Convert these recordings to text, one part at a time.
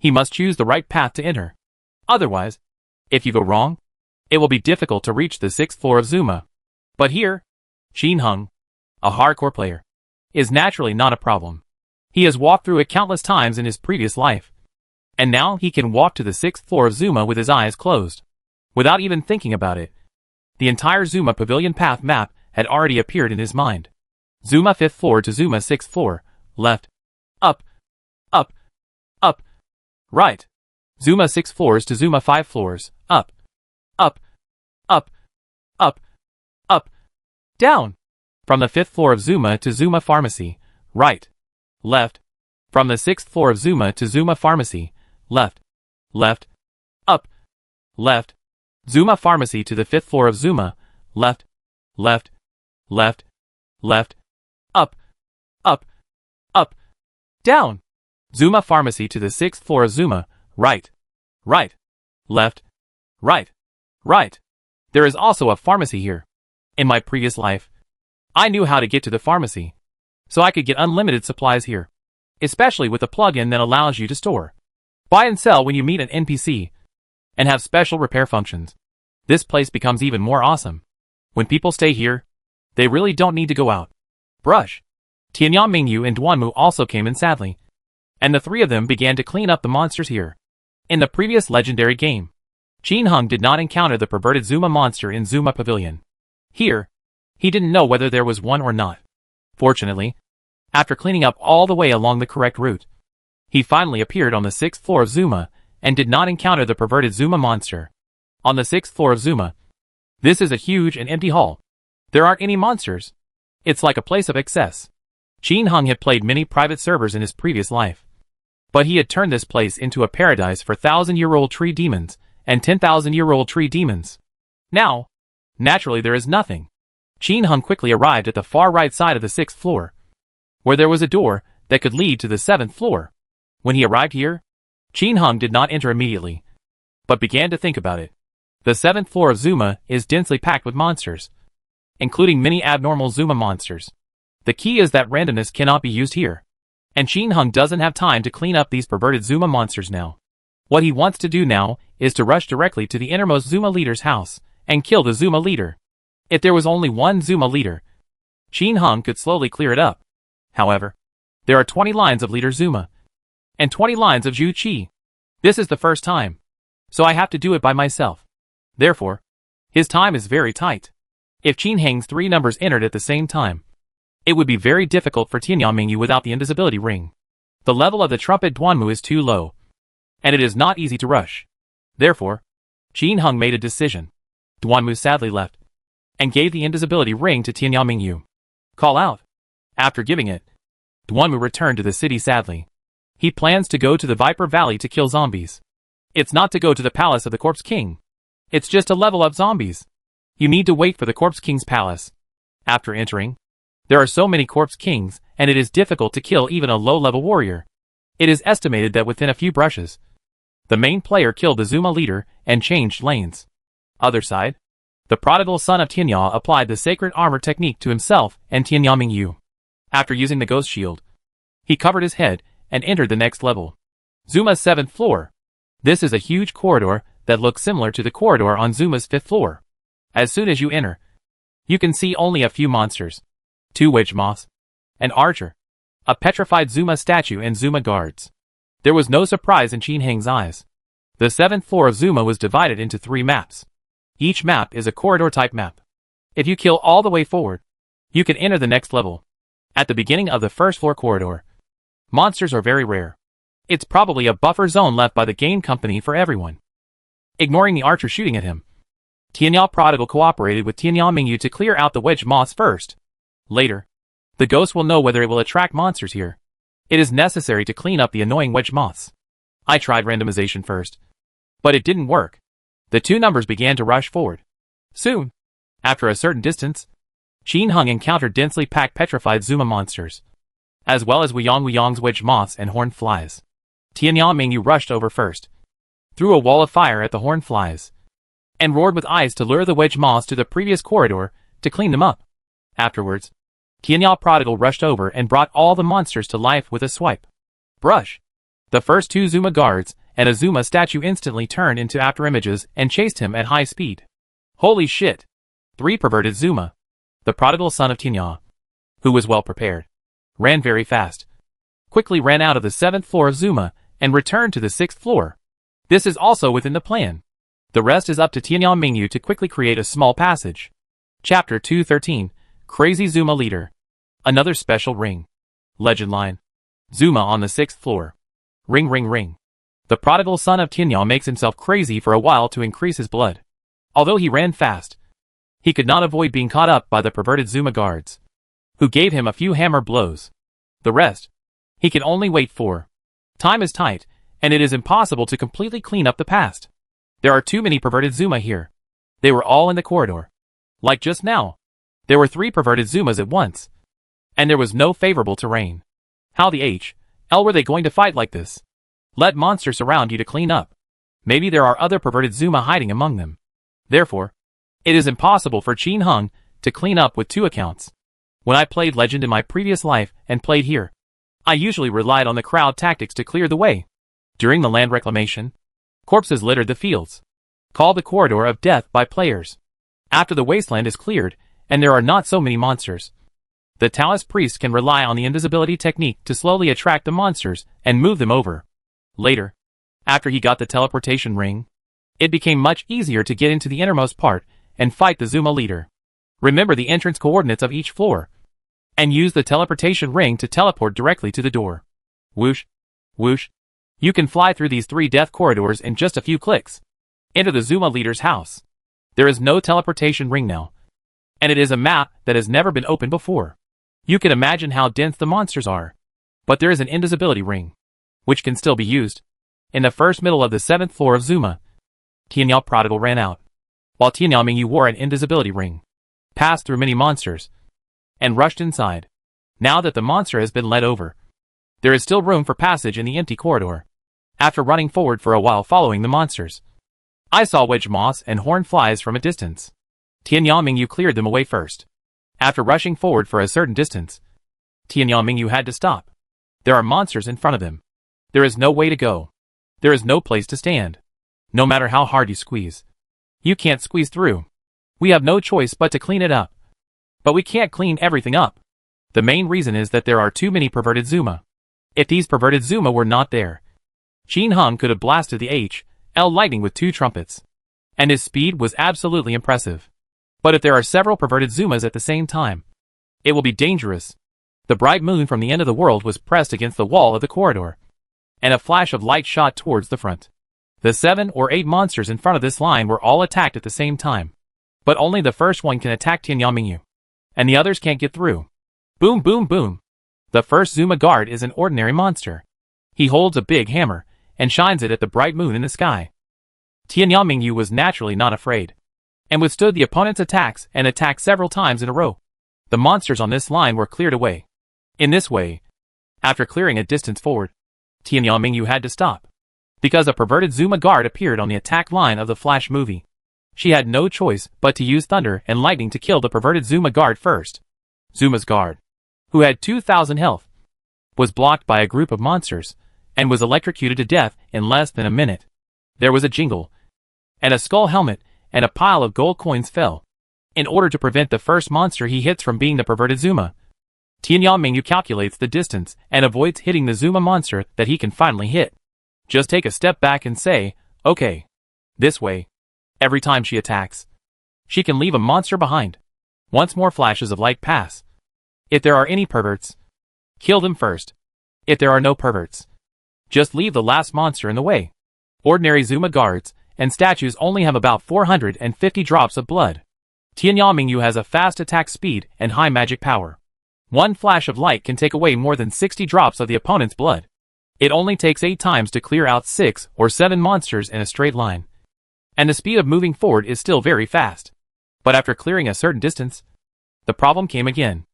He must choose the right path to enter. Otherwise, if you go wrong, it will be difficult to reach the 6th floor of Zuma. But here, Qin Heng, a hardcore player, is naturally not a problem. He has walked through it countless times in his previous life. And now he can walk to the 6th floor of Zuma with his eyes closed, without even thinking about it. The entire Zuma Pavilion path map had already appeared in his mind. Zuma 5th floor to Zuma 6th floor, left, up, up, up, right. Zuma 6 floors to Zuma 5 floors, up, up, up, up, up, down. From the 5th floor of Zuma to Zuma Pharmacy, right, left. From the 6th floor of Zuma to Zuma Pharmacy, left, left, up, left. Zuma Pharmacy to the 5th floor of Zuma, left, left, left, left, up, up, up, down. Zuma Pharmacy to the 6th floor of Zuma, right, right, left, right, right. There is also a pharmacy here. In my previous life, I knew how to get to the pharmacy, so I could get unlimited supplies here, especially with a plugin that allows you to store, buy and sell when you meet an NPC, and have special repair functions. This place becomes even more awesome. When people stay here, they really don't need to go out. Brush. Tianyang Mingyu and Duanmu also came in sadly, and the three of them began to clean up the monsters here. In the previous legendary game, Qin Heng did not encounter the perverted Zuma monster in Zuma Pavilion. Here, he didn't know whether there was one or not. Fortunately, after cleaning up all the way along the correct route, he finally appeared on the 6th floor of Zuma and did not encounter the perverted Zuma monster. On the 6th floor of Zuma, this is a huge and empty hall. There aren't any monsters. It's like a place of excess. Qin Heng had played many private servers in his previous life, but he had turned this place into a paradise for 1,000-year-old tree demons and 10,000-year-old tree demons. Now, naturally there is nothing. Qin Heng quickly arrived at the far right side of the 6th floor, where there was a door that could lead to the 7th floor. When he arrived here, Qin Heng did not enter immediately, but began to think about it. The 7th floor of Zuma is densely packed with monsters, including many abnormal Zuma monsters. The key is that randomness cannot be used here, and Qin Heng doesn't have time to clean up these perverted Zuma monsters now. What he wants to do now is to rush directly to the innermost Zuma leader's house and kill the Zuma leader. If there was only one Zuma leader, Qin Heng could slowly clear it up. However, there are 20 lines of leader Zuma, and 20 lines of Zhu Qi. This is the first time, so I have to do it by myself. Therefore, his time is very tight. If Qin Heng's 3 numbers entered at the same time, it would be very difficult for Tianyang Mingyu without the invisibility ring. The level of the trumpet Duanmu is too low, and it is not easy to rush. Therefore, Qin Heng made a decision. Duanmu sadly left, and gave the invisibility ring to Tianyang Mingyu. Call out. After giving it, Duanmu returned to the city sadly. He plans to go to the Viper Valley to kill zombies. It's not to go to the palace of the Corpse King. It's just to level up zombies. You need to wait for the Corpse King's palace. After entering, there are so many Corpse Kings, and it is difficult to kill even a low-level warrior. It is estimated that within a few brushes, the main player killed the Zuma leader and changed lanes. Other side, the prodigal son of Tianya applied the sacred armor technique to himself and Tianyang Mingyu. After using the ghost shield, he covered his head and entered the next level. Zuma's 7th floor. This is a huge corridor that looks similar to the corridor on Zuma's 5th floor. As soon as you enter, you can see only a few monsters. 2 wedge moths, an archer, a petrified Zuma statue and Zuma guards. There was no surprise in Qin Heng's eyes. The 7th floor of Zuma was divided into 3 maps. Each map is a corridor-type map. If you kill all the way forward, you can enter the next level. At the beginning of the 1st floor corridor, monsters are very rare. It's probably a buffer zone left by the game company for everyone. Ignoring the archer shooting at him, Tianyang Prodigal cooperated with Tianyang Mingyu to clear out the wedge moths first. Later, the ghost will know whether it will attract monsters here. It is necessary to clean up the annoying wedge moths. I tried randomization first, but it didn't work. The 2 numbers began to rush forward. Soon, after a certain distance, Qin Heng encountered densely packed petrified Zuma monsters, as well as Wuyong's wedge moths and horned flies. Tianyang Mingyu rushed over first, threw a wall of fire at the horned flies, and roared with eyes to lure the wedge moths to the previous corridor to clean them up. Afterwards, Tianyang Prodigal rushed over and brought all the monsters to life with a swipe. Brush. The first two Zuma guards and a Zuma statue instantly turned into afterimages and chased him at high speed. Holy shit! 3 perverted Zuma. The prodigal son of Tianya, who was well prepared, ran very fast. Quickly ran out of the 7th floor of Zuma and returned to the 6th floor. This is also within the plan. The rest is up to Tianya Mingyu to quickly create a small passage. Chapter 213, Crazy Zuma Leader. Another special ring. Legend line. Zuma on the 6th floor. Ring ring ring. The prodigal son of Tianya makes himself crazy for a while to increase his blood. Although he ran fast, he could not avoid being caught up by the perverted Zuma guards, who gave him a few hammer blows. The rest, he can only wait for. Time is tight, and it is impossible to completely clean up the past. There are too many perverted Zuma here. They were all in the corridor. Like just now, there were 3 perverted Zumas at once. And there was no favorable terrain. How the hell were they going to fight like this? Let monsters surround you to clean up. Maybe there are other perverted Zuma hiding among them. Therefore, it is impossible for Qin Hung to clean up with 2 accounts. When I played Legend in my previous life and played here, I usually relied on the crowd tactics to clear the way. During the land reclamation, corpses littered the fields, called the Corridor of Death by players. After the wasteland is cleared, and there are not so many monsters, the Taoist priest can rely on the invisibility technique to slowly attract the monsters and move them over. Later, after he got the teleportation ring, it became much easier to get into the innermost part and fight the Zuma leader. Remember the entrance coordinates of each floor, and use the teleportation ring to teleport directly to the door. Whoosh, whoosh. You can fly through these 3 death corridors in just a few clicks. Enter the Zuma leader's house. There is no teleportation ring now, and it is a map that has never been opened before. You can imagine how dense the monsters are. But there is an invisibility ring, which can still be used. In the first middle of the 7th floor of Zuma, Tianya Prodigal ran out, while Tianya Mingyu wore an invisibility ring, passed through many monsters, and rushed inside. Now that the monster has been led over, there is still room for passage in the empty corridor. After running forward for a while following the monsters, I saw wedge moths and horned flies from a distance. Tianya Mingyu cleared them away first. After rushing forward for a certain distance, Tianya Mingyu had to stop. There are monsters in front of him. There is no way to go. There is no place to stand. No matter how hard you squeeze, you can't squeeze through. We have no choice but to clean it up. But we can't clean everything up. The main reason is that there are too many perverted Zuma. If these perverted Zuma were not there, Qin Hung could have blasted the HL lightning with 2 trumpets. And his speed was absolutely impressive. But if there are several perverted Zumas at the same time, it will be dangerous. The bright moon from the end of the world was pressed against the wall of the corridor, and a flash of light shot towards the front. The 7 or 8 monsters in front of this line were all attacked at the same time. But only the first one can attack Tianya Mingyu, and the others can't get through. Boom boom boom. The first Zuma guard is an ordinary monster. He holds a big hammer, and shines it at the bright moon in the sky. Tianya Mingyu was naturally not afraid, and withstood the opponent's attacks and attacked several times in a row. The monsters on this line were cleared away. In this way, after clearing a distance forward, Tianya Mingyu had to stop, because a perverted Zuma guard appeared on the attack line of the Flash movie. She had no choice but to use thunder and lightning to kill the perverted Zuma guard first. Zuma's guard, who had 2,000 health, was blocked by a group of monsters, and was electrocuted to death in less than a minute. There was a jingle, and a skull helmet, and a pile of gold coins fell. In order to prevent the first monster he hits from being the perverted Zuma, Tianya Mingyu calculates the distance and avoids hitting the Zuma monster that he can finally hit. Just take a step back and say, okay. This way, every time she attacks, she can leave a monster behind. Once more flashes of light pass. If there are any perverts, kill them first. If there are no perverts, just leave the last monster in the way. Ordinary Zuma guards and statues only have about 450 drops of blood. Tianya Mingyu has a fast attack speed and high magic power. One flash of light can take away more than 60 drops of the opponent's blood. It only takes 8 times to clear out 6 or 7 monsters in a straight line. And the speed of moving forward is still very fast. But after clearing a certain distance, the problem came again.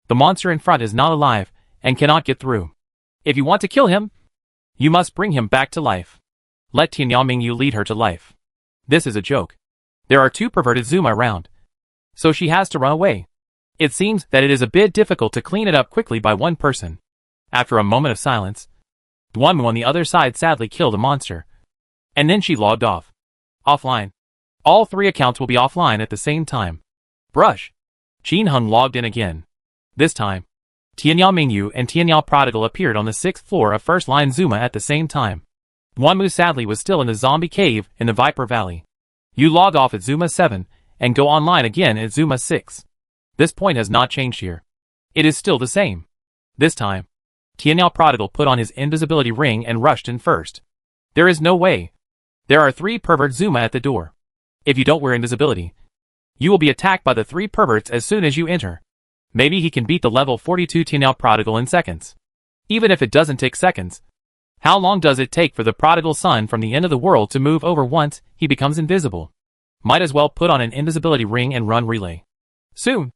The monster in front is not alive and cannot get through. If you want to kill him, you must bring him back to life. Let Tianya Mingyu lead her to life. This is a joke. There are 2 perverted Zuma around, so she has to run away. It seems that it is a bit difficult to clean it up quickly by one person. After a moment of silence, Duanmu on the other side sadly killed a monster. And then she logged off. Offline. All 3 accounts will be offline at the same time. Brush. Qin Heng logged in again. This time, Tianyao Mingyu and Tianyao Prodigal appeared on the 6th floor of First Line Zuma at the same time. Duanmu sadly was still in the zombie cave in the Viper Valley. You log off at Zuma 7 and go online again at Zuma 6. This point has not changed here. It is still the same. This time, Tianyao Prodigal put on his invisibility ring and rushed in first. There is no way. There are 3 pervert Zuma at the door. If you don't wear invisibility, you will be attacked by the 3 perverts as soon as you enter. Maybe he can beat the level 42 Tianyao Prodigal in seconds. Even if it doesn't take seconds, how long does it take for the prodigal son from the end of the world to move over once he becomes invisible? Might as well put on an invisibility ring and run relay. Soon,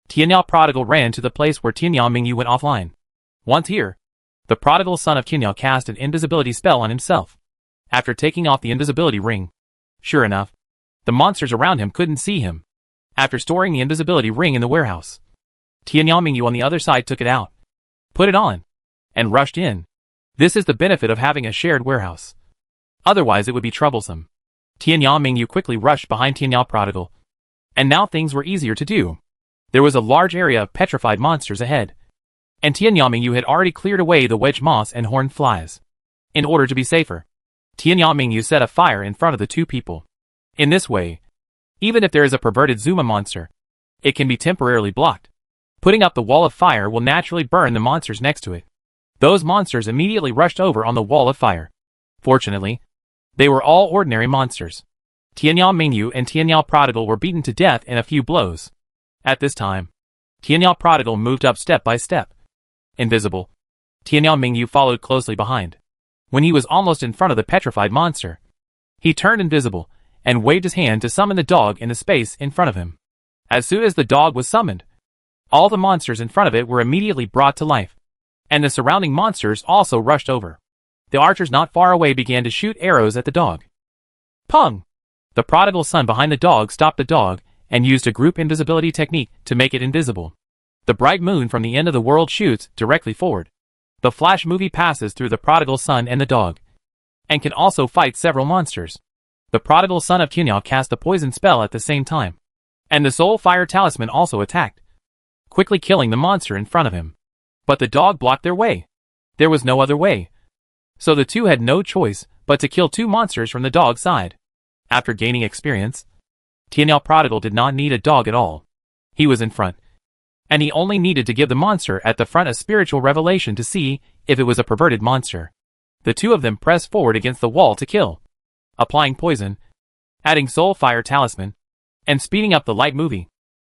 Tianyao Prodigal ran to the place where Tianyao Mingyu went offline. Once here, the prodigal son of Tianyao cast an invisibility spell on himself. After taking off the invisibility ring, sure enough, the monsters around him couldn't see him. After storing the invisibility ring in the warehouse, Tianyao Mingyu on the other side took it out, put it on, and rushed in. This is the benefit of having a shared warehouse. Otherwise it would be troublesome. Tianyao Mingyu quickly rushed behind Tianyao Prodigal. And now things were easier to do. There was a large area of petrified monsters ahead. And Tianyao Mingyu had already cleared away the wedge moss and horned flies. In order to be safer, Tianyao Mingyu set a fire in front of the 2 people. In this way, even if there is a perverted Zuma monster, it can be temporarily blocked. Putting up the wall of fire will naturally burn the monsters next to it. Those monsters immediately rushed over on the wall of fire. Fortunately, they were all ordinary monsters. Tianyao Mingyu and Tianyao Prodigal were beaten to death in a few blows. At this time, Tianyao Prodigal moved up step by step. Invisible, Tianyao Mingyu followed closely behind. When he was almost in front of the petrified monster, he turned invisible and waved his hand to summon the dog in the space in front of him. As soon as the dog was summoned, all the monsters in front of it were immediately brought to life. And the surrounding monsters also rushed over. The archers not far away began to shoot arrows at the dog. Pung! The prodigal son behind the dog stopped the dog and used a group invisibility technique to make it invisible. The bright moon from the end of the world shoots directly forward. The flash movie passes through the prodigal son and the dog, and can also fight several monsters. The prodigal son of Tianyao cast a poison spell at the same time, and the soul fire talisman also attacked, quickly killing the monster in front of him. But the dog blocked their way. There was no other way. So the 2 had no choice but to kill 2 monsters from the dog's side. After gaining experience, Tianyao Prodigal did not need a dog at all. He was in front, and he only needed to give the monster at the front a spiritual revelation to see if it was a perverted monster. The 2 of them pressed forward against the wall to kill, applying poison, adding soul fire talisman, and speeding up the light movie.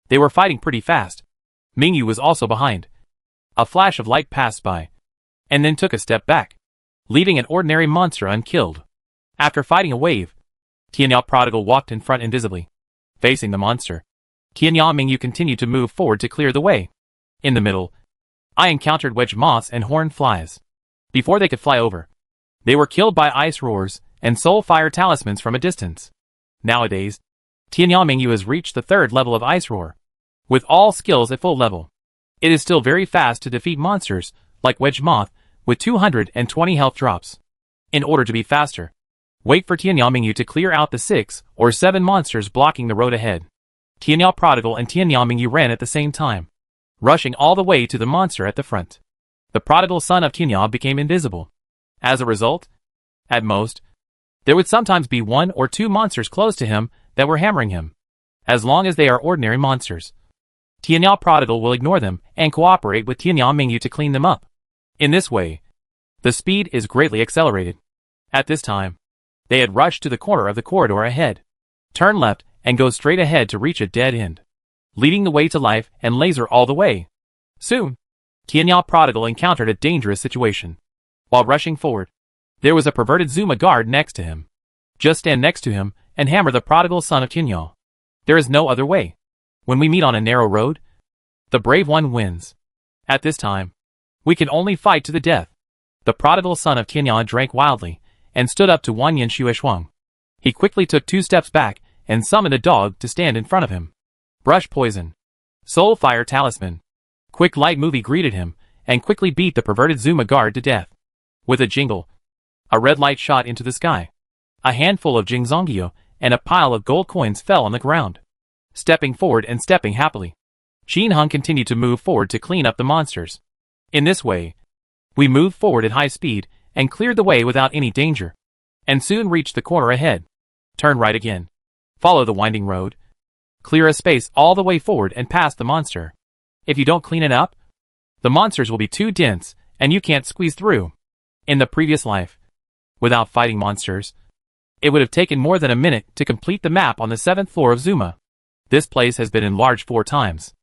They were fighting pretty fast. Mingyu was also behind. A flash of light passed by, and then took a step back, leaving an ordinary monster unkilled. After fighting a wave, Tianyao Prodigal walked in front invisibly, facing the monster. Tianyao Mingyu continued to move forward to clear the way. In the middle, I encountered wedge moths and horned flies. Before they could fly over, they were killed by ice roars and soul fire talismans from a distance. Nowadays, Tianyao Mingyu has reached the 3rd level of ice roar. With all skills at full level, it is still very fast to defeat monsters like wedge moth with 220 health drops. In order to be faster, wait for Tianyao Mingyu to clear out the 6 or 7 monsters blocking the road ahead. Tianyao Prodigal and Tianyao Mingyu ran at the same time, rushing all the way to the monster at the front. The prodigal son of Tianyao became invisible. As a result, at most, there would sometimes be 1 or 2 monsters close to him that were hammering him. As long as they are ordinary monsters, Tianyao Prodigal will ignore them and cooperate with Tianyao Mingyu to clean them up. In this way, the speed is greatly accelerated. At this time, they had rushed to the corner of the corridor ahead, turn left and go straight ahead to reach a dead end, leading the way to life and laser all the way. Soon, Tianyao Prodigal encountered a dangerous situation. While rushing forward, there was a perverted Zuma guard next to him. Just stand next to him and hammer the prodigal son of Tianyao. There is no other way. When we meet on a narrow road, the brave one wins. At this time, we can only fight to the death. The prodigal son of Tianyao drank wildly and stood up to Wanyan Shueshuang. He quickly took 2 steps back and summoned a dog to stand in front of him. Brush poison. Soul fire talisman. Quick light movie greeted him and quickly beat the perverted Zuma guard to death. With a jingle, a red light shot into the sky. A handful of Jingzongyo and a pile of gold coins fell on the ground. Stepping forward and stepping happily, Qin Hung continued to move forward to clean up the monsters. In this way, we moved forward at high speed and cleared the way without any danger, and soon reached the corner ahead. Turn right again. Follow the winding road. Clear a space all the way forward and past the monster. If you don't clean it up, the monsters will be too dense and you can't squeeze through. In the previous life, without fighting monsters, it would have taken more than a minute to complete the map on the 7th floor of Zuma. This place has been enlarged 4 times.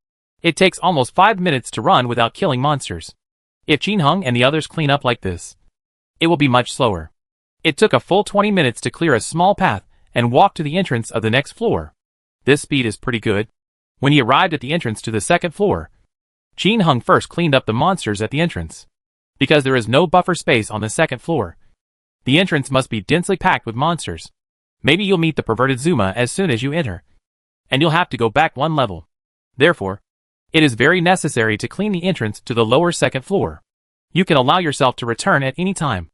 It takes almost 5 minutes to run without killing monsters. If Qin Hung and the others clean up like this, it will be much slower. It took a full 20 minutes to clear a small path and walk to the entrance of the next floor. This speed is pretty good. When he arrived at the entrance to the 2nd floor, Qin Hung first cleaned up the monsters at the entrance. Because there is no buffer space on the 2nd floor, the entrance must be densely packed with monsters. Maybe you'll meet the perverted Zuma as soon as you enter, and you'll have to go back 1 level. Therefore, it is very necessary to clean the entrance to the lower 2nd floor. You can allow yourself to return at any time.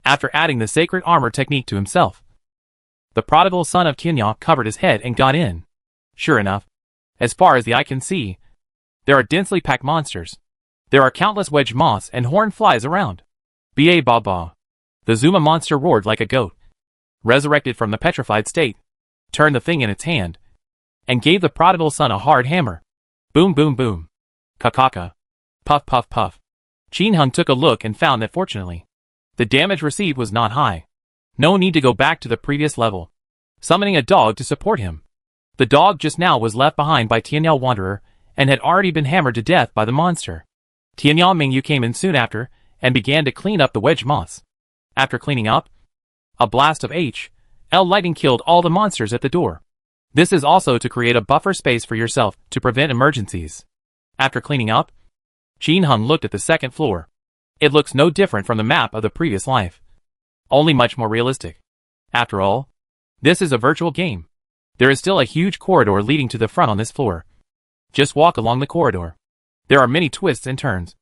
After adding the sacred armor technique to himself, the prodigal son of Qinya covered his head and got in. Sure enough, as far as the eye can see, there are densely packed monsters. There are countless wedge moths and horned flies around. Ba ba ba. The Zuma monster roared like a goat, resurrected from the petrified state, turned the thing in its hand, and gave the prodigal son a hard hammer. Boom boom boom. Kakaka. Puff puff puff. Qin Hung took a look and found that fortunately, the damage received was not high. No need to go back to the previous level. Summoning a dog to support him. The dog just now was left behind by Tianyao Wanderer and had already been hammered to death by the monster. Tianyao Mingyu came in soon after and began to clean up the wedge moths. After cleaning up, a blast of H.L. lightning killed all the monsters at the door. This is also to create a buffer space for yourself to prevent emergencies. After cleaning up, Qin Hung looked at the 2nd floor. It looks no different from the map of the previous life, only much more realistic. After all, this is a virtual game. There is still a huge corridor leading to the front on this floor. Just walk along the corridor. There are many twists and turns,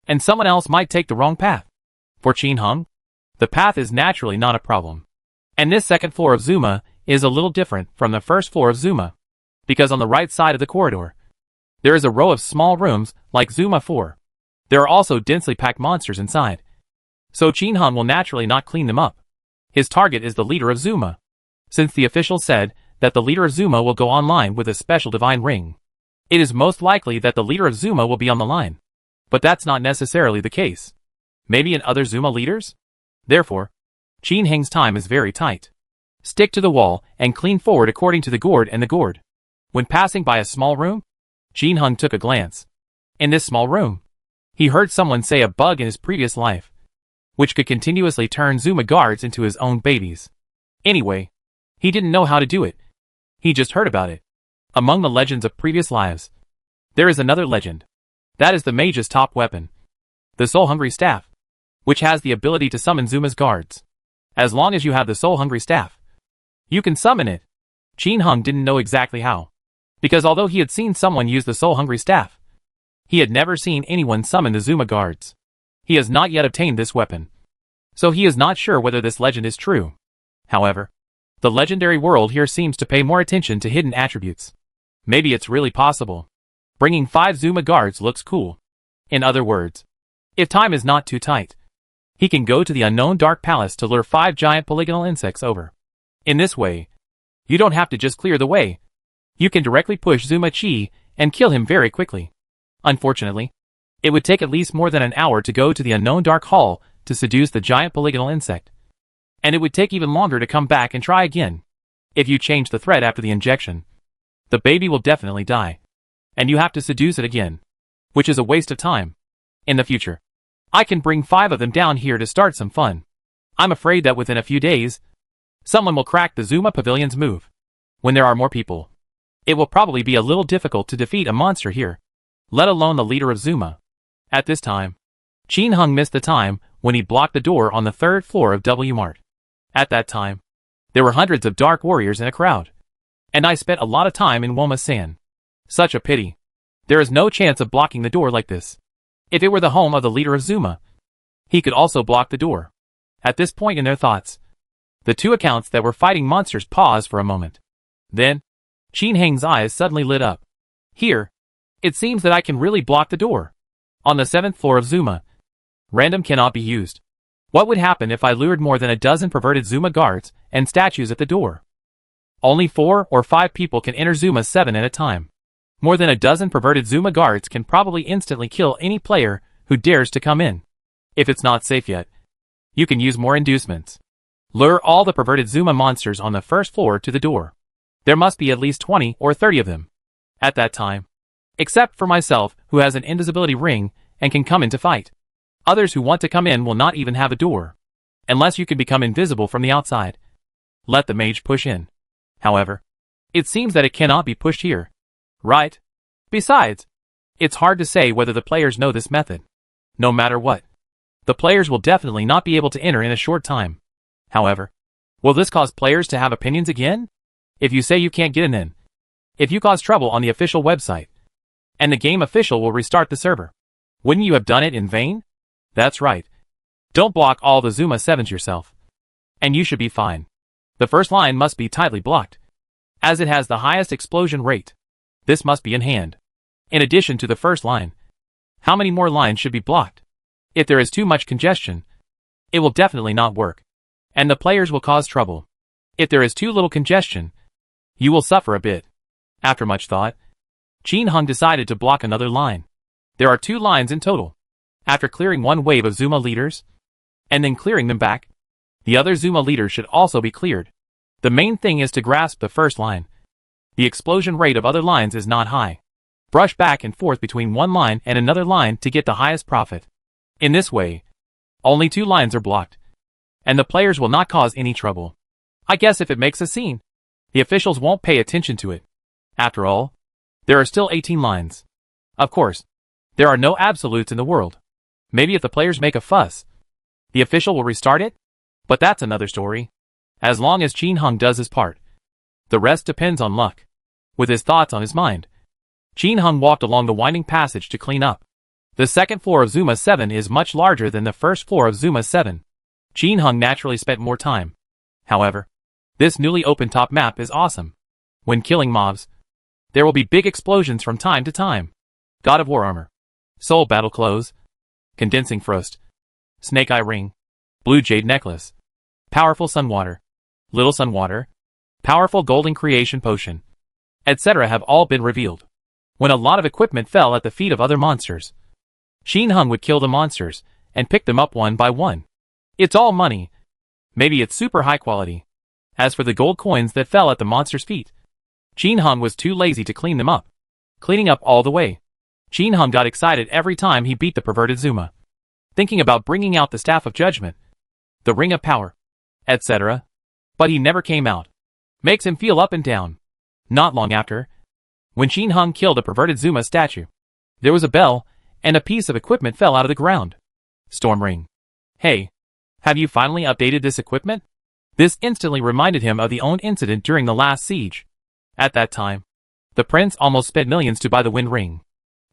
and someone else might take the wrong path. For Qin Hung, the path is naturally not a problem. And this 2nd floor of Zuma is a little different from the 1st floor of Zuma, because on the right side of the corridor, there is a row of small rooms like Zuma 4. There are also densely packed monsters inside, so Qin Hung will naturally not clean them up. His target is the leader of Zuma, since the official said that the leader of Zuma will go online with a special divine ring. It is most likely that the leader of Zuma will be on the line, but that's not necessarily the case. Maybe in other Zuma leaders? Therefore, Qin Hung's time is very tight. Stick to the wall and clean forward according to the gourd and the gourd. When passing by a small room, Qin Hung took a glance. In this small room, he heard someone say a bug in his previous life, which could continuously turn Zuma guards into his own babies. Anyway, he didn't know how to do it. He just heard about it. Among the legends of previous lives, there is another legend. That is the mage's top weapon, the soul-hungry staff, which has the ability to summon Zuma's guards. As long as you have the soul-hungry staff, you can summon it. Qin Hung didn't know exactly how, because although he had seen someone use the soul-hungry staff, he had never seen anyone summon the Zuma guards. He has not yet obtained this weapon, so he is not sure whether this legend is true. However, the legendary world here seems to pay more attention to hidden attributes. Maybe it's really possible. Bringing 5 Zuma guards looks cool. In other words, if time is not too tight, he can go to the unknown dark palace to lure 5 giant polygonal insects over. In this way, you don't have to just clear the way. You can directly push Zuma Chi and kill him very quickly. Unfortunately, it would take at least more than an hour to go to the unknown dark hall to seduce the giant polygonal insect. And it would take even longer to come back and try again. If you change the thread after the injection, the baby will definitely die, and you have to seduce it again, which is a waste of time. In the future, I can bring 5 of them down here to start some fun. I'm afraid that within a few days, someone will crack the Zuma Pavilion's move. When there are more people, it will probably be a little difficult to defeat a monster here, let alone the leader of Zuma. At this time, Qin Hung missed the time when he blocked the door on the 3rd floor of W Mart. At that time, there were hundreds of dark warriors in a crowd, and I spent a lot of time in Woma-san. Such a pity. There is no chance of blocking the door like this. If it were the home of the leader of Zuma, he could also block the door. At this point in their thoughts, the two accounts that were fighting monsters paused for a moment. Then, Qin Heng's eyes suddenly lit up. Here, it seems that I can really block the door. On the 7th floor of Zuma, random cannot be used. What would happen if I lured more than a dozen perverted Zuma guards and statues at the door? Only 4 or 5 people can enter Zuma 7 at a time. More than a dozen perverted Zuma guards can probably instantly kill any player who dares to come in. If it's not safe yet, you can use more inducements. Lure all the perverted Zuma monsters on the 1st floor to the door. There must be at least 20 or 30 of them at that time. Except for myself, who has an invisibility ring and can come in to fight. Others who want to come in will not even have a door. Unless you can become invisible from the outside. Let the mage push in. However, it seems that it cannot be pushed here. Right? Besides, it's hard to say whether the players know this method. No matter what, the players will definitely not be able to enter in a short time. However, will this cause players to have opinions again? If you say you can't get in, if you cause trouble on the official website, and the game official will restart the server, wouldn't you have done it in vain? That's right. Don't block all the Zuma 7s yourself. And you should be fine. The first line must be tightly blocked, as it has the highest explosion rate. This must be in hand. In addition to the first line, how many more lines should be blocked? If there is too much congestion, it will definitely not work, and the players will cause trouble. If there is too little congestion, you will suffer a bit. After much thought, Qin Heng decided to block another line. There are 2 lines in total. After clearing one wave of Zuma leaders, and then clearing them back, the other Zuma leaders should also be cleared. The main thing is to grasp the first line. The explosion rate of other lines is not high. Brush back and forth between one line and another line to get the highest profit. In this way, only 2 lines are blocked, and the players will not cause any trouble. I guess if it makes a scene, the officials won't pay attention to it. After all, there are still 18 lines. Of course, there are no absolutes in the world. Maybe if the players make a fuss, the official will restart it? But that's another story. As long as Qin Heng does his part, the rest depends on luck. With his thoughts on his mind, Qin Heng walked along the winding passage to clean up. The 2nd floor of Zuma 7 is much larger than the 1st floor of Zuma 7. Qin Heng naturally spent more time. However, this newly opened top map is awesome. When killing mobs, there will be big explosions from time to time. God of War armor, soul battle clothes, condensing frost, snake eye ring, blue jade necklace, powerful sun water, little sun water, powerful golden creation potion, etc. have all been revealed. When a lot of equipment fell at the feet of other monsters, Qin Heng would kill the monsters and pick them up one by one. It's all money. Maybe it's super high quality. As for the gold coins that fell at the monster's feet, Qin Heng was too lazy to clean them up. Cleaning up all the way, Qin Heng got excited every time he beat the perverted Zuma, thinking about bringing out the Staff of Judgment, the Ring of Power, etc. But he never came out. Makes him feel up and down. Not long after, when Qin Heng killed a perverted Zuma statue, there was a bell, and a piece of equipment fell out of the ground. Storm ring. Hey, have you finally updated this equipment? This instantly reminded him of the own incident during the last siege. At that time, the prince almost spent millions to buy the wind ring.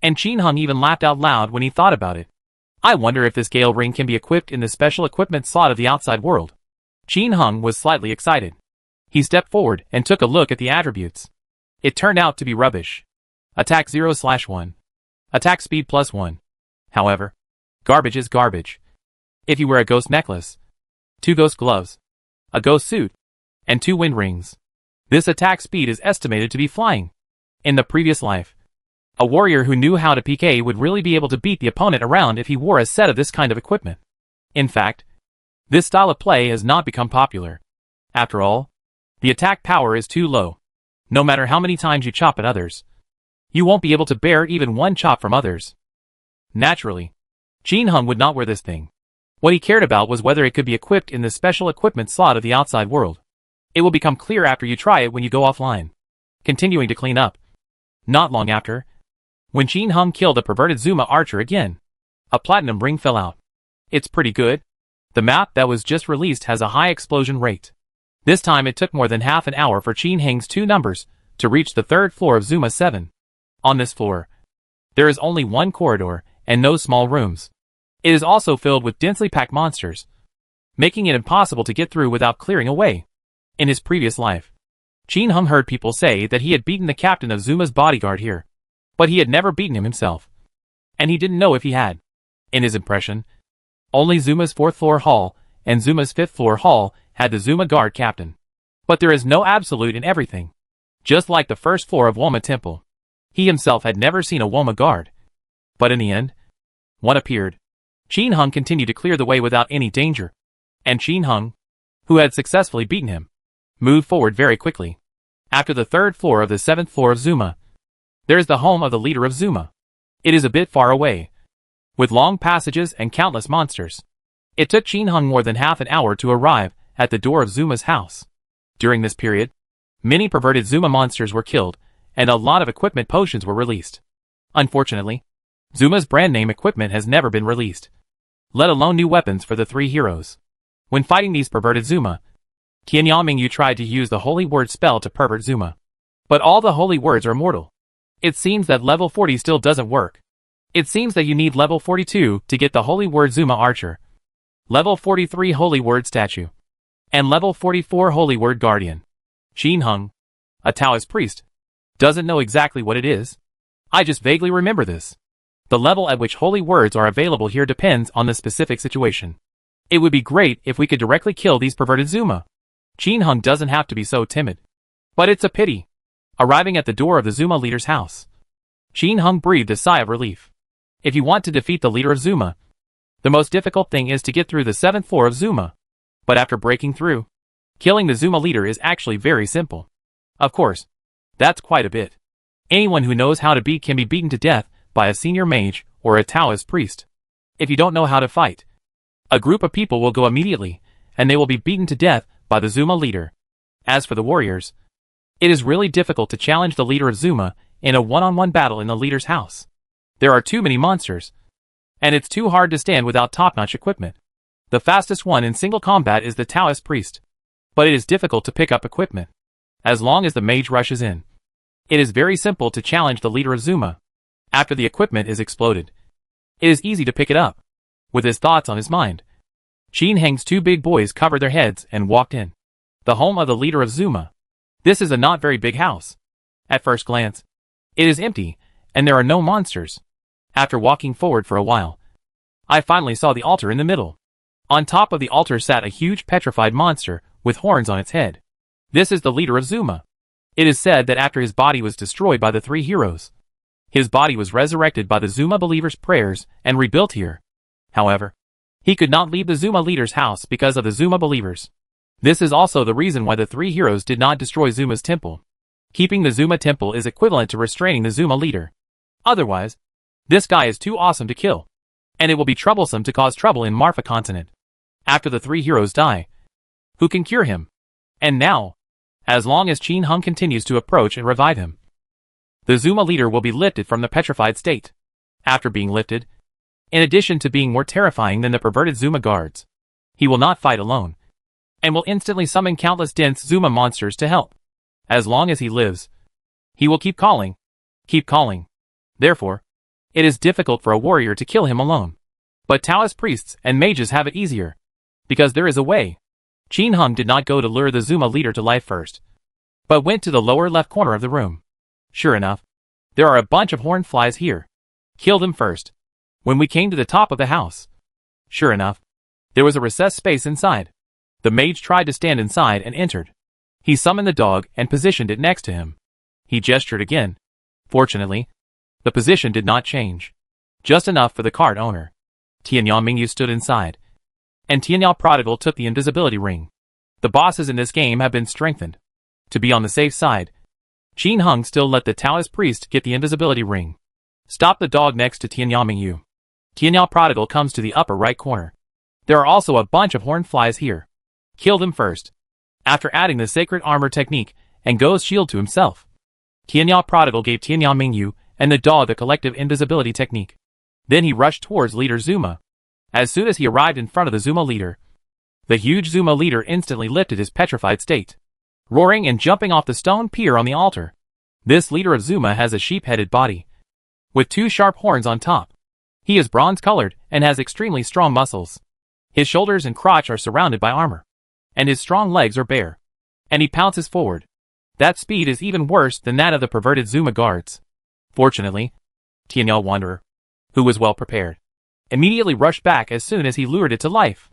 And Qin Heng even laughed out loud when he thought about it. I wonder if this Gale ring can be equipped in the special equipment slot of the outside world. Qin Heng was slightly excited. He stepped forward and took a look at the attributes. It turned out to be rubbish. Attack 0/1. Attack speed +1. However, garbage is garbage. If you wear a ghost necklace, 2 ghost gloves, a ghost suit, and 2 wind rings, this attack speed is estimated to be flying. In the previous life, a warrior who knew how to PK would really be able to beat the opponent around if he wore a set of this kind of equipment. In fact, this style of play has not become popular. After all, the attack power is too low. No matter how many times you chop at others, you won't be able to bear even one chop from others. Naturally, Qin Heng would not wear this thing. What he cared about was whether it could be equipped in the special equipment slot of the outside world. It will become clear after you try it when you go offline. Continuing to clean up. Not long after, when Qin Heng killed a perverted Zuma archer again, a platinum ring fell out. It's pretty good. The map that was just released has a high explosion rate. This time it took more than half an hour for Qin Heng's 2 numbers to reach the 3rd floor of Zuma 7. On this floor, there is only one corridor and no small rooms. It is also filled with densely packed monsters. making it impossible to get through without clearing a way. In his previous life, Qin Hung heard people say that he had beaten the captain of Zuma's bodyguard here, but he had never beaten him himself, and he didn't know if he had. In his impression, only Zuma's 4th floor hall and Zuma's 5th floor hall had the Zuma guard captain. But there is no absolute in everything. Just like the 1st floor of Woma Temple, he himself had never seen a Woma guard. But in the end, one appeared. Qin Hung continued to clear the way without any danger, and Qin Hung, who had successfully beaten him, moved forward very quickly. After the 3rd floor of the 7th floor of Zuma, there is the home of the leader of Zuma. It is a bit far away, with long passages and countless monsters. It took Qin Hung more than half an hour to arrive at the door of Zuma's house. During this period, many perverted Zuma monsters were killed, and a lot of equipment potions were released. Unfortunately, Zuma's brand name equipment has never been released, let alone new weapons for the 3 heroes. When fighting these perverted Zuma, Tianyamingyu tried to use the Holy Word spell to pervert Zuma. But all the holy words are mortal. It seems that level 40 still doesn't work. It seems that you need level 42 to get the Holy Word Zuma Archer, level 43 Holy Word Statue, and level 44 Holy Word Guardian. Qin Hung, a Taoist priest, doesn't know exactly what it is. I just vaguely remember this. The level at which holy words are available here depends on the specific situation. It would be great if we could directly kill these perverted Zuma. Qin Hung doesn't have to be so timid. But it's a pity. Arriving at the door of the Zuma leader's house, Qin Hung breathed a sigh of relief. If you want to defeat the leader of Zuma, the most difficult thing is to get through the 7th floor of Zuma. But after breaking through, killing the Zuma leader is actually very simple. Of course, that's quite a bit. Anyone who knows how to beat can be beaten to death by a senior mage or a Taoist priest. If you don't know how to fight, a group of people will go immediately, and they will be beaten to death by the Zuma leader. As for the warriors, it is really difficult to challenge the leader of Zuma in a one-on-one battle in the leader's house. There are too many monsters, and it's too hard to stand without top-notch equipment. The fastest one in single combat is the Taoist priest, but it is difficult to pick up equipment. As long as the mage rushes in, it is very simple to challenge the leader of Zuma. After the equipment is exploded, it is easy to pick it up. With his thoughts on his mind, Qin Hung's 2 big boys covered their heads and walked in. The home of the leader of Zuma. This is a not very big house. At first glance, it is empty, and there are no monsters. After walking forward for a while, I finally saw the altar in the middle. On top of the altar sat a huge petrified monster with horns on its head. This is the leader of Zuma. It is said that after his body was destroyed by the 3 heroes, his body was resurrected by the Zuma believers' prayers and rebuilt here. However, he could not leave the Zuma leader's house because of the Zuma believers. This is also the reason why the 3 heroes did not destroy Zuma's temple. Keeping the Zuma temple is equivalent to restraining the Zuma leader. Otherwise, this guy is too awesome to kill, and it will be troublesome to cause trouble in Marfa continent. After the 3 heroes die, who can cure him? And now, as long as Qin Hung continues to approach and revive him, the Zuma leader will be lifted from the petrified state. After being lifted, in addition to being more terrifying than the perverted Zuma guards, he will not fight alone, and will instantly summon countless dense Zuma monsters to help. As long as he lives, he will keep calling. Therefore, it is difficult for a warrior to kill him alone. But Taoist priests and mages have it easier, because there is a way. Qin Hung did not go to lure the Zuma leader to life first, but went to the lower left corner of the room. Sure enough, there are a bunch of horned flies here. Kill them first. When we came to the top of the house, sure enough, there was a recessed space inside. The mage tried to stand inside and entered. He summoned the dog and positioned it next to him. He gestured again. Fortunately, the position did not change. Just enough for the cart owner. Tianyamingyu stood inside, and Tianyao Prodigal took the invisibility ring. The bosses in this game have been strengthened. To be on the safe side, Qin Hung still let the Taoist priest get the invisibility ring. Stop the dog next to Tianyamingyu. Tianyao Prodigal comes to the upper right corner. There are also a bunch of horned flies here. Kill them first. After adding the sacred armor technique and Go's shield to himself, Tianyao Prodigal gave Tianyamingyu and the dog the collective invisibility technique. Then he rushed towards leader Zuma. As soon as he arrived in front of the Zuma leader, the huge Zuma leader instantly lifted his petrified state, roaring and jumping off the stone pier on the altar. This leader of Zuma has a sheep-headed body, with 2 sharp horns on top. He is bronze-colored and has extremely strong muscles. His shoulders and crotch are surrounded by armor, and his strong legs are bare. And he pounces forward. That speed is even worse than that of the perverted Zuma guards. Fortunately, Tianyao Wanderer, who was well prepared, immediately rushed back as soon as he lured it to life.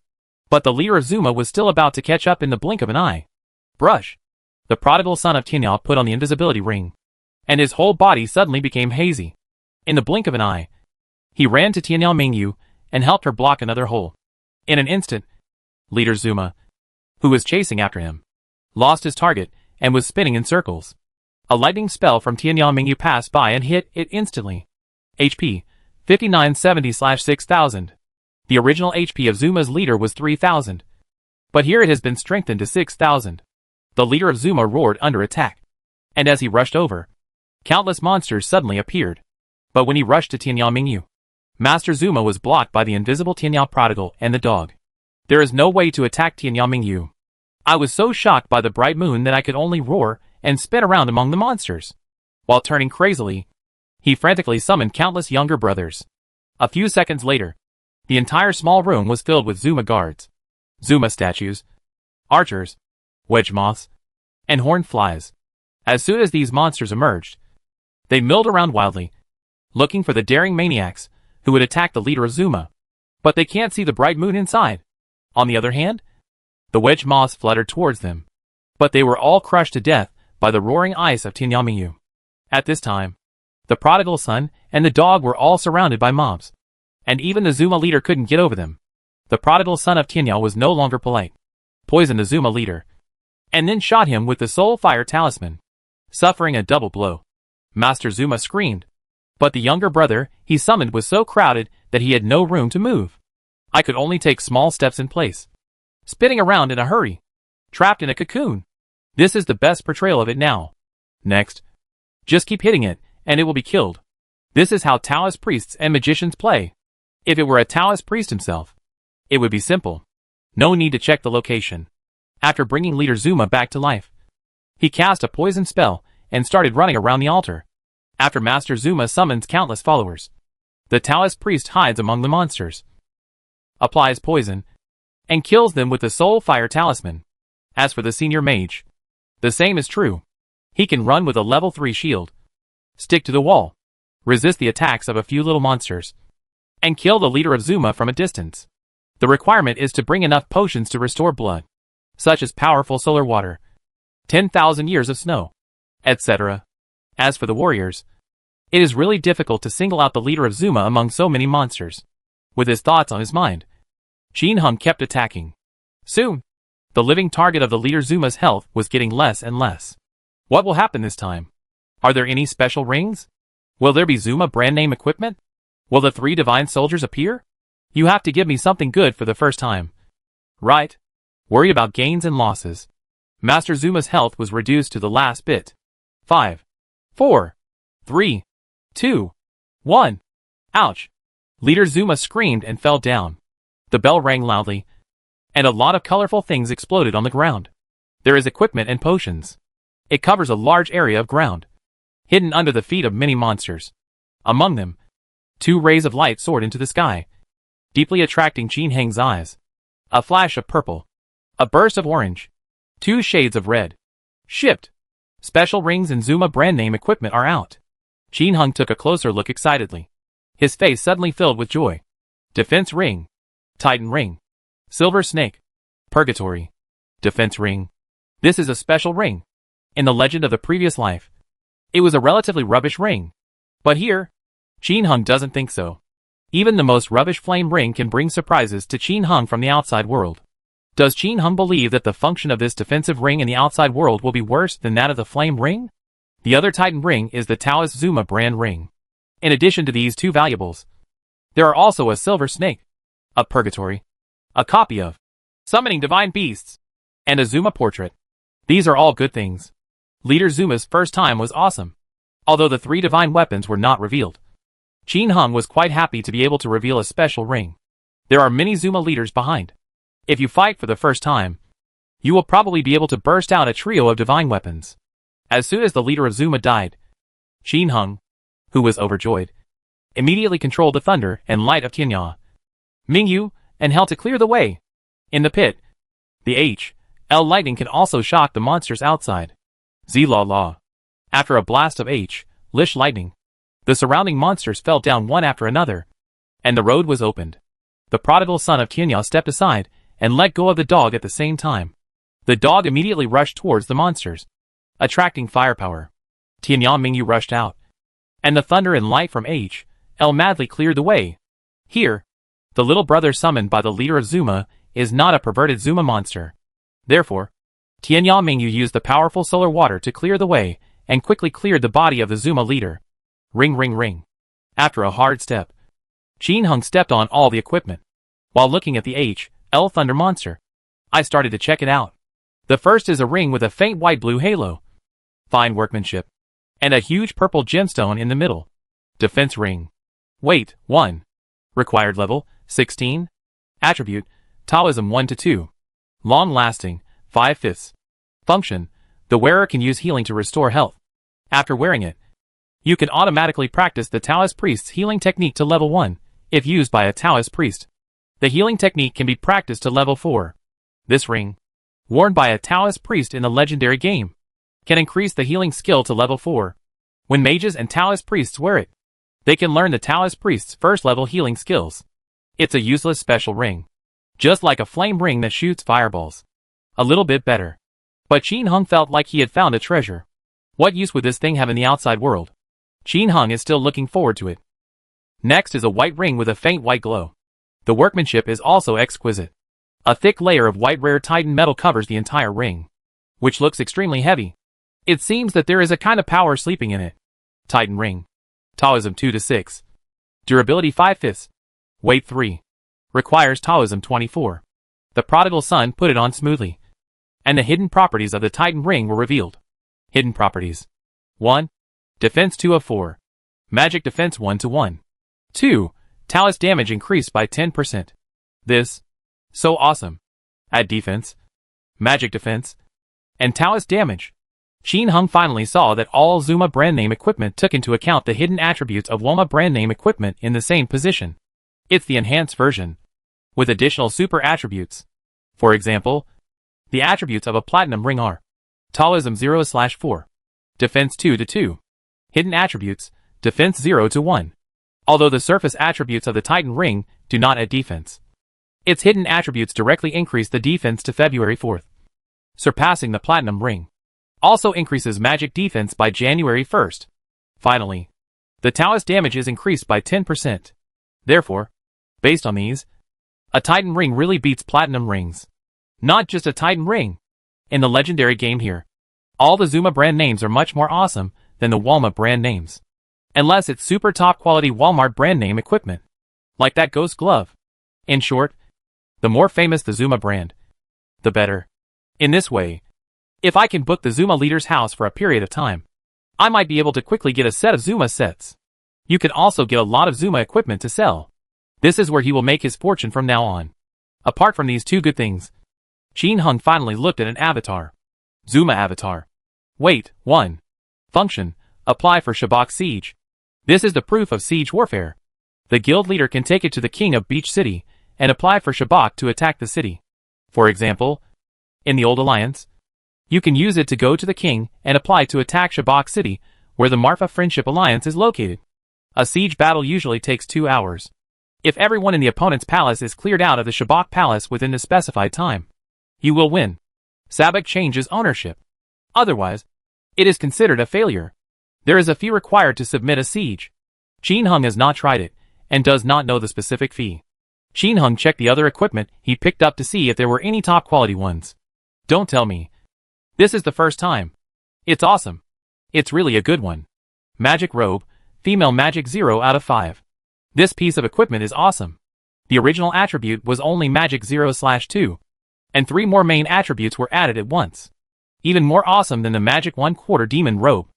But the leader of Zuma was still about to catch up in the blink of an eye. Brush! The prodigal son of Tianyao put on the invisibility ring, and his whole body suddenly became hazy. In the blink of an eye, he ran to Tianyao Mingyu and helped her block another hole. In an instant, leader Zuma, who was chasing after him, lost his target and was spinning in circles. A lightning spell from Tianyao Mingyu passed by and hit it instantly. HP 5970/6000. The original HP of Zuma's leader was 3000, but here it has been strengthened to 6000. The leader of Zuma roared under attack, and as he rushed over, countless monsters suddenly appeared. But when he rushed to Tianyao Mingyu, Master Zuma was blocked by the invisible Tianyao Prodigal and the dog. There is no way to attack Tianyao Mingyu. I was so shocked by the bright moon that I could only roar and spin around among the monsters. While turning crazily, he frantically summoned countless younger brothers. A few seconds later, the entire small room was filled with Zuma guards, Zuma statues, archers, wedge moths, and horned flies. As soon as these monsters emerged, they milled around wildly, looking for the daring maniacs who would attack the leader of Zuma. But they can't see the bright moon inside. On the other hand, the wedge moths fluttered towards them, but they were all crushed to death by the roaring ice of Tianyao Mingyu. At this time, the prodigal son and the dog were all surrounded by mobs, and even the Zuma leader couldn't get over them. The prodigal son of Tianyao was no longer polite, poisoned the Zuma leader, and then shot him with the soul fire talisman, suffering a double blow. Master Zuma screamed, but the younger brother he summoned was so crowded that he had no room to move. I could only take small steps in place, spinning around in a hurry, trapped in a cocoon. This is the best portrayal of it now. Next, just keep hitting it, and it will be killed. This is how Taoist priests and magicians play. If it were a Taoist priest himself, it would be simple. No need to check the location. After bringing leader Zuma back to life, he cast a poison spell and started running around the altar. After Master Zuma summons countless followers, the Taoist priest hides among the monsters, applies poison, and kills them with the soul fire talisman. As for the senior mage, the same is true. He can run with a level 3 shield, stick to the wall, resist the attacks of a few little monsters, and kill the leader of Zuma from a distance. The requirement is to bring enough potions to restore blood, such as powerful solar water, 10,000 years of snow, etc. As for the warriors, it is really difficult to single out the leader of Zuma among so many monsters. With his thoughts on his mind, Qin Heng kept attacking. Soon, the living target of the leader Zuma's health was getting less and less. What will happen this time? Are there any special rings? Will there be Zuma brand name equipment? Will the 3 divine soldiers appear? You have to give me something good for the first time. Right. Worried about gains and losses. Master Zuma's health was reduced to the last bit. 5, 4, 3, 2, 1. Ouch. Leader Zuma screamed and fell down. The bell rang loudly, and a lot of colorful things exploded on the ground. There is equipment and potions. It covers a large area of ground, hidden under the feet of many monsters. Among them, 2 rays of light soared into the sky, deeply attracting Qin Heng's eyes. A flash of purple, a burst of orange, 2 shades of red. Shipped. Special rings and Zuma brand name equipment are out. Qin Heng took a closer look excitedly. His face suddenly filled with joy. Defense ring, Titan ring, silver snake, purgatory, defense ring. This is a special ring. In the legend of the previous life, it was a relatively rubbish ring. But here, Qin Heng doesn't think so. Even the most rubbish flame ring can bring surprises to Qin Heng from the outside world. Does Qin Heng believe that the function of this defensive ring in the outside world will be worse than that of the flame ring? The other Titan ring is the Taoist Zuma brand ring. In addition to these 2 valuables, there are also a silver snake, a purgatory, a copy of Summoning Divine Beasts, and a Zuma portrait. These are all good things. Leader Zuma's first time was awesome. Although the 3 divine weapons were not revealed, Qin Heng was quite happy to be able to reveal a special ring. There are many Zuma leaders behind. If you fight for the first time, you will probably be able to burst out a trio of divine weapons. As soon as the leader of Zuma died, Qin Heng, who was overjoyed, immediately controlled the thunder and light of Tianyao Mingyu and Hell to clear the way. In the pit, the H.L. lightning can also shock the monsters outside. Z-la-la. After a blast of H.Lish lightning, the surrounding monsters fell down one after another, and the road was opened. The prodigal son of Tianya stepped aside and let go of the dog at the same time. The dog immediately rushed towards the monsters, attracting firepower. Tianya Mingyu rushed out, and the thunder and light from H.L. madly cleared the way. Here, the little brother summoned by the leader of Zuma is not a perverted Zuma monster. Therefore, Tianya Mingyu used the powerful solar water to clear the way and quickly cleared the body of the Zuma leader. Ring ring ring. After a hard step, Qin Hung stepped on all the equipment. While looking at the H.L. Thunder monster, I started to check it out. The first is a ring with a faint white-blue halo. Fine workmanship. And a huge purple gemstone in the middle. Defense ring. Weight, 1. Required level, 16. Attribute, Taoism 1-2. Long-lasting, 5/5. Function, the wearer can use healing to restore health. After wearing it, you can automatically practice the Taoist priest's healing technique to level 1, if used by a Taoist priest. The healing technique can be practiced to level 4. This ring, worn by a Taoist priest in the legendary game, can increase the healing skill to level 4. When mages and Taoist priests wear it, they can learn the Taoist priest's first-level healing skills. It's a useless special ring. Just like a flame ring that shoots fireballs. A little bit better. But Qin Hung felt like he had found a treasure. What use would this thing have in the outside world? Qin Hung is still looking forward to it. Next is a white ring with a faint white glow. The workmanship is also exquisite. A thick layer of white rare titan metal covers the entire ring, which looks extremely heavy. It seems that there is a kind of power sleeping in it. Titan ring. Taoism 2-6. Durability 5/5. Weight 3. Requires Taoism 24. The prodigal son put it on smoothly, and the hidden properties of the Titan ring were revealed. Hidden properties. 1. Defense 2 of 4. Magic defense 1-1. 2. Taoist damage increased by 10%. This. So awesome. Add defense, magic defense, and Taoist damage. Qin Hung finally saw that all Zuma brand name equipment took into account the hidden attributes of Woma brand name equipment in the same position. It's the enhanced version, with additional super attributes. For example, the attributes of a platinum ring are Taoism 0/4, Defense 2-2, Hidden attributes, Defense 0-1. Although the surface attributes of the Titan ring do not add defense, its hidden attributes directly increase the defense to February 4th. Surpassing the platinum ring also increases magic defense by January 1st. Finally, the Taoist damage is increased by 10%. Therefore, based on these, a Titan ring really beats platinum rings. Not just a Titan ring. In the legendary game here, all the Zuma brand names are much more awesome than the Walmart brand names. Unless it's super top quality Walmart brand name equipment. Like that ghost glove. In short, the more famous the Zuma brand, the better. In this way, if I can book the Zuma leader's house for a period of time, I might be able to quickly get a set of Zuma sets. You can also get a lot of Zuma equipment to sell. This is where he will make his fortune from now on. Apart from these two good things, Qin Hung finally looked at an avatar. Zuma avatar. Weight, 1. Function, apply for Shabak siege. This is the proof of siege warfare. The guild leader can take it to the king of Beach City and apply for Shabak to attack the city. For example, in the Old Alliance, you can use it to go to the king and apply to attack Shabak City, where the Marfa Friendship Alliance is located. A siege battle usually takes 2 hours. If everyone in the opponent's palace is cleared out of the Shabak Palace within the specified time, you will win. Sabak changes ownership. Otherwise, it is considered a failure. There is a fee required to submit a siege. Qin Hung has not tried it, and does not know the specific fee. Qin Hung checked the other equipment he picked up to see if there were any top quality ones. Don't tell me. This is the first time. It's awesome. It's really a good one. Magic robe, female magic 0 out of 5. This piece of equipment is awesome. The original attribute was only magic 0/2, and 3 more main attributes were added at once. Even more awesome than the magic 1/4 demon robe.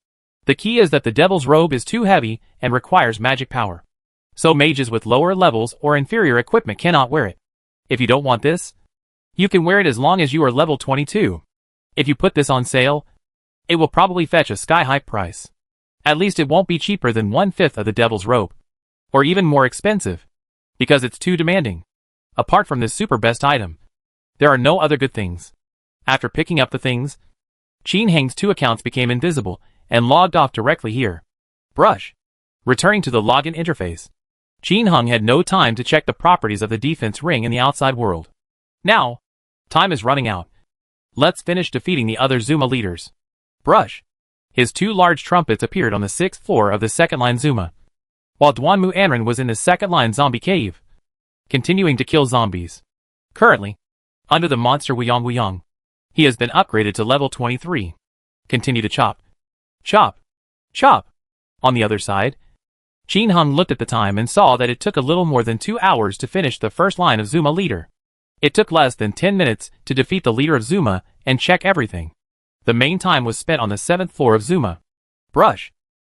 The key is that the devil's robe is too heavy and requires magic power. So mages with lower levels or inferior equipment cannot wear it. If you don't want this, you can wear it as long as you are level 22. If you put this on sale, it will probably fetch a sky-high price. At least it won't be cheaper than 1/5 of the devil's robe. Or even more expensive. Because it's too demanding. Apart from this super best item, there are no other good things. After picking up the things, Qin Heng's 2 accounts became invisible and logged off directly here. Brush. Returning to the login interface, Qin Heng had no time to check the properties of the defense ring in the outside world. Now, time is running out. Let's finish defeating the other Zuma leaders. Brush. His 2 large trumpets appeared on the 6th floor of the second line Zuma, while Duanmu Anren was in the second line zombie cave, continuing to kill zombies. Currently, under the monster Wuyong, he has been upgraded to level 23. Continue to chop. Chop. Chop. On the other side, Qin Heng looked at the time and saw that it took a little more than 2 hours to finish the first line of Zuma leader. It took less than 10 minutes to defeat the leader of Zuma and check everything. The main time was spent on the 7th floor of Zuma. Brush.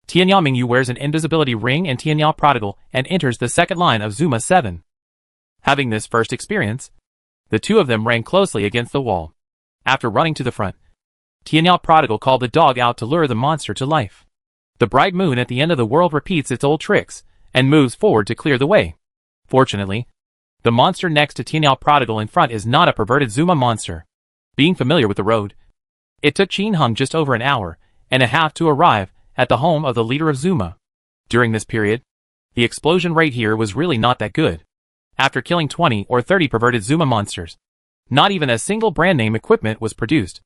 Tianyao Mingyu wears an invisibility ring and Tianyao Prodigal and enters the second line of Zuma 7. Having this first experience, the 2 of them ran closely against the wall. After running to the front, Tianyao Prodigal called the dog out to lure the monster to life. The bright moon at the end of the world repeats its old tricks and moves forward to clear the way. Fortunately, the monster next to Tianyao Prodigal in front is not a perverted Zuma monster. Being familiar with the road, it took Qin Heng just over an hour and a half to arrive at the home of the leader of Zuma. During this period, the explosion rate here was really not that good. After killing 20 or 30 perverted Zuma monsters, not even a single brand name equipment was produced.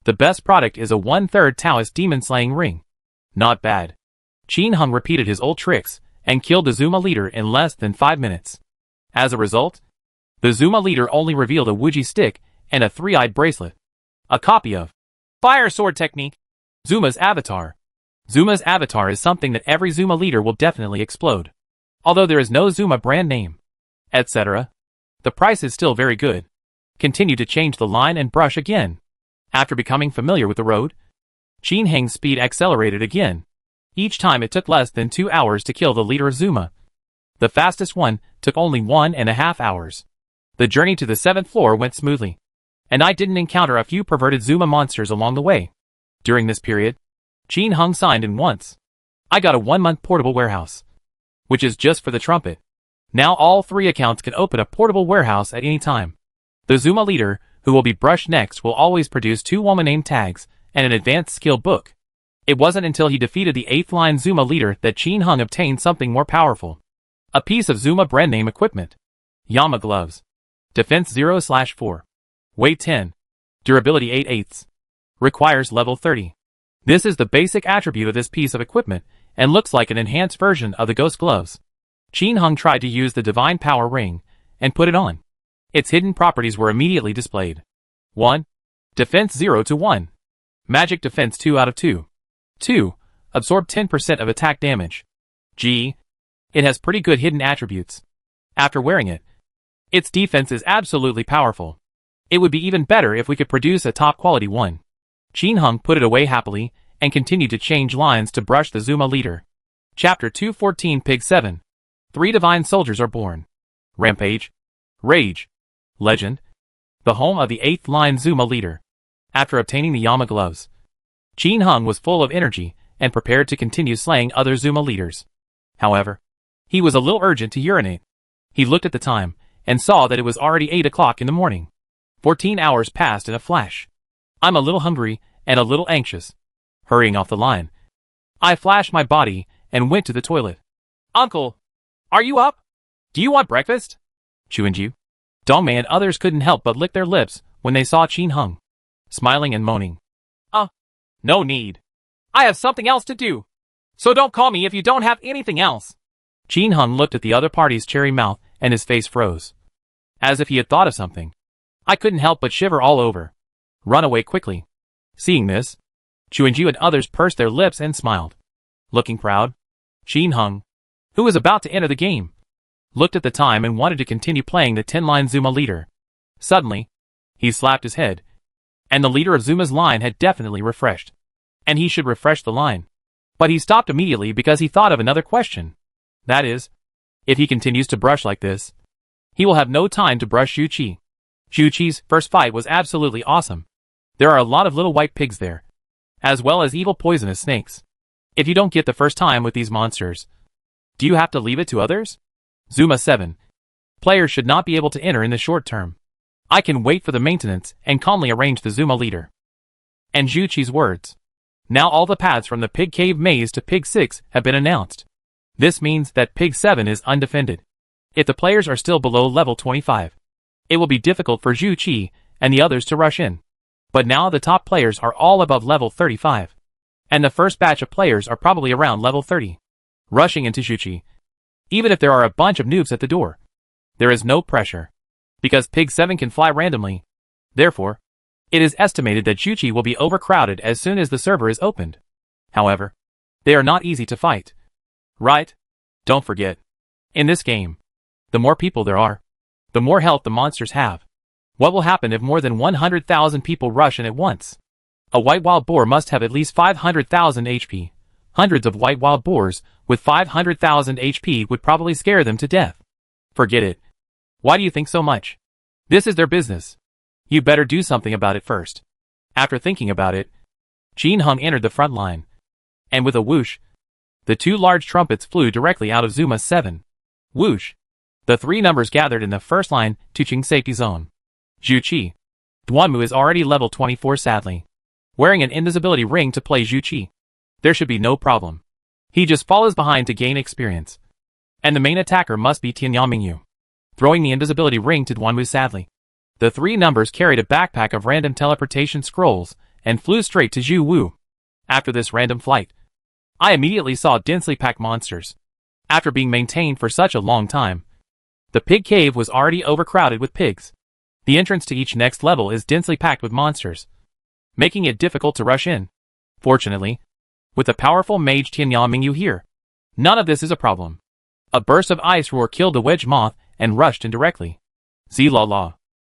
The best product is a 1/3 Taoist demon slaying ring. Not bad. Qin Heng repeated his old tricks and killed the Zuma leader in less than 5 minutes. As a result, the Zuma leader only revealed a Wuji stick and a 3-eyed bracelet. A copy of Fire Sword Technique. Zuma's avatar. Zuma's avatar is something that every Zuma leader will definitely explode. Although there is no Zuma brand name, etc., the price is still very good. Continue to change the line and brush again. After becoming familiar with the road, Qin Heng's speed accelerated again. Each time it took less than 2 hours to kill the leader of Zuma. The fastest one took only 1.5 hours. The journey to the 7th floor went smoothly, and I didn't encounter a few perverted Zuma monsters along the way. During this period, Qin Heng signed in once. I got a 1-month portable warehouse, which is just for the trumpet. Now all 3 accounts can open a portable warehouse at any time. The Zuma leader, who will be brushed next, will always produce 2 woman name tags and an advanced skill book. It wasn't until he defeated the 8th line Zuma leader that Qin Heng obtained something more powerful. A piece of Zuma brand name equipment. Yama gloves. Defense 0/4. Weight 10. Durability 8/8. Requires level 30. This is the basic attribute of this piece of equipment and looks like an enhanced version of the ghost gloves. Qin Heng tried to use the divine power ring and put it on. Its hidden properties were immediately displayed. 1. Defense 0/1. Magic defense 2/2. 2. Absorb 10% of attack damage. G. It has pretty good hidden attributes. After wearing it, its defense is absolutely powerful. It would be even better if we could produce a top quality one. Qin Heng put it away happily and continued to change lines to brush the Zuma leader. Chapter 214 Pig 7. 3 divine soldiers are born. Rampage. Rage. Legend. The home of the 8th line Zuma leader. After obtaining the Yama gloves, Qin Heng was full of energy and prepared to continue slaying other Zuma leaders. However, he was a little urgent to urinate. He looked at the time and saw that it was already 8 o'clock in the morning. 14 hours passed in a flash. I'm a little hungry and a little anxious. Hurrying off the line, I flashed my body and went to the toilet. Uncle, are you up? Do you want breakfast? Chuanju, Dongmei and others couldn't help but lick their lips when they saw Qin Heng, smiling and moaning. No need. I have something else to do. So don't call me if you don't have anything else. Qin Heng looked at the other party's cherry mouth and his face froze, as if he had thought of something. I couldn't help but shiver all over. Run away quickly. Seeing this, Chuanju and others pursed their lips and smiled. Looking proud, Qin Heng, who was about to enter the game, looked at the time and wanted to continue playing the 10-line Zuma leader. Suddenly, he slapped his head, and the leader of Zuma's line had definitely refreshed. And he should refresh the line. But he stopped immediately because he thought of another question. That is, if he continues to brush like this, he will have no time to brush Xu Qi. Xu Qi's first fight was absolutely awesome. There are a lot of little white pigs there, as well as evil poisonous snakes. If you don't get the first time with these monsters, do you have to leave it to others? Zuma 7. Players should not be able to enter in the short term. I can wait for the maintenance and calmly arrange the Zuma leader. And Zhu Qi's words. Now all the paths from the Pig Cave Maze to Pig 6 have been announced. This means that Pig 7 is undefended. If the players are still below level 25, it will be difficult for Zhu Qi and the others to rush in. But now the top players are all above level 35. And the first batch of players are probably around level 30. Rushing into Zhu Qi. Even if there are a bunch of noobs at the door, there is no pressure. Because Pig 7 can fly randomly. Therefore, it is estimated that Zhu Qi will be overcrowded as soon as the server is opened. However, they are not easy to fight. Right? Don't forget. In this game, the more people there are, the more health the monsters have. What will happen if more than 100,000 people rush in at once? A white wild boar must have at least 500,000 HP. Hundreds of white wild boars with 500,000 HP would probably scare them to death. Forget it. Why do you think so much? This is their business. You better do something about it first. After thinking about it, Jin Hung entered the front line. And with a whoosh, the two large trumpets flew directly out of Zuma 7. Whoosh. The three numbers gathered in the first line to Qing safety zone. Zhu Qi. Duanmu is already level 24 sadly. Wearing an invisibility ring to play Zhu Qi. There should be no problem. He just follows behind to gain experience. And the main attacker must be Tianyao Mingyu. Throwing the invisibility ring to Duanmu sadly. The three numbers carried a backpack of random teleportation scrolls and flew straight to Zhu Wu. After this random flight, I immediately saw densely packed monsters. After being maintained for such a long time, the pig cave was already overcrowded with pigs. The entrance to each next level is densely packed with monsters, making it difficult to rush in. Fortunately, with the powerful mage Tianyao Mingyu here, none of this is a problem. A burst of ice roar killed the wedge moth and rushed in directly. Zila La.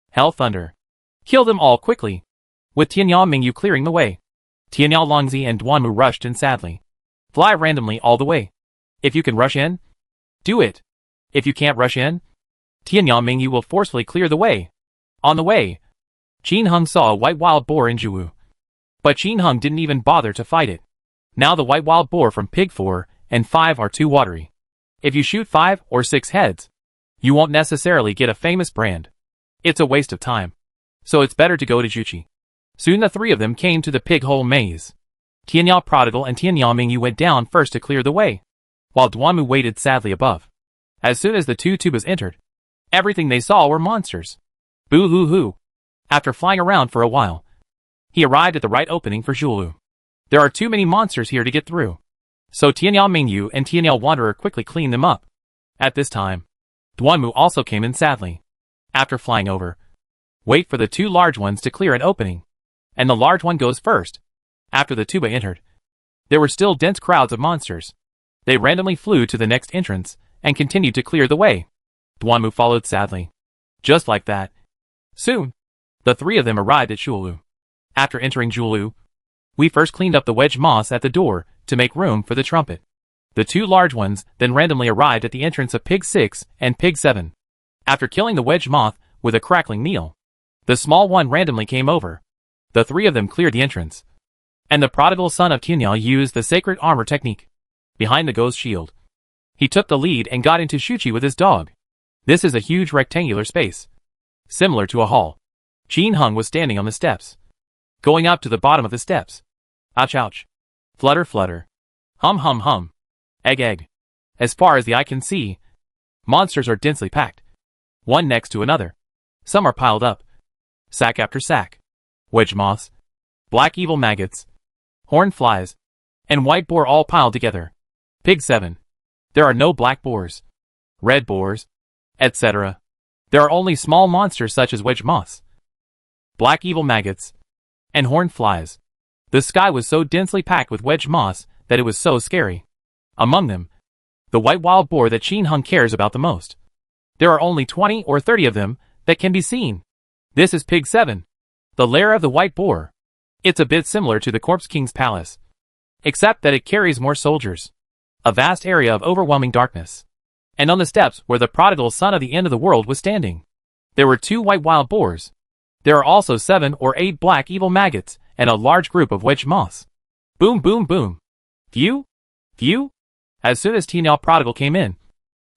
Hell Thunder. Kill them all quickly. With Tianyao Mingyu clearing the way, Tianyao Longzi and Duanmu rushed in sadly. Fly randomly all the way. If you can rush in, do it. If you can't rush in, Tianyao Mingyu will forcefully clear the way. On the way, Jin Hung saw a white wild boar in Zhu. But Jin Hung didn't even bother to fight it. Now the white wild boar from Pig 4 and 5 are too watery. If you shoot 5 or 6 heads, you won't necessarily get a famous brand. It's a waste of time. So it's better to go to Zhu Qi. Soon the three of them came to the pig hole maze. Tianyao Prodigal and Tianyao Mingyu went down first to clear the way, while Duanmu waited sadly above. As soon as the two tubas entered, everything they saw were monsters. Boo-hoo-hoo. After flying around for a while, he arrived at the right opening for Zhulu. There are too many monsters here to get through. So Tianyao Mingyu and Tianyao Wanderer quickly cleaned them up. At this time, Duanmu also came in sadly. After flying over, wait for the two large ones to clear an opening. And the large one goes first. After the tuba entered, there were still dense crowds of monsters. They randomly flew to the next entrance and continued to clear the way. Duanmu followed sadly. Just like that. Soon, the three of them arrived at Zhulu. After entering Zhulu, we first cleaned up the wedge moss at the door to make room for the trumpet. The two large ones then randomly arrived at the entrance of Pig 6 and Pig 7. After killing the wedge moth with a crackling meal, the small one randomly came over. The three of them cleared the entrance. And the prodigal son of Tianyao used the sacred armor technique. Behind the ghost shield, he took the lead and got into Zhu Qi with his dog. This is a huge rectangular space, similar to a hall. Jin Hung was standing on the steps, going up to the bottom of the steps. Ouch ouch. Flutter flutter. Hum hum hum. Egg egg. As far as the eye can see, monsters are densely packed, one next to another. Some are piled up, sack after sack. Wedge moths, black evil maggots, horned flies, and white boar all piled together. Pig 7. There are no black boars, red boars, etc. There are only small monsters such as wedge moths, black evil maggots, and horned flies. The sky was so densely packed with wedge moths that it was so scary. Among them, the white wild boar that Jin Hung cares about the most. There are only 20 or 30 of them that can be seen. This is Pig 7, the lair of the white boar. It's a bit similar to the Corpse King's palace, except that it carries more soldiers. A vast area of overwhelming darkness. And on the steps where the prodigal son of the end of the world was standing, there were 2 white wild boars. There are also 7 or 8 black evil maggots and a large group of wedge moths. Boom boom boom. Phew? Phew? As soon as Tianyao Prodigal came in,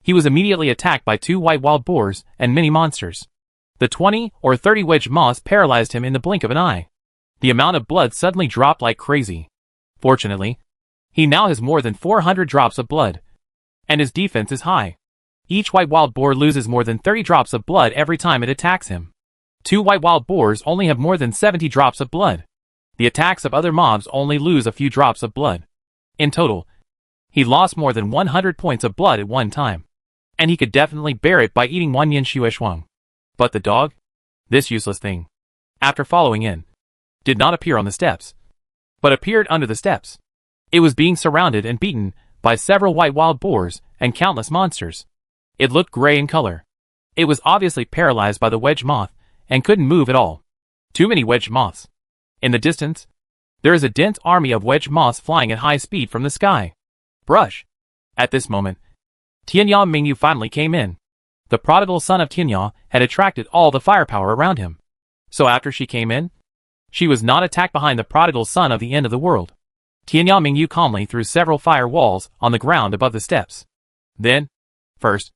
He was immediately attacked by 2 white wild boars and mini monsters. The 20 or 30 wedge moths paralyzed him in the blink of an eye. The amount of blood suddenly dropped like crazy. Fortunately, he now has more than 400 drops of blood, and his defense is high. Each white wild boar loses more than 30 drops of blood every time it attacks him. 2 white wild boars only have more than 70 drops of blood. The attacks of other mobs only lose a few drops of blood. In total, he lost more than 100 points of blood at one time, and he could definitely bear it by eating 1 yin xue shuang. But the dog? This useless thing, after following in, did not appear on the steps, but appeared under the steps. It was being surrounded and beaten by several white wild boars and countless monsters. It looked gray in color. It was obviously paralyzed by the wedge moth and couldn't move at all. Too many wedge moths. In the distance, there is a dense army of wedge moths flying at high speed from the sky. Brush. At this moment, Tianya Mingyu finally came in. The prodigal son of Tianya had attracted all the firepower around him. So after she came in, she was not attacked behind the prodigal son of the end of the world. Tianya Mingyu calmly threw several fire walls on the ground above the steps. Then, first,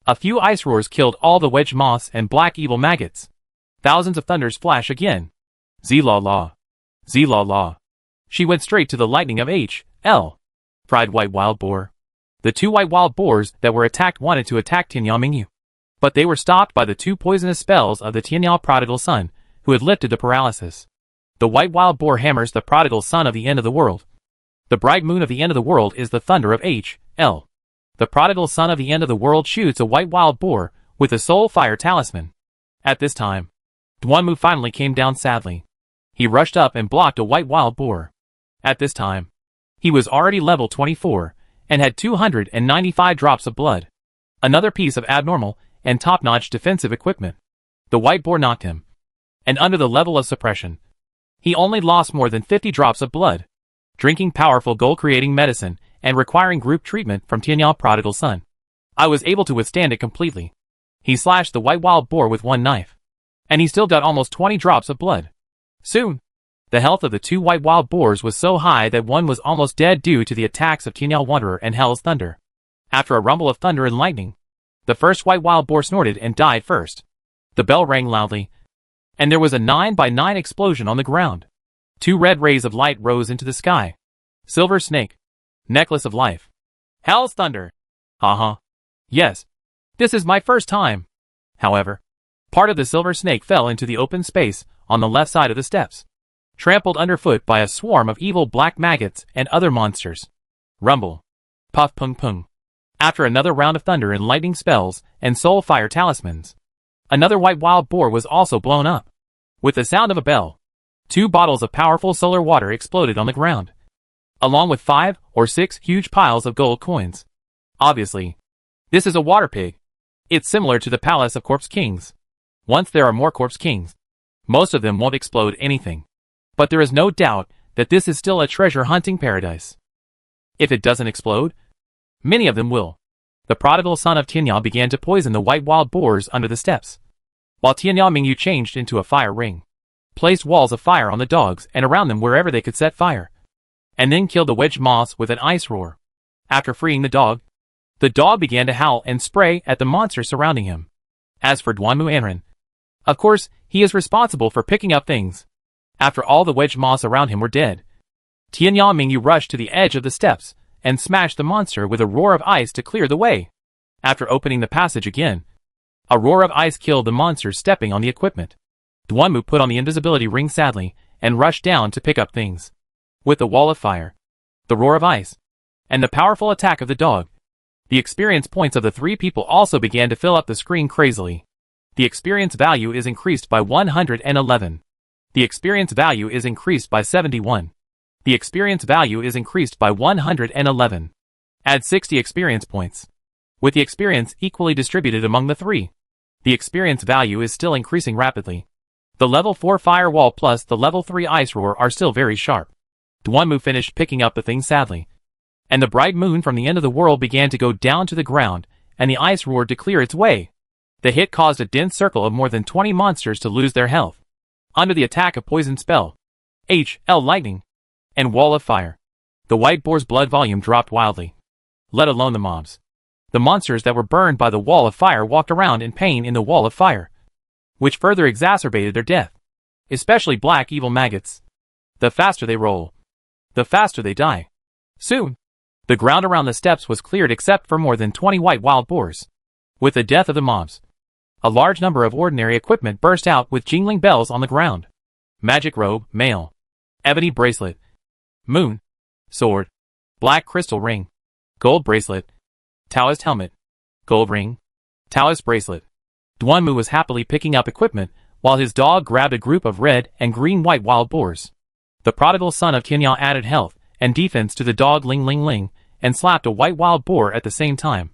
a few ice roars killed all the wedge moths and black evil maggots. Thousands of thunders flash again. Z-la-la. Z-la-la. She went straight to the lightning of H.L. Fried white wild boar. The 2 white wild boars that were attacked wanted to attack Tianya Mingyu, but they were stopped by the 2 poisonous spells of the Tianya prodigal son, who had lifted the paralysis. The white wild boar hammers the prodigal son of the end of the world. The bright moon of the end of the world is the thunder of H.L. The prodigal son of the end of the world shoots a white wild boar with a soul fire talisman. At this time, Duanmu finally came down sadly. He rushed up and blocked a white wild boar. At this time, he was already level 24 and had 295 drops of blood. Another piece of abnormal and top-notch defensive equipment. The white boar knocked him, and under the level of suppression, he only lost more than 50 drops of blood. Drinking powerful goal-creating medicine and requiring group treatment from Tianya prodigal son, I was able to withstand it completely. He slashed the white wild boar with 1 knife, and he still got almost 20 drops of blood. Soon, the health of the 2 white wild boars was so high that one was almost dead due to the attacks of Tianya Wanderer and Hell's Thunder. After a rumble of thunder and lightning, the first white wild boar snorted and died first. The bell rang loudly, and there was a 9x9 explosion on the ground. 2 red rays of light rose into the sky. Silver snake. Necklace of life. Hell's Thunder. Haha. Yes. This is my first time. However, part of the silver snake fell into the open space on the left side of the steps, trampled underfoot by a swarm of evil black maggots and other monsters. Rumble. Puff pung pung. After another round of thunder and lightning spells and soul fire talismans, another white wild boar was also blown up. With the sound of a bell, 2 bottles of powerful solar water exploded on the ground, along with 5 or 6 huge piles of gold coins. Obviously, this is a water pig. It's similar to the palace of corpse kings. Once there are more corpse kings, most of them won't explode anything. But there is no doubt that this is still a treasure hunting paradise. If it doesn't explode, many of them will. The prodigal son of Tianya began to poison the white wild boars under the steps, while Tianya Mingyu changed into a fire ring, placed walls of fire on the dogs and around them wherever they could set fire, and then killed the wedge moths with an ice roar. After freeing the dog began to howl and spray at the monsters surrounding him. As for Duanmu Anren, of course, he is responsible for picking up things. After all the wedge moths around him were dead, Tianya Mingyu rushed to the edge of the steps and smashed the monster with a roar of ice to clear the way. After opening the passage again, a roar of ice killed the monster stepping on the equipment. Duanmu put on the invisibility ring sadly and rushed down to pick up things. With the wall of fire, the roar of ice, and the powerful attack of the dog, the experience points of the 3 people also began to fill up the screen crazily. The experience value is increased by 111. The experience value is increased by 71. The experience value is increased by 111. Add 60 experience points. With the experience equally distributed among the 3, the experience value is still increasing rapidly. The level 4 firewall plus the level 3 ice roar are still very sharp. Duanmu finished picking up the thing sadly, and the bright moon from the end of the world began to go down to the ground, and the ice roared to clear its way. The hit caused a dense circle of more than 20 monsters to lose their health, under the attack of poison spell, H.L. lightning, and wall of fire. The white boar's blood volume dropped wildly, let alone the mobs. The monsters that were burned by the wall of fire walked around in pain in the wall of fire, which further exacerbated their death. Especially black evil maggots. The faster they roll, the faster they die. Soon, the ground around the steps was cleared except for more than 20 white wild boars. With the death of the mobs, a large number of ordinary equipment burst out with jingling bells on the ground. Magic robe, male. Ebony bracelet. Moon. Sword. Black crystal ring. Gold bracelet. Taoist helmet. Gold ring. Taoist bracelet. Duanmu was happily picking up equipment, while his dog grabbed a group of red and green white wild boars. The prodigal son of Tianyao added health and defense to the dog Ling Ling Ling, and slapped a white wild boar at the same time.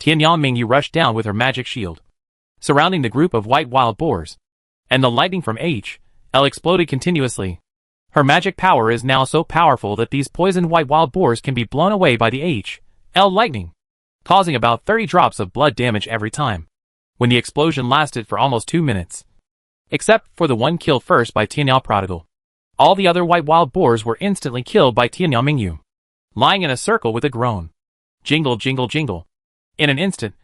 Tianyao Mingyu rushed down with her magic shield, surrounding the group of white wild boars, and the lightning from H.L. exploded continuously. Her magic power is now so powerful that these poisoned white wild boars can be blown away by the H.L. lightning, causing about 30 drops of blood damage every time. When the explosion lasted for almost 2 minutes, except for the one killed first by Tianyao Prodigal, all the other white wild boars were instantly killed by Tianyao Mingyu, lying in a circle with a groan. Jingle, jingle, jingle. In an instant,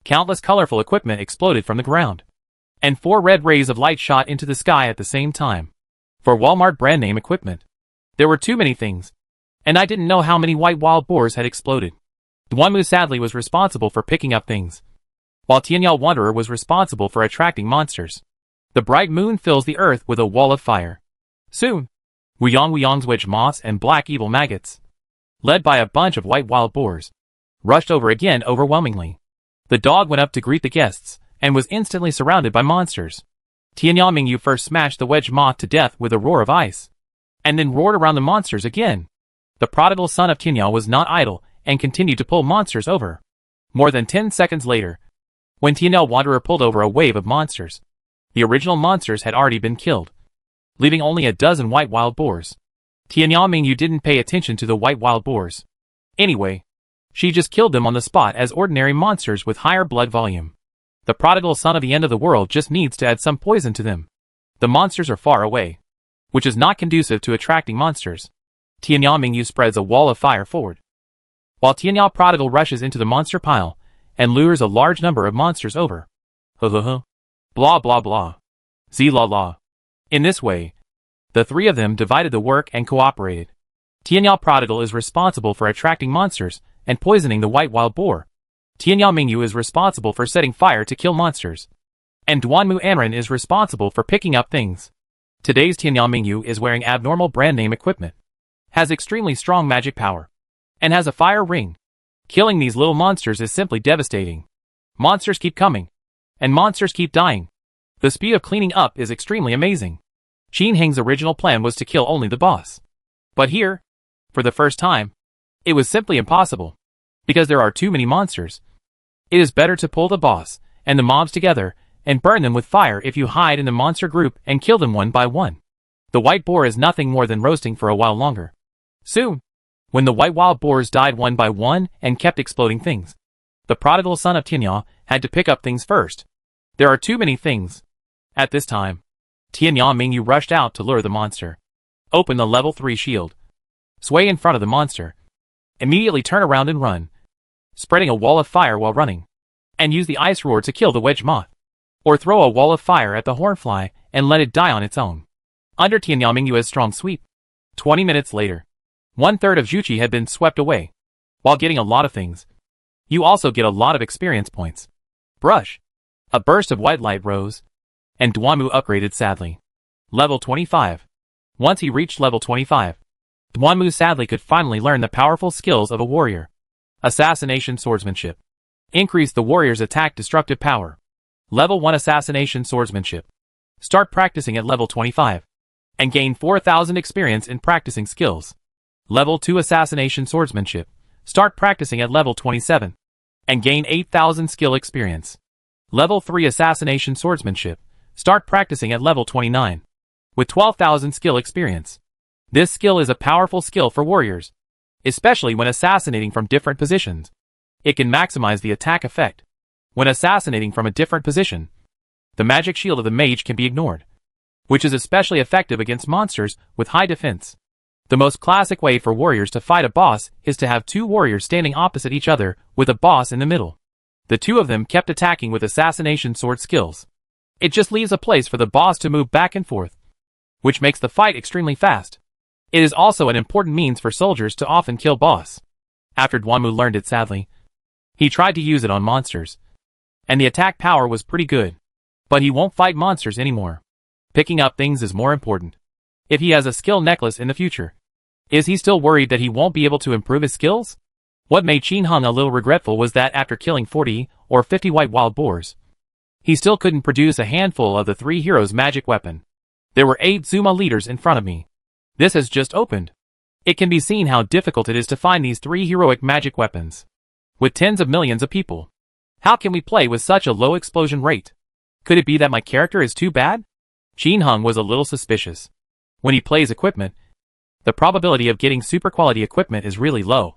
countless colorful equipment exploded from the ground, and 4 red rays of light shot into the sky at the same time. For Walmart brand name equipment, there were too many things, and I didn't know how many white wild boars had exploded. Duanmu sadly was responsible for picking up things, while Tianyao Wanderer was responsible for attracting monsters. The bright moon fills the earth with a wall of fire. Soon, Wuyong's wedge moths and black evil maggots, led by a bunch of white wild boars, rushed over again overwhelmingly. The dog went up to greet the guests, and was instantly surrounded by monsters. Tianyao Mingyu first smashed the wedge moth to death with a roar of ice, and then roared around the monsters again. The prodigal son of Tianyao was not idle, and continued to pull monsters over. More than 10 seconds later, when Tianyao Wanderer pulled over a wave of monsters, the original monsters had already been killed, leaving only a dozen white wild boars. Tianyao Mingyu didn't pay attention to the white wild boars. Anyway, she just killed them on the spot as ordinary monsters with higher blood volume. The prodigal son of the end of the world just needs to add some poison to them. The monsters are far away, which is not conducive to attracting monsters. Tianyao Mingyu spreads a wall of fire forward, while Tianyao Prodigal rushes into the monster pile and lures a large number of monsters over. Blah blah blah. La la. In this way, the 3 of them divided the work and cooperated. Tianyao Prodigal is responsible for attracting monsters and poisoning the white wild boar. Tianyao Mingyu is responsible for setting fire to kill monsters, and Duanmu Anren is responsible for picking up things. Today's Tianyao Mingyu is wearing abnormal brand name equipment, has extremely strong magic power, and has a fire ring. Killing these little monsters is simply devastating. Monsters keep coming, and monsters keep dying. The speed of cleaning up is extremely amazing. Qin Heng's original plan was to kill only the boss. But here, for the first time, it was simply impossible, because there are too many monsters. It is better to pull the boss and the mobs together and burn them with fire if you hide in the monster group and kill them one by one. The white boar is nothing more than roasting for a while longer. Soon, when the white wild boars died one by one and kept exploding things, the prodigal son of Tianyao had to pick up things first. There are too many things. At this time, Tianyao Mingyu rushed out to lure the monster. Open the level 3 shield. Sway in front of the monster. Immediately turn around and run, spreading a wall of fire while running. And use the ice roar to kill the wedge moth. Or throw a wall of fire at the hornfly and let it die on its own. Under Tianyao Mingyu's strong sweep. 20 minutes later, 1/3 of Juqi had been swept away. While getting a lot of things, you also get a lot of experience points. Brush. A burst of white light rose, and Duanmu upgraded sadly. Level 25. Once he reached level 25, Duanmu sadly could finally learn the powerful skills of a warrior. Assassination Swordsmanship. Increase the warrior's attack destructive power. Level 1 Assassination Swordsmanship. Start practicing at level 25, and gain 4,000 experience in practicing skills. Level 2 Assassination Swordsmanship. Start practicing at level 27, and gain 8,000 skill experience. Level 3 Assassination Swordsmanship. Start practicing at level 29, with 12,000 skill experience. This skill is a powerful skill for warriors, especially when assassinating from different positions. It can maximize the attack effect. When assassinating from a different position, the magic shield of the mage can be ignored, which is especially effective against monsters with high defense. The most classic way for warriors to fight a boss is to have two warriors standing opposite each other with a boss in the middle. The two of them kept attacking with assassination sword skills. It just leaves a place for the boss to move back and forth, which makes the fight extremely fast. It is also an important means for soldiers to often kill boss. After Duanmu learned it sadly, he tried to use it on monsters, and the attack power was pretty good. But he won't fight monsters anymore. Picking up things is more important. If he has a skill necklace in the future, is he still worried that he won't be able to improve his skills? What made Qin Hung a little regretful was that after killing 40 or 50 white wild boars, he still couldn't produce a handful of the 3 heroes' magic weapon. There were 8 Zuma leaders in front of me. This has just opened. It can be seen how difficult it is to find these 3 heroic magic weapons. With tens of millions of people, how can we play with such a low explosion rate? Could it be that my character is too bad? Qin Hung was a little suspicious. When he plays equipment, the probability of getting super quality equipment is really low.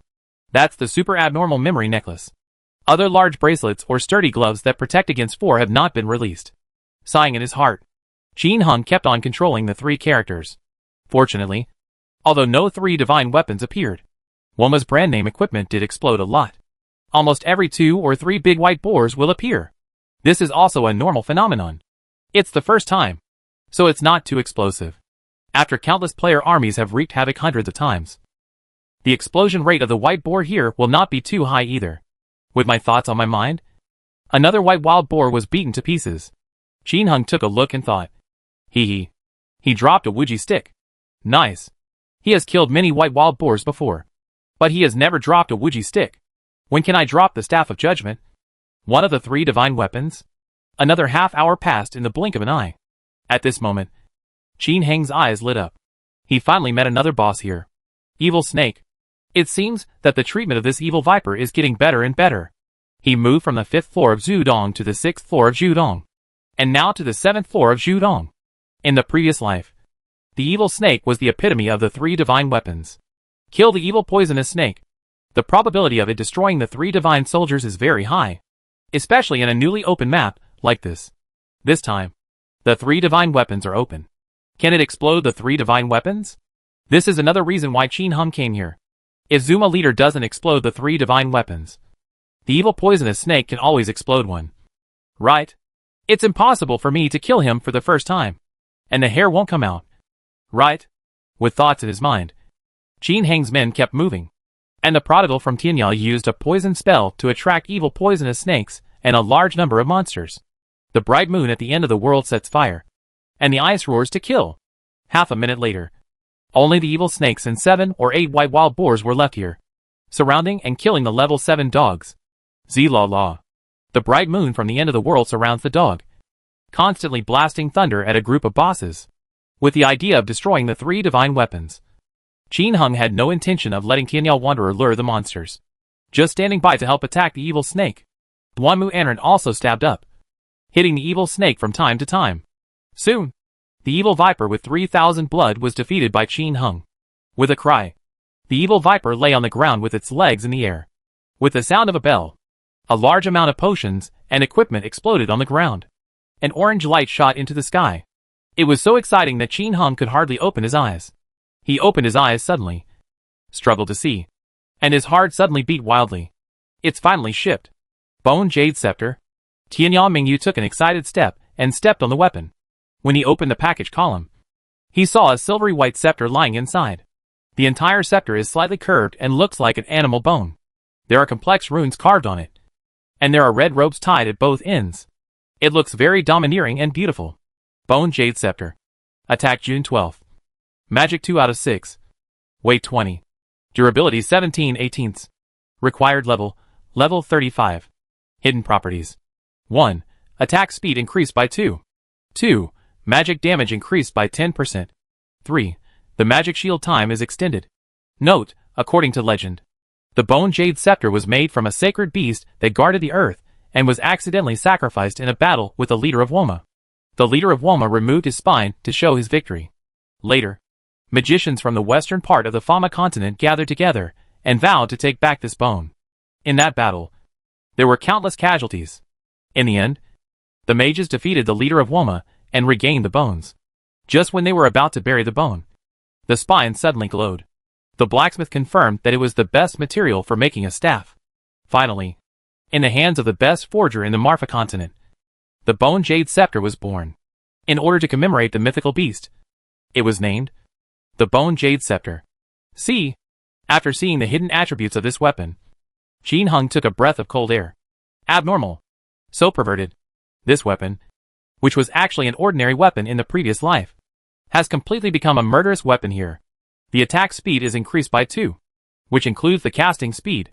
That's the super abnormal memory necklace. Other large bracelets or sturdy gloves that protect against 4 have not been released. Sighing in his heart, Qin Hung kept on controlling the 3 characters. Fortunately, although no 3 divine weapons appeared, Woma's brand name equipment did explode a lot. Almost every 2 or 3 big white boars will appear. This is also a normal phenomenon. It's the first time, so it's not too explosive. After countless player armies have wreaked havoc hundreds of times, the explosion rate of the white boar here will not be too high either. With my thoughts on my mind, another white wild boar was beaten to pieces. Qin Hung took a look and thought, He dropped a Wuji stick. Nice. He has killed many white wild boars before, but he has never dropped a Wuji stick. When can I drop the Staff of Judgment? One of the 3 divine weapons? Another half hour passed in the blink of an eye. At this moment, Qin Hang's eyes lit up. He finally met another boss here. Evil Snake. It seems that the treatment of this evil viper is getting better and better. He moved from the 5th floor of Zhudong to the 6th floor of Zhudong, and now to the 7th floor of Zhudong. In the previous life, the evil snake was the epitome of the 3 divine weapons. Kill the evil poisonous snake. The probability of it destroying the 3 divine soldiers is very high, especially in a newly open map like this. This time, the 3 divine weapons are open. Can it explode the 3 divine weapons? This is another reason why Qin Hung came here. If Zuma leader doesn't explode the 3 divine weapons, the evil poisonous snake can always explode one. Right? It's impossible for me to kill him for the first time, and the hair won't come out. Right? With thoughts in his mind, Qin Hang's men kept moving, and the prodigal from Tianyao used a poison spell to attract evil poisonous snakes and a large number of monsters. The bright moon at the end of the world sets fire, and the ice roars to kill. Half a minute later, only the evil snakes and 7 or 8 white wild boars were left here, surrounding and killing the level 7 dogs. Zla. The bright moon from the end of the world surrounds the dog, constantly blasting thunder at a group of bosses, with the idea of destroying the 3 divine weapons. Qin Hung had no intention of letting Tianyao Wanderer lure the monsters, just standing by to help attack the evil snake. Duanmu Anren also stabbed up, hitting the evil snake from time to time. Soon, the evil viper with 3,000 blood was defeated by Qin Hung. With a cry, the evil viper lay on the ground with its legs in the air. With the sound of a bell, a large amount of potions and equipment exploded on the ground. An orange light shot into the sky. It was so exciting that Qin Hung could hardly open his eyes. He opened his eyes suddenly, struggled to see, and his heart suddenly beat wildly. It's finally shipped. Bone Jade Scepter. Tianyao Mingyu took an excited step and stepped on the weapon. When he opened the package column, he saw a silvery white scepter lying inside. The entire scepter is slightly curved and looks like an animal bone. There are complex runes carved on it, and there are red ropes tied at both ends. It looks very domineering and beautiful. Bone Jade Scepter. Attack June 12th. Magic 2 out of 6. Weight 20. Durability 17/18. Required level, level 35. Hidden properties. 1. Attack speed increased by 2. 2. Magic damage increased by 10%. 3. The magic shield time is extended. Note, according to legend, the Bone Jade Scepter was made from a sacred beast that guarded the earth and was accidentally sacrificed in a battle with the leader of Woma. The leader of Woma removed his spine to show his victory. Later, magicians from the western part of the Fama continent gathered together and vowed to take back this bone. In that battle, there were countless casualties. In the end, the mages defeated the leader of Woma and regained the bones. Just when they were about to bury the bone, the spine suddenly glowed. The blacksmith confirmed that it was the best material for making a staff. Finally, in the hands of the best forger in the Marfa continent, the Bone Jade Scepter was born. In order to commemorate the mythical beast, it was named the Bone Jade Scepter. After seeing the hidden attributes of this weapon, Qin Hung took a breath of cold air. Abnormal. So perverted. This weapon, which was actually an ordinary weapon in the previous life, has completely become a murderous weapon here. The attack speed is increased by 2, which includes the casting speed.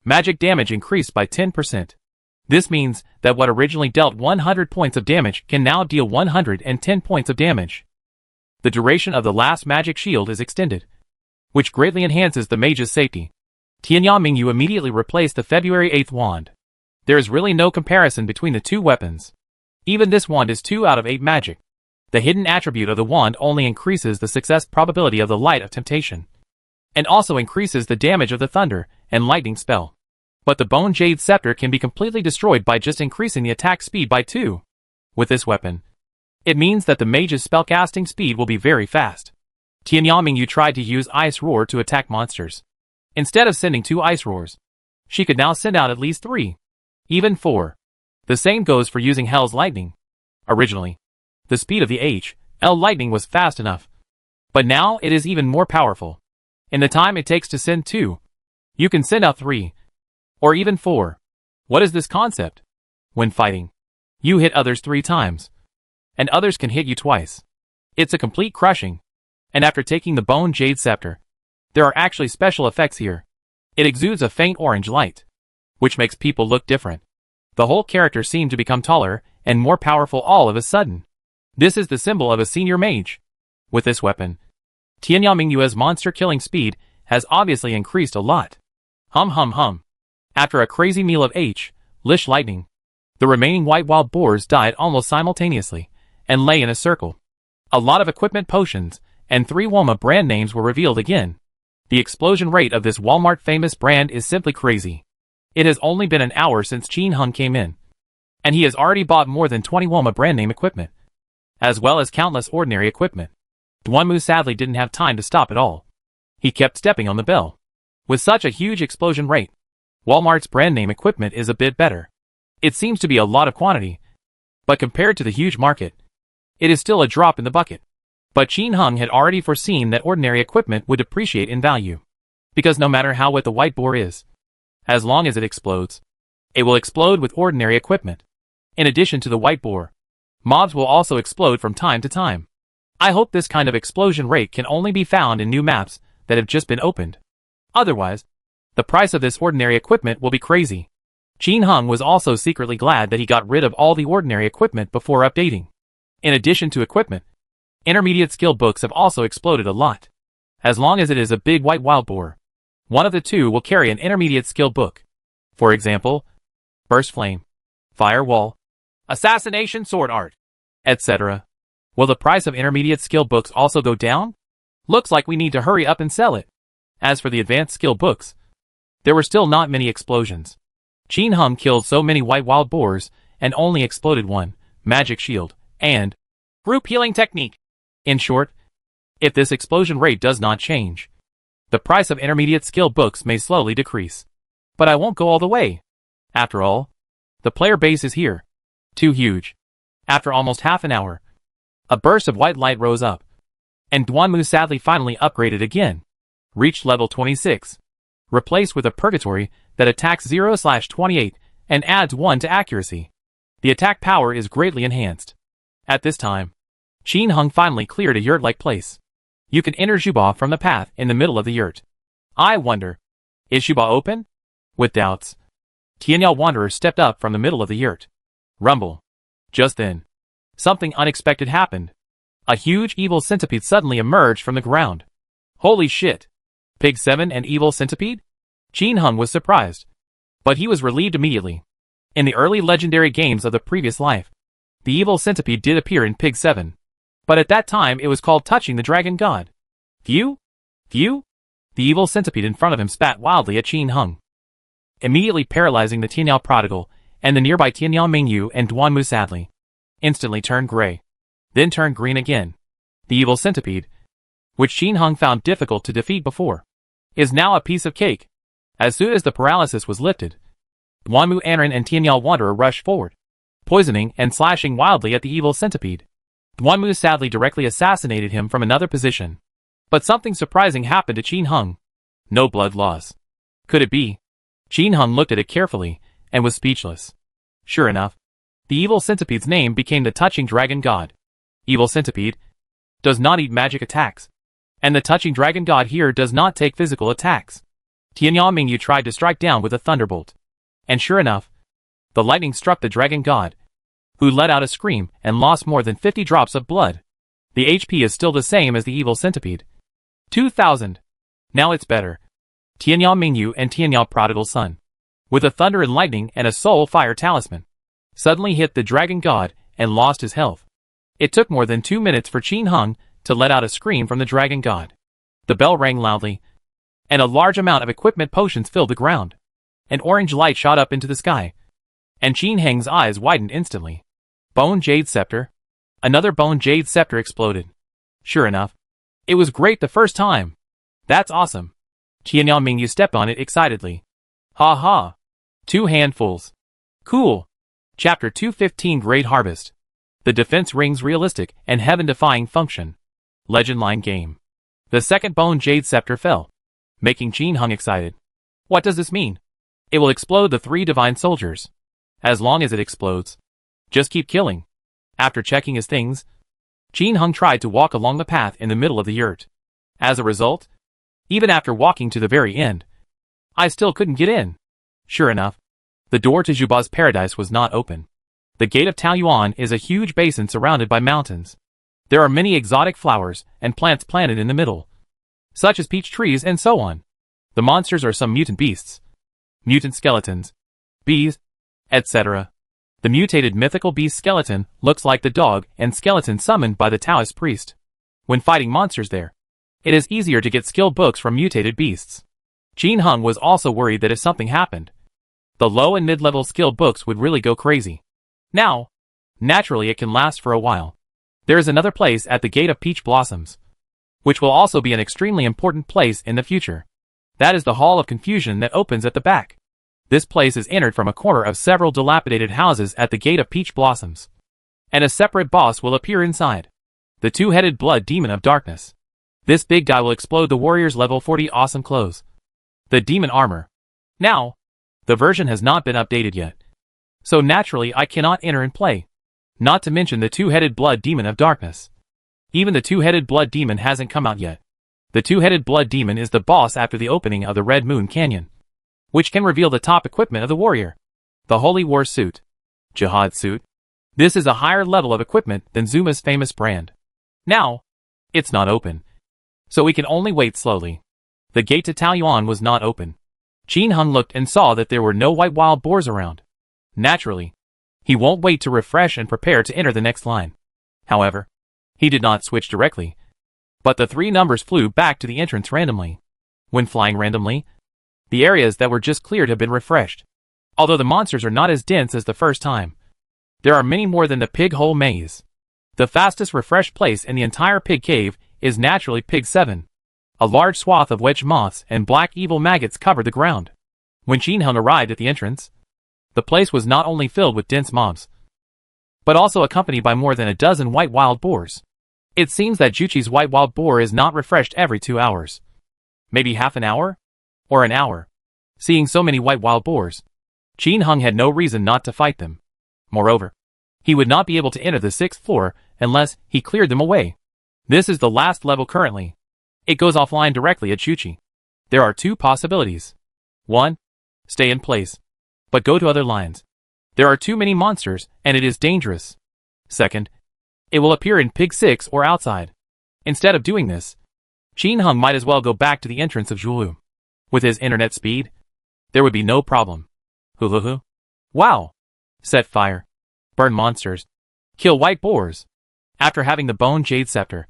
Magic damage increased by 10%. This means that what originally dealt 100 points of damage can now deal 110 points of damage. The duration of the last magic shield is extended, which greatly enhances the mage's safety. Tianya Mingyu immediately replaced the February 8th wand. There is really no comparison between the two weapons. Even this wand is 2 out of 8 magic. The hidden attribute of the wand only increases the success probability of the Light of Temptation, and also increases the damage of the Thunder and Lightning spell. But the Bone Jade Scepter can be completely destroyed by just increasing the attack speed by 2. With this weapon, it means that the mage's spellcasting speed will be very fast. Tianya Mingyu tried to use Ice Roar to attack monsters. Instead of sending 2 Ice Roars, she could now send out at least 3, even 4. The same goes for using Hell's Lightning. Originally, the speed of the H.L. Lightning was fast enough, but now it is even more powerful. In the time it takes to send 2, you can send out 3, or even 4. What is this concept? When fighting, you hit others 3 times, and others can hit you twice. It's a complete crushing. And after taking the Bone Jade Scepter, there are actually special effects here. It exudes a faint orange light, which makes people look different. The whole character seemed to become taller and more powerful all of a sudden. This is the symbol of a senior mage. With this weapon, Tianya Mingyu's monster killing speed has obviously increased a lot. Hum. After a crazy meal of Lish Lightning, the remaining white wild boars died almost simultaneously and lay in a circle. A lot of equipment potions and 3 Walmart brand names were revealed again. The explosion rate of this Walmart famous brand is simply crazy. It has only been an hour since Qin Hung came in, and he has already bought more than 20 Walmart brand name equipment, as well as countless ordinary equipment. Duanmu sadly didn't have time to stop at all. He kept stepping on the bell. With such a huge explosion rate, Walmart's brand name equipment is a bit better. It seems to be a lot of quantity, but compared to the huge market, it is still a drop in the bucket. But Qin Hung had already foreseen that ordinary equipment would depreciate in value, because no matter how wet the white boar is, as long as it explodes, it will explode with ordinary equipment. In addition to the white boar, mobs will also explode from time to time. I hope this kind of explosion rate can only be found in new maps that have just been opened. Otherwise, the price of this ordinary equipment will be crazy. Qin Hung was also secretly glad that he got rid of all the ordinary equipment before updating. In addition to equipment, intermediate skill books have also exploded a lot. As long as it is a big white wild boar, one of the 2 will carry an intermediate skill book. For example, Burst Flame, Firewall, Assassination Sword Art, etc. Will the price of intermediate skill books also go down? Looks like we need to hurry up and sell it. As for the advanced skill books, there were still not many explosions. Qin Hung killed so many white wild boars and only exploded 1 magic shield and group healing technique. In short, if this explosion rate does not change, the price of intermediate skill books may slowly decrease. But I won't go all the way. After all, the player base is here. Too huge. After almost half an hour, a burst of white light rose up, and Duanmu sadly finally upgraded again. Reached level 26. Replaced with a purgatory that attacks 0/28 and adds 1 to accuracy. The attack power is greatly enhanced. At this time, Qin Hung finally cleared a yurt-like place. You can enter Zhuba from the path in the middle of the yurt. I wonder, is Zhuba open? With doubts, Tianya Wanderer stepped up from the middle of the yurt. Rumble. Just then, something unexpected happened. A huge evil centipede suddenly emerged from the ground. Holy shit! Pig 7 and evil centipede? Qin Hung was surprised, but he was relieved immediately. In the early legendary games of the previous life, the evil centipede did appear in Pig 7, but at that time it was called touching the dragon god. Phew? Phew? The evil centipede in front of him spat wildly at Qin Hung, immediately paralyzing the Tianyao prodigal and the nearby Tianyao Mingyu and Duanmu sadly. Instantly turned gray, then turned green again. The evil centipede, which Qin Hung found difficult to defeat before, is now a piece of cake. As soon as the paralysis was lifted, Wanmu Anrin and Tianyal Wanderer rushed forward, poisoning and slashing wildly at the evil centipede. Wanmu sadly directly assassinated him from another position. But something surprising happened to Qin Hung. No blood loss. Could it be? Qin Hung looked at it carefully, and was speechless. Sure enough, the evil centipede's name became the touching dragon god. Evil centipede does not eat magic attacks. And the touching dragon god here does not take physical attacks. Tianyal Mingyu tried to strike down with a thunderbolt. And sure enough, the lightning struck the dragon god, who let out a scream and lost more than 50 drops of blood. The HP is still the same as the evil centipede. 2,000. Now it's better. Tianyal Mingyu and Tianyal Prodigal Son, with a thunder and lightning and a soul fire talisman, suddenly hit the dragon god and lost his health. It took more than 2 minutes for Qin Hung to let out a scream from the dragon god. The bell rang loudly, and a large amount of equipment potions filled the ground. An orange light shot up into the sky, and Qin Heng's eyes widened instantly. Bone Jade Scepter. Another Bone Jade Scepter exploded. Sure enough, it was great the first time. That's awesome. Tianyal Mingyu stepped on it excitedly. Ha ha. 2 handfuls. Cool. Chapter 215 Great Harvest. The defense ring's realistic and heaven-defying function. Legend line game. The second Bone Jade Scepter fell, making Qin Hung excited. What does this mean? It will explode the 3 divine soldiers. As long as it explodes, just keep killing. After checking his things, Qin Hung tried to walk along the path in the middle of the yurt. As a result, even after walking to the very end, I still couldn't get in. Sure enough, the door to Zhuba's paradise was not open. The gate of Taoyuan is a huge basin surrounded by mountains. There are many exotic flowers and plants planted in the middle, such as peach trees and so on. The monsters are some mutant beasts, mutant skeletons, bees, etc. The mutated mythical beast skeleton looks like the dog and skeleton summoned by the Taoist priest. When fighting monsters there, it is easier to get skill books from mutated beasts. Qin Hung was also worried that if something happened, the low and mid-level skill books would really go crazy. Now, naturally it can last for a while. There is another place at the Gate of Peach Blossoms, which will also be an extremely important place in the future. That is the Hall of Confusion that opens at the back. This place is entered from a corner of several dilapidated houses at the Gate of Peach Blossoms, and a separate boss will appear inside. The 2-headed blood demon of darkness. This big guy will explode the warrior's level 40 awesome clothes. The demon armor. Now, the version has not been updated yet, so naturally I cannot enter and play. Not to mention the 2-headed blood demon of darkness. Even the 2-headed blood demon hasn't come out yet. The 2-headed blood demon is the boss after the opening of the Red Moon Canyon, which can reveal the top equipment of the warrior. The Holy War Suit. Jihad Suit. This is a higher level of equipment than Zuma's famous brand. Now, it's not open, so we can only wait slowly. The gate to Taoyuan was not open. Qin Hung looked and saw that there were no white wild boars around. Naturally, he won't wait to refresh and prepare to enter the next line. However, he did not switch directly, but the 3 numbers flew back to the entrance randomly. When flying randomly, the areas that were just cleared have been refreshed. Although the monsters are not as dense as the first time, there are many more than the Pig Hole Maze. The fastest refreshed place in the entire Pig Cave is naturally Pig 7. A large swath of wedge moths and black evil maggots covered the ground. When Qin Hung arrived at the entrance, the place was not only filled with dense mobs, but also accompanied by more than a dozen white wild boars. It seems that Juchi's white wild boar is not refreshed every 2 hours. Maybe half an hour? Or an hour. Seeing so many white wild boars, Qin Hung had no reason not to fight them. Moreover, he would not be able to enter the 6th floor unless he cleared them away. This is the last level currently. It goes offline directly at Juchi. There are 2 possibilities. 1. Stay in place, but go to other lines. There are too many monsters, and it is dangerous. 2nd, it will appear in Pig 6 or outside. Instead of doing this, Qin Hung might as well go back to the entrance of Zhulu. With his internet speed, there would be no problem. Hulu. Wow. Set fire. Burn monsters. Kill white boars. After having the Bone Jade Scepter,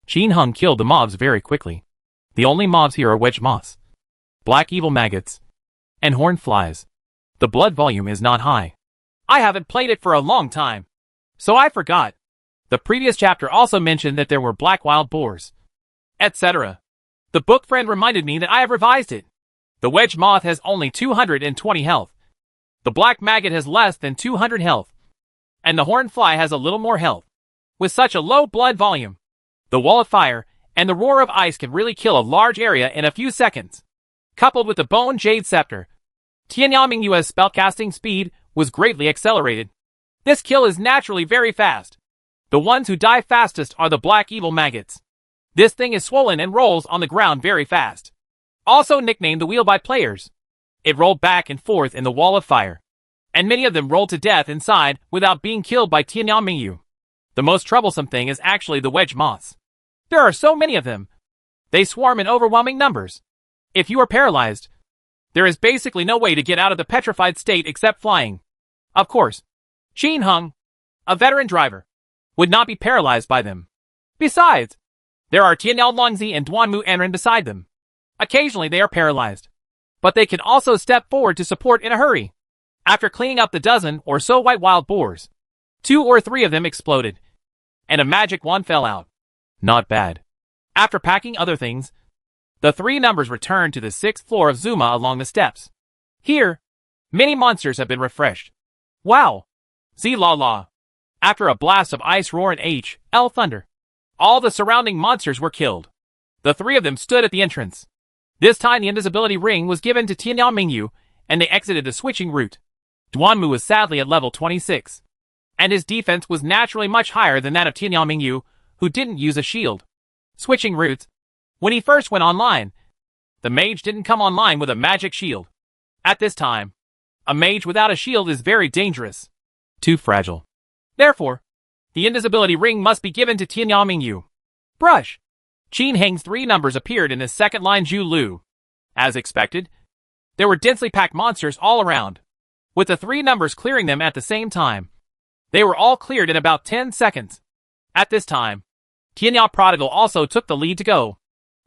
Qin Hung killed the mobs very quickly. The only mobs here are wedge moths, black evil maggots, and horned flies. The blood volume is not high. I haven't played it for a long time, so I forgot. The previous chapter also mentioned that there were black wild boars, etc. The book friend reminded me that I have revised it. The wedge moth has only 220 health. The black maggot has less than 200 health. And the horned fly has a little more health. With such a low blood volume, the wall of fire and the roar of ice can really kill a large area in a few seconds. Coupled with the bone jade scepter, Tianyanmingyu's spellcasting speed was greatly accelerated. This kill is naturally very fast. The ones who die fastest are the black evil maggots. This thing is swollen and rolls on the ground very fast. Also nicknamed the wheel by players. It rolled back and forth in the wall of fire. And many of them rolled to death inside without being killed by Tianyanmingyu. The most troublesome thing is actually the wedge moths. There are so many of them. They swarm in overwhelming numbers. If you are paralyzed, there is basically no way to get out of the petrified state except flying. Of course, Qin Heng, a veteran driver, would not be paralyzed by them. Besides, there are Tianyao Longzi and Duanmu Enran beside them. Occasionally they are paralyzed, but they can also step forward to support in a hurry. After cleaning up the dozen or so white wild boars, 2 or 3 of them exploded, and a magic wand fell out. Not bad. After packing other things, the 3 numbers returned to the 6th floor of Zuma along the steps. Here, many monsters have been refreshed. Wow! Z-la-la. After a blast of ice roar and H.L. thunder, all the surrounding monsters were killed. The 3 of them stood at the entrance. This time the invisibility ring was given to Tianyanmingyu, and they exited the switching route. Duanmu was sadly at level 26, and his defense was naturally much higher than that of Tianyanmingyu, who didn't use a shield. Switching routes. When he first went online, the mage didn't come online with a magic shield. At this time, a mage without a shield is very dangerous. Too fragile. Therefore, the invisibility ring must be given to Tianyanmingyu. Brush. Qin Heng's 3 numbers appeared in the second line Zhu Lu. As expected, there were densely packed monsters all around, with the 3 numbers clearing them at the same time. They were all cleared in about 10 seconds. At this time, Tianyao Prodigal also took the lead to go.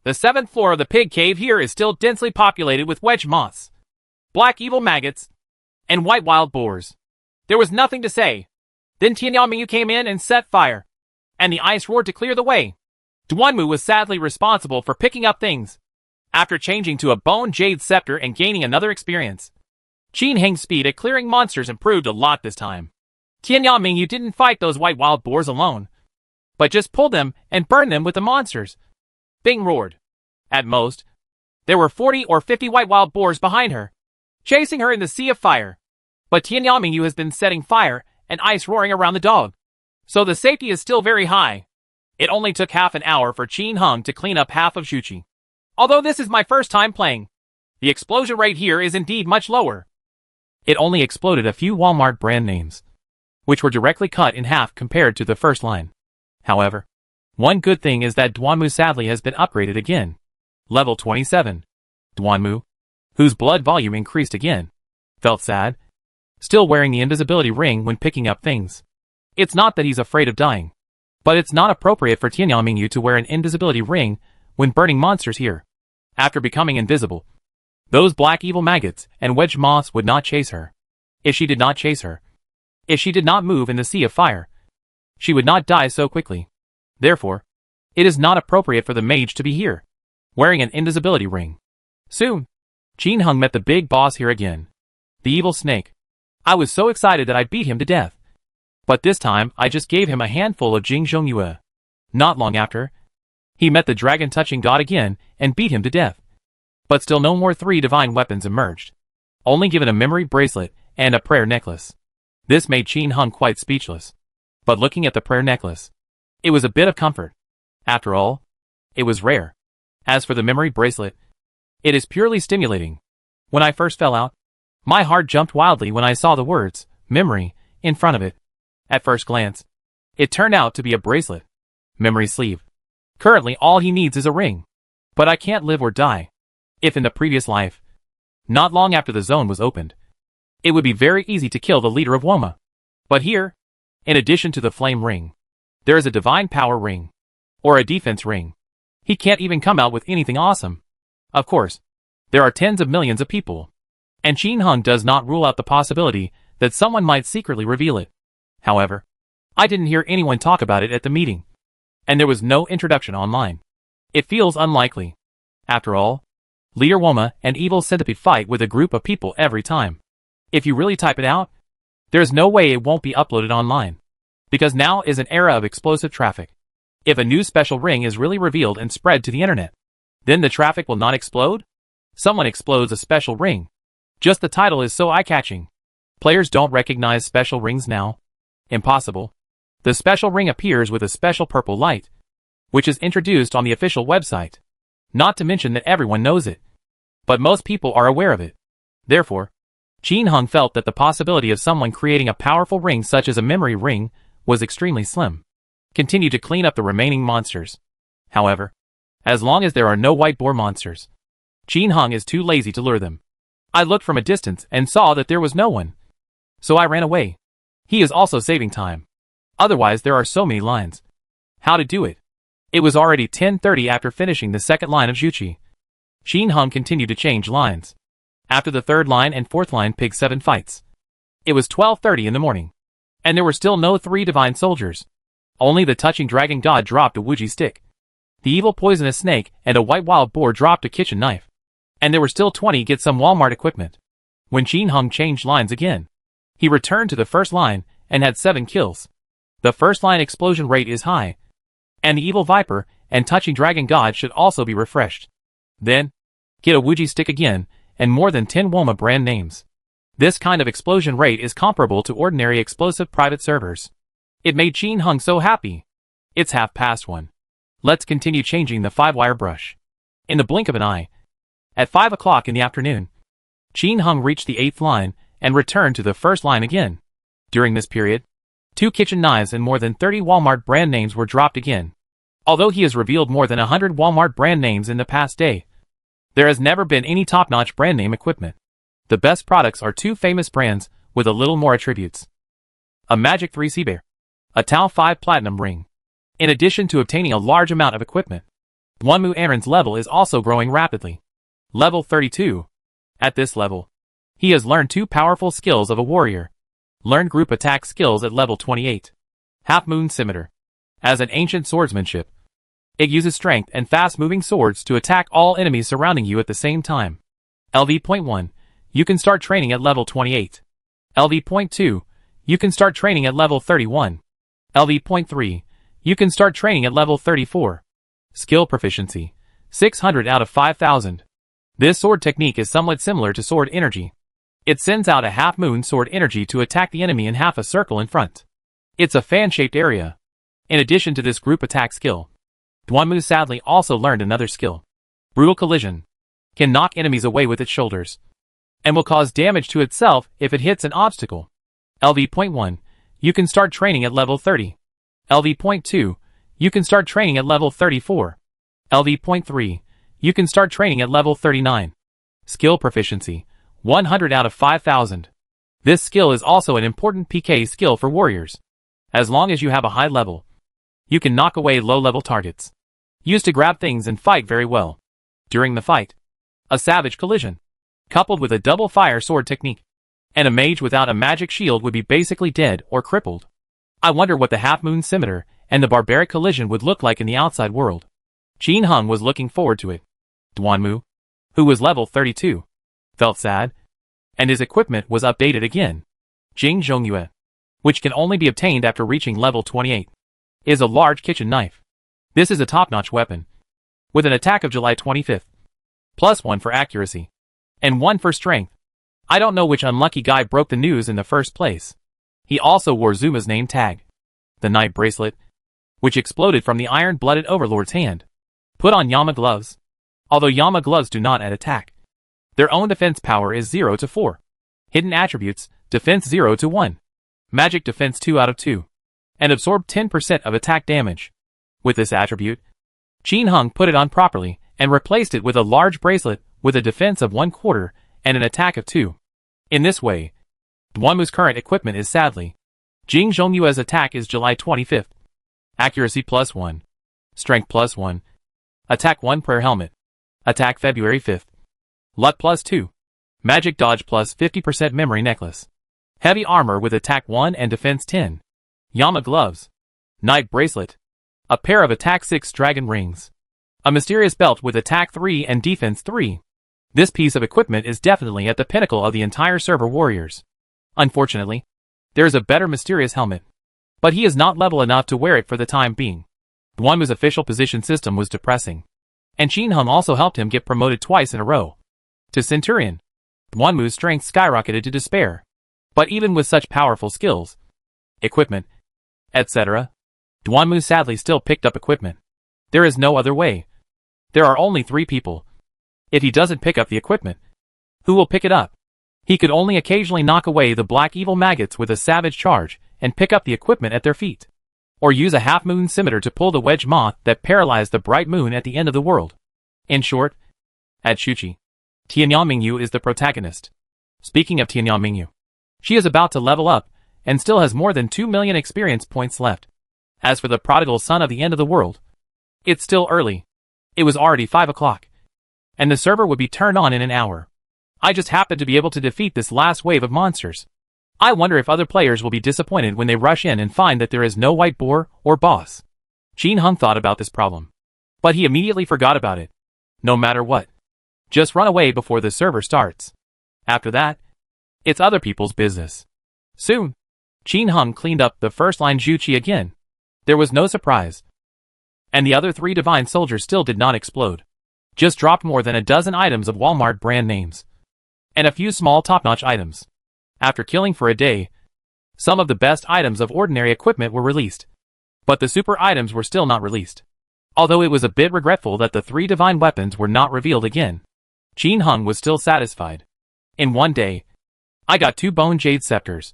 The 7th floor of the pig cave here is still densely populated with wedge moths, black evil maggots, and white wild boars. There was nothing to say. Then Tianyanmingyu came in and set fire, and the ice roared to clear the way. Duanmu was sadly responsible for picking up things. After changing to a bone jade scepter and gaining another experience, Qin Heng's speed at clearing monsters improved a lot this time. Tianyanmingyu didn't fight those white wild boars alone, but just pulled them and burned them with the monsters. Bing roared. At most, there were 40 or 50 white wild boars behind her, chasing her in the sea of fire. But Tianyanmingyu has been setting fire and ice roaring around the dog, so the safety is still very high. It only took half an hour for Qin Heng to clean up half of Shuqi. Although this is my first time playing, the explosion rate here is indeed much lower. It only exploded a few Walmart brand names, which were directly cut in half compared to the first line. However, one good thing is that Duanmu sadly has been upgraded again. Level 27. Duanmu, whose blood volume increased again, felt sad, still wearing the invisibility ring when picking up things. It's not that he's afraid of dying, but it's not appropriate for Tianyanmingyu to wear an invisibility ring when burning monsters here. After becoming invisible, those black evil maggots and wedge moths would not chase her. If she did not chase her, if she did not move in the sea of fire, she would not die so quickly. Therefore, it is not appropriate for the mage to be here, wearing an invisibility ring. Soon, Qin Heng met the big boss here again, the evil snake. I was so excited that I beat him to death. But this time, I just gave him a handful of Jingzhongyue. Not long after, he met the dragon-touching god again and beat him to death. But still no more 3 divine weapons emerged, only given a memory bracelet and a prayer necklace. This made Qin Heng quite speechless. But looking at the prayer necklace, it was a bit of comfort. After all, it was rare. As for the memory bracelet, it is purely stimulating. When I first fell out, my heart jumped wildly when I saw the words, memory, in front of it. At first glance, it turned out to be a bracelet. Memory sleeve. Currently all he needs is a ring. But I can't live or die. If in the previous life, not long after the zone was opened, it would be very easy to kill the leader of Woma. But here, in addition to the flame ring, there is a divine power ring, or a defense ring. He can't even come out with anything awesome. Of course, there are tens of millions of people, and Qin Heng does not rule out the possibility that someone might secretly reveal it. However, I didn't hear anyone talk about it at the meeting, and there was no introduction online. It feels unlikely. After all, Leader Woma and Evil Centipede fight with a group of people every time. If you really type it out, there's no way it won't be uploaded online. Because now is an era of explosive traffic. If a new special ring is really revealed and spread to the internet, then the traffic will not explode? Someone explodes a special ring. Just the title is so eye-catching. Players don't recognize special rings now. Impossible. The special ring appears with a special purple light, which is introduced on the official website. Not to mention that everyone knows it. But most people are aware of it. Therefore, Jin Hung felt that the possibility of someone creating a powerful ring such as a memory ring was extremely slim. Continue to clean up the remaining monsters. However, as long as there are no white boar monsters, Jin Hung is too lazy to lure them. I looked from a distance and saw that there was no one. So I ran away. He is also saving time. Otherwise there are so many lines. How to do it? It was already 10:30 after finishing the second line of Juchi. Jin Hung continued to change lines. After the third line and fourth line picked 7 fights. It was 12:30 in the morning. And there were still no 3 divine soldiers. Only the touching dragon god dropped a Wuji stick. The evil poisonous snake and a white wild boar dropped a kitchen knife. And there were still 20 get some Walmart equipment. When Jin Hung changed lines again, he returned to the first line and had 7 kills. The first line explosion rate is high. And the evil viper and touching dragon god should also be refreshed. Then, get a Wuji stick again, and more than 10 Woma brand names. This kind of explosion rate is comparable to ordinary explosive private servers. It made Jin Hung so happy. It's 1:30. Let's continue changing the 5-wire brush. In the blink of an eye, at 5 o'clock in the afternoon, Jin Hung reached the 8th line and returned to the first line again. During this period, 2 kitchen knives and more than 30 Walmart brand names were dropped again. Although he has revealed more than 100 Walmart brand names in the past day, there has never been any top-notch brand name equipment. The best products are 2 famous brands with a little more attributes. A Magic 3 Sea Bear. A Tau 5 Platinum Ring. In addition to obtaining a large amount of equipment, Wonmu Aaron's level is also growing rapidly. Level 32. At this level, he has learned 2 powerful skills of a warrior. Learned group attack skills at level 28. Half Moon Scimitar. As an ancient swordsmanship, it uses strength and fast-moving swords to attack all enemies surrounding you at the same time. LV.1. You can start training at level 28. LV.2. You can start training at level 31. LV.3. You can start training at level 34. Skill proficiency. 600 out of 5000. This sword technique is somewhat similar to sword energy. It sends out a half-moon sword energy to attack the enemy in half a circle in front. It's a fan-shaped area. In addition to this group attack skill, Dwanmu sadly also learned another skill. Brutal Collision. Can knock enemies away with its shoulders. And will cause damage to itself if it hits an obstacle. LV.1. You can start training at level 30. LV.2. You can start training at level 34. LV.3. You can start training at level 39. Skill proficiency. 100 out of 5000. This skill is also an important PK skill for warriors. As long as you have a high level, you can knock away low-level targets. Used to grab things and fight very well. During the fight, a savage collision, coupled with a double fire sword technique, and a mage without a magic shield would be basically dead or crippled. I wonder what the half-moon scimitar and the barbaric collision would look like in the outside world. Jin Hung was looking forward to it. Dwanmu, who was level 32, felt sad, and his equipment was updated again. Jing Zhongyue, which can only be obtained after reaching level 28, is a large kitchen knife. This is a top-notch weapon, with an attack of July 25th, +1 for accuracy, and 1 for strength. I don't know which unlucky guy broke the news in the first place. He also wore Zuma's name tag, the Knight Bracelet, which exploded from the iron-blooded overlord's hand. Put on Yama gloves. Although Yama gloves do not add attack, their own defense power is 0 to 4. Hidden attributes, defense 0 to 1. Magic defense 2 out of 2. And absorb 10% of attack damage. With this attribute, Jin Hung put it on properly and replaced it with a large bracelet with a defense of 1/4 and an attack of 2. In this way, Dwanmu's current equipment is sadly. Jing Zhongyue's attack is July 25th. Accuracy +1. Strength +1. Attack 1 prayer helmet. Attack February 5th. Luck +2. Magic dodge +50% memory necklace. Heavy armor with attack 1 and defense 10. Yama gloves. Knight bracelet. A pair of attack 6 dragon rings. A mysterious belt with attack 3 and defense 3. This piece of equipment is definitely at the pinnacle of the entire server warriors. Unfortunately, there is a better mysterious helmet, but he is not level enough to wear it for the time being. Duanmu's official position system was depressing, and Shinhung also helped him get promoted twice in a row. To Centurion, Duanmu's strength skyrocketed to despair. But even with such powerful skills, equipment, etc., Duanmu sadly still picked up equipment. There is no other way. There are only 3 people. If he doesn't pick up the equipment, who will pick it up? He could only occasionally knock away the black evil maggots with a savage charge and pick up the equipment at their feet. Or use a half-moon scimitar to pull the wedge moth that paralyzed the bright moon at the end of the world. In short, at Shuchi, Tianyang Mingyu is the protagonist. Speaking of Tianyang Mingyu, she is about to level up and still has more than 2 million experience points left. As for the prodigal son of the end of the world, it's still early. It was already 5 o'clock, and the server would be turned on in an hour. I just happened to be able to defeat this last wave of monsters. I wonder if other players will be disappointed when they rush in and find that there is no white boar or boss. Shinhung thought about this problem, but he immediately forgot about it. No matter what, just run away before the server starts. After that, it's other people's business. Soon, Shinhung cleaned up the first line Juchi again. There was no surprise. And the other 3 divine soldiers still did not explode. Just dropped more than a dozen items of Walmart brand names. And a few small top-notch items. After killing for a day, some of the best items of ordinary equipment were released. But the super items were still not released. Although it was a bit regretful that the 3 divine weapons were not revealed again, Shinhung was still satisfied. In one day, I got 2 bone jade scepters,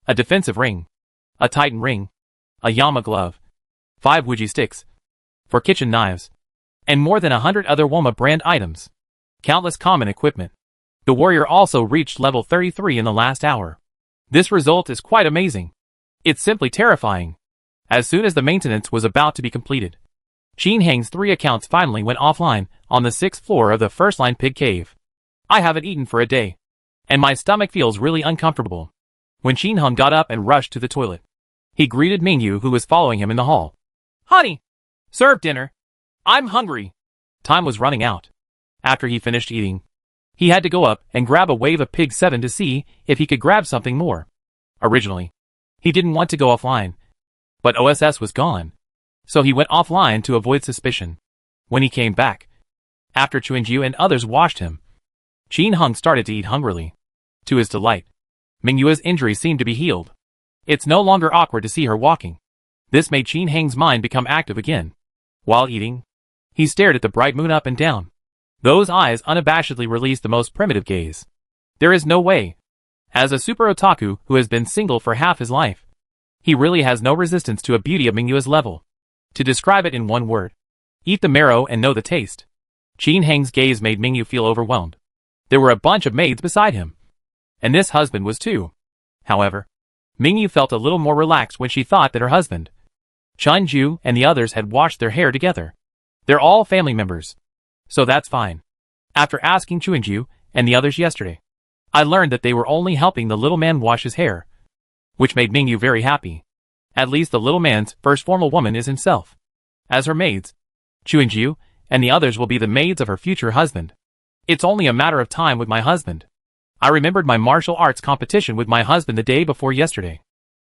a defensive ring, a titan ring, a Yama glove, 5 Wuji sticks for kitchen knives, and more than 100 other Woma brand items. Countless common equipment. The warrior also reached level 33 in the last hour. This result is quite amazing. It's simply terrifying. As soon as the maintenance was about to be completed, Shinhung's 3 accounts finally went offline on the 6th floor of the first line pig cave. I haven't eaten for a day, and my stomach feels really uncomfortable. When Shinhung got up and rushed to the toilet, he greeted Mingyu, who was following him in the hall. Honey, serve dinner. I'm hungry. Time was running out. After he finished eating, he had to go up and grab a wave of Pig 7 to see if he could grab something more. Originally, he didn't want to go offline, but OSS was gone, so he went offline to avoid suspicion. When he came back, after Chuinju and others washed him, Shinhung started to eat hungrily. To his delight, Mingyu's injury seemed to be healed. It's no longer awkward to see her walking. This made Shinhung's mind become active again. While eating, he stared at the bright moon up and down. Those eyes unabashedly released the most primitive gaze. There is no way. As a super otaku who has been single for half his life, he really has no resistance to a beauty of Mingyu's level. To describe it in one word, eat the marrow and know the taste. Shinhung's gaze made Mingyu feel overwhelmed. There were a bunch of maids beside him, and this husband was too. However, Mingyu felt a little more relaxed when she thought that her husband, Chunju, and the others had washed their hair together. They're all family members, so that's fine. After asking Chuinju and the others yesterday, I learned that they were only helping the little man wash his hair, which made Mingyu very happy. At least the little man's first formal woman is himself. As her maids, Chuinju and the others will be the maids of her future husband. It's only a matter of time with my husband. I remembered my martial arts competition with my husband the day before yesterday.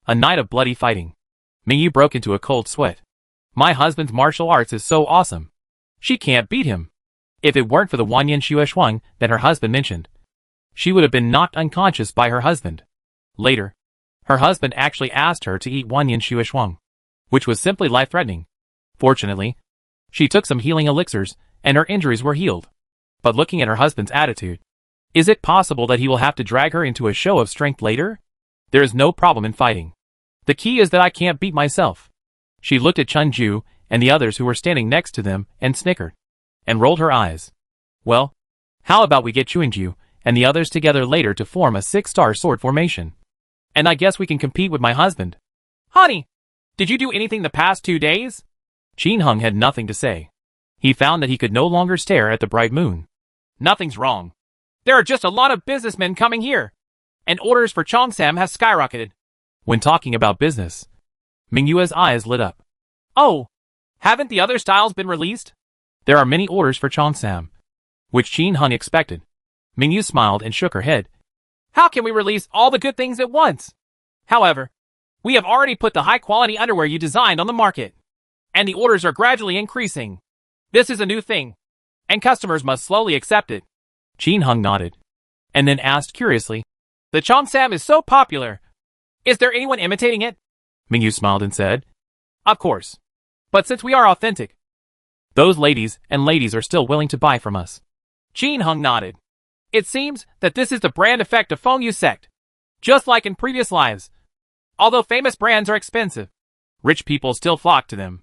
A night of bloody fighting. Mingyu broke into a cold sweat. My husband's martial arts is so awesome. She can't beat him. If it weren't for the Wanyan Shueshuang that her husband mentioned, she would have been knocked unconscious by her husband. Later, her husband actually asked her to eat Wanyan Shueshuang, which was simply life-threatening. Fortunately, she took some healing elixirs, and her injuries were healed. But looking at her husband's attitude, is it possible that he will have to drag her into a show of strength later? There is no problem in fighting. The key is that I can't beat myself. She looked at Chunju and the others who were standing next to them and snickered, and rolled her eyes. Well, how about we get Chuinju and the others together later to form a 6-star sword formation? And I guess we can compete with my husband. Honey, did you do anything the past 2 days? Shinhung had nothing to say. He found that he could no longer stare at the bright moon. Nothing's wrong. There are just a lot of businessmen coming here, and orders for Chongsam have skyrocketed. When talking about business, Mingyu's eyes lit up. Oh, haven't the other styles been released? There are many orders for Cheongsam, which Qin Hung expected. Mingyu smiled and shook her head. How can we release all the good things at once? However, we have already put the high-quality underwear you designed on the market, and the orders are gradually increasing. This is a new thing, and customers must slowly accept it. Qin Hung nodded, and then asked curiously, The Cheongsam is so popular. Is there anyone imitating it? Mingyu smiled and said, Of course. But since we are authentic, those ladies are still willing to buy from us. Qin Hung nodded. It seems that this is the brand effect of Fengyu sect. Just like in previous lives. Although famous brands are expensive, rich people still flock to them.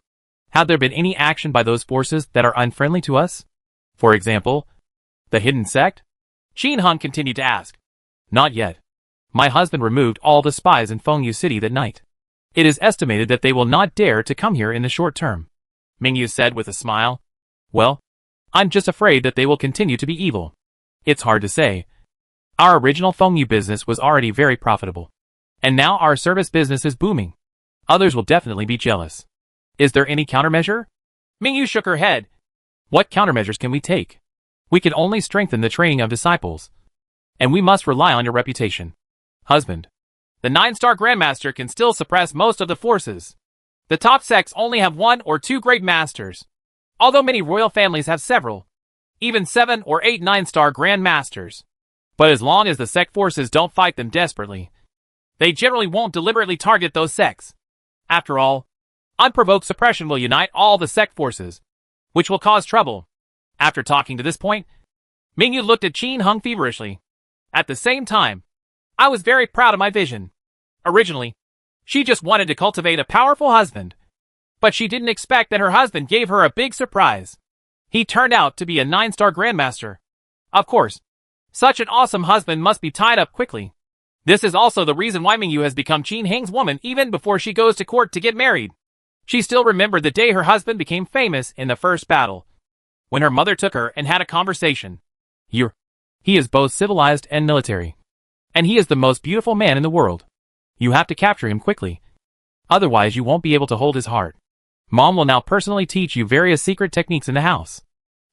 Had there been any action by those forces that are unfriendly to us? For example, the hidden sect? Qin Hung continued to ask. Not yet. My husband removed all the spies in Fengyu City that night. It is estimated that they will not dare to come here in the short term. Mingyu said with a smile. Well, I'm just afraid that they will continue to be evil. It's hard to say. Our original Fengyu business was already very profitable. And now our service business is booming. Others will definitely be jealous. Is there any countermeasure? Mingyu shook her head. What countermeasures can we take? We can only strengthen the training of disciples. And we must rely on your reputation. Husband. The 9-star Grandmaster can still suppress most of the forces. The top sects only have 1 or 2 great masters. Although many royal families have several. Even 7 or 8 9-star Grandmasters. But as long as the sect forces don't fight them desperately, they generally won't deliberately target those sects. After all, unprovoked suppression will unite all the sect forces, which will cause trouble. After talking to this point, Mingyu looked at Qin Hung feverishly. At the same time, I was very proud of my vision. Originally, she just wanted to cultivate a powerful husband. But she didn't expect that her husband gave her a big surprise. He turned out to be a 9-star Grandmaster. Of course, such an awesome husband must be tied up quickly. This is also the reason why Mingyu has become Qin Hang's woman even before she goes to court to get married. She still remembered the day her husband became famous in the first battle, when her mother took her and had a conversation. He is both civilized and military. And he is the most beautiful man in the world. You have to capture him quickly. Otherwise you won't be able to hold his heart. Mom will now personally teach you various secret techniques in the house.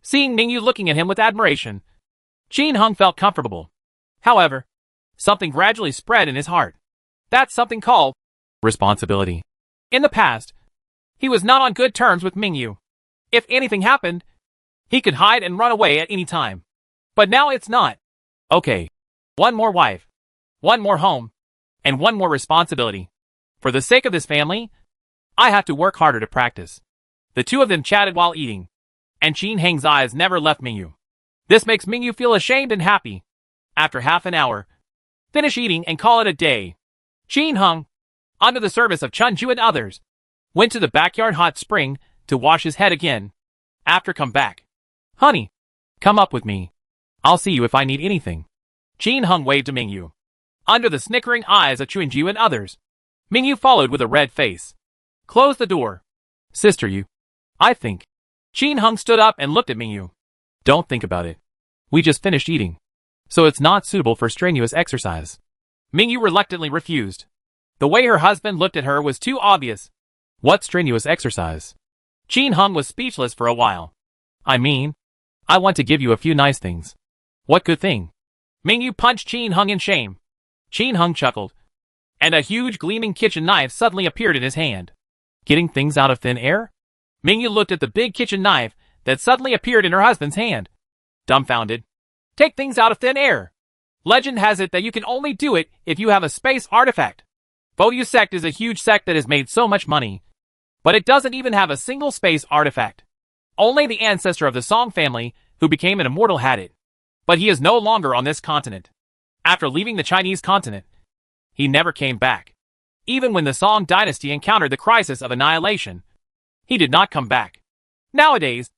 Seeing Mingyu looking at him with admiration, Qin Hung felt comfortable. However, something gradually spread in his heart. That's something called responsibility. In the past, he was not on good terms with Mingyu. If anything happened, he could hide and run away at any time. But now it's not. Okay. One more wife, one more home, and one more responsibility. For the sake of this family, I have to work harder to practice. The two of them chatted while eating, and Qin Hang's eyes never left Mingyu. This makes Mingyu feel ashamed and happy. After half an hour, finish eating and call it a day. Qin Hung, under the service of Chunju and others, went to the backyard hot spring to wash his head again. After come back. Honey, come up with me. I'll see you if I need anything. Qin Hung waved to Mingyu. Under the snickering eyes of Chunju and others, Mingyu followed with a red face. Close the door. Sister, I think. Qin Hung stood up and looked at Mingyu. Don't think about it. We just finished eating, so it's not suitable for strenuous exercise. Mingyu reluctantly refused. The way her husband looked at her was too obvious. What strenuous exercise? Qin Hung was speechless for a while. I mean, I want to give you a few nice things. What good thing? Mingyu punched Qin Hung in shame. Qin Hung chuckled, and a huge gleaming kitchen knife suddenly appeared in his hand. Getting things out of thin air? Mingyu looked at the big kitchen knife that suddenly appeared in her husband's hand. Dumbfounded. Take things out of thin air. Legend has it that you can only do it if you have a space artifact. Fengyu sect is a huge sect that has made so much money, but it doesn't even have a single space artifact. Only the ancestor of the Song family, who became an immortal, had it. But he is no longer on this continent. After leaving the Chinese continent, he never came back. Even when the Song dynasty encountered the crisis of annihilation, he did not come back. Nowadays,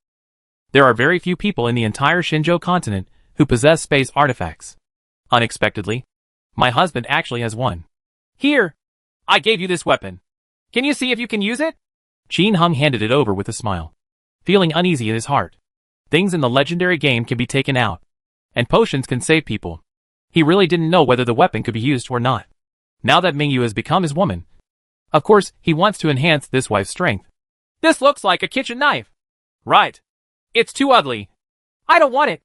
there are very few people in the entire Xinzhou continent who possess space artifacts. Unexpectedly, my husband actually has one. Here, I gave you this weapon. Can you see if you can use it? Qin Hung handed it over with a smile, feeling uneasy in his heart. Things in the legendary game can be taken out, and potions can save people. He really didn't know whether the weapon could be used or not. Now that Mingyu has become his woman, of course, he wants to enhance this wife's strength. This looks like a kitchen knife. Right. It's too ugly. I don't want it.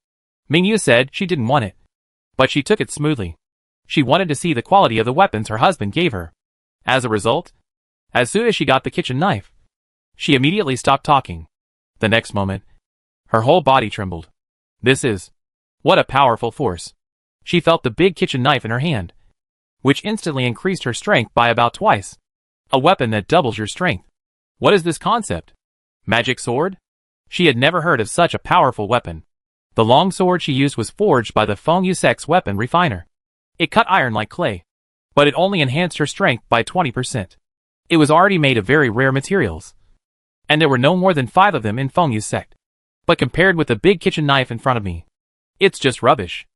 Mingyu said she didn't want it. But she took it smoothly. She wanted to see the quality of the weapons her husband gave her. As a result, as soon as she got the kitchen knife, she immediately stopped talking. The next moment, her whole body trembled. What a powerful force. She felt the big kitchen knife in her hand, which instantly increased her strength by about twice. A weapon that doubles your strength. What is this concept? Magic sword? She had never heard of such a powerful weapon. The long sword she used was forged by the Feng Yusek's weapon refiner. It cut iron like clay, but it only enhanced her strength by 20%. It was already made of very rare materials, and there were no more than 5 of them in Feng Yusek. But compared with the big kitchen knife in front of me, it's just rubbish.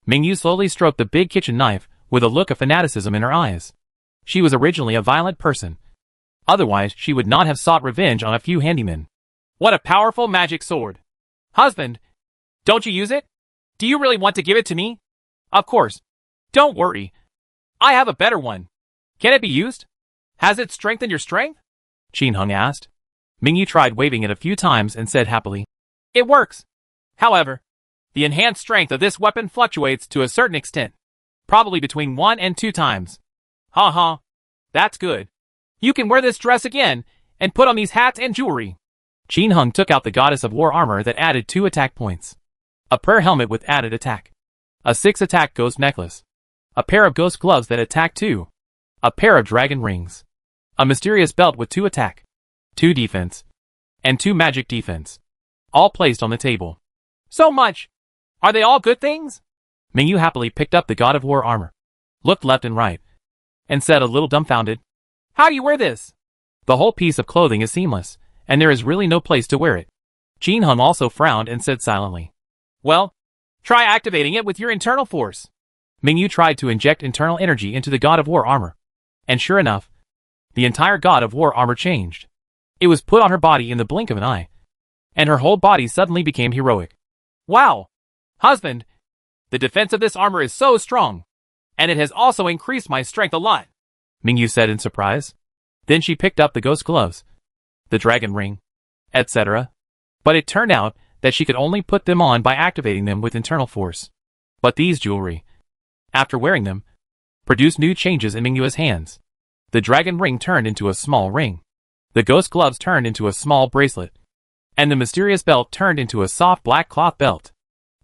Mingyu slowly stroked the big kitchen knife with a look of fanaticism in her eyes. She was originally a violent person. Otherwise, she would not have sought revenge on a few handymen. What a powerful magic sword. Husband, don't you use it? Do you really want to give it to me? Of course. Don't worry. I have a better one. Can it be used? Has it strengthened your strength? Qin Heng asked. Mingyu tried waving it a few times and said happily, It works. However, the enhanced strength of this weapon fluctuates to a certain extent. Probably between 1 and 2 times. Ha. That's good. You can wear this dress again, and put on these hats and jewelry. Qin Heng took out the Goddess of War armor that added 2 attack points. A prayer helmet with added attack. A 6 attack ghost necklace. A pair of ghost gloves that attack 2. A pair of dragon rings. A mysterious belt with 2 attack, 2 defense, and 2 magic defense. All placed on the table. So much! Are they all good things? Mingyu happily picked up the God of War armor, looked left and right, and said a little dumbfounded, How do you wear this? The whole piece of clothing is seamless, and there is really no place to wear it. Qin Heng also frowned and said silently, Well, try activating it with your internal force. Mingyu tried to inject internal energy into the God of War armor, and sure enough, the entire God of War armor changed. It was put on her body in the blink of an eye, and her whole body suddenly became heroic. Wow! Husband, the defense of this armor is so strong, and it has also increased my strength a lot, Mingyu said in surprise. Then she picked up the ghost gloves, the dragon ring, etc. But it turned out that she could only put them on by activating them with internal force. But these jewelry, after wearing them, produced new changes in Mingyu's hands. The dragon ring turned into a small ring. The ghost gloves turned into a small bracelet. And the mysterious belt turned into a soft black cloth belt.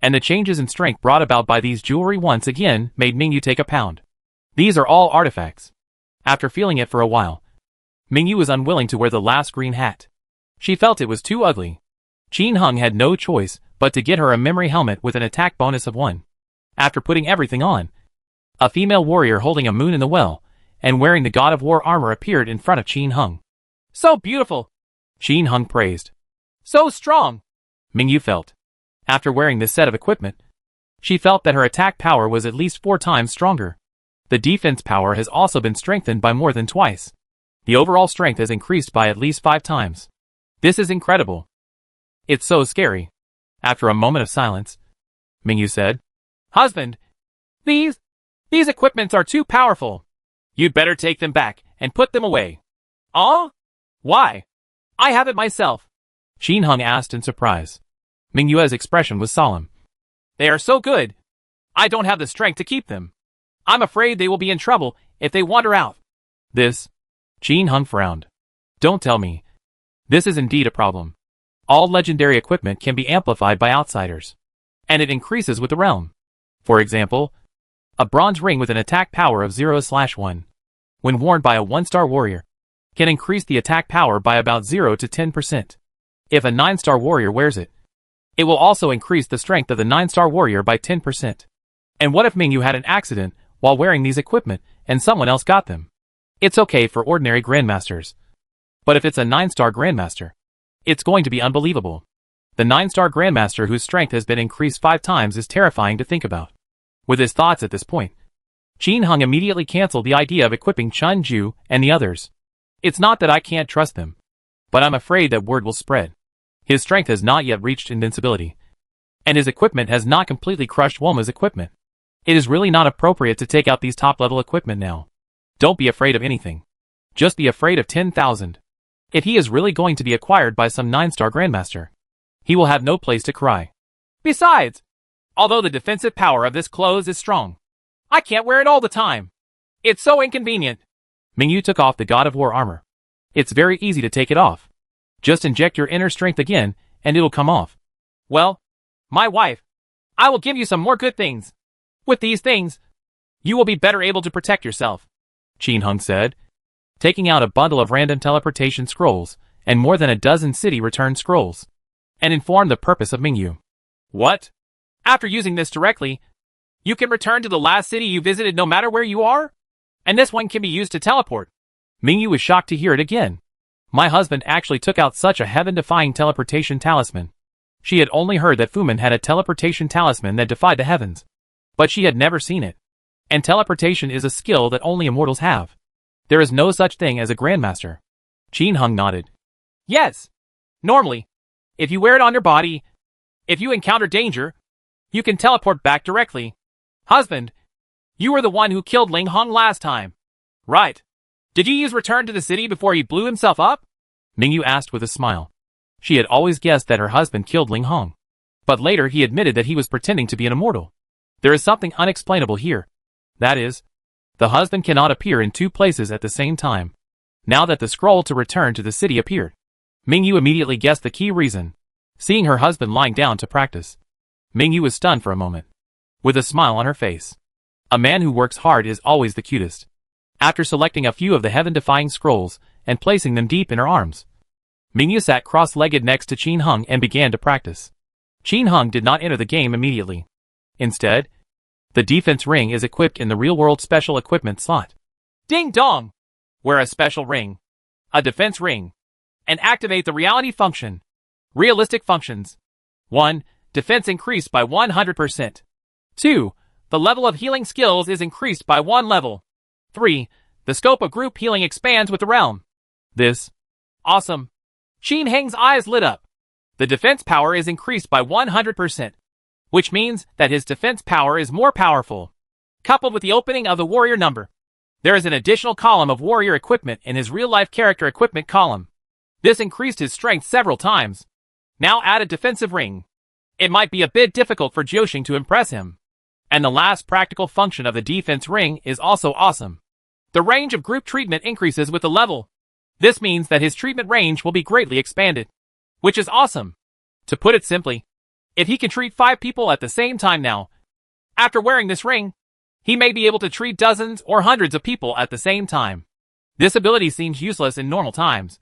And the changes in strength brought about by these jewelry once again made Mingyu take a pound. These are all artifacts. After feeling it for a while, Mingyu was unwilling to wear the last green hat. She felt it was too ugly. Qin Heng had no choice but to get her a memory helmet with an attack bonus of 1. After putting everything on, a female warrior holding a moon in the well and wearing the God of War armor appeared in front of Qin Heng. So beautiful! Qin Heng praised. So strong! Mingyu felt. After wearing this set of equipment, she felt that her attack power was at least 4 times stronger. The defense power has also been strengthened by more than twice. The overall strength has increased by at least 5 times. This is incredible. It's so scary. After a moment of silence, Mingyu said, Husband, these equipments are too powerful. You'd better take them back and put them away. Oh? Why? I have it myself. Qin Heng asked in surprise. Mingyu's expression was solemn. They are so good. I don't have the strength to keep them. I'm afraid they will be in trouble if they wander out. Qin Heng frowned. Don't tell me. This is indeed a problem. All legendary equipment can be amplified by outsiders, and it increases with the realm. For example, a bronze ring with an attack power of 0/1, when worn by a 1-star warrior, can increase the attack power by about 0 to 10%. If a 9-star warrior wears it, it will also increase the strength of the 9-star warrior by 10%. And what if Mingyu had an accident while wearing these equipment and someone else got them? It's okay for ordinary grandmasters. But if it's a 9-star grandmaster, it's going to be unbelievable. The 9-star grandmaster whose strength has been increased 5 times is terrifying to think about. With his thoughts at this point, Qin Heng immediately cancelled the idea of equipping Chun Ju and the others. It's not that I can't trust them, but I'm afraid that word will spread. His strength has not yet reached invincibility, and his equipment has not completely crushed Woma's equipment. It is really not appropriate to take out these top-level equipment now. Don't be afraid of anything. Just be afraid of 10,000. If he is really going to be acquired by some 9-star grandmaster, he will have no place to cry. Besides, although the defensive power of this clothes is strong, I can't wear it all the time. It's so inconvenient. Mingyu took off the God of War armor. It's very easy to take it off. Just inject your inner strength again, and it'll come off. Well, my wife, I will give you some more good things. With these things, you will be better able to protect yourself, Qin Hung said, taking out a bundle of random teleportation scrolls and more than a dozen city return scrolls, and informed the purpose of Mingyu. What? After using this directly, you can return to the last city you visited no matter where you are? And this one can be used to teleport. Mingyu was shocked to hear it again. My husband actually took out such a heaven-defying teleportation talisman. She had only heard that Fumin had a teleportation talisman that defied the heavens, but she had never seen it. And teleportation is a skill that only immortals have. There is no such thing as a grandmaster. Qin Hung nodded. Yes. Normally, if you wear it on your body, if you encounter danger, you can teleport back directly. Husband, you were the one who killed Ling Hong last time. Right. Did you use return to the city before he blew himself up? Mingyu asked with a smile. She had always guessed that her husband killed Ling Hong. But later he admitted that he was pretending to be an immortal. There is something unexplainable here. That is, the husband cannot appear in two places at the same time. Now that the scroll to return to the city appeared, Mingyu immediately guessed the key reason. Seeing her husband lying down to practice, Mingyu was stunned for a moment, with a smile on her face. A man who works hard is always the cutest. After selecting a few of the heaven-defying scrolls and placing them deep in her arms, Mingyu sat cross-legged next to Qin Hung and began to practice. Qin Hung did not enter the game immediately. Instead, the defense ring is equipped in the real-world special equipment slot. Ding dong! Wear a special ring, a defense ring, and activate the reality function. Realistic functions. 1. Defense increased by 100%. 2. The level of healing skills is increased by 1 level. 3. The scope of group healing expands with the realm. This. Awesome. Qin Heng's eyes lit up. The defense power is increased by 100%, which means that his defense power is more powerful. Coupled with the opening of the warrior number, there is an additional column of warrior equipment in his real-life character equipment column. This increased his strength several times. Now add a defensive ring. It might be a bit difficult for Jiuxing to impress him. And the last practical function of the defense ring is also awesome. The range of group treatment increases with the level. This means that his treatment range will be greatly expanded, which is awesome. To put it simply, if he can treat 5 people at the same time now, after wearing this ring, he may be able to treat dozens or hundreds of people at the same time. This ability seems useless in normal times,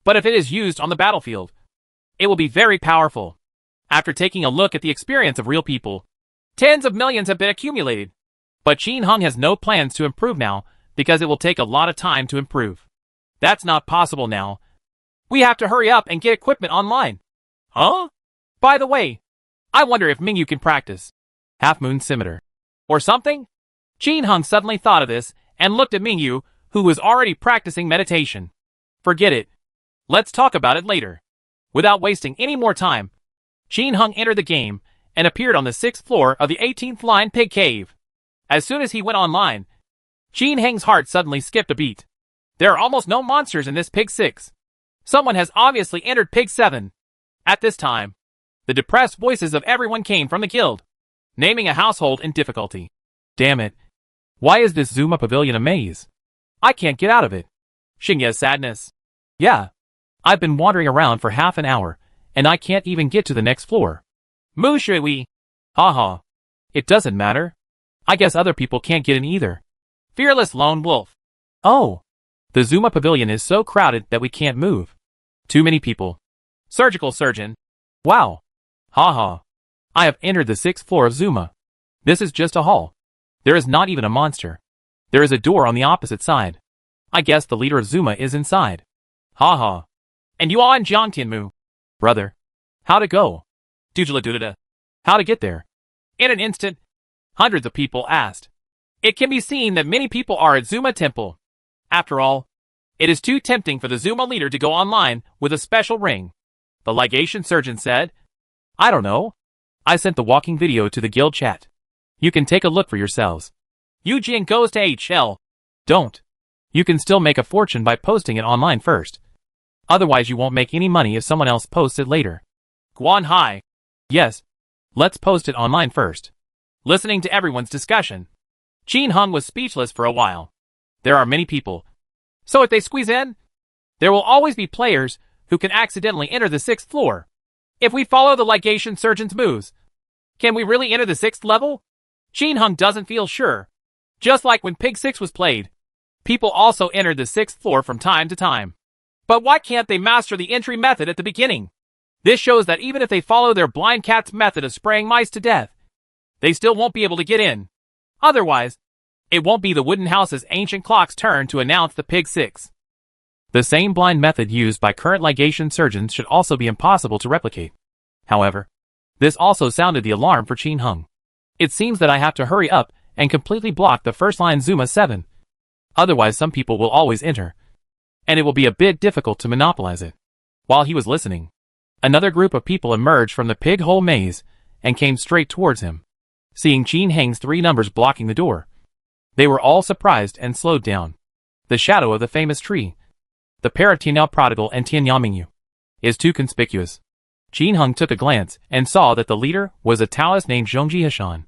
but if it is used on the battlefield, it will be very powerful. After taking a look at the experience of real people, tens of millions have been accumulated. But Qin Hung has no plans to improve now because it will take a lot of time to improve. That's not possible now. We have to hurry up and get equipment online. Huh? By the way, I wonder if Mingyu can practice Half Moon Scimitar or something? Qin Hung suddenly thought of this and looked at Mingyu, who was already practicing meditation. Forget it. Let's talk about it later. Without wasting any more time, Qin Hung entered the game and appeared on the 6th floor of the 18th line pig cave. As soon as he went online, Qin Heng's heart suddenly skipped a beat. There are almost no monsters in this pig 6. Someone has obviously entered pig 7. At this time, the depressed voices of everyone came from the guild, naming a household in difficulty. Damn it. Why is this Zuma Pavilion a maze? I can't get out of it. Xingye's sadness. Yeah. I've been wandering around for half an hour, and I can't even get to the next floor. Mu Shui. Haha. It doesn't matter. I guess other people can't get in either. Fearless lone wolf. Oh. The Zuma Pavilion is so crowded that we can't move. Too many people. Surgical surgeon. Wow. Haha. I have entered the 6th floor of Zuma. This is just a hall. There is not even a monster. There is a door on the opposite side. I guess the leader of Zuma is inside. Haha. And you all in Jiangtianmu. Brother. How to go? Dujala. How to get there? In an instant, hundreds of people asked. It can be seen that many people are at Zuma Temple. After all, it is too tempting for the Zuma leader to go online with a special ring. The ligation surgeon said. I don't know. I sent the walking video to the guild chat. You can take a look for yourselves. Eugene goes to HL. Don't. You can still make a fortune by posting it online first. Otherwise you won't make any money if someone else posts it later. Guan Hai. Yes. Let's post it online first. Listening to everyone's discussion, Qin Hung was speechless for a while. There are many people. So if they squeeze in, there will always be players who can accidentally enter the 6th floor. If we follow the ligation surgeon's moves, can we really enter the 6th level? Qin Hung doesn't feel sure. Just like when Pig 6 was played, people also entered the 6th floor from time to time. But why can't they master the entry method at the beginning? This shows that even if they follow their blind cat's method of spraying mice to death, they still won't be able to get in. Otherwise, it won't be the wooden house's ancient clock's turn to announce the Pig 6. The same blind method used by current ligation surgeons should also be impossible to replicate. However, this also sounded the alarm for Qin Hung. It seems that I have to hurry up and completely block the first line Zuma 7. Otherwise some people will always enter, and it will be a bit difficult to monopolize it. While he was listening, another group of people emerged from the pig hole maze and came straight towards him. Seeing Qin Hang's 3 numbers blocking the door, they were all surprised and slowed down. The shadow of the famous tree, the pair of Tianyao Prodigal and Tianyao Mingyu, is too conspicuous. Qin Hung took a glance and saw that the leader was a Taoist named Zhongji Hashan,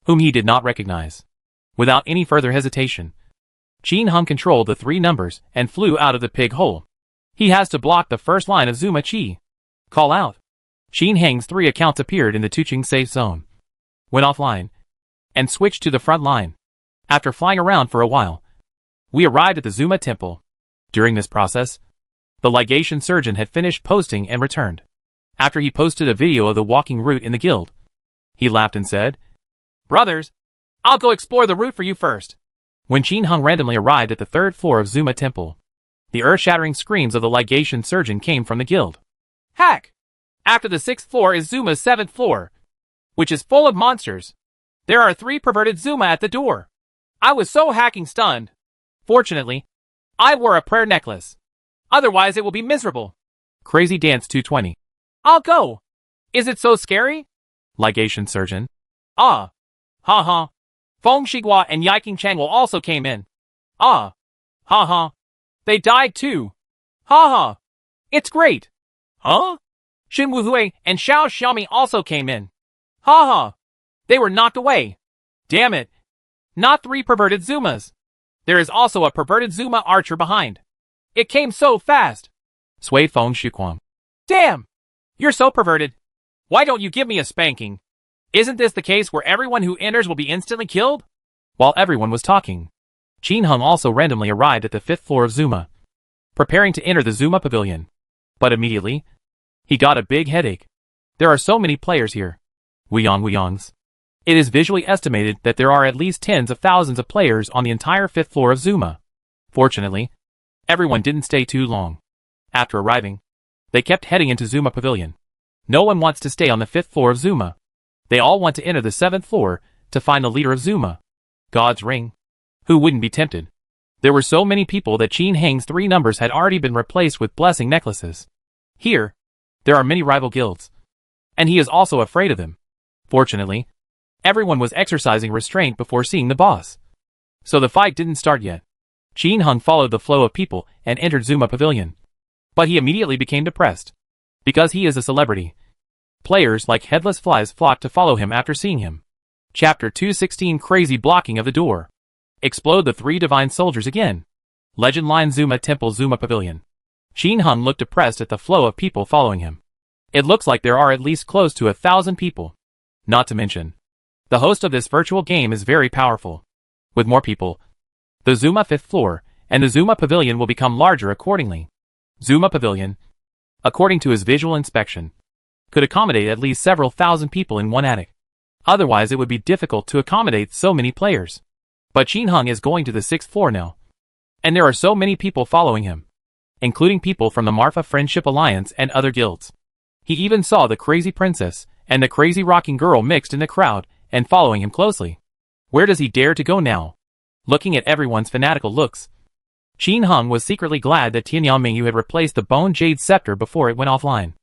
whom he did not recognize. Without any further hesitation, Qin Hung controlled the 3 numbers and flew out of the pig hole. He has to block the first line of Zuma Qi. Call out. Qin Hang's 3 accounts appeared in the Tuqing safe zone, went offline, and switched to the front line. After flying around for a while, we arrived at the Zuma temple. During this process, the ligation surgeon had finished posting and returned. After he posted a video of the walking route in the guild, he laughed and said, "Brothers, I'll go explore the route for you first." When Qin Hung randomly arrived at the 3rd floor of Zuma temple, the earth-shattering screams of the ligation surgeon came from the guild. Hack! After the 6th floor is Zuma's 7th floor, which is full of monsters. There are 3 perverted Zuma at the door. I was so hacking stunned. Fortunately, I wore a prayer necklace. Otherwise it will be miserable. Crazy Dance 220. I'll go. Is it so scary? Ligation surgeon. Ah. Ha ha. Feng Shiguo and Yiking Changwell also came in. Ah. Ha ha. They died too. Ha ha. It's great. Huh? Xin Wuhui and Xiao Xiaomi also came in. Ha ha. They were knocked away. Damn it. Not 3 perverted Zumas. There is also a perverted Zuma archer behind. It came so fast. Sui Feng Shuquan. Damn. You're so perverted. Why don't you give me a spanking? Isn't this the case where everyone who enters will be instantly killed? While everyone was talking, Qin Hung also randomly arrived at the 5th floor of Zuma, preparing to enter the Zuma pavilion. But immediately, he got a big headache. There are so many players here. Wuyongs. It is visually estimated that there are at least tens of thousands of players on the entire 5th floor of Zuma. Fortunately, everyone didn't stay too long. After arriving, they kept heading into Zuma pavilion. No one wants to stay on the 5th floor of Zuma. They all want to enter the 7th floor to find the leader of Zuma. God's ring. Who wouldn't be tempted? There were so many people that Qin Hang's 3 numbers had already been replaced with blessing necklaces. Here, there are many rival guilds, and he is also afraid of them. Fortunately, everyone was exercising restraint before seeing the boss, so the fight didn't start yet. Qin Hung followed the flow of people and entered Zuma pavilion, but he immediately became depressed. Because he is a celebrity, players like headless flies flocked to follow him after seeing him. Chapter 216. Crazy blocking of the door. Explode the 3 divine soldiers again. Legend line Zuma Temple Zuma Pavilion. Qin Hung looked depressed at the flow of people following him. It looks like there are at least close to 1,000 people. Not to mention, the host of this virtual game is very powerful. With more people, the Zuma 5th floor and the Zuma Pavilion will become larger accordingly. Zuma Pavilion, according to his visual inspection, could accommodate at least several thousand people in one attic. Otherwise it would be difficult to accommodate so many players. But Qin Hung is going to the 6th floor now, and there are so many people following him, including people from the Marfa Friendship Alliance and other guilds. He even saw the crazy princess and the crazy rocking girl mixed in the crowd and following him closely. Where does he dare to go now? Looking at everyone's fanatical looks, Qin Hung was secretly glad that Tianyao Mingyu had replaced the Bone Jade Scepter before it went offline.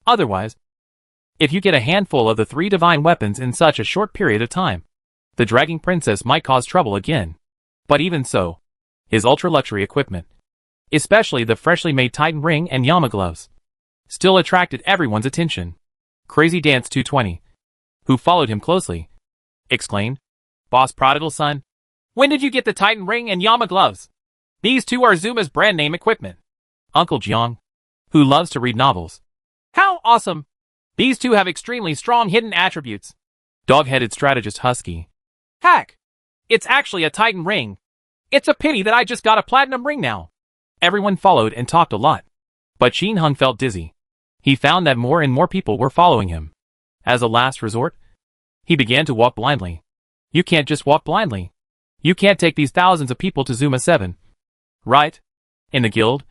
Otherwise, if you get a handful of the 3 divine weapons in such a short period of time, the dragging princess might cause trouble again. But even so, his ultra-luxury equipment, especially the freshly made Titan ring and Yama gloves, still attracted everyone's attention. Crazy Dance 220, who followed him closely, exclaimed, Boss Prodigal Son, when did you get the Titan ring and Yama gloves? These two are Zuma's brand name equipment. Uncle Jiang, who loves to read novels. How awesome! These two have extremely strong hidden attributes. Dog-headed strategist Husky. Heck! It's actually a Titan ring. It's a pity that I just got a platinum ring now. Everyone followed and talked a lot. But Shin Hung felt dizzy. He found that more and more people were following him. As a last resort, he began to walk blindly. You can't just walk blindly. You can't take these thousands of people to Zuma 7. Right? In the guild?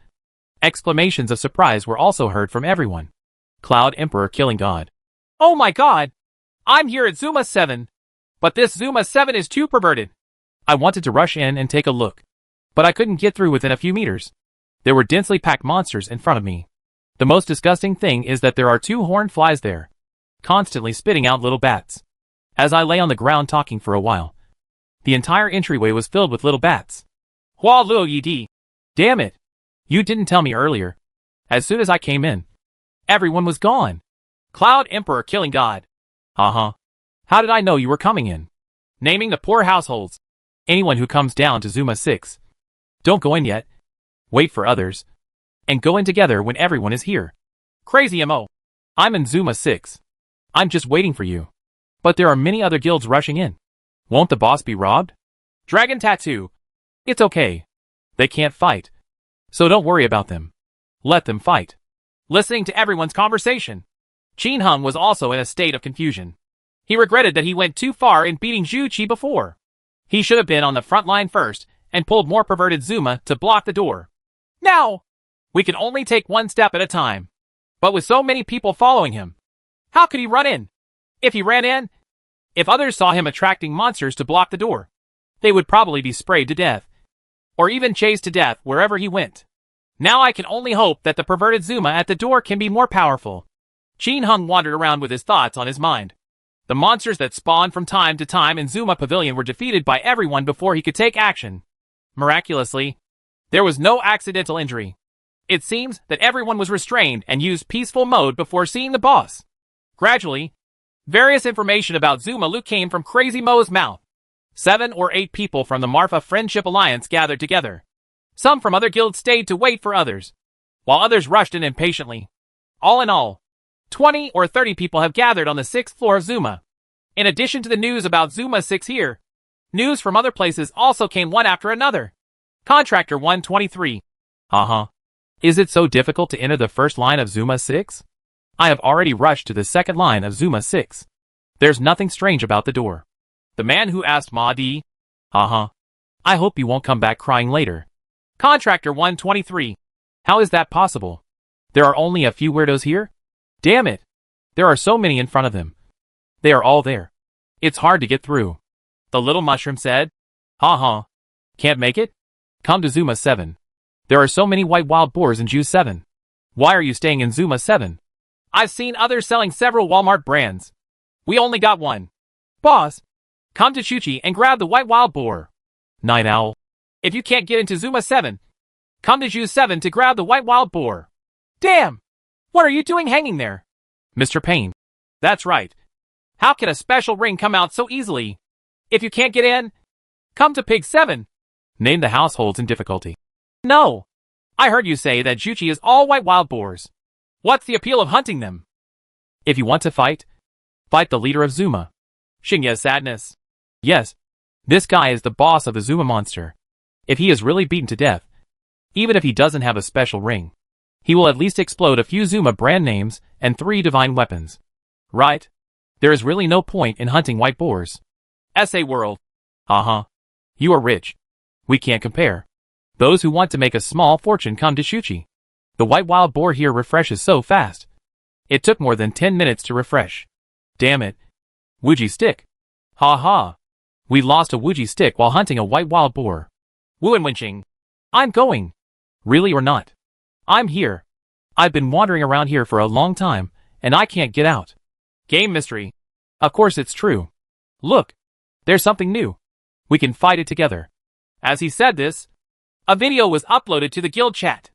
Exclamations of surprise were also heard from everyone. Cloud Emperor killing God. Oh my god! I'm here at Zuma 7. But this Zuma 7 is too perverted. I wanted to rush in and take a look. But I couldn't get through within a few meters. There were densely packed monsters in front of me. The most disgusting thing is that there are 2 horned flies there, constantly spitting out little bats. As I lay on the ground talking for a while, the entire entryway was filled with little bats. Hua Luo Yi. Damn it! You didn't tell me earlier. As soon as I came in, everyone was gone. Cloud Emperor killing God. Uh-huh. How did I know you were coming in? Naming the poor households. Anyone who comes down to Zuma 6. Don't go in yet. Wait for others. And go in together when everyone is here. Crazy MO. I'm in Zuma 6. I'm just waiting for you. But there are many other guilds rushing in. Won't the boss be robbed? Dragon Tattoo. It's okay. They can't fight. So don't worry about them. Let them fight. Listening to everyone's conversation, Shin Hung was also in a state of confusion. He regretted that he went too far in beating Zhu Qi before. He should have been on the front line first and pulled more perverted Zuma to block the door. Now, we can only take one step at a time. But with so many people following him, how could he run in? If he ran in, if others saw him attracting monsters to block the door, they would probably be sprayed to death, or even chased to death wherever he went. Now I can only hope that the perverted Zuma at the door can be more powerful. Shin Hung wandered around with his thoughts on his mind. The monsters that spawned from time to time in Zuma Pavilion were defeated by everyone before he could take action. Miraculously, there was no accidental injury. It seems that everyone was restrained and used peaceful mode before seeing the boss. Gradually, various information about Zuma Lu came from Crazy Mo's mouth. 7 or 8 people from the Marfa Friendship Alliance gathered together. Some from other guilds stayed to wait for others, while others rushed in impatiently. All in all, 20 or 30 people have gathered on the 6th floor of Zuma. In addition to the news about Zuma 6 here, news from other places also came one after another. Contractor 123. Uh-huh. Is it so difficult to enter the first line of Zuma 6? I have already rushed to the second line of Zuma 6. There's nothing strange about the door. The man who asked Ma Di. Uh-huh. I hope you won't come back crying later. Contractor 123. How is that possible? There are only a few weirdos here? Damn it. There are so many in front of them. They are all there. It's hard to get through. The little mushroom said. Ha. Can't make it? Come to Zuma 7. There are so many white wild boars in Ju 7. Why are you staying in Zuma 7? I've seen others selling several Walmart brands. We only got one. Boss, come to Chuchi and grab the white wild boar. Night Owl. If you can't get into Zuma 7, come to Ju 7 to grab the white wild boar. Damn! What are you doing hanging there? Mr. Payne. That's right. How can a special ring come out so easily? If you can't get in, come to Pig 7. Name the households in difficulty. No. I heard you say that Juchi is all white wild boars. What's the appeal of hunting them? If you want to fight, fight the leader of Zuma. Xingya's sadness. Yes, this guy is the boss of the Zuma monster. If he is really beaten to death, even if he doesn't have a special ring, he will at least explode a few Zuma brand names and 3 divine weapons. Right? There is really no point in hunting white boars. SA World. Uh-huh. You are rich. We can't compare. Those who want to make a small fortune come to Shuchi. The white wild boar here refreshes so fast. It took more than 10 minutes to refresh. Damn it. Wuji stick. Ha. We lost a Wuji stick while hunting a white wild boar. Wuan Winching. I'm going. Really or not? I'm here. I've been wandering around here for a long time, and I can't get out. Game mystery. Of course it's true. Look. There's something new. We can fight it together. As he said this, a video was uploaded to the guild chat.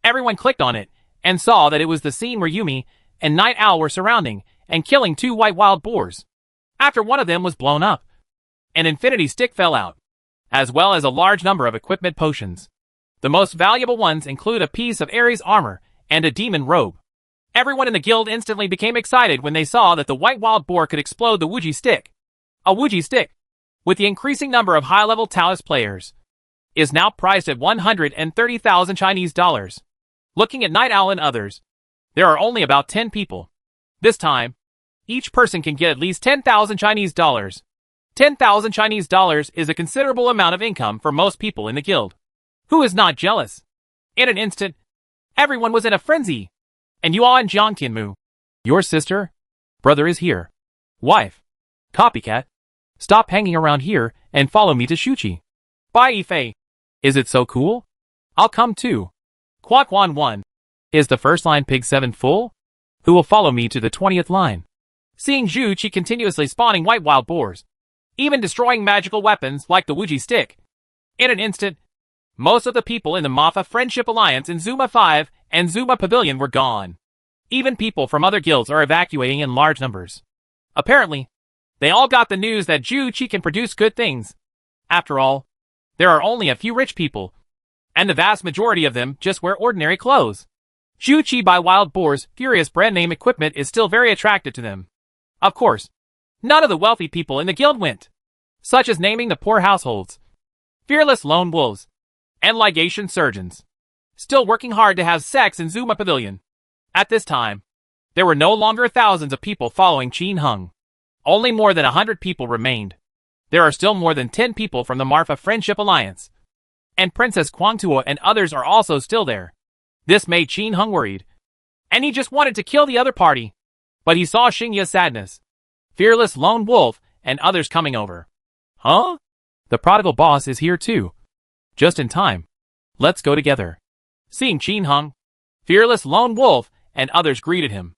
Everyone clicked on it, and saw that it was the scene where Yumi and Night Owl were surrounding and killing 2 white wild boars. After one of them was blown up, an infinity stick fell out, as well as a large number of equipment potions. The most valuable ones include a piece of Ares armor and a demon robe. Everyone in the guild instantly became excited when they saw that the white wild boar could explode the Wuji stick. A Wuji stick, with the increasing number of high-level Taoist players, is now priced at 130,000 Chinese dollars. Looking at Night Owl and others, there are only about 10 people. This time, each person can get at least 10,000 Chinese dollars. 10,000 Chinese dollars is a considerable amount of income for most people in the guild. Who is not jealous? In an instant, everyone was in a frenzy. And Yuan and Jiang Tianmu, your sister, brother is here. Wife, copycat, stop hanging around here and follow me to Shuqi. Bye, Yifei. Is it so cool? I'll come too. Quaquan 1. Is the first line Pig 7 full? Who will follow me to the 20th line? Seeing Zhu Qi continuously spawning white wild boars, even destroying magical weapons like the Wuji stick. In an instant, most of the people in the Mafa Friendship Alliance in Zuma 5 and Zuma Pavilion were gone. Even people from other guilds are evacuating in large numbers. Apparently, they all got the news that Zhu Qi can produce good things. After all, there are only a few rich people, and the vast majority of them just wear ordinary clothes. Zhu Qi by Wild Boar's furious brand name equipment is still very attractive to them. Of course, none of the wealthy people in the guild went, such as naming the poor households, fearless lone wolves, and ligation surgeons, still working hard to have sex in Zuma Pavilion. At this time, there were no longer thousands of people following Qin Hung. Only more than 100 people remained. There are still more than 10 people from the Marfa Friendship Alliance. And Princess Quangtua and others are also still there. This made Qin Hung worried, and he just wanted to kill the other party. But he saw Xingya's sadness, fearless lone wolf, and others coming over. Huh? The prodigal boss is here too. Just in time. Let's go together. Seeing Qin Hung, fearless lone wolf, and others greeted him.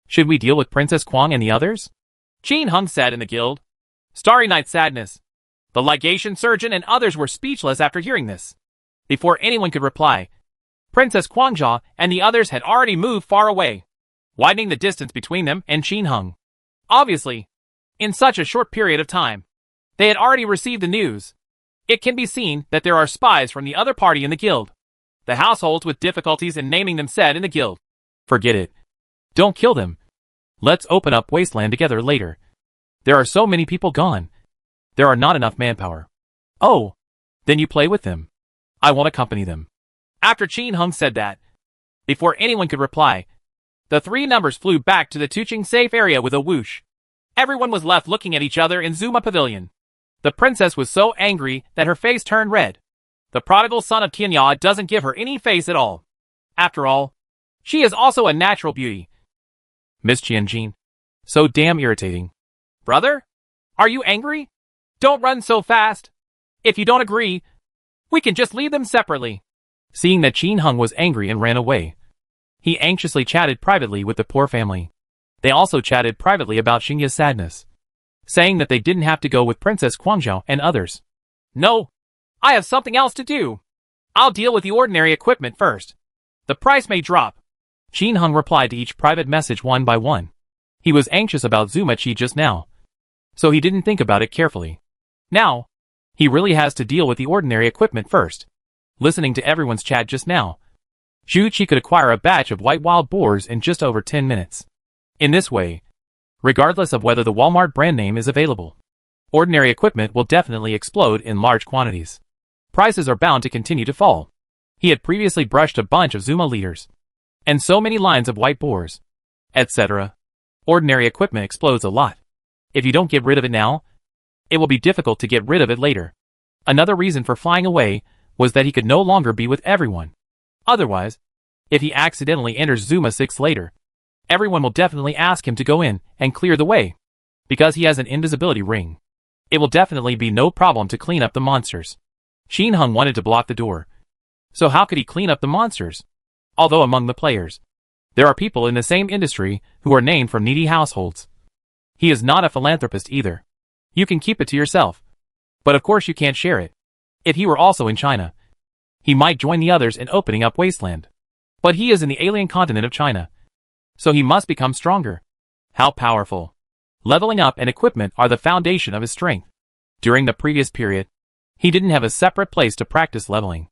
Should we deal with Princess Quang and the others? Qin Hung said in the guild. Starry Night's sadness. The ligation surgeon and others were speechless after hearing this. Before anyone could reply, Princess Quangjia and the others had already moved far away, widening the distance between them and Qin Hung. Obviously, in such a short period of time, they had already received the news. It can be seen that there are spies from the other party in the guild. The households with difficulties in naming them said in the guild. Forget it. Don't kill them. Let's open up Wasteland together later. There are so many people gone. There are not enough manpower. Oh, then you play with them. I won't accompany them. After Qin Hung said that, before anyone could reply, the three numbers flew back to the Tuqing safe area with a whoosh. Everyone was left looking at each other in Zuma Pavilion. The princess was so angry that her face turned red. The prodigal son of Tianya doesn't give her any face at all. After all, she is also a natural beauty. Miss Qianjin. So damn irritating. Brother? Are you angry? Don't run so fast. If you don't agree, we can just leave them separately. Seeing that Qin Hung was angry and ran away, he anxiously chatted privately with the poor family. They also chatted privately about Xingya's sadness, saying that they didn't have to go with Princess Quangjia and others. No, I have something else to do. I'll deal with the ordinary equipment first. The price may drop. Qin Hung replied to each private message one by one. He was anxious about Zuma Qi just now, so he didn't think about it carefully. Now, he really has to deal with the ordinary equipment first. Listening to everyone's chat just now, Zhu Qi could acquire a batch of white wild boars in just over 10 minutes. In this way, regardless of whether the Walmart brand name is available, ordinary equipment will definitely explode in large quantities. Prices are bound to continue to fall. He had previously brushed a bunch of Zuma leaders, and so many lines of white boars, etc. Ordinary equipment explodes a lot. If you don't get rid of it now, it will be difficult to get rid of it later. Another reason for flying away was that he could no longer be with everyone. Otherwise, if he accidentally enters Zuma 6 later, everyone will definitely ask him to go in and clear the way. Because he has an invisibility ring, it will definitely be no problem to clean up the monsters. Qin Hung wanted to block the door. So how could he clean up the monsters? Although among the players, there are people in the same industry who are named from needy households. He is not a philanthropist either. You can keep it to yourself. But of course you can't share it. If he were also in China, he might join the others in opening up Wasteland. But he is in the alien continent of China, so he must become stronger. How powerful. Leveling up and equipment are the foundation of his strength. During the previous period, he didn't have a separate place to practice leveling.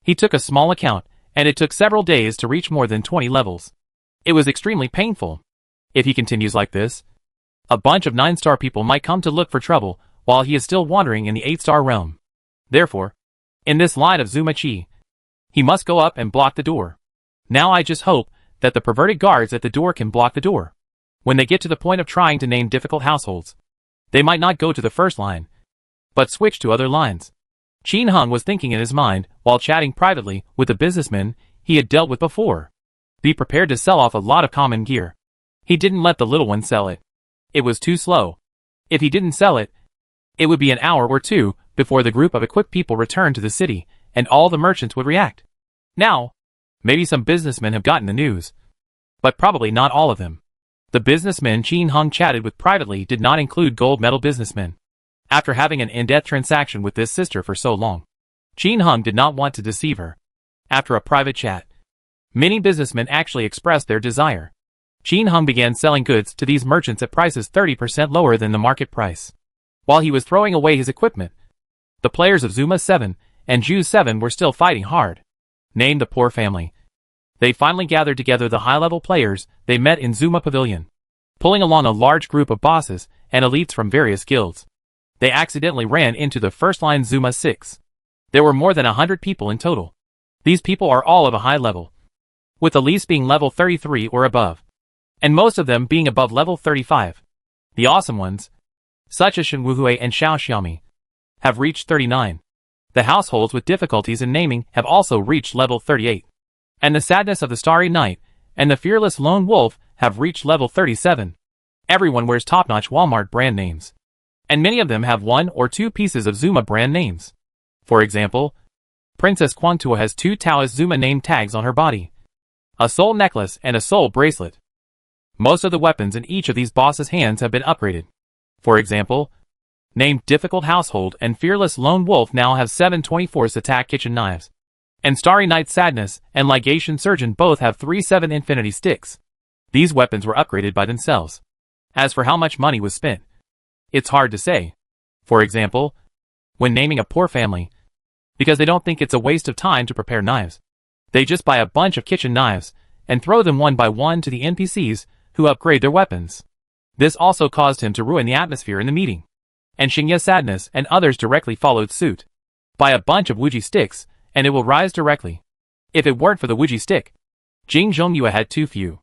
He took a small account, and it took several days to reach more than 20 levels. It was extremely painful. If he continues like this, a bunch of 9-star people might come to look for trouble while he is still wandering in the 8-star realm. Therefore, in this line of Zuma Chi, he must go up and block the door. Now I just hope that the perverted guards at the door can block the door. When they get to the point of trying to name difficult households, they might not go to the first line, but switch to other lines. Qin Hung was thinking in his mind while chatting privately with the businessmen he had dealt with before. Be prepared to sell off a lot of common gear. He didn't let the little one sell it. It was too slow. If he didn't sell it, it would be an hour or two before the group of equipped people returned to the city and all the merchants would react. Now, maybe some businessmen have gotten the news, but probably not all of them. The businessmen Qin Hung chatted with privately did not include gold medal businessmen. After having an in-depth transaction with this sister for so long, Qin Hung did not want to deceive her. After a private chat, many businessmen actually expressed their desire. Qin Hung began selling goods to these merchants at prices 30% lower than the market price. While he was throwing away his equipment, the players of Zuma 7 and Ju 7 were still fighting hard. Named the poor family. They finally gathered together the high-level players they met in Zuma Pavilion, pulling along a large group of bosses and elites from various guilds. They accidentally ran into the first-line Zuma 6. There were more than 100 people in total. These people are all of a high level, with the least being level 33 or above, and most of them being above level 35. The awesome ones, such as Shen Wuhui and Xiao Xiaomi, have reached 39. The households with difficulties in naming have also reached level 38. And the sadness of the Starry Night and the fearless Lone Wolf have reached level 37. Everyone wears top-notch Walmart brand names, and many of them have 1 or 2 pieces of Zuma brand names. For example, Princess Quangtua has 2 Taoist Zuma name tags on her body, a soul necklace and a soul bracelet. Most of the weapons in each of these bosses' hands have been upgraded. For example, named Difficult Household and Fearless Lone Wolf now have 7/24 attack kitchen knives. And Starry Night Sadness and Ligation Surgeon both have 3/7 Infinity Sticks. These weapons were upgraded by themselves. As for how much money was spent, it's hard to say. For example, when naming a poor family, because they don't think it's a waste of time to prepare knives, they just buy a bunch of kitchen knives and throw them one by one to the NPCs who upgrade their weapons. This also caused him to ruin the atmosphere in the meeting. And Xingye Sadness and others directly followed suit. Buy a bunch of Wuji sticks, and it will rise directly. If it weren't for the Wuji stick, Jing Zhongyue had too few.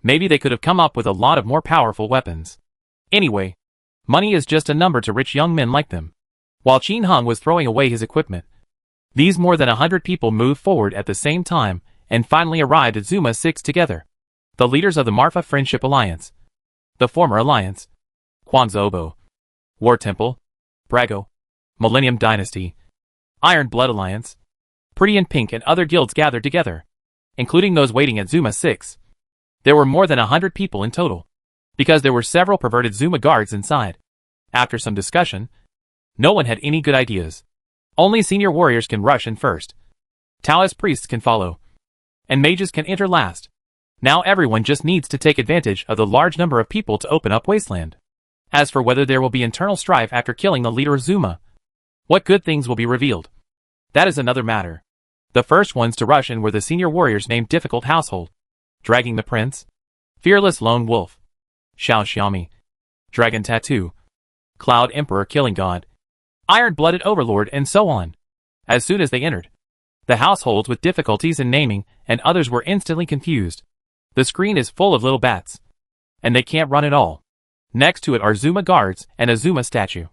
Maybe they could have come up with a lot of more powerful weapons. Anyway, money is just a number to rich young men like them. While Qin Hung was throwing away his equipment, these more than 100 people moved forward at the same time and finally arrived at Zuma 6 together. The leaders of the Marfa Friendship Alliance, the former alliance, Quanzobo, War Temple, Brago, Millennium Dynasty, Iron Blood Alliance, Pretty in Pink and other guilds gathered together, including those waiting at Zuma 6. There were more than 100 people in total, because there were several perverted Zuma guards inside. After some discussion, no one had any good ideas. Only senior warriors can rush in first. Taoist priests can follow, and mages can enter last. Now everyone just needs to take advantage of the large number of people to open up Wasteland. As for whether there will be internal strife after killing the leader of Zuma, what good things will be revealed, that is another matter. The first ones to rush in were the senior warriors named Difficult Household, Dragging the Prince, Fearless Lone Wolf, Xiao Xiaomi, Dragon Tattoo, Cloud Emperor Killing God, Iron-Blooded Overlord, and so on. As soon as they entered, the households with difficulties in naming and others were instantly confused. The screen is full of little bats, and they can't run at all. Next to it are Zuma guards and a Zuma statue,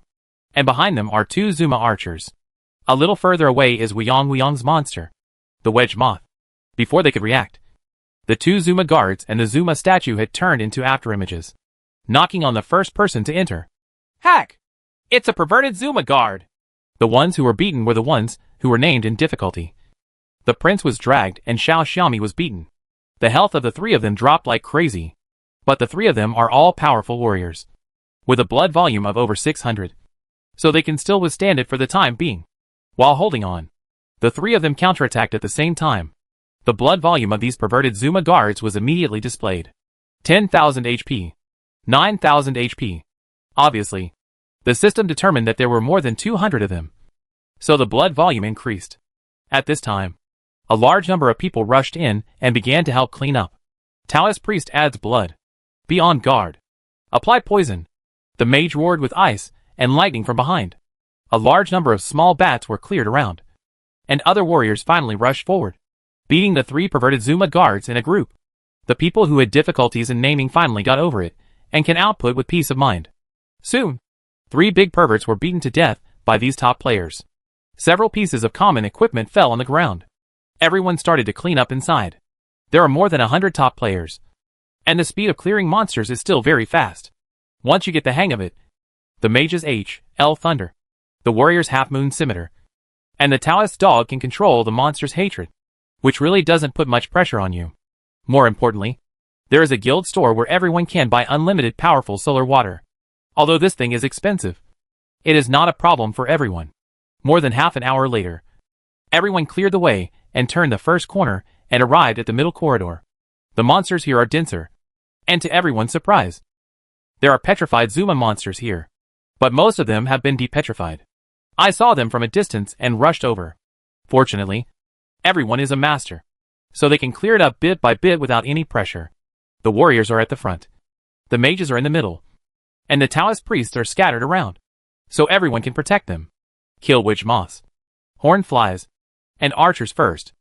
and behind them are 2 Zuma archers. A little further away is Wuyong's monster, the Wedge Moth. Before they could react, the 2 Zuma guards and the Zuma statue had turned into afterimages, knocking on the first person to enter. Hack! It's a perverted Zuma guard! The ones who were beaten were the ones who were named in difficulty. The prince was dragged and Xiao Xiaomi was beaten. The health of the 3 of them dropped like crazy, but the 3 of them are all powerful warriors, with a blood volume of over 600, so they can still withstand it for the time being. While holding on, the 3 of them counterattacked at the same time. The blood volume of these perverted Zuma guards was immediately displayed. 10,000 HP. 9,000 HP. Obviously, the system determined that there were more than 200 of them. So the blood volume increased. At this time, a large number of people rushed in and began to help clean up. Taoist priest adds blood. Be on guard. Apply poison. The mage roared with ice and lightning from behind. A large number of small bats were cleared around. And other warriors finally rushed forward, beating the 3 perverted Zuma guards in a group. The people who had difficulties in naming finally got over it, and can output with peace of mind. Soon, 3 big perverts were beaten to death by these top players. Several pieces of common equipment fell on the ground. Everyone started to clean up inside. There are more than 100 top players, and the speed of clearing monsters is still very fast. Once you get the hang of it, the mage's H.L. Thunder, the warrior's half-moon scimitar, and the Taoist dog can control the monster's hatred, which really doesn't put much pressure on you. More importantly, there is a guild store where everyone can buy unlimited powerful solar water. Although this thing is expensive, it is not a problem for everyone. More than half an hour later, everyone cleared the way and turned the first corner and arrived at the middle corridor. The monsters here are denser, and to everyone's surprise, there are petrified Zuma monsters here, but most of them have been depetrified. I saw them from a distance and rushed over. Fortunately, everyone is a master, so they can clear it up bit by bit without any pressure. The warriors are at the front, the mages are in the middle, and the Taoist priests are scattered around, so everyone can protect them. Kill witch moths, horned flies, and archers first.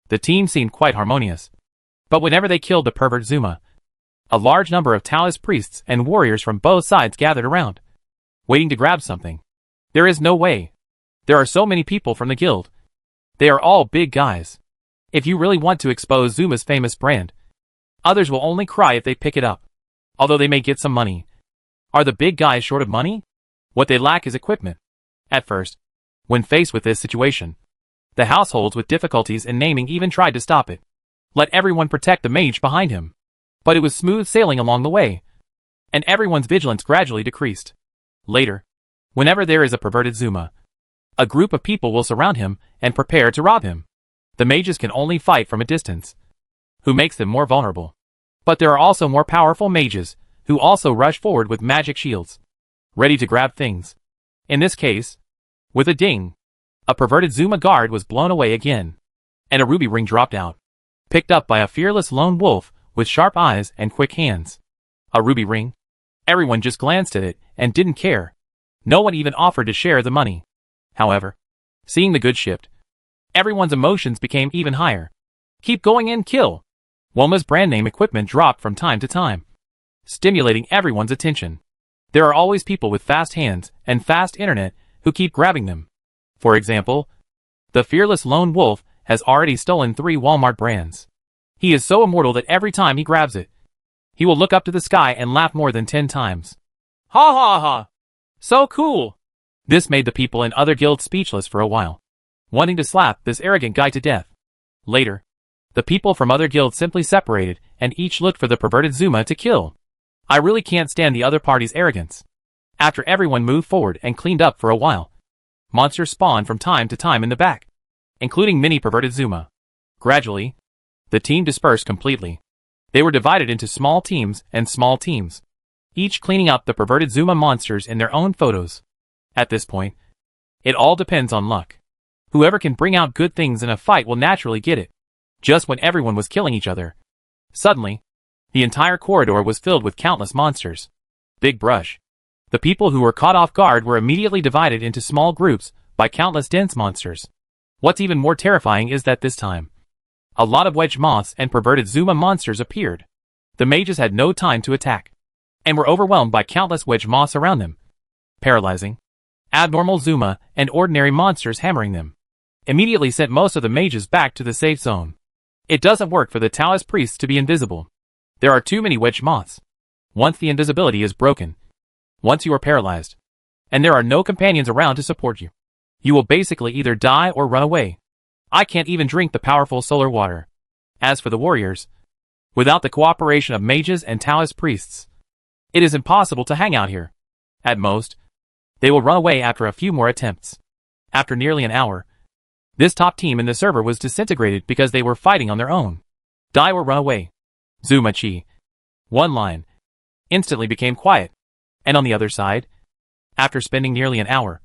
The team seemed quite harmonious. But whenever they killed the pervert Zuma, a large number of Taoist priests and warriors from both sides gathered around, waiting to grab something. There is no way. There are so many people from the guild. They are all big guys. If you really want to expose Zuma's famous brand, others will only cry if they pick it up, although they may get some money. Are the big guys short of money? What they lack is equipment. At first, when faced with this situation, the households with difficulties in naming even tried to stop it. Let everyone protect the mage behind him. But it was smooth sailing along the way, and everyone's vigilance gradually decreased. Later, whenever there is a perverted Zuma, a group of people will surround him and prepare to rob him. The mages can only fight from a distance, who makes them more vulnerable. But there are also more powerful mages, who also rush forward with magic shields, ready to grab things. In this case, with a ding, a perverted Zuma guard was blown away again, and a ruby ring dropped out, picked up by a fearless lone wolf with sharp eyes and quick hands. A ruby ring? Everyone just glanced at it and didn't care. No one even offered to share the money. However, seeing the goods shipped, everyone's emotions became even higher. Keep going and kill! Woma's brand name equipment dropped from time to time, stimulating everyone's attention. There are always people with fast hands and fast internet who keep grabbing them. For example, the fearless lone wolf has already stolen 3 Walmart brands. He is so immortal that every time he grabs it, he will look up to the sky and laugh more than 10 times. Ha ha ha! So cool! This made the people in other guilds speechless for a while, wanting to slap this arrogant guy to death. Later, the people from other guilds simply separated and each looked for the perverted Zuma to kill. I really can't stand the other party's arrogance. After everyone moved forward and cleaned up for a while, monsters spawned from time to time in the back, including many perverted Zuma. Gradually, the team dispersed completely. They were divided into small teams and small teams, each cleaning up the perverted Zuma monsters in their own photos. At this point, it all depends on luck. Whoever can bring out good things in a fight will naturally get it. Just when everyone was killing each other, suddenly, the entire corridor was filled with countless monsters. Big brush. The people who were caught off guard were immediately divided into small groups by countless dense monsters. What's even more terrifying is that this time, a lot of wedge moths and perverted Zuma monsters appeared. The mages had no time to attack, and were overwhelmed by countless wedge moths around them, paralyzing abnormal Zuma and ordinary monsters hammering them. Immediately sent most of the mages back to the safe zone. It doesn't work for the Taoist priests to be invisible. There are too many wedge moths. Once the invisibility is broken, once you are paralyzed, and there are no companions around to support you, you will basically either die or run away. I can't even drink the powerful solar water. As for the warriors, without the cooperation of mages and Taoist priests, it is impossible to hang out here. At most, they will run away after a few more attempts. After nearly an hour, this top team in the server was disintegrated because they were fighting on their own. Die or run away. Zuma Chi. One line. instantly became quiet. And on the other side, after spending nearly an hour,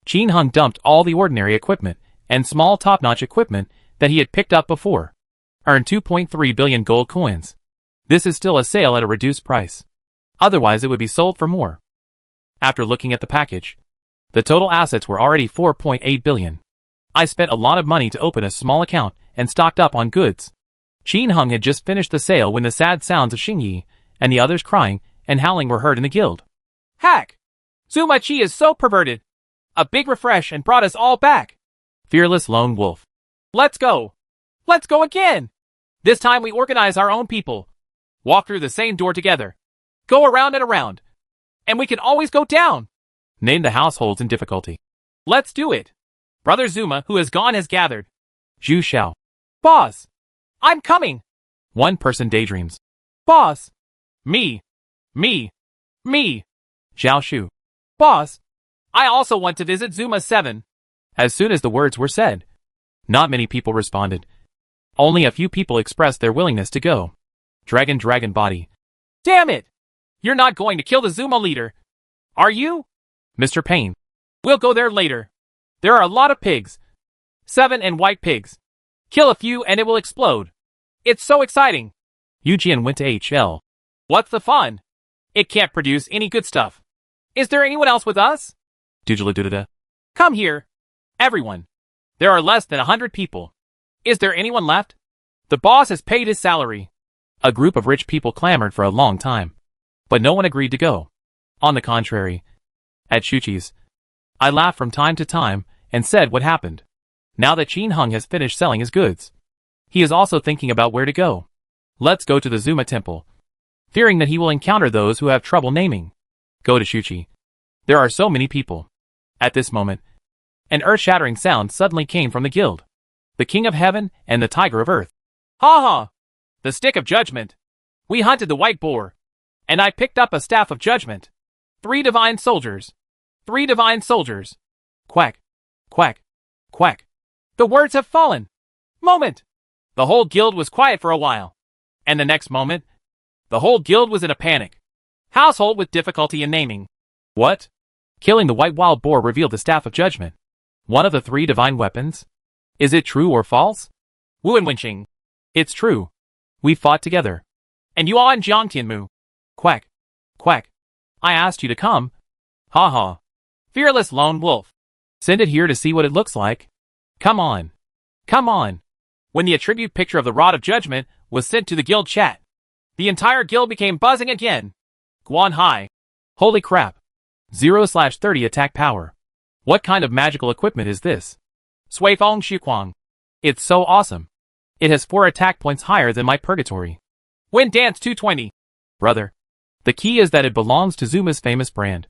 Qin Hung dumped all the ordinary equipment and small top-notch equipment that he had picked up before, earned 2.3 billion gold coins. This is still a sale at a reduced price. Otherwise it would be sold for more. After looking at the package, the total assets were already 4.8 billion. I spent a lot of money to open a small account and stocked up on goods. Qin Hung had just finished the sale when the sad sounds of Xingyi and the others crying and howling were heard in the guild. Hack! Zuma Chi is so perverted. A big refresh and brought us all back. Fearless Lone Wolf. Let's go. Let's go again. This time we organize our own people. Walk through the same door together. Go around and around. And we can always go down. Name the households in difficulty. Let's do it. Brother Zuma, who has gone, has gathered. Zhu Xiao. Boss. I'm coming. One person daydreams. Boss. Me. Zhao Shu. Boss. I also want to visit Zuma 7. As soon as the words were said, not many people responded. Only a few people expressed their willingness to go. Dragon body. Damn it! You're not going to kill the Zuma leader, are you? Mr. Payne. We'll go there later. There are a lot of pigs. 7 and white pigs. Kill a few and it will explode. It's so exciting. Yujian went to HL. What's the fun? It can't produce any good stuff. Is there anyone else with us? Dudula. Come here. Everyone. There are less than 100 people. Is there anyone left? The boss has paid his salary. A group of rich people clamored for a long time, but no one agreed to go. On the contrary, at Shuchi's, I laughed from time to time and said what happened. Now that Qin Hung has finished selling his goods, he is also thinking about where to go. Let's go to the Zuma temple. Fearing that he will encounter those who have trouble naming. Go to Shuchi. There are so many people. At this moment, an earth-shattering sound suddenly came from the guild. The King of Heaven and the Tiger of Earth. Ha ha! The stick of judgment. We hunted the white boar. And I picked up a staff of judgment. 3 divine soldiers. 3 divine soldiers. Quack. Quack. Quack. The words have fallen. Moment. The whole guild was quiet for a while. And the next moment, the whole guild was in a panic. Household with difficulty in naming. What? Killing the white wild boar revealed the staff of judgment. One of the 3 divine weapons? Is it true or false? Wu and Wenqing. It's true. We fought together. And you all in Jiangtianmu. Quack. Quack. I asked you to come. Ha ha. Fearless Lone Wolf. Send it here to see what it looks like. Come on. Come on. When the attribute picture of the Rod of Judgment was sent to the guild chat, the entire guild became buzzing again. Guan Hai. Holy crap. 0/30 attack power. What kind of magical equipment is this? Sui Feng Xuquang. It's so awesome. It has 4 attack points higher than my purgatory. Wind Dance 220. Brother. The key is that it belongs to Zuma's famous brand.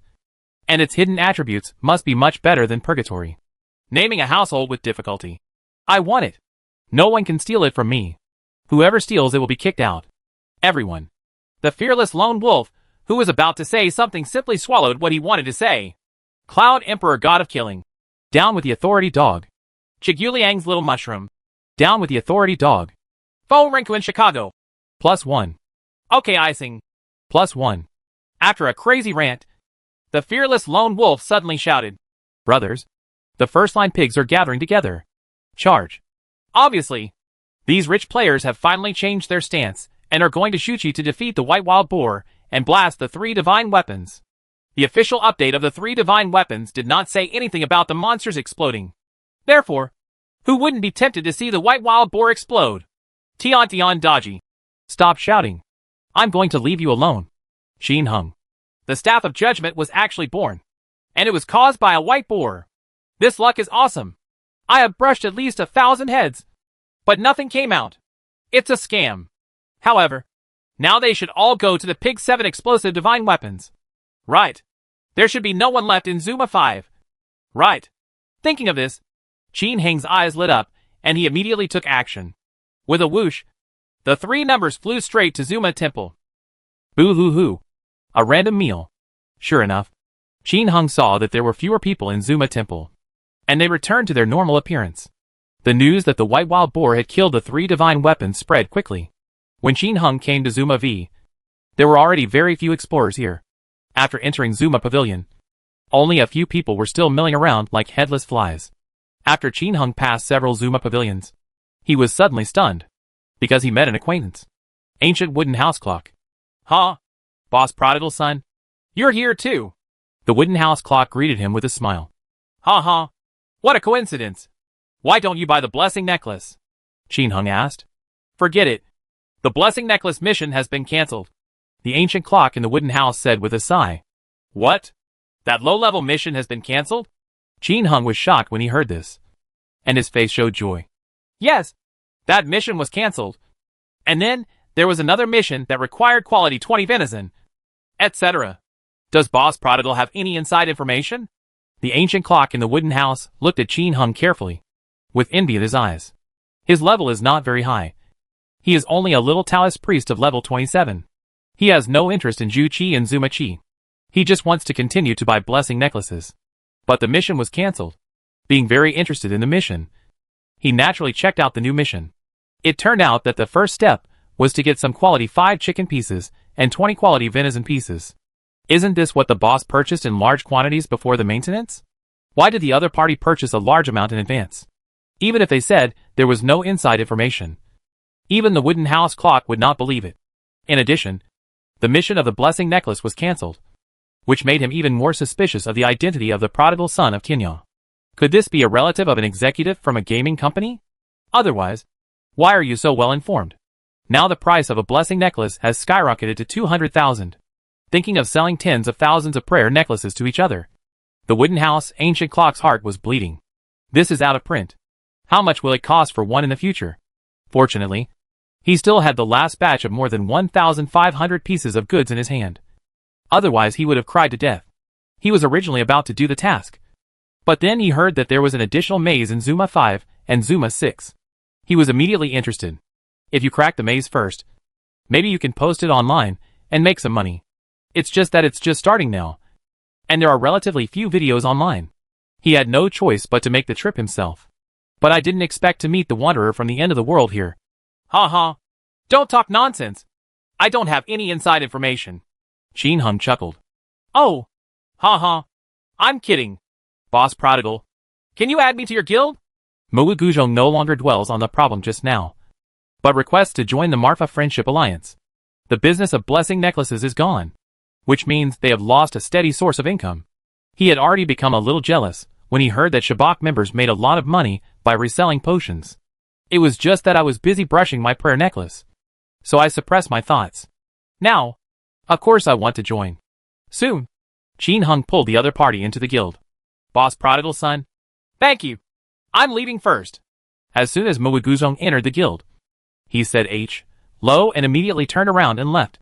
And its hidden attributes must be much better than purgatory. Naming a household with difficulty. I want it. No one can steal it from me. Whoever steals it will be kicked out. Everyone. The fearless Lone Wolf, who was about to say something, simply swallowed what he wanted to say. Cloud Emperor, God of Killing. Down with the authority dog. Chiguliang's Little Mushroom. Down with the authority dog. Fo Renku in Chicago. +1. Okay, Icing. +1. After a crazy rant, the fearless Lone Wolf suddenly shouted. Brothers. The first-line pigs are gathering together. Charge. Obviously, these rich players have finally changed their stance and are going to Shuchi to defeat the white wild boar and blast the 3 divine weapons. The official update of the 3 divine weapons did not say anything about the monsters exploding. Therefore, who wouldn't be tempted to see the white wild boar explode? Tian Dodgy. Stop shouting. I'm going to leave you alone. Qin Hung. The Staff of Judgment was actually born, and it was caused by a white boar. This luck is awesome. I have brushed at least 1,000 heads, but nothing came out. It's a scam. However, now they should all go to the Pig 7 explosive divine weapons. Right. There should be no one left in Zuma 5. Right. Thinking of this, Qin Hang's eyes lit up, and he immediately took action. With a whoosh, the 3 numbers flew straight to Zuma Temple. Boo-hoo-hoo. A random meal. Sure enough, Qin Hung saw that there were fewer people in Zuma Temple, and they returned to their normal appearance. The news that the white wild boar had killed the 3 divine weapons spread quickly. When Qin Hung came to Zuma V, There were already very few explorers here. After entering Zuma Pavilion, only a few people were still milling around like headless flies. After Qin Hung passed several Zuma pavilions, he was suddenly stunned, because he met an acquaintance. Ancient wooden house clock. Huh? Boss Prodigal Son? You're here too. The wooden house clock greeted him with a smile. Ha ha. What a coincidence. Why don't you buy the blessing necklace? Qin Hung asked. Forget it. The blessing necklace mission has been cancelled. The ancient clock in the wooden house said with a sigh. What? That low-level mission has been cancelled? Qin Hung was shocked when he heard this, and his face showed joy. Yes, that mission was cancelled. And then, there was another mission that required quality 20 venison, etc. Does Boss Prodigal have any inside information? The ancient clock in the wooden house looked at Qin Hung carefully, with envy in his eyes. His level is not very high. He is only a little Taoist priest of level 27. He has no interest in Ju Qi and Zuma Qi. He just wants to continue to buy blessing necklaces. But the mission was cancelled. Being very interested in the mission, he naturally checked out the new mission. It turned out that the first step was to get some quality 5 chicken pieces and 20 quality venison pieces. Isn't this what the boss purchased in large quantities before the maintenance? Why did the other party purchase a large amount in advance? Even if they said there was no inside information, even the wooden house clock would not believe it. In addition, the mission of the blessing necklace was cancelled, which made him even more suspicious of the identity of the prodigal son of Tianya. Could this be a relative of an executive from a gaming company? Otherwise, why are you so well informed? Now the price of a blessing necklace has skyrocketed to 200,000. Thinking of selling tens of thousands of prayer necklaces to each other. The wooden house ancient clock's heart was bleeding. This is out of print. How much will it cost for one in the future? Fortunately, he still had the last batch of more than 1,500 pieces of goods in his hand. Otherwise he would have cried to death. He was originally about to do the task. But then he heard that there was an additional maze in Zuma 5 and Zuma 6. He was immediately interested. If you crack the maze first, maybe you can post it online and make some money. It's just that it's just starting now, and there are relatively few videos online. He had no choice but to make the trip himself. But I didn't expect to meet the wanderer from the end of the world here. Ha ha. Don't talk nonsense. I don't have any inside information. Qin Hung chuckled. Oh. Ha ha. I'm kidding. Boss Prodigal. Can you add me to your guild? Mu Guzhong no longer dwells on the problem just now, but requests to join the Marfa Friendship Alliance. The business of blessing necklaces is gone, which means they have lost a steady source of income. He had already become a little jealous when he heard that Shabak members made a lot of money by reselling potions. It was just that I was busy brushing my prayer necklace, so I suppressed my thoughts. Now, of course I want to join. Soon. Qin Hung pulled the other party into the guild. Boss Prodigal Son. Thank you. I'm leaving first. As soon as Mu Guzhong entered the guild, he said low and immediately turned around and left.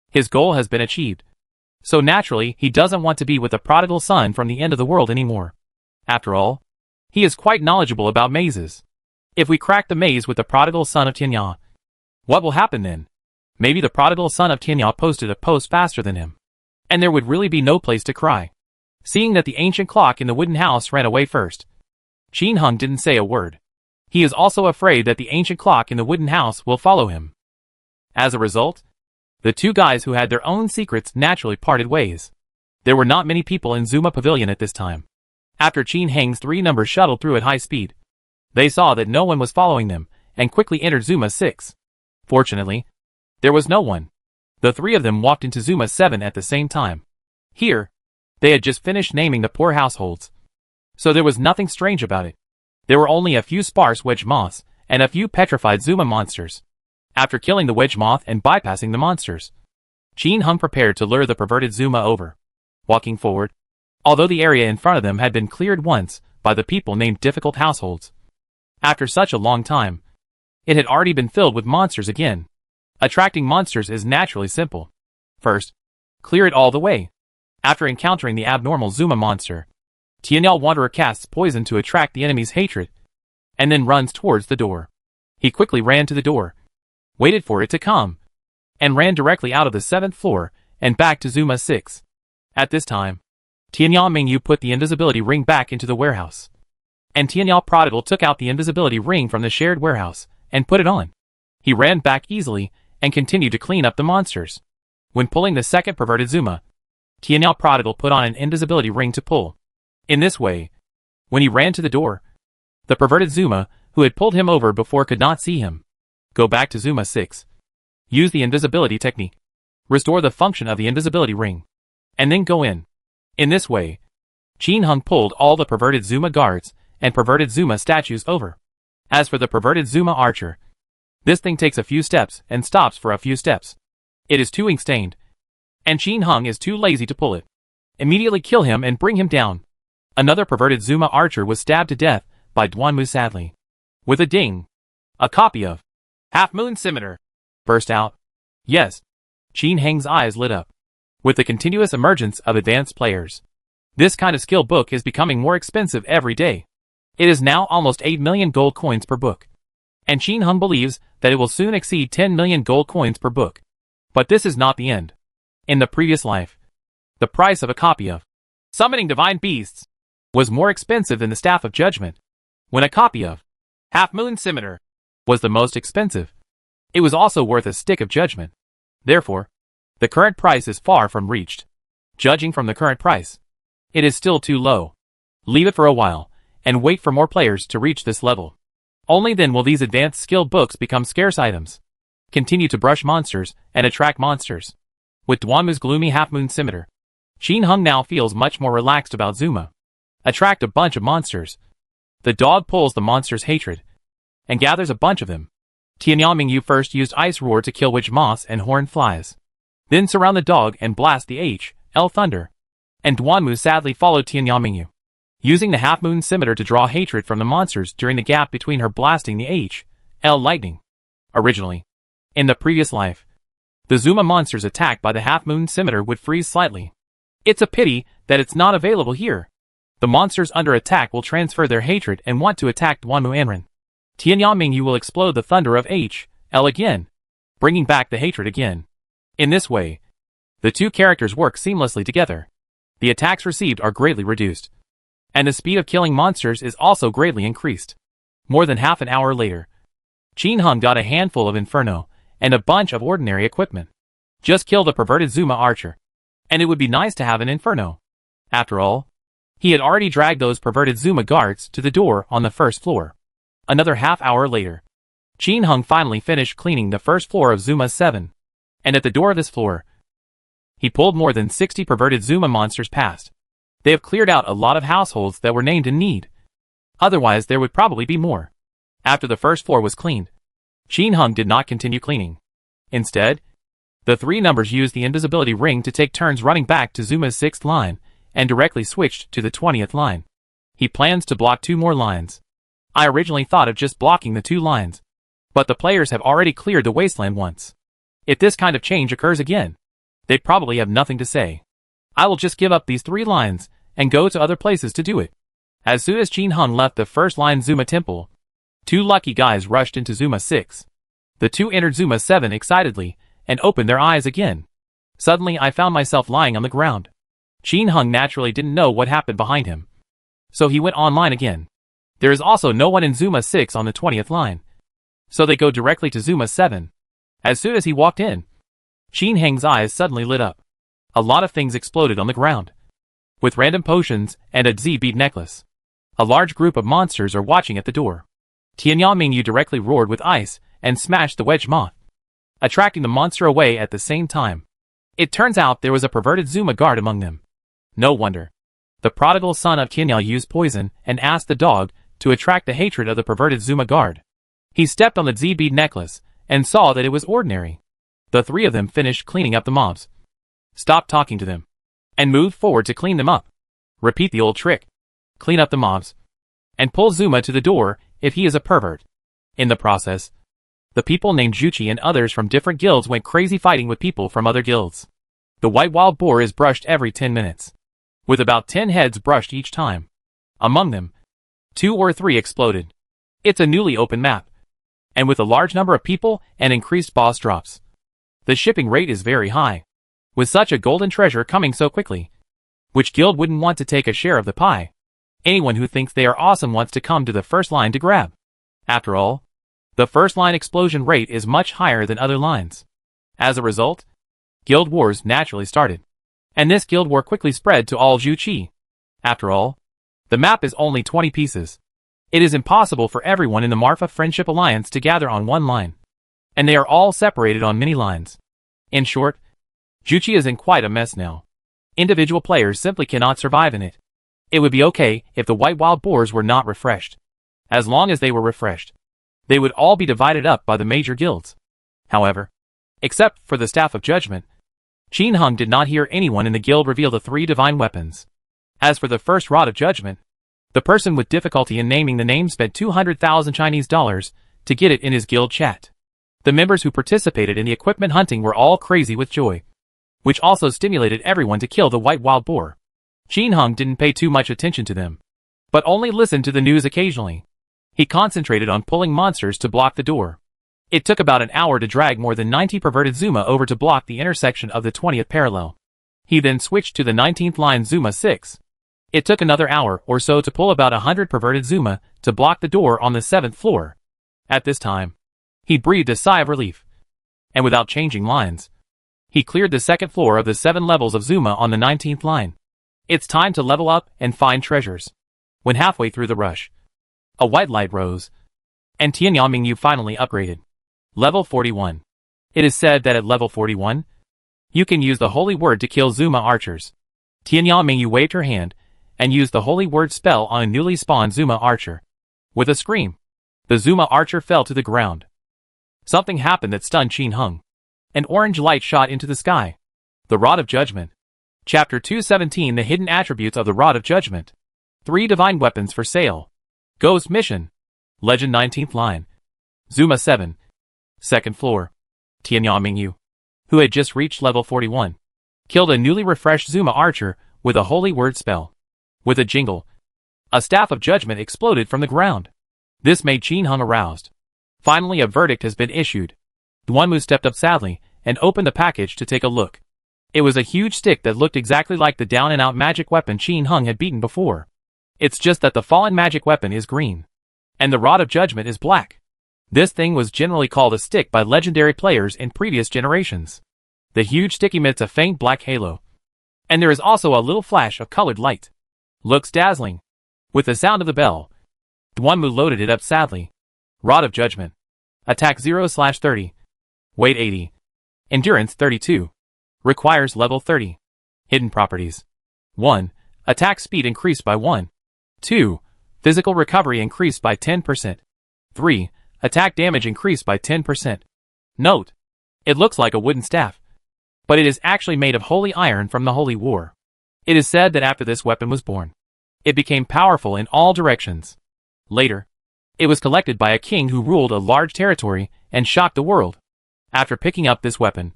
His goal has been achieved. So naturally, he doesn't want to be with the prodigal son from the end of the world anymore. After all, he is quite knowledgeable about mazes. If we crack the maze with the prodigal son of Tianya, what will happen then? Maybe the prodigal son of Tianya posted a post faster than him, and there would really be no place to cry. Seeing that the ancient clock in the wooden house ran away first, Qin Hung didn't say a word. He is also afraid that the ancient clock in the wooden house will follow him. As a result, the two guys who had their own secrets naturally parted ways. There were not many people in Zuma Pavilion at this time. After Qin Hang's 3 numbers shuttled through at high speed, they saw that no one was following them, and quickly entered Zuma 6. Fortunately, there was no one. The 3 of them walked into Zuma 7 at the same time. Here, they had just finished naming the poor households, so there was nothing strange about it. There were only a few sparse wedge moths, and a few petrified Zuma monsters. After killing the wedge moth and bypassing the monsters, Qin Hung prepared to lure the perverted Zuma over. Walking forward, although the area in front of them had been cleared once by the people named difficult households, after such a long time, it had already been filled with monsters again. Attracting monsters is naturally simple. First, clear it all the way. After encountering the abnormal Zuma monster, Tianyal Wanderer casts poison to attract the enemy's hatred, and then runs towards the door. He quickly ran to the door, waited for it to come, and ran directly out of the 7th floor and back to Zuma 6. At this time, Tianyal Mingyu put the invisibility ring back into the warehouse, and Tianyal Prodigal took out the invisibility ring from the shared warehouse and put it on. He ran back easily and continued to clean up the monsters. When pulling the second perverted Zuma, Tianyao Prodigal put on an invisibility ring to pull. In this way, when he ran to the door, the perverted Zuma, who had pulled him over before, could not see him. Go back to Zuma 6. Use the invisibility technique. Restore the function of the invisibility ring. And then go in. In this way, Qin Hung pulled all the perverted Zuma guards and perverted Zuma statues over. As for the perverted Zuma archer, this thing takes a few steps and stops for a few steps. It is too ink-stained, and Qin Hung is too lazy to pull it. Immediately kill him and bring him down. Another perverted Zuma archer was stabbed to death by Duanmu sadly. With a ding, a copy of Half Moon Scimitar burst out. Yes, Qin Hang's eyes lit up. With the continuous emergence of advanced players, this kind of skill book is becoming more expensive every day. It is now almost 8 million gold coins per book. And Qin Hung believes that it will soon exceed 10 million gold coins per book. But this is not the end. In the previous life, the price of a copy of Summoning Divine Beasts was more expensive than the Staff of Judgment, when a copy of Half Moon Scimitar was the most expensive. It was also worth a Stick of Judgment. Therefore, the current price is far from reached. Judging from the current price, it is still too low. Leave it for a while, and wait for more players to reach this level. Only then will these advanced skill books become scarce items. Continue to brush monsters and attract monsters. With Duanmu's gloomy Half Moon Scimitar, Qin Hung now feels much more relaxed about Zuma. Attract a bunch of monsters. The dog pulls the monster's hatred and gathers a bunch of them. Tianyao Mingyu first used Ice Roar to kill witch moths and horned flies. Then surround the dog and blast the H.L. thunder. And Duanmu sadly followed Tianyao Mingyu, using the Half Moon Scimitar to draw hatred from the monsters during the gap between her blasting the H.L. lightning. Originally, in the previous life, the Zuma monsters attacked by the Half Moon Scimitar would freeze slightly. It's a pity that it's not available here. The monsters under attack will transfer their hatred and want to attack Duanmu Anren. Tianyao Mingyu will explode the thunder of H.L. again, bringing back the hatred again. In this way, the two characters work seamlessly together. The attacks received are greatly reduced, and the speed of killing monsters is also greatly increased. More than half an hour later, Qin Hung got a handful of Inferno and a bunch of ordinary equipment. Just kill the perverted Zuma archer, and it would be nice to have an Inferno. After all, he had already dragged those perverted Zuma guards to the door on the first floor. Another half hour later, Qin Hung finally finished cleaning the first floor of Zuma 7, and at the door of this floor, he pulled more than 60 perverted Zuma monsters past. They have cleared out a lot of households that were named in need. Otherwise there would probably be more. After the first floor was cleaned, Qin Hung did not continue cleaning. Instead, the three numbers used the invisibility ring to take turns running back to Zuma's 6th line, and directly switched to the 20th line. He plans to block 2 more lines. I originally thought of just blocking the 2 lines, but the players have already cleared the wasteland once. If this kind of change occurs again, they'd probably have nothing to say. I will just give up these 3 lines and go to other places to do it. As soon as Qin Hung left the first line Zuma Temple, 2 lucky guys rushed into Zuma 6. The 2 entered Zuma 7 excitedly and opened their eyes again. Suddenly I found myself lying on the ground. Qin Hung naturally didn't know what happened behind him, so he went online again. There is also no one in Zuma 6 on the 20th line, so they go directly to Zuma 7. As soon as he walked in, Qin Hang's eyes suddenly lit up. A lot of things exploded on the ground, with random potions and a Z-bead necklace. A large group of monsters are watching at the door. Tianyao Mingyu directly roared with ice and smashed the wedge moth, attracting the monster away at the same time. It turns out there was a perverted Zuma guard among them. No wonder. The prodigal son of Tianyao used poison and asked the dog to attract the hatred of the perverted Zuma guard. He stepped on the Z-bead necklace and saw that it was ordinary. The 3 of them finished cleaning up the mobs, stopped talking to them, and moved forward to clean them up. Repeat the old trick. Clean up the mobs, and pull Zuma to the door if he is a pervert. In the process, the people named Juchi and others from different guilds went crazy fighting with people from other guilds. The white wild boar is brushed every 10 minutes, with about 10 heads brushed each time. Among them, 2 or 3 exploded. It's a newly opened map, and with a large number of people and increased boss drops, the shipping rate is very high. With such a golden treasure coming so quickly, which guild wouldn't want to take a share of the pie? Anyone who thinks they are awesome wants to come to the first line to grab. After all, the first line explosion rate is much higher than other lines. As a result, Guild wars naturally started. And this guild war quickly spread to all Juqi. After all, the map is only 20 pieces. It is impossible for everyone in the Marfa Friendship Alliance to gather on one line. And they are all separated on many lines. In short, Juqi is in quite a mess now. Individual players simply cannot survive in it. It would be okay if the white wild boars were not refreshed. As long as they were refreshed, they would all be divided up by the major guilds. However, except for the Staff of Judgment, Qin Hung did not hear anyone in the guild reveal the 3 divine weapons. As for the first Rod of Judgment, the person with difficulty in naming the name spent 200,000 Chinese dollars to get it in his guild chat. The members who participated in the equipment hunting were all crazy with joy, which also stimulated everyone to kill the white wild boar. Qin Hung didn't pay too much attention to them, but only listened to the news occasionally. He concentrated on pulling monsters to block the door. It took about an hour to drag more than 90 perverted Zuma over to block the intersection of the 20th parallel. He then switched to the 19th line Zuma 6. It took another hour or so to pull about 100 perverted Zuma to block the door on the 7th floor. At this time, he breathed a sigh of relief. And without changing lines, he cleared the 2nd floor of the 7 levels of Zuma on the 19th line. It's time to level up and find treasures. When halfway through the rush, a white light rose, and Tianyao Mingyu finally upgraded. Level 41. It is said that at level 41, you can use the holy word to kill Zuma archers. Tianyao Mingyu waved her hand, and used the holy word spell on a newly spawned Zuma archer. With a scream, the Zuma archer fell to the ground. Something happened that stunned Qin Hung. An orange light shot into the sky. The Rod of Judgment. Chapter 217 The Hidden Attributes of the Rod of Judgment. 3 divine weapons for sale. Ghost Mission. Legend 19th line. Zuma 7. 2nd floor. Tianyao Mingyu, who had just reached level 41, killed a newly refreshed Zuma archer with a holy word spell. With a jingle, a staff of judgment exploded from the ground. This made Qin Hung aroused. Finally, a verdict has been issued. Duanmu stepped up sadly and opened the package to take a look. It was a huge stick that looked exactly like the down-and-out magic weapon Qin Hung had beaten before. It's just that the fallen magic weapon is green, and the Rod of Judgment is black. This thing was generally called a stick by legendary players in previous generations. The huge stick emits a faint black halo, and there is also a little flash of colored light. Looks dazzling. With the sound of the bell, Duanmu loaded it up sadly. Rod of Judgment. Attack 0/30. Weight 80. Endurance 32. Requires level 30. Hidden properties. 1. Attack speed increased by 1. 2. Physical recovery increased by 10%. 3. Attack damage increased by 10%. Note: it looks like a wooden staff, but it is actually made of holy iron from the Holy War. It is said that after this weapon was born, it became powerful in all directions. Later, it was collected by a king who ruled a large territory and shocked the world. After picking up this weapon,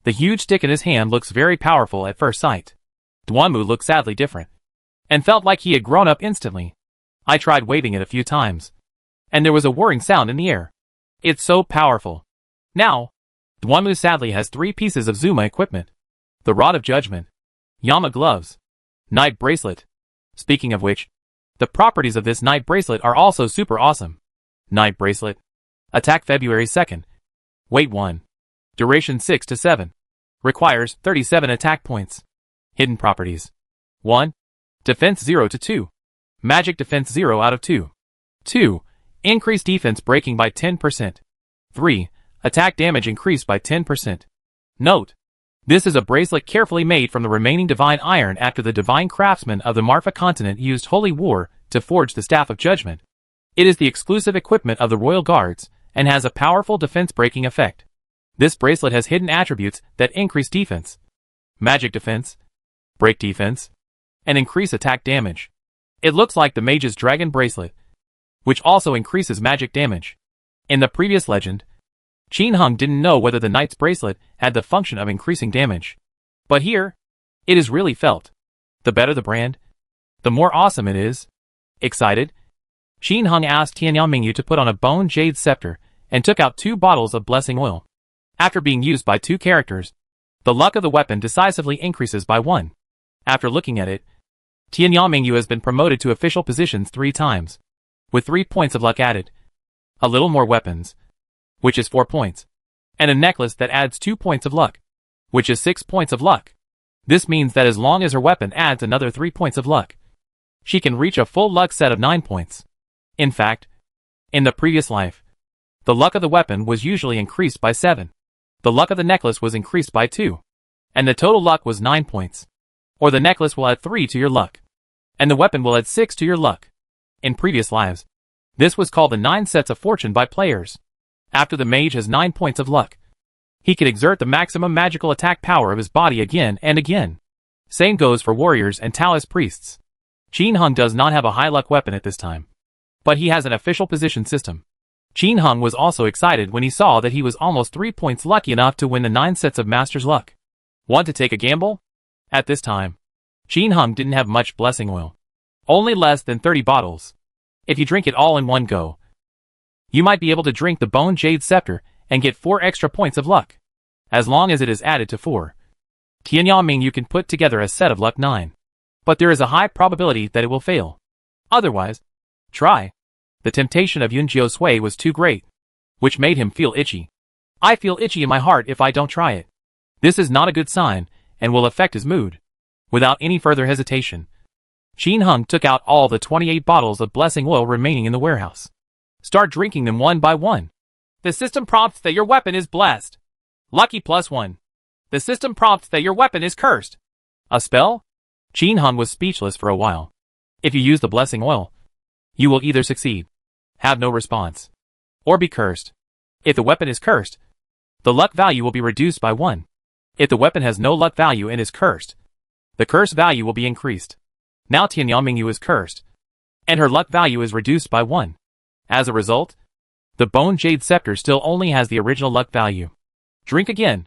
the huge stick in his hand looks very powerful at first sight. Duanmu looked sadly different, and felt like he had grown up instantly. I tried waving it a few times, and there was a whirring sound in the air. It's so powerful. Now, Duanmu sadly has 3 pieces of Zuma equipment. The Rod of Judgment, Yama Gloves, Night Bracelet. Speaking of which, the properties of this Night Bracelet are also super awesome. Night Bracelet. Attack February 2nd. Weight 1. Duration 6 to 7. Requires 37 attack points. Hidden properties. 1. Defense 0 to 2. Magic defense 0 out of 2. 2. Increased defense breaking by 10%. 3. Attack damage increased by 10%. Note: this is a bracelet carefully made from the remaining divine iron after the divine craftsman of the Marfa continent used holy war to forge the Staff of Judgment. It is the exclusive equipment of the Royal Guards and has a powerful defense-breaking effect. This bracelet has hidden attributes that increase defense, magic defense, break defense, and increase attack damage. It looks like the Mage's Dragon Bracelet, which also increases magic damage. In the previous legend, Qin Hung didn't know whether the Knight's Bracelet had the function of increasing damage. But here, it is really felt. The better the brand, the more awesome it is. Excited, Qin Hung asked Tianyao Mingyu to put on a bone jade scepter and took out 2 bottles of blessing oil. After being used by 2 characters, the luck of the weapon decisively increases by 1. After looking at it, Tianyao Mingyu has been promoted to official positions 3 times, with 3 points of luck added. A little more weapons, which is 4 points, and a necklace that adds 2 points of luck. which is 6 points of luck. This means that as long as her weapon adds another 3 points of luck, she can reach a full luck set of 9 points. In fact, in the previous life, the luck of the weapon was usually increased by 7. The luck of the necklace was increased by 2. And the total luck was 9 points. Or the necklace will add 3 to your luck. And the weapon will add 6 to your luck. In previous lives, this was called the 9 sets of fortune by players. After the mage has 9 points of luck, he can exert the maximum magical attack power of his body again and again. Same goes for warriors and Taoist priests. Qin Hung does not have a high luck weapon at this time, but he has an official position system. Qin Hung was also excited when he saw that he was almost 3 points lucky enough to win the 9 sets of Master's Luck. Want to take a gamble? At this time, Qin Hung didn't have much blessing oil. Only less than 30 bottles. If you drink it all in one go, you might be able to drink the Bone Jade Scepter and get 4 extra points of luck. As long as it is added to 4. Tianyaming you can put together a set of luck 9. But there is a high probability that it will fail. Otherwise, try. The temptation of Yunjiu Sui was too great, which made him feel itchy. I feel itchy in my heart if I don't try it. This is not a good sign, and will affect his mood. Without any further hesitation, Qin Hung took out all the 28 bottles of blessing oil remaining in the warehouse. Start drinking them one by one. The system prompts that your weapon is blessed. Lucky +1. The system prompts that your weapon is cursed. A spell? Qin Hung was speechless for a while. If you use the blessing oil, you will either succeed, have no response, or be cursed. If the weapon is cursed, the luck value will be reduced by 1. If the weapon has no luck value and is cursed, the curse value will be increased. Now Tianyamingyu is cursed, and her luck value is reduced by 1. As a result, the Bone Jade Scepter still only has the original luck value. Drink again.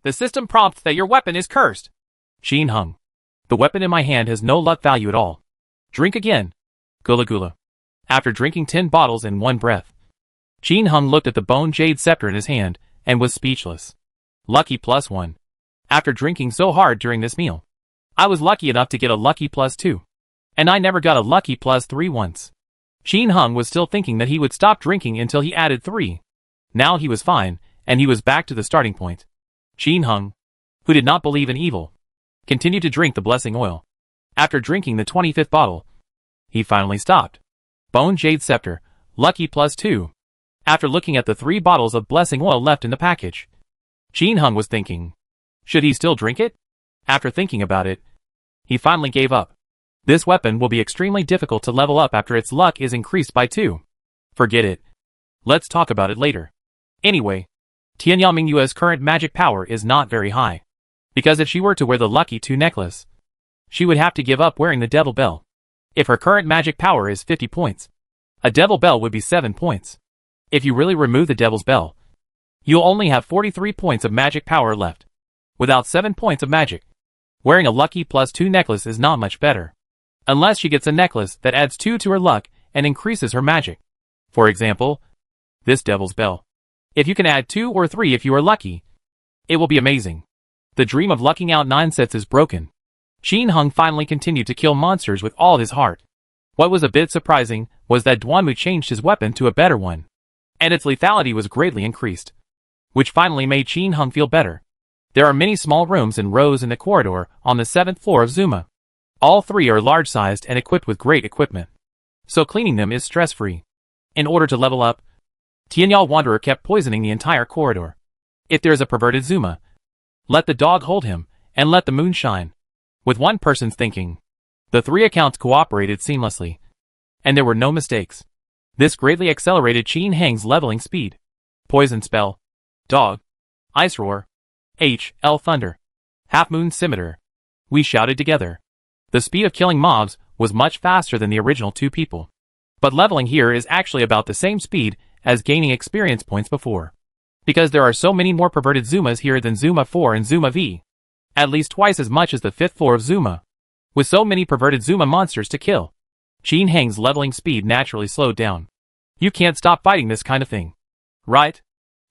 The system prompts that your weapon is cursed. Qin Hung. The weapon in my hand has no luck value at all. Drink again. Gula gula. After drinking 10 bottles in one breath, Qin Hung looked at the Bone Jade Scepter in his hand, and was speechless. Lucky +1. After drinking so hard during this meal, I was lucky enough to get a lucky +2. And I never got a lucky +3 once. Qin Hung was still thinking that he would stop drinking until he added 3. Now he was fine, and he was back to the starting point. Qin Hung, who did not believe in evil, continued to drink the blessing oil. After drinking the 25th bottle, he finally stopped. Bone Jade Scepter, lucky +2. After looking at the 3 bottles of blessing oil left in the package, Qin Hung was thinking, should he still drink it? After thinking about it, he finally gave up. This weapon will be extremely difficult to level up after its luck is increased by 2. Forget it. Let's talk about it later. Anyway, Tianyaming's current magic power is not very high. Because if she were to wear the Lucky 2 necklace, she would have to give up wearing the Devil Bell. If her current magic power is 50 points, a Devil Bell would be 7 points. If you really remove the Devil's Bell, you'll only have 43 points of magic power left. Without 7 points of magic, wearing a Lucky +2 necklace is not much better. Unless she gets a necklace that adds 2 to her luck and increases her magic. For example, this Devil's Bell. If you can add 2 or 3 if you are lucky, it will be amazing. The dream of lucking out 9 sets is broken. Qin Hung finally continued to kill monsters with all his heart. What was a bit surprising was that Duanmu changed his weapon to a better one, and its lethality was greatly increased, which finally made Qin Hung feel better. There are many small rooms and rows in the corridor on the 7th floor of Zuma. All 3 are large-sized and equipped with great equipment, so cleaning them is stress-free. In order to level up, Tianyal Wanderer kept poisoning the entire corridor. If there is a perverted Zuma, let the dog hold him, and let the moon shine. With one person's thinking, the 3 accounts cooperated seamlessly, and there were no mistakes. This greatly accelerated Qin Hang's leveling speed. Poison Spell, Dog, Ice Roar, H.L. Thunder, Half Moon Scimitar. We shouted together. The speed of killing mobs was much faster than the original 2 people. But leveling here is actually about the same speed as gaining experience points before. Because there are so many more perverted Zumas here than Zuma 4 and Zuma V. At least twice as much as the 5th floor of Zuma. With so many perverted Zuma monsters to kill, Qin Hang's leveling speed naturally slowed down. You can't stop fighting this kind of thing, right?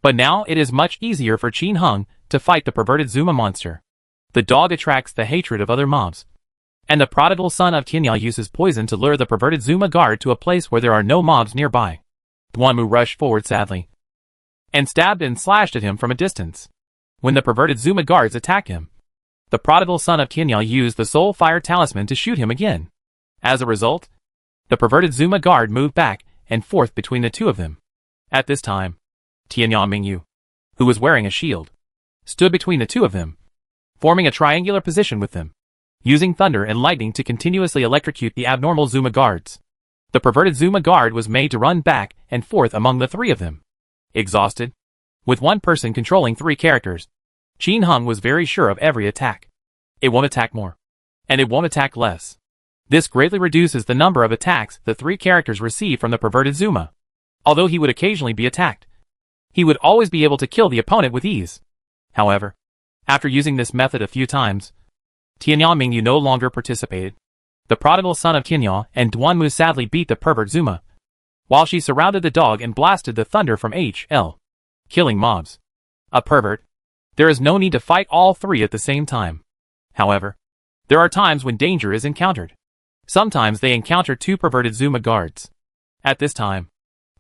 But now it is much easier for Qin Hung to fight the perverted Zuma monster. The dog attracts the hatred of other mobs, and the prodigal son of Tianyal uses poison to lure the perverted Zuma guard to a place where there are no mobs nearby. Duanmu rushed forward sadly, and stabbed and slashed at him from a distance. When the perverted Zuma guards attacked him, the prodigal son of Tianyao used the Soul Fire Talisman to shoot him again. As a result, the perverted Zuma guard moved back and forth between the two of them. At this time, Tianyao Mingyu, who was wearing a shield, stood between the two of them, forming a triangular position with them, using thunder and lightning to continuously electrocute the abnormal Zuma guards. The perverted Zuma guard was made to run back and forth among the three of them. Exhausted, with one person controlling three characters, Qin Hung was very sure of every attack. It won't attack more, and it won't attack less. This greatly reduces the number of attacks the three characters receive from the perverted Zuma. Although he would occasionally be attacked, he would always be able to kill the opponent with ease. However, after using this method a few times, Tianyao Mingyu no longer participated. The prodigal son of Tianyao and Duanmu sadly beat the pervert Zuma, while she surrounded the dog and blasted the thunder from HL, killing mobs. A pervert. There is no need to fight all three at the same time. However, there are times when danger is encountered. Sometimes they encounter two perverted Zuma guards. At this time,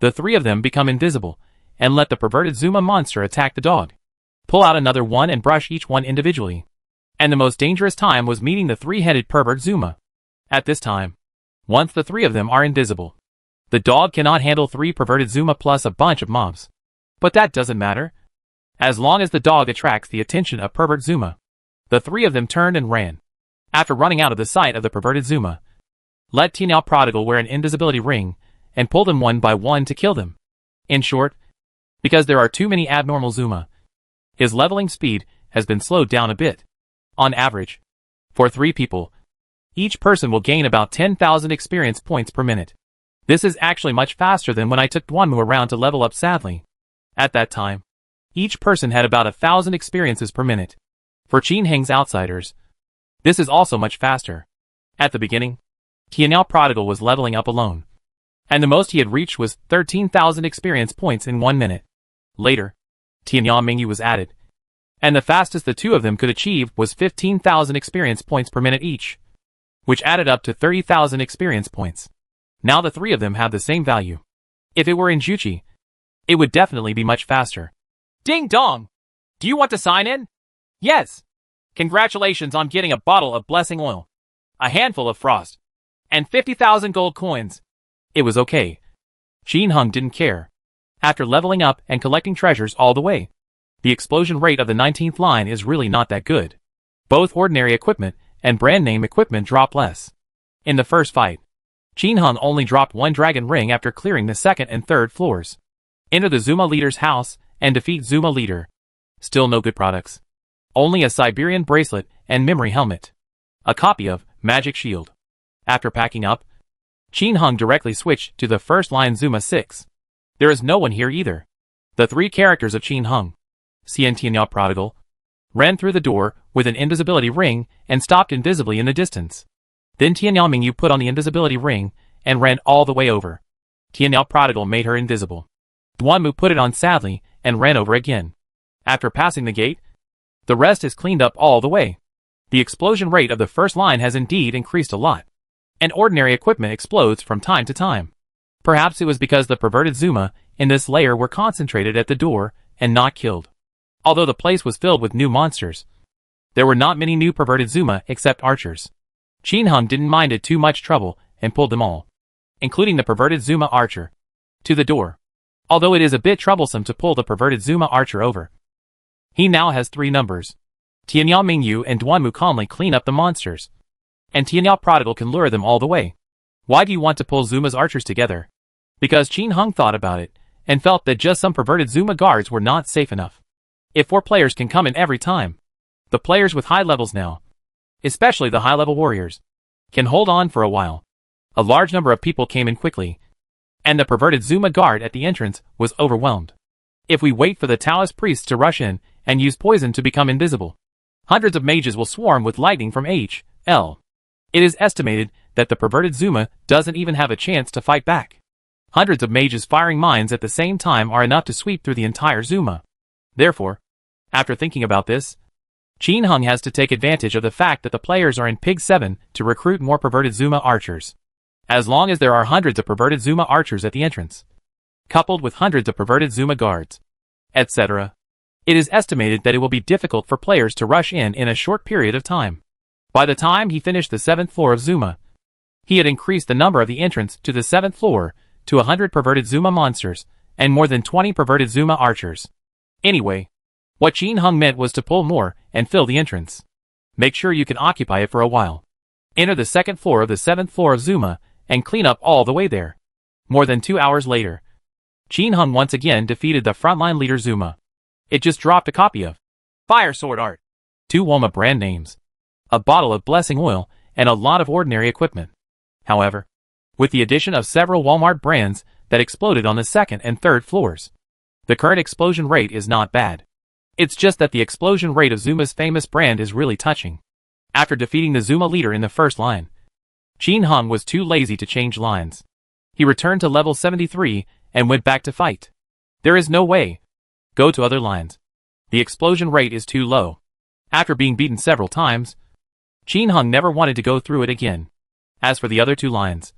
the three of them become invisible and let the perverted Zuma monster attack the dog. Pull out another one and brush each one individually. And the most dangerous time was meeting the three-headed pervert Zuma. At this time, once the three of them are invisible, the dog cannot handle three perverted Zuma plus a bunch of mobs. But that doesn't matter, as long as the dog attracts the attention of pervert Zuma. The three of them turned and ran. After running out of the sight of the perverted Zuma, let Tianyao Prodigal wear an invisibility ring and pull them one by one to kill them. In short, because there are too many abnormal Zuma, his leveling speed has been slowed down a bit. On average, for 3 people, each person will gain about 10,000 experience points per minute. This is actually much faster than when I took Duanmu around to level up sadly. At that time, each person had about 1,000 experiences per minute. For Qin Heng's outsiders, this is also much faster. At the beginning, Tianyao Prodigal was leveling up alone, and the most he had reached was 13,000 experience points in 1 minute. Later, Tianyao Mingyu was added, and the fastest the two of them could achieve was 15,000 experience points per minute each, which added up to 30,000 experience points. Now the three of them have the same value. If it were in Juchi, it would definitely be much faster. Ding dong! Do you want to sign in? Yes! Congratulations on getting a bottle of blessing oil, a handful of frost, and 50,000 gold coins. It was okay. Qin Hung didn't care. After leveling up and collecting treasures all the way, the explosion rate of the 19th line is really not that good. Both ordinary equipment and brand name equipment drop less. In the first fight, Qin Hung only dropped 1 dragon ring after clearing the 2nd and 3rd floors. Enter the Zuma leader's house and defeat Zuma leader. Still no good products. Only a Siberian bracelet and memory helmet. A copy of Magic Shield. After packing up, Qin Hung directly switched to the first line Zuma 6. There is no one here either. The 3 characters of Qin Hung, Tianyao Prodigal, ran through the door with an invisibility ring and stopped invisibly in the distance. Then Tianyao Mingyu put on the invisibility ring and ran all the way over. Tianyao Prodigal made her invisible. Duanmu put it on sadly and ran over again. After passing the gate, the rest is cleaned up all the way. The explosion rate of the first line has indeed increased a lot, and ordinary equipment explodes from time to time. Perhaps it was because the perverted Zuma in this layer were concentrated at the door and not killed. Although the place was filled with new monsters, there were not many new perverted Zuma except archers. Qin Hung didn't mind it too much trouble and pulled them all, including the perverted Zuma archer, to the door. Although it is a bit troublesome to pull the perverted Zuma archer over, he now has 3 numbers. Tianyao Mingyu and Duanmu calmly clean up the monsters, and Tianyao Prodigal can lure them all the way. Why do you want to pull Zuma's archers together? Because Qin Hung thought about it, and felt that just some perverted Zuma guards were not safe enough. If 4 players can come in every time, the players with high levels now, especially the high-level warriors, can hold on for a while. A large number of people came in quickly, and the perverted Zuma guard at the entrance was overwhelmed. If we wait for the Taoist priests to rush in and use poison to become invisible, hundreds of mages will swarm with lightning from HL. It is estimated that the perverted Zuma doesn't even have a chance to fight back. Hundreds of mages firing mines at the same time are enough to sweep through the entire Zuma. Therefore, after thinking about this, Qin Hung has to take advantage of the fact that the players are in Pig 7 to recruit more perverted Zuma archers. As long as there are hundreds of perverted Zuma archers at the entrance, coupled with hundreds of perverted Zuma guards, etc., It is estimated that it will be difficult for players to rush in a short period of time. By the time he finished the 7th floor of Zuma, he had increased the number of the entrance to the 7th floor to 100 perverted Zuma monsters and more than 20 perverted Zuma archers. Anyway, what Qin Hung meant was to pull more and fill the entrance. Make sure you can occupy it for a while. Enter the 2nd floor of the 7th floor of Zuma and clean up all the way there. More than 2 hours later, Qin Hung once again defeated the frontline leader Zuma. It just dropped a copy of Fire Sword Art, 2 Woma brand names, a bottle of blessing oil, and a lot of ordinary equipment. However, with the addition of several Walmart brands that exploded on the 2nd and 3rd floors, the current explosion rate is not bad. It's just that the explosion rate of Zuma's famous brand is really touching. After defeating the Zuma leader in the first line, Qin Hung was too lazy to change lines. He returned to level 73 and went back to fight. There is no way. Go to other lines. The explosion rate is too low. After being beaten several times, Qin Hung never wanted to go through it again. As for the other 2 lines,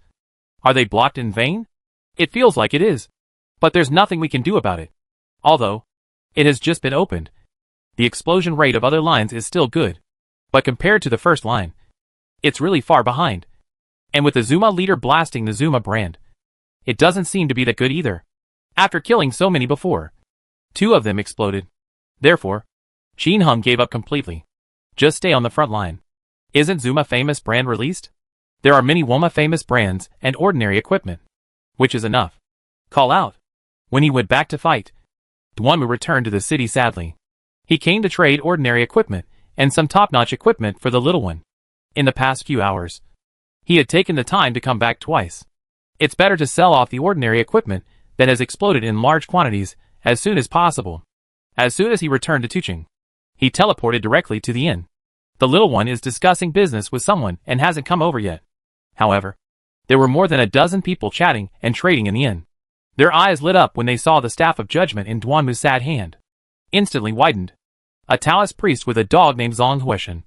are they blocked in vain? It feels like it is. But there's nothing we can do about it. Although, it has just been opened. The explosion rate of other lines is still good. But compared to the first line, it's really far behind. And with the Zuma leader blasting the Zuma brand, it doesn't seem to be that good either. After killing so many before, 2 of them exploded. Therefore, Qin Hung gave up completely. Just stay on the front line. Isn't Zuma famous brand released? There are many Woma famous brands and ordinary equipment. Which is enough. Call out. When he went back to fight, Duanmu returned to the city sadly. He came to trade ordinary equipment and some top-notch equipment for the little one. In the past few hours, he had taken the time to come back twice. It's better to sell off the ordinary equipment that has exploded in large quantities as soon as possible. As soon as he returned to Tuching, he teleported directly to the inn. The little one is discussing business with someone and hasn't come over yet. However, there were more than a dozen people chatting and trading in the inn. Their eyes lit up when they saw the staff of judgment in Duanmu's sad hand. Instantly widened. A Taoist priest with a dog named Zong Huishan,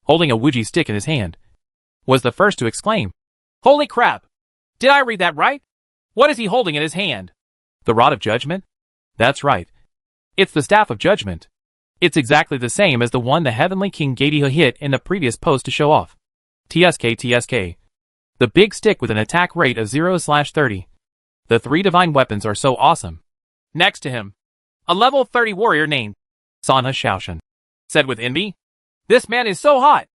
holding a Wuji stick in his hand, was the first to exclaim, "Holy crap! Did I read that right? What is he holding in his hand?" The Rod of Judgment? That's right. It's the Staff of Judgment. It's exactly the same as the one the Heavenly King Gadiha hit in the previous post to show off. TSK. The big stick with an attack rate of 0/30. The 3 divine weapons are so awesome. Next to him, a level 30 warrior named Sanha Shaoshan said with envy, "This man is so hot.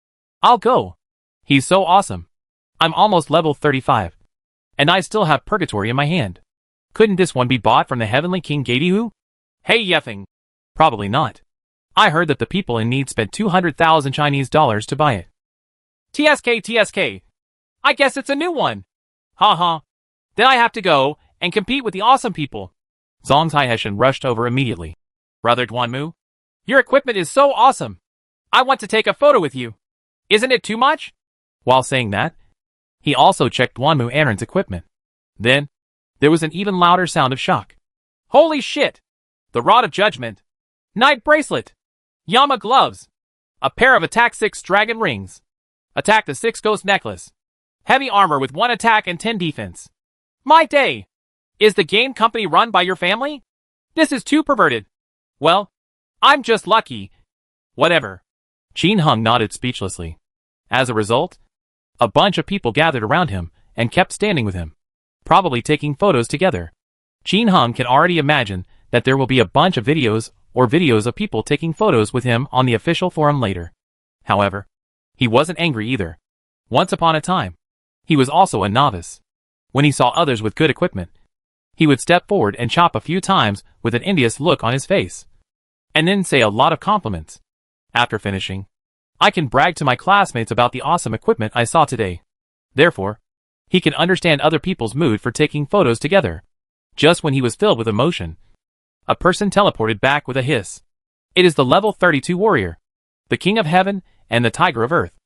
I'll go. He's so awesome. I'm almost level 35. And I still have purgatory in my hand. Couldn't this one be bought from the Heavenly King Gadihu?" Hey yeffing. Probably not. I heard that the people in need spent 200,000 Chinese dollars to buy it. TSK. I guess it's a new one. Haha. Then I have to go and compete with the awesome people. Zong Haiheshan rushed over immediately. Brother Duanmu, your equipment is so awesome. I want to take a photo with you. Isn't it too much? While saying that, he also checked Duanmu Aaron's equipment. Then, there was an even louder sound of shock. Holy shit! The Rod of Judgment. Knight Bracelet. Yama Gloves. A pair of Attack 6 Dragon Rings. Attack the 6 Ghost Necklace. Heavy armor with 1 attack and 10 defense. My day! Is the game company run by your family? This is too perverted. Well, I'm just lucky. Whatever. Qin Hung nodded speechlessly. As a result, a bunch of people gathered around him and kept standing with him, probably taking photos together. Qin Hung can already imagine that there will be a bunch of videos of people taking photos with him on the official forum later. However, he wasn't angry either. Once upon a time, he was also a novice. When he saw others with good equipment, he would step forward and chop a few times with an envious look on his face, and then say a lot of compliments. After finishing, I can brag to my classmates about the awesome equipment I saw today. Therefore, he can understand other people's mood for taking photos together. Just when he was filled with emotion, a person teleported back with a hiss. It is the level 32 warrior, the King of Heaven and the Tiger of Earth.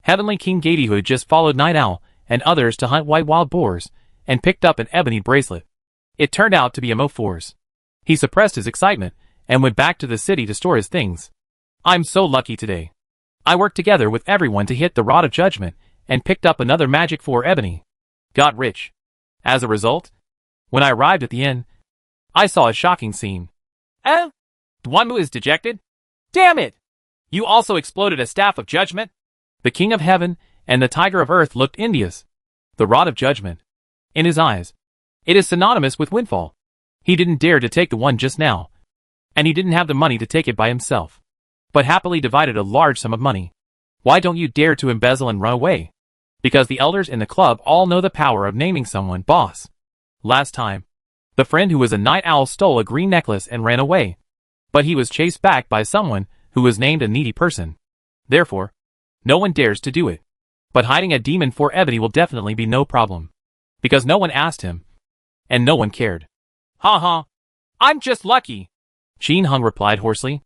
Heavenly King Gadihu just followed Night Owl and others to hunt white wild boars and picked up an ebony bracelet. It turned out to be a Mo4's. He suppressed his excitement and went back to the city to store his things. I'm so lucky today. I worked together with everyone to hit the Rod of Judgment and picked up another Magic 4 ebony. Got rich. As a result, when I arrived at the inn, I saw a shocking scene. Duanmu is dejected? Damn it! You also exploded a staff of judgment? The king of heaven and the tiger of earth looked envious. The rod of judgment. In his eyes, it is synonymous with windfall. He didn't dare to take the one just now. And he didn't have the money to take it by himself. But happily divided a large sum of money. Why don't you dare to embezzle and run away? Because the elders in the club all know the power of naming someone boss. Last time, the friend who was a night owl stole a green necklace and ran away. But he was chased back by someone who was named a needy person. Therefore, no one dares to do it. But hiding a demon for Ebony will definitely be no problem. Because no one asked him. And no one cared. Ha ha. I'm just lucky. Qin Hung replied hoarsely.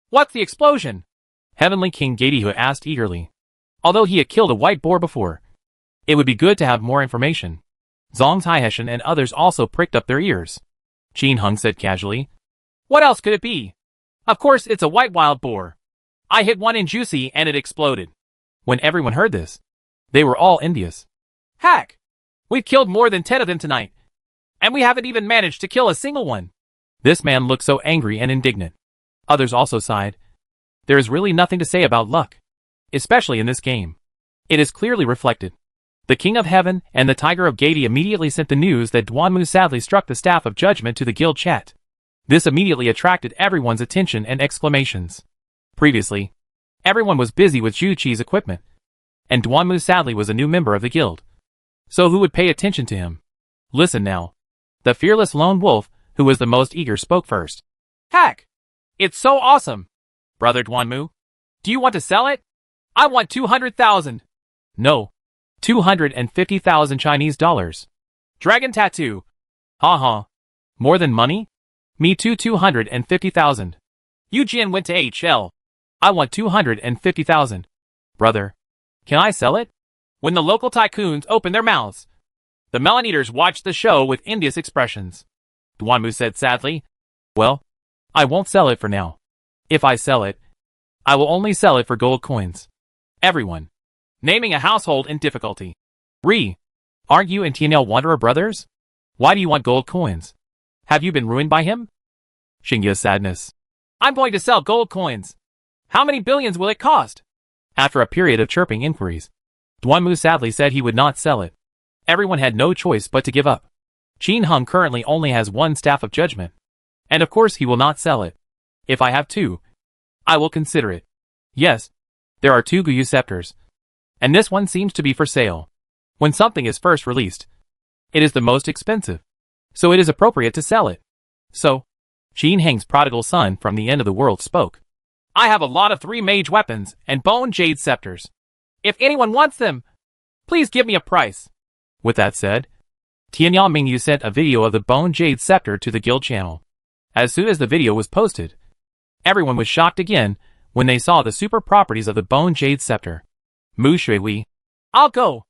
What's the explosion? Heavenly King Gadihu asked eagerly. Although he had killed a white boar before, it would be good to have more information. Zhong's Haiheshan and others also pricked up their ears. Qin Hung said casually. What else could it be? Of course it's a white wild boar. I hit one in Juicy and it exploded. When everyone heard this, they were all envious. Heck! We've killed more than 10 of them tonight. And we haven't even managed to kill a single one. This man looked so angry and indignant. Others also sighed. There is really nothing to say about luck. Especially in this game. It is clearly reflected. The King of Heaven and the Tiger of Gadi immediately sent the news that Duanmu sadly struck the staff of judgment to the guild chat. This immediately attracted everyone's attention and exclamations. Previously, everyone was busy with Zhu Qi's equipment. And Duanmu sadly was a new member of the guild. So who would pay attention to him? Listen now. The fearless lone wolf, who was the most eager, spoke first. Heck! It's so awesome! Brother Duanmu, do you want to sell it? I want 200,000. No. 250,000 Chinese dollars. Dragon tattoo. Ha ha. More than money? Me too 250,000. Yu Jian went to HL. I want 250,000. Brother, can I sell it? When the local tycoons opened their mouths, the melon eaters watched the show with envious expressions. Duanmu said sadly. Well, I won't sell it for now. If I sell it, I will only sell it for gold coins. Everyone. Naming a household in difficulty. Aren't you and Tianel Wanderer brothers? Why do you want gold coins? Have you been ruined by him? Xingya's sadness. I'm going to sell gold coins. How many billions will it cost? After a period of chirping inquiries, Duanmu sadly said he would not sell it. Everyone had no choice but to give up. Qin Hung currently only has one staff of judgment. And of course he will not sell it. If I have two, I will consider it. Yes, there are 2 Guyu scepters. And this one seems to be for sale. When something is first released, it is the most expensive. So it is appropriate to sell it. So, Qin Hang's prodigal son from the end of the world spoke. I have a lot of 3 mage weapons and bone jade scepters. If anyone wants them, please give me a price. With that said, Tianya Mingyu sent a video of the bone jade scepter to the guild channel. As soon as the video was posted, everyone was shocked again when they saw the super properties of the bone jade scepter. Mu Shui. I'll go.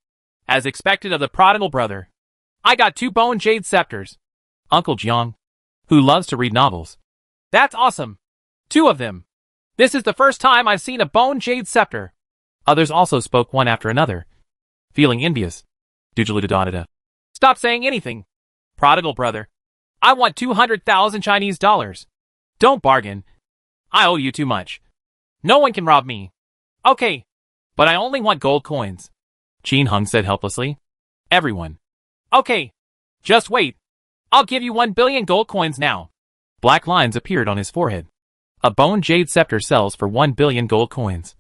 As expected of the prodigal brother. I got 2 bone jade scepters. Uncle Jiang, who loves to read novels. That's awesome. 2 of them. This is the first time I've seen a bone jade scepter. Others also spoke one after another, feeling envious. Stop saying anything. Prodigal brother. I want 200,000 Chinese dollars. Don't bargain. I owe you too much. No one can rob me. Okay. But I only want gold coins. Qin Hung said helplessly. Everyone. Okay. Just wait. I'll give you 1 billion gold coins now. Black lines appeared on his forehead. A bone jade scepter sells for 1 billion gold coins.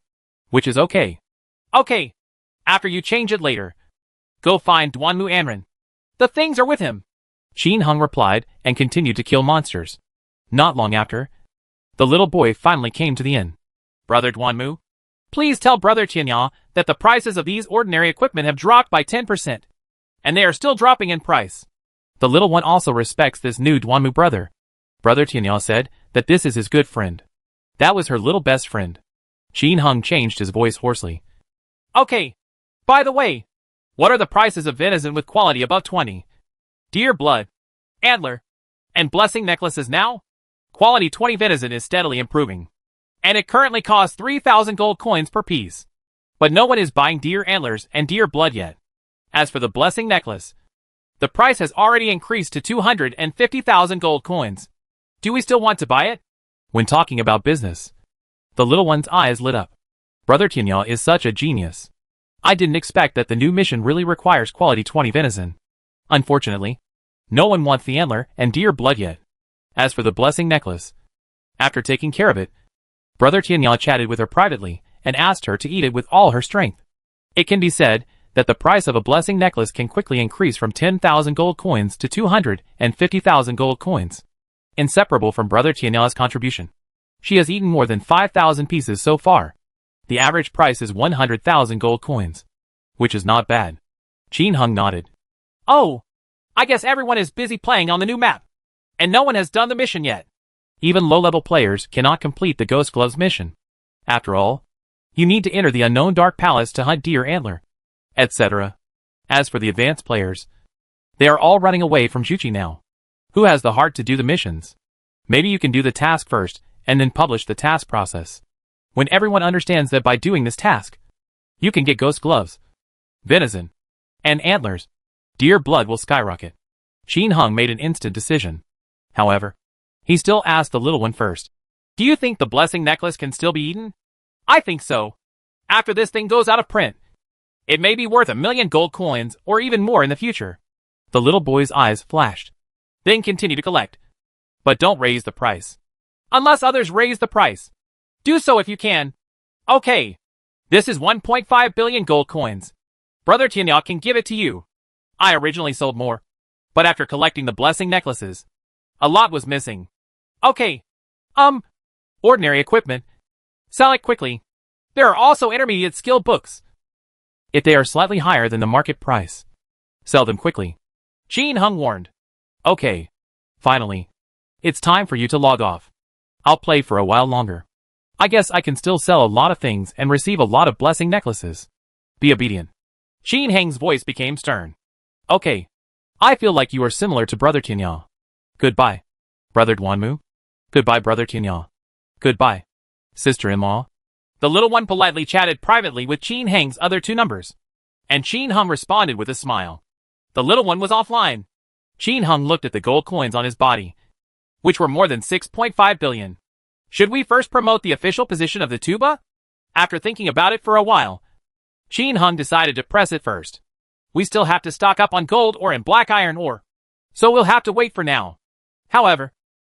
Which is okay. Okay. After you change it later. Go find Duanmu Anren. The things are with him. Qin Hung replied and continued to kill monsters. Not long after, the little boy finally came to the inn. Brother Duanmu, please tell Brother Tianya that the prices of these ordinary equipment have dropped by 10%. And they are still dropping in price. The little one also respects this new Duanmu brother. Brother Tianya said that this is his good friend. That was her little best friend. Qin Hung changed his voice hoarsely. Okay. By the way, what are the prices of venison with quality above 20? Deer blood, antler, and blessing necklaces now? Quality 20 venison is steadily improving. And it currently costs 3,000 gold coins per piece. But no one is buying deer antlers and deer blood yet. As for the blessing necklace, the price has already increased to 250,000 gold coins. Do we still want to buy it? When talking about business, the little one's eyes lit up. Brother Tianya is such a genius. I didn't expect that the new mission really requires quality 20 venison. Unfortunately, no one wants the antler and deer blood yet. As for the blessing necklace, after taking care of it, Brother Tianya chatted with her privately and asked her to eat it with all her strength. It can be said that the price of a blessing necklace can quickly increase from 10,000 gold coins to 250,000 gold coins. Inseparable from Brother Tianya's contribution, she has eaten more than 5,000 pieces so far. The average price is 100,000 gold coins, which is not bad. Qin Hung nodded. Oh, I guess everyone is busy playing on the new map, and no one has done the mission yet. Even low-level players cannot complete the Ghost Gloves mission. After all, you need to enter the unknown Dark Palace to hunt deer antler, etc. As for the advanced players, they are all running away from Juchi now. Who has the heart to do the missions? Maybe you can do the task first, and then publish the task process. When everyone understands that by doing this task, you can get Ghost Gloves, venison, and antlers, deer blood will skyrocket. Qin Hung made an instant decision. However, he still asked the little one first. Do you think the blessing necklace can still be eaten? I think so. After this thing goes out of print, it may be worth 1,000,000 gold coins or even more in the future. The little boy's eyes flashed. Then continue to collect. But don't raise the price. Unless others raise the price. Do so if you can. Okay. This is 1.5 billion gold coins. Brother Tianya can give it to you. I originally sold more, but after collecting the blessing necklaces, a lot was missing. Okay. Ordinary equipment. Sell it quickly. There are also intermediate skill books. If they are slightly higher than the market price, sell them quickly. Qin Hung warned. Okay. Finally, it's time for you to log off. I'll play for a while longer. I guess I can still sell a lot of things and receive a lot of blessing necklaces. Be obedient. Qin Hang's voice became stern. Okay. I feel like you are similar to Brother Tianya. Goodbye, Brother Duanmu. Goodbye, Brother Tianya. Goodbye, sister-in-law. The little one politely chatted privately with Qin Hang's other two numbers, and Qin Hung responded with a smile. The little one was offline. Qin Hung looked at the gold coins on his body, which were more than 6.5 billion. Should we first promote the official position of the tuba? After thinking about it for a while, Qin Hung decided to press it first. We still have to stock up on gold ore and black iron ore, so we'll have to wait for now. However,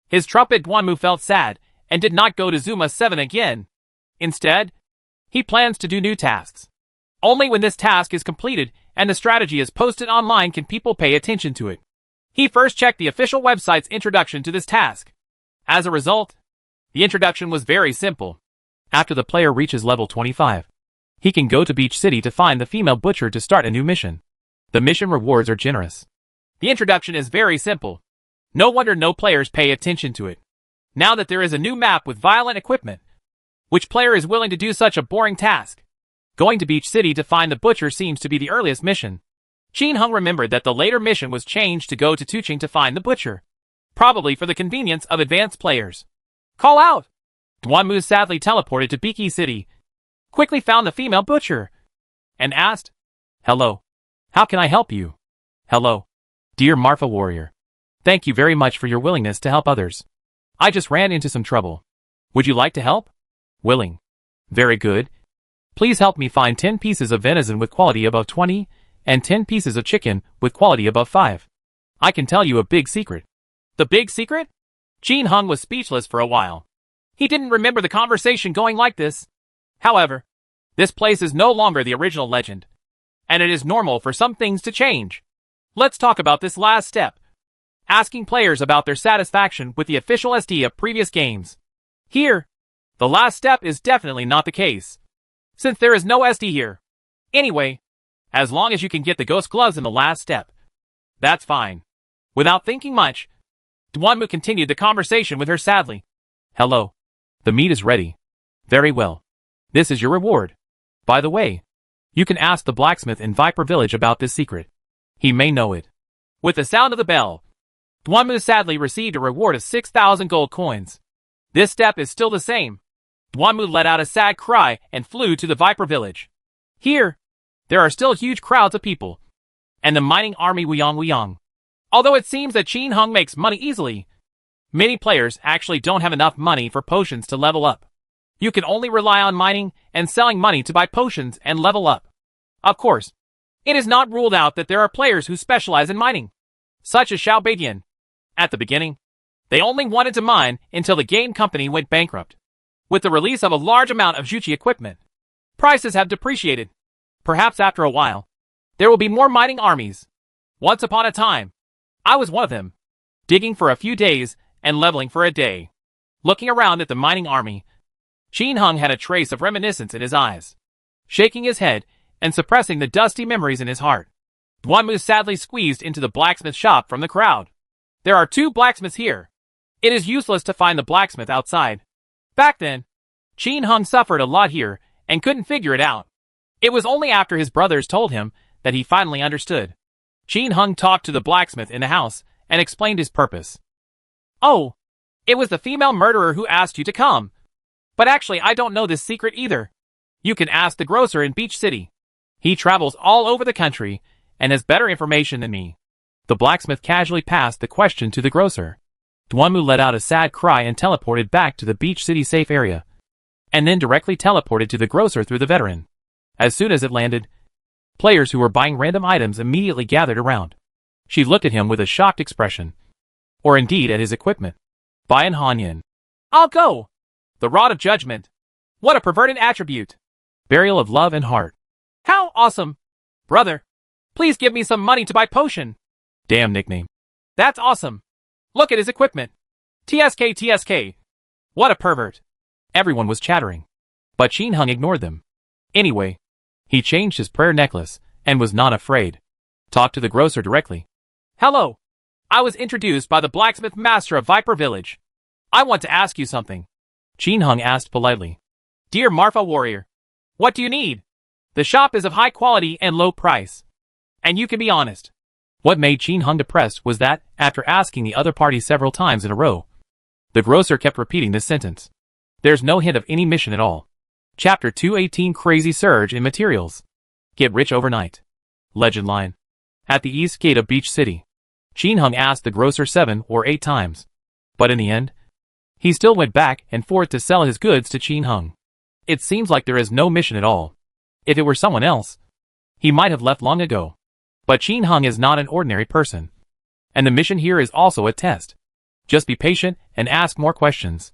his trumpet Duanmu felt sad and did not go to Zuma 7 again. Instead, he plans to do new tasks. Only when this task is completed and the strategy is posted online can people pay attention to it. He first checked the official website's introduction to this task. As a result, the introduction was very simple. After the player reaches level 25, he can go to Beach City to find the female butcher to start a new mission. The mission rewards are generous. The introduction is very simple. No wonder no players pay attention to it. Now that there is a new map with violent equipment, which player is willing to do such a boring task? Going to Beach City to find the butcher seems to be the earliest mission. Qin Hung remembered that the later mission was changed to go to Tuqing to find the butcher, probably for the convenience of advanced players. Call out! Duanmu sadly teleported to Beaky City, quickly found the female butcher, and asked, Hello. How can I help you? Hello. Dear Marfa warrior. Thank you very much for your willingness to help others. I just ran into some trouble. Would you like to help? Willing. Very good. Please help me find 10 pieces of venison with quality above 20, and 10 pieces of chicken with quality above 5. I can tell you a big secret. The big secret? Qin Hung was speechless for a while. He didn't remember the conversation going like this. However, this place is no longer the original legend, and it is normal for some things to change. Let's talk about this last step. Asking players about their satisfaction with the official SD of previous games. Here, the last step is definitely not the case, since there is no SD here. Anyway, as long as you can get the ghost gloves in the last step, that's fine. Without thinking much, Duanmu continued the conversation with her sadly. Hello. The meat is ready. Very well. This is your reward. By the way, you can ask the blacksmith in Viper Village about this secret. He may know it. With the sound of the bell, Duanmu sadly received a reward of 6,000 gold coins. This step is still the same. Duanmu let out a sad cry and flew to the Viper Village. Here, there are still huge crowds of people, and the mining army Wuyang. Although it seems that Qin Hung makes money easily, Many players actually don't have enough money for potions to level up. You can only rely on mining and selling money to buy potions and level up. Of course, it is not ruled out that there are players who specialize in mining, such as Xiao Beidian. At the beginning, they only wanted to mine until the game company went bankrupt. With the release of a large amount of Juchi equipment, prices have depreciated. Perhaps after a while, there will be more mining armies. Once upon a time, I was one of them, digging for a few days and leveling for a day. Looking around at the mining army, Qin Hung had a trace of reminiscence in his eyes. Shaking his head and suppressing the dusty memories in his heart, Duanmu sadly squeezed into the blacksmith shop from the crowd. There are 2 blacksmiths here. It is useless to find the blacksmith outside. Back then, Qin Hung suffered a lot here and couldn't figure it out. It was only after his brothers told him that he finally understood. Qin Hung talked to the blacksmith in the house and explained his purpose. Oh, it was the female murderer who asked you to come. But actually, I don't know this secret either. You can ask the grocer in Beach City. He travels all over the country and has better information than me. The blacksmith casually passed the question to the grocer. Duanmu let out a sad cry and teleported back to the Beach City safe area, and then directly teleported to the grocer through the veteran. As soon as it landed, players who were buying random items immediately gathered around. She looked at him with a shocked expression, or indeed at his equipment. Bai and Hanyan. I'll go. The Rod of Judgment. What a perverted attribute. Burial of Love and Heart. How awesome. Brother, please give me some money to buy potion. Damn nickname. That's awesome. Look at his equipment. TSK TSK. What a pervert. Everyone was chattering, but Qin Hung ignored them. Anyway, he changed his prayer necklace and was not afraid. Talked to the grocer directly. Hello. I was introduced by the blacksmith master of Viper Village. I want to ask you something. Qin Hung asked politely. Dear Marfa warrior, what do you need? The shop is of high quality and low price. And you can be honest. What made Qin Hung depressed was that, after asking the other party several times in a row, the grocer kept repeating this sentence. There's no hint of any mission at all. Chapter 218 Crazy Surge in Materials. Get rich overnight. Legend line. At the east gate of Beach City, Qin Hung asked the grocer 7 or 8 times. But in the end, he still went back and forth to sell his goods to Qin Hung. It seems like there is no mission at all. If it were someone else, he might have left long ago. But Qin Hung is not an ordinary person. And the mission here is also a test. Just be patient and ask more questions.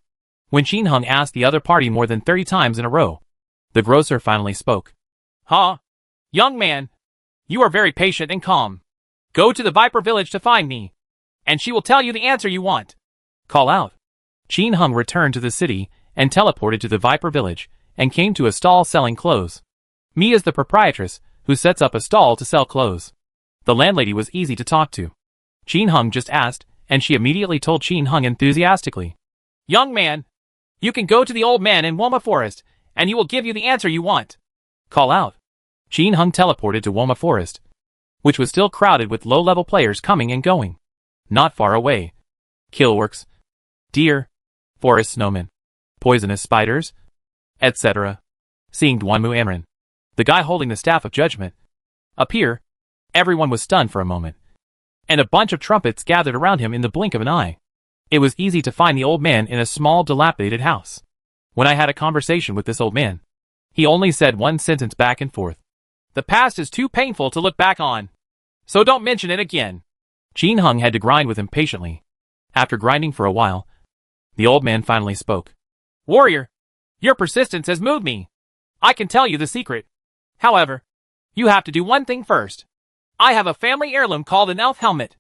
When Qin Hung asked the other party more than 30 times in a row, the grocer finally spoke. Huh? Young man, you are very patient and calm. Go to the Viper Village to find me, and she will tell you the answer you want. Call out. Qin Hung returned to the city and teleported to the Viper Village and came to a stall selling clothes. Mi is the proprietress who sets up a stall to sell clothes. The landlady was easy to talk to. Qin Hung just asked, and she immediately told Qin Hung enthusiastically. Young man, you can go to the old man in Woma Forest, and he will give you the answer you want. Call out. Qin Hung teleported to Woma Forest, which was still crowded with low-level players coming and going. Not far away. Killworks, deer, forest snowmen, poisonous spiders, etc. Seeing Duanmu Amren, the guy holding the Staff of Judgment, appear, everyone was stunned for a moment, and a bunch of trumpets gathered around him in the blink of an eye. It was easy to find the old man in a small, dilapidated house. When I had a conversation with this old man, he only said one sentence back and forth. The past is too painful to look back on, so don't mention it again. Qin Hung had to grind with him patiently. After grinding for a while, the old man finally spoke. Warrior, your persistence has moved me. I can tell you the secret. However, you have to do one thing first. I have a family heirloom called an elf helmet.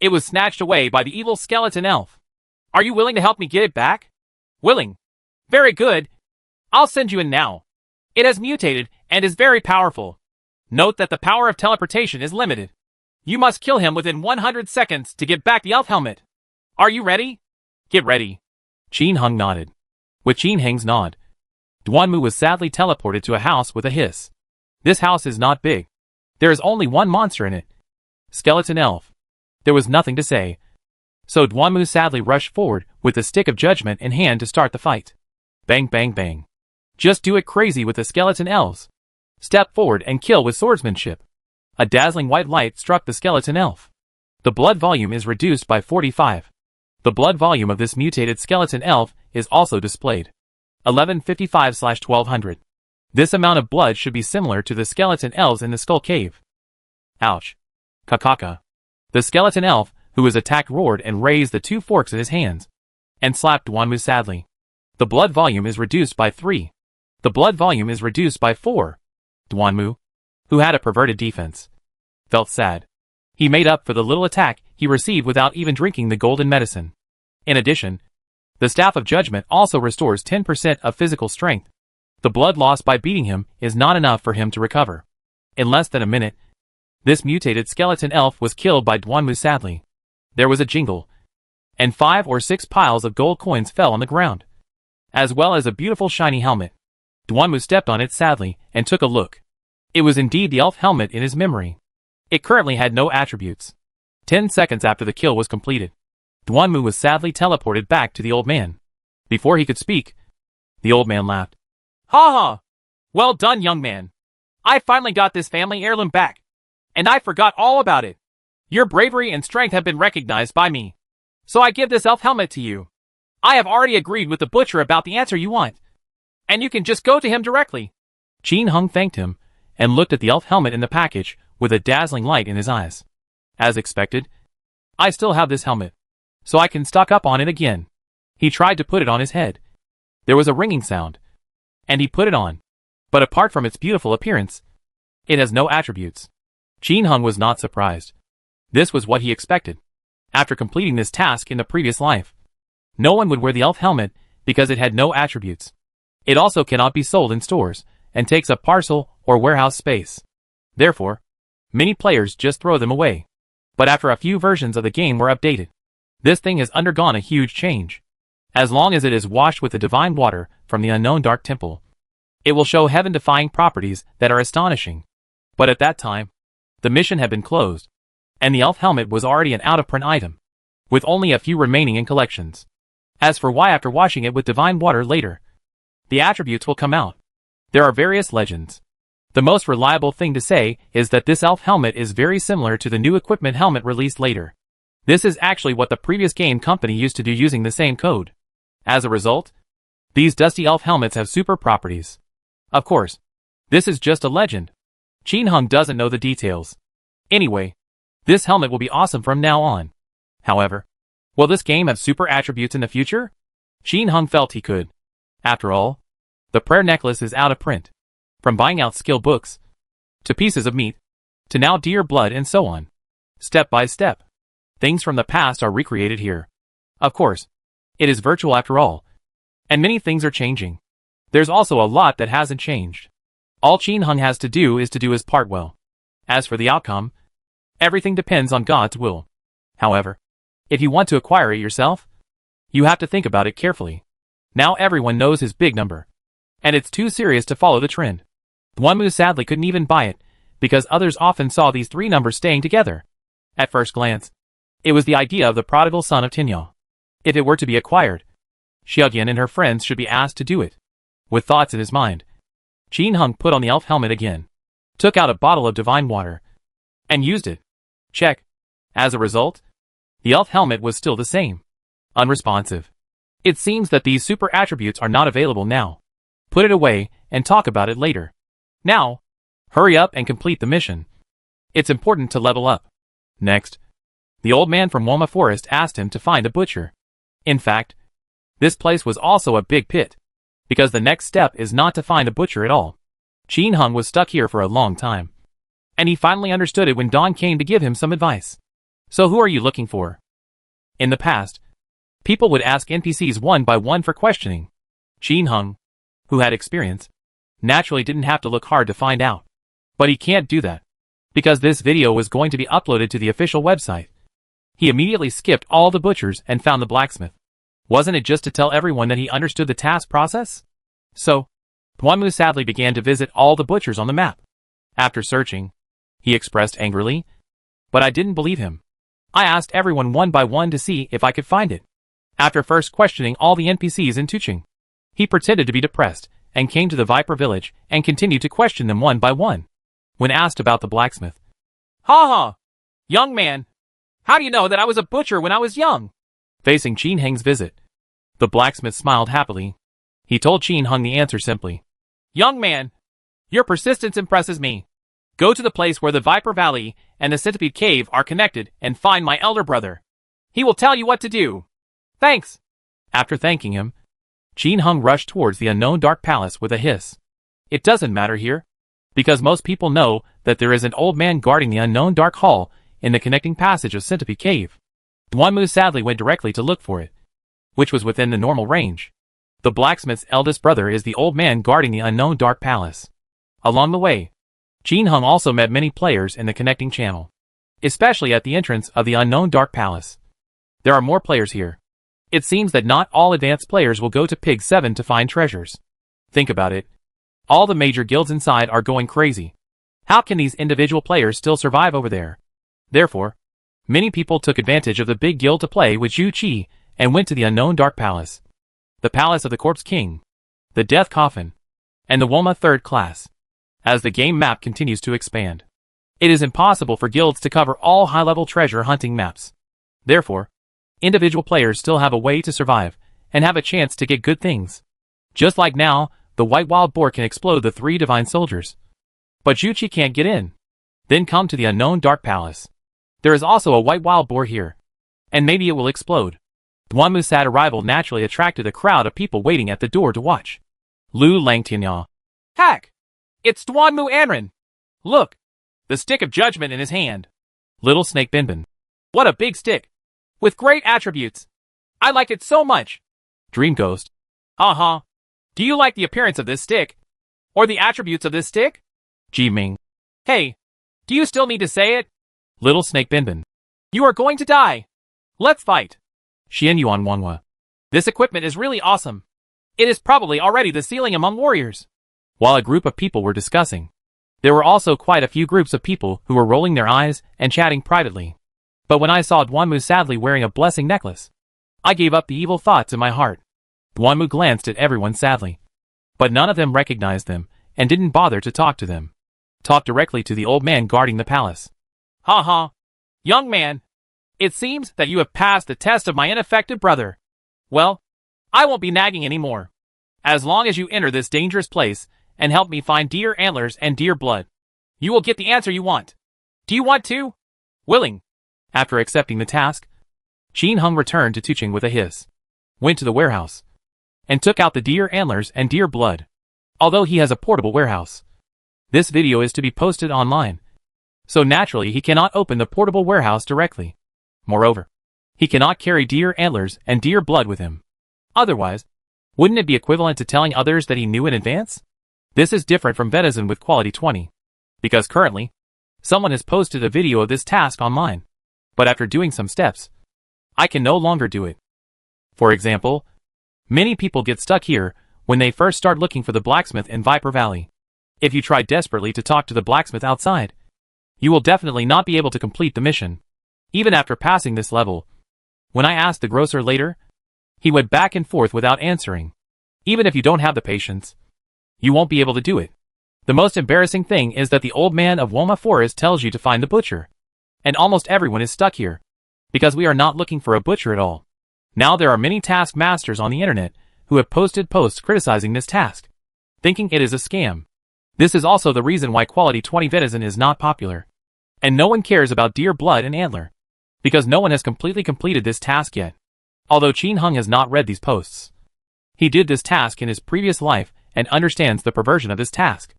It was snatched away by the evil skeleton elf. Are you willing to help me get it back? Willing. Very good. I'll send you in now. It has mutated and is very powerful. Note that the power of teleportation is limited. You must kill him within 100 seconds to get back the elf helmet. Are you ready? Get ready. Qin Hung nodded. With Qin Hung's nod, Duanmu was sadly teleported to a house with a hiss. This house is not big. There is only one monster in it. Skeleton elf. There was nothing to say. So Duanmu sadly rushed forward with the stick of judgment in hand to start the fight. Bang bang bang. Just do it crazy with the skeleton elves. Step forward and kill with swordsmanship. A dazzling white light struck the skeleton elf. The blood volume is reduced by 45. The blood volume of this mutated skeleton elf is also displayed. 1155/1200. This amount of blood should be similar to the skeleton elves in the Skull Cave. Ouch. Kakaka. The skeleton elf, who was attacked, roared and raised the two forks in his hands, and slapped Duanmu sadly. The blood volume is reduced by 3. The blood volume is reduced by 4. Duanmu, who had a perverted defense, felt sad. He made up for the little attack he received without even drinking the golden medicine. In addition, the Staff of Judgment also restores 10% of physical strength. The blood lost by beating him is not enough for him to recover. In less than a minute, this mutated skeleton elf was killed by Duanmu sadly. There was a jingle, and 5 or 6 piles of gold coins fell on the ground, as well as a beautiful shiny helmet. Duanmu stepped on it sadly and took a look. It was indeed the elf helmet in his memory. It currently had no attributes. 10 seconds after the kill was completed, Duanmu was sadly teleported back to the old man. Before he could speak, the old man laughed. Ha ha! Well done, young man. I finally got this family heirloom back, and I forgot all about it. Your bravery and strength have been recognized by me, so I give this elf helmet to you. I have already agreed with the butcher about the answer you want, and you can just go to him directly. Qin Hung thanked him and looked at the elf helmet in the package with a dazzling light in his eyes. As expected, I still have this helmet, so I can stock up on it again. He tried to put it on his head. There was a ringing sound, and he put it on. But apart from its beautiful appearance, it has no attributes. Qin Hung was not surprised. This was what he expected. After completing this task in the previous life, no one would wear the elf helmet because it had no attributes. It also cannot be sold in stores and takes up parcel or warehouse space. Therefore, many players just throw them away. But after a few versions of the game were updated, this thing has undergone a huge change. As long as it is washed with the divine water from the unknown dark temple, it will show heaven-defying properties that are astonishing. But at that time, the mission had been closed, and the elf helmet was already an out-of-print item, with only a few remaining in collections. As for why after washing it with divine water later, the attributes will come out, there are various legends. The most reliable thing to say is that this elf helmet is very similar to the new equipment helmet released later. This is actually what the previous game company used to do using the same code. As a result, these dusty elf helmets have super properties. Of course, this is just a legend. Qin Hung doesn't know the details. Anyway, this helmet will be awesome from now on. However, will this game have super attributes in the future? Qin Hung felt he could. After all, the prayer necklace is out of print. From buying out skill books, to pieces of meat, to now deer blood and so on. Step by step, things from the past are recreated here. Of course, it is virtual after all, and many things are changing. There's also a lot that hasn't changed. All Qin Hung has to do is to do his part well. As for the outcome, everything depends on God's will. However, if you want to acquire it yourself, you have to think about it carefully. Now everyone knows his big number, and it's too serious to follow the trend. Duanmu sadly couldn't even buy it, because others often saw these 3 numbers staying together. At first glance, it was the idea of the prodigal son of Tinya. If it were to be acquired, Xiaoyan and her friends should be asked to do it. With thoughts in his mind, Qin Hung put on the elf helmet again, took out a bottle of divine water, and used it. Check. As a result, the elf helmet was still the same. Unresponsive. It seems that these super attributes are not available now. Put it away and talk about it later. Now, hurry up and complete the mission. It's important to level up. Next, the old man from Woma Forest asked him to find a butcher. In fact, this place was also a big pit, because the next step is not to find a butcher at all. Qin Hung was stuck here for a long time, and he finally understood it when Dawn came to give him some advice. So who are you looking for? In the past, people would ask NPCs one by one for questioning. Qin Hung, who had experience, naturally didn't have to look hard to find out. But he can't do that, because this video was going to be uploaded to the official website. He immediately skipped all the butchers and found the blacksmith. Wasn't it just to tell everyone that he understood the task process? So, Duanmu sadly began to visit all the butchers on the map. After searching, he expressed angrily, "But I didn't believe him. I asked everyone one by one to see if I could find it." After first questioning all the NPCs in Tuching, he pretended to be depressed and came to the Viper village and continued to question them one by one. When asked about the blacksmith, Ha ha! Young man, how do you know that I was a butcher when I was young? Facing Qin Heng's visit, the blacksmith smiled happily. He told Qin Heng the answer simply. Young man, your persistence impresses me. Go to the place where the Viper Valley and the Centipede Cave are connected and find my elder brother. He will tell you what to do. Thanks. After thanking him, Qin Heng rushed towards the unknown dark palace with a hiss. It doesn't matter here, because most people know that there is an old man guarding the unknown dark hall in the connecting passage of Centipede Cave. Duanmu sadly went directly to look for it, which was within the normal range. The blacksmith's eldest brother is the old man guarding the unknown dark palace. Along the way, Qin Heng also met many players in the connecting channel, especially at the entrance of the unknown dark palace. There are more players here. It seems that not all advanced players will go to Pig 7 to find treasures. Think about it. All the major guilds inside are going crazy. How can these individual players still survive over there? Therefore, many people took advantage of the big guild to play with Zhu Qi and went to the unknown dark palace. The Palace of the Corpse King, the Death Coffin, and the Woma Third Class. As the game map continues to expand, it is impossible for guilds to cover all high-level treasure hunting maps. Therefore, individual players still have a way to survive and have a chance to get good things. Just like now, the White Wild Boar can explode the 3 divine soldiers. But Zhu Qi can't get in. Then come to the unknown dark palace. There is also a White Wild Boar here, and maybe it will explode. Duanmu's sad arrival naturally attracted a crowd of people waiting at the door to watch. Lu Langtianya. Heck! It's Duanmu Anren! Look! The stick of judgment in his hand. Little Snake Binbin. What a big stick! With great attributes! I like it so much! Dream Ghost. Uh-huh. Do you like the appearance of this stick? Or the attributes of this stick? Ji Ming. Hey! Do you still need to say it? Little Snake Binbin. You are going to die! Let's fight! Xian Yuan Wanhua. This equipment is really awesome. It is probably already the ceiling among warriors. While a group of people were discussing, there were also quite a few groups of people who were rolling their eyes and chatting privately. But when I saw Duanmu sadly wearing a blessing necklace, I gave up the evil thoughts in my heart. Duanmu glanced at everyone sadly, but none of them recognized them and didn't bother to talk to them. Talked directly to the old man guarding the palace. Ha ha. Young man, it seems that you have passed the test of my ineffective brother. Well, I won't be nagging anymore. As long as you enter this dangerous place and help me find deer antlers and deer blood, you will get the answer you want. Do you want to? Willing. After accepting the task, Qin Heng returned to Tuching with a hiss, went to the warehouse, and took out the deer antlers and deer blood. Although he has a portable warehouse, this video is to be posted online, so naturally he cannot open the portable warehouse directly. Moreover, he cannot carry deer antlers and deer blood with him. Otherwise, wouldn't it be equivalent to telling others that he knew in advance? This is different from Vetizen with quality 20, because currently, someone has posted a video of this task online, but after doing some steps, I can no longer do it. For example, many people get stuck here when they first start looking for the blacksmith in Viper Valley. If you try desperately to talk to the blacksmith outside, you will definitely not be able to complete the mission. Even after passing this level, when I asked the grocer later, he went back and forth without answering. Even if you don't have the patience, you won't be able to do it. The most embarrassing thing is that the old man of Woma Forest tells you to find the butcher. And almost everyone is stuck here, because we are not looking for a butcher at all. Now there are many task masters on the internet who have posted posts criticizing this task, thinking it is a scam. This is also the reason why quality 20 Vetizen is not popular. And no one cares about deer blood and antler, because no one has completely completed this task yet. Although Qin Heng has not read these posts, he did this task in his previous life and understands the perversion of this task.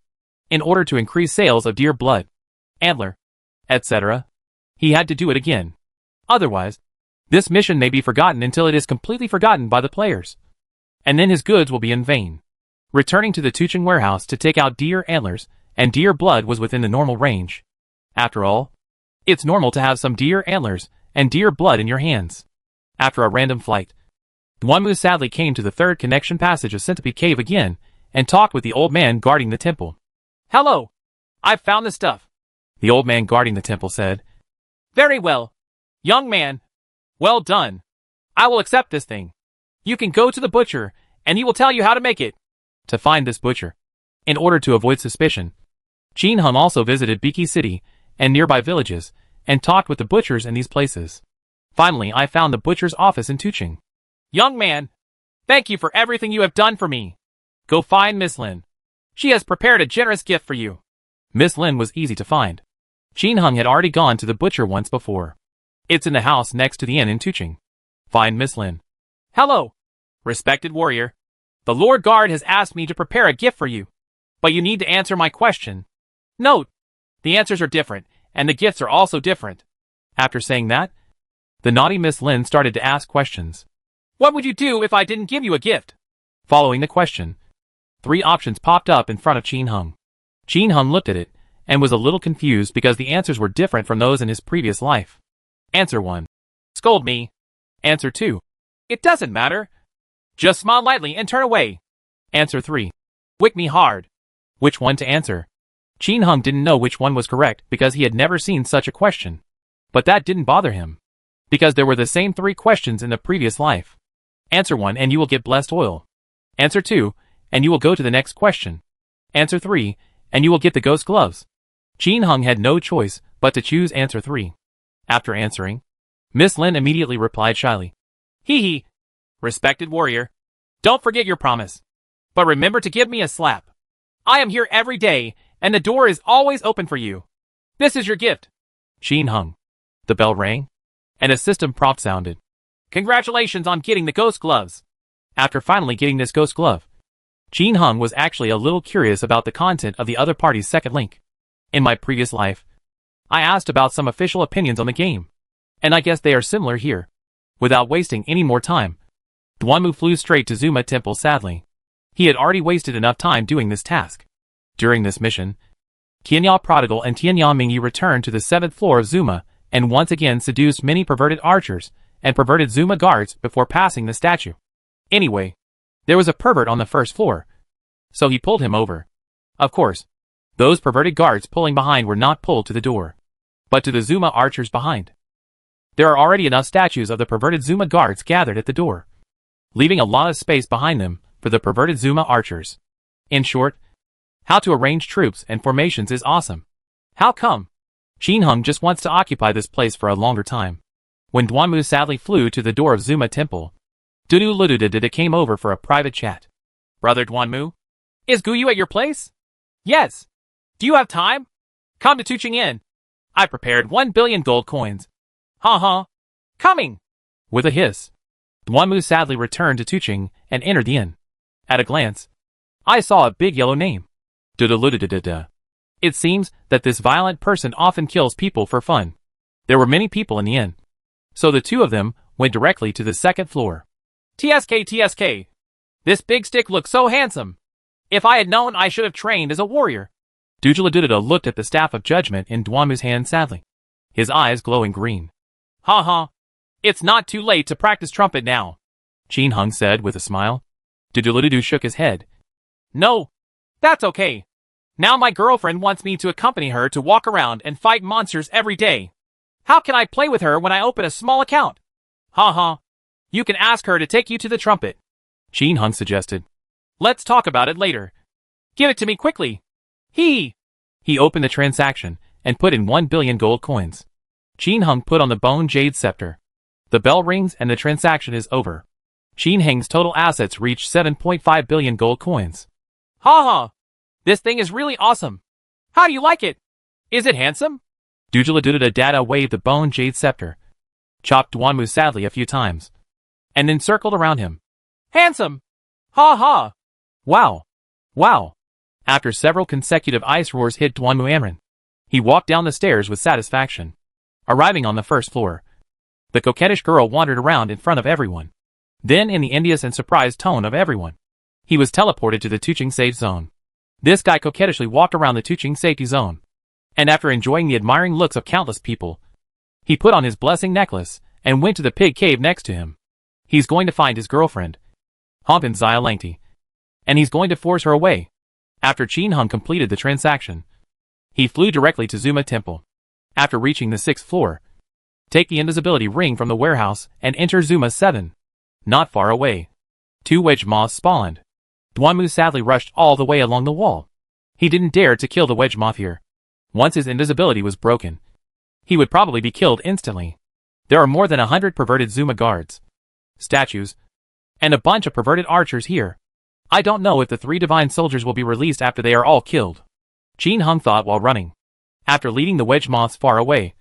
In order to increase sales of deer blood, antler, etc., he had to do it again. Otherwise, this mission may be forgotten until it is completely forgotten by the players. And then his goods will be in vain. Returning to the Tuching warehouse to take out deer antlers and deer blood was within the normal range. After all, it's normal to have some deer antlers and deer blood in your hands. After a random flight, Duanmu sadly came to the third connection passage of Centipede Cave again and talked with the old man guarding the temple. Hello! I've found the stuff. The old man guarding the temple said. Very well. Young man. Well done. I will accept this thing. You can go to the butcher, and he will tell you how to make it. To find this butcher, in order to avoid suspicion, Qin Heng also visited Biki City and nearby villages, and talked with the butchers in these places. Finally, I found the butcher's office in Tuching. Young man, thank you for everything you have done for me. Go find Miss Lin. She has prepared a generous gift for you. Miss Lin was easy to find. Qin Hung had already gone to the butcher once before. It's in the house next to the inn in Tuching. Find Miss Lin. Hello, respected warrior. The Lord Guard has asked me to prepare a gift for you. But you need to answer my question. Note, the answers are different, and the gifts are also different. After saying that, the naughty Miss Lin started to ask questions. What would you do if I didn't give you a gift? Following the question, 3 options popped up in front of Qin Hung. Qin Hung looked at it, and was a little confused because the answers were different from those in his previous life. Answer 1. Scold me. Answer 2. It doesn't matter. Just smile lightly and turn away. Answer 3. Wick me hard. Which one to answer? Qin Hung didn't know which one was correct because he had never seen such a question. But that didn't bother him, because there were the same 3 questions in the previous life. Answer 1 and you will get blessed oil. Answer 2, and you will go to the next question. Answer 3, and you will get the ghost gloves. Qin Hung had no choice but to choose answer 3. After answering, Miss Lin immediately replied shyly. Hee hee. Respected warrior, don't forget your promise. But remember to give me a slap. I am here every day, and the door is always open for you. This is your gift. Qin Hung. The bell rang, and a system prompt sounded. Congratulations on getting the ghost gloves. After finally getting this ghost glove, Qin Hung was actually a little curious about the content of the other party's second link. In my previous life, I asked about some official opinions on the game, and I guess they are similar here. Without wasting any more time, Duanmu flew straight to Zuma Temple sadly. He had already wasted enough time doing this task. During this mission, Qianya Prodigal and Tianya Mingyi returned to the 7th floor of Zuma and once again seduced many perverted archers and perverted Zuma guards before passing the statue. Anyway, there was a pervert on the 1st floor, so he pulled him over. Of course, those perverted guards pulling behind were not pulled to the door, but to the Zuma archers behind. There are already enough statues of the perverted Zuma guards gathered at the door, leaving a lot of space behind them for the perverted Zuma archers. In short, how to arrange troops and formations is awesome. How come? Qin Hung just wants to occupy this place for a longer time. When Duanmu sadly flew to the door of Zuma Temple, Dunu Lududida came over for a private chat. Brother Duanmu, is Guyu at your place? Yes. Do you have time? Come to Tuching Inn. I prepared 1 billion gold coins. Ha. Coming. With a hiss, Duanmu sadly returned to Tuching and entered the inn. At a glance, I saw a big yellow name. Dudaludadada. It seems that this violent person often kills people for fun. There were many people in the inn, so the 2 of them went directly to the 2nd floor. TSK. This big stick looks so handsome. If I had known, I should have trained as a warrior. Dujaladudada looked at the staff of judgment in Duanmu's hand sadly, his eyes glowing green. Ha. It's not too late to practice trumpet now, Qin Hung said with a smile. Duduladudu shook his head. No, that's okay. Now my girlfriend wants me to accompany her to walk around and fight monsters every day. How can I play with her when I open a small account? Ha. You can ask her to take you to the trumpet, Qin Hung suggested. Let's talk about it later. Give it to me quickly. He opened the transaction and put in 1 billion gold coins. Qin Hung put on the bone jade scepter. The bell rings and the transaction is over. Qin Hung's total assets reached 7.5 billion gold coins. Ha. This thing is really awesome. How do you like it? Is it handsome? Dujaladudada Dada waved the bone jade scepter, chopped Duanmu sadly a few times, and then circled around him. Handsome. Ha. Wow. After several consecutive ice roars hit Duanmu Amran, he walked down the stairs with satisfaction. Arriving on the 1st floor, the coquettish girl wandered around in front of everyone. Then, in the envious and surprised tone of everyone, he was teleported to the Tuching safe zone. This guy coquettishly walked around the Tuching safety zone, and after enjoying the admiring looks of countless people, he put on his blessing necklace and went to the pig cave next to him. He's going to find his girlfriend, Hompin Zia Langti, and he's going to force her away. After Qin Hung completed the transaction, he flew directly to Zuma Temple. After reaching the 6th floor, take the invisibility ring from the warehouse and enter Zuma 7. Not far away, 2 wedge moths spawned. Duanmu sadly rushed all the way along the wall. He didn't dare to kill the wedge moth here. Once his invisibility was broken, he would probably be killed instantly. There are more than 100 perverted Zuma guards, statues, and a bunch of perverted archers here. I don't know if the 3 divine soldiers will be released after they are all killed. Qin Hung thought while running. After leading the wedge moths far away,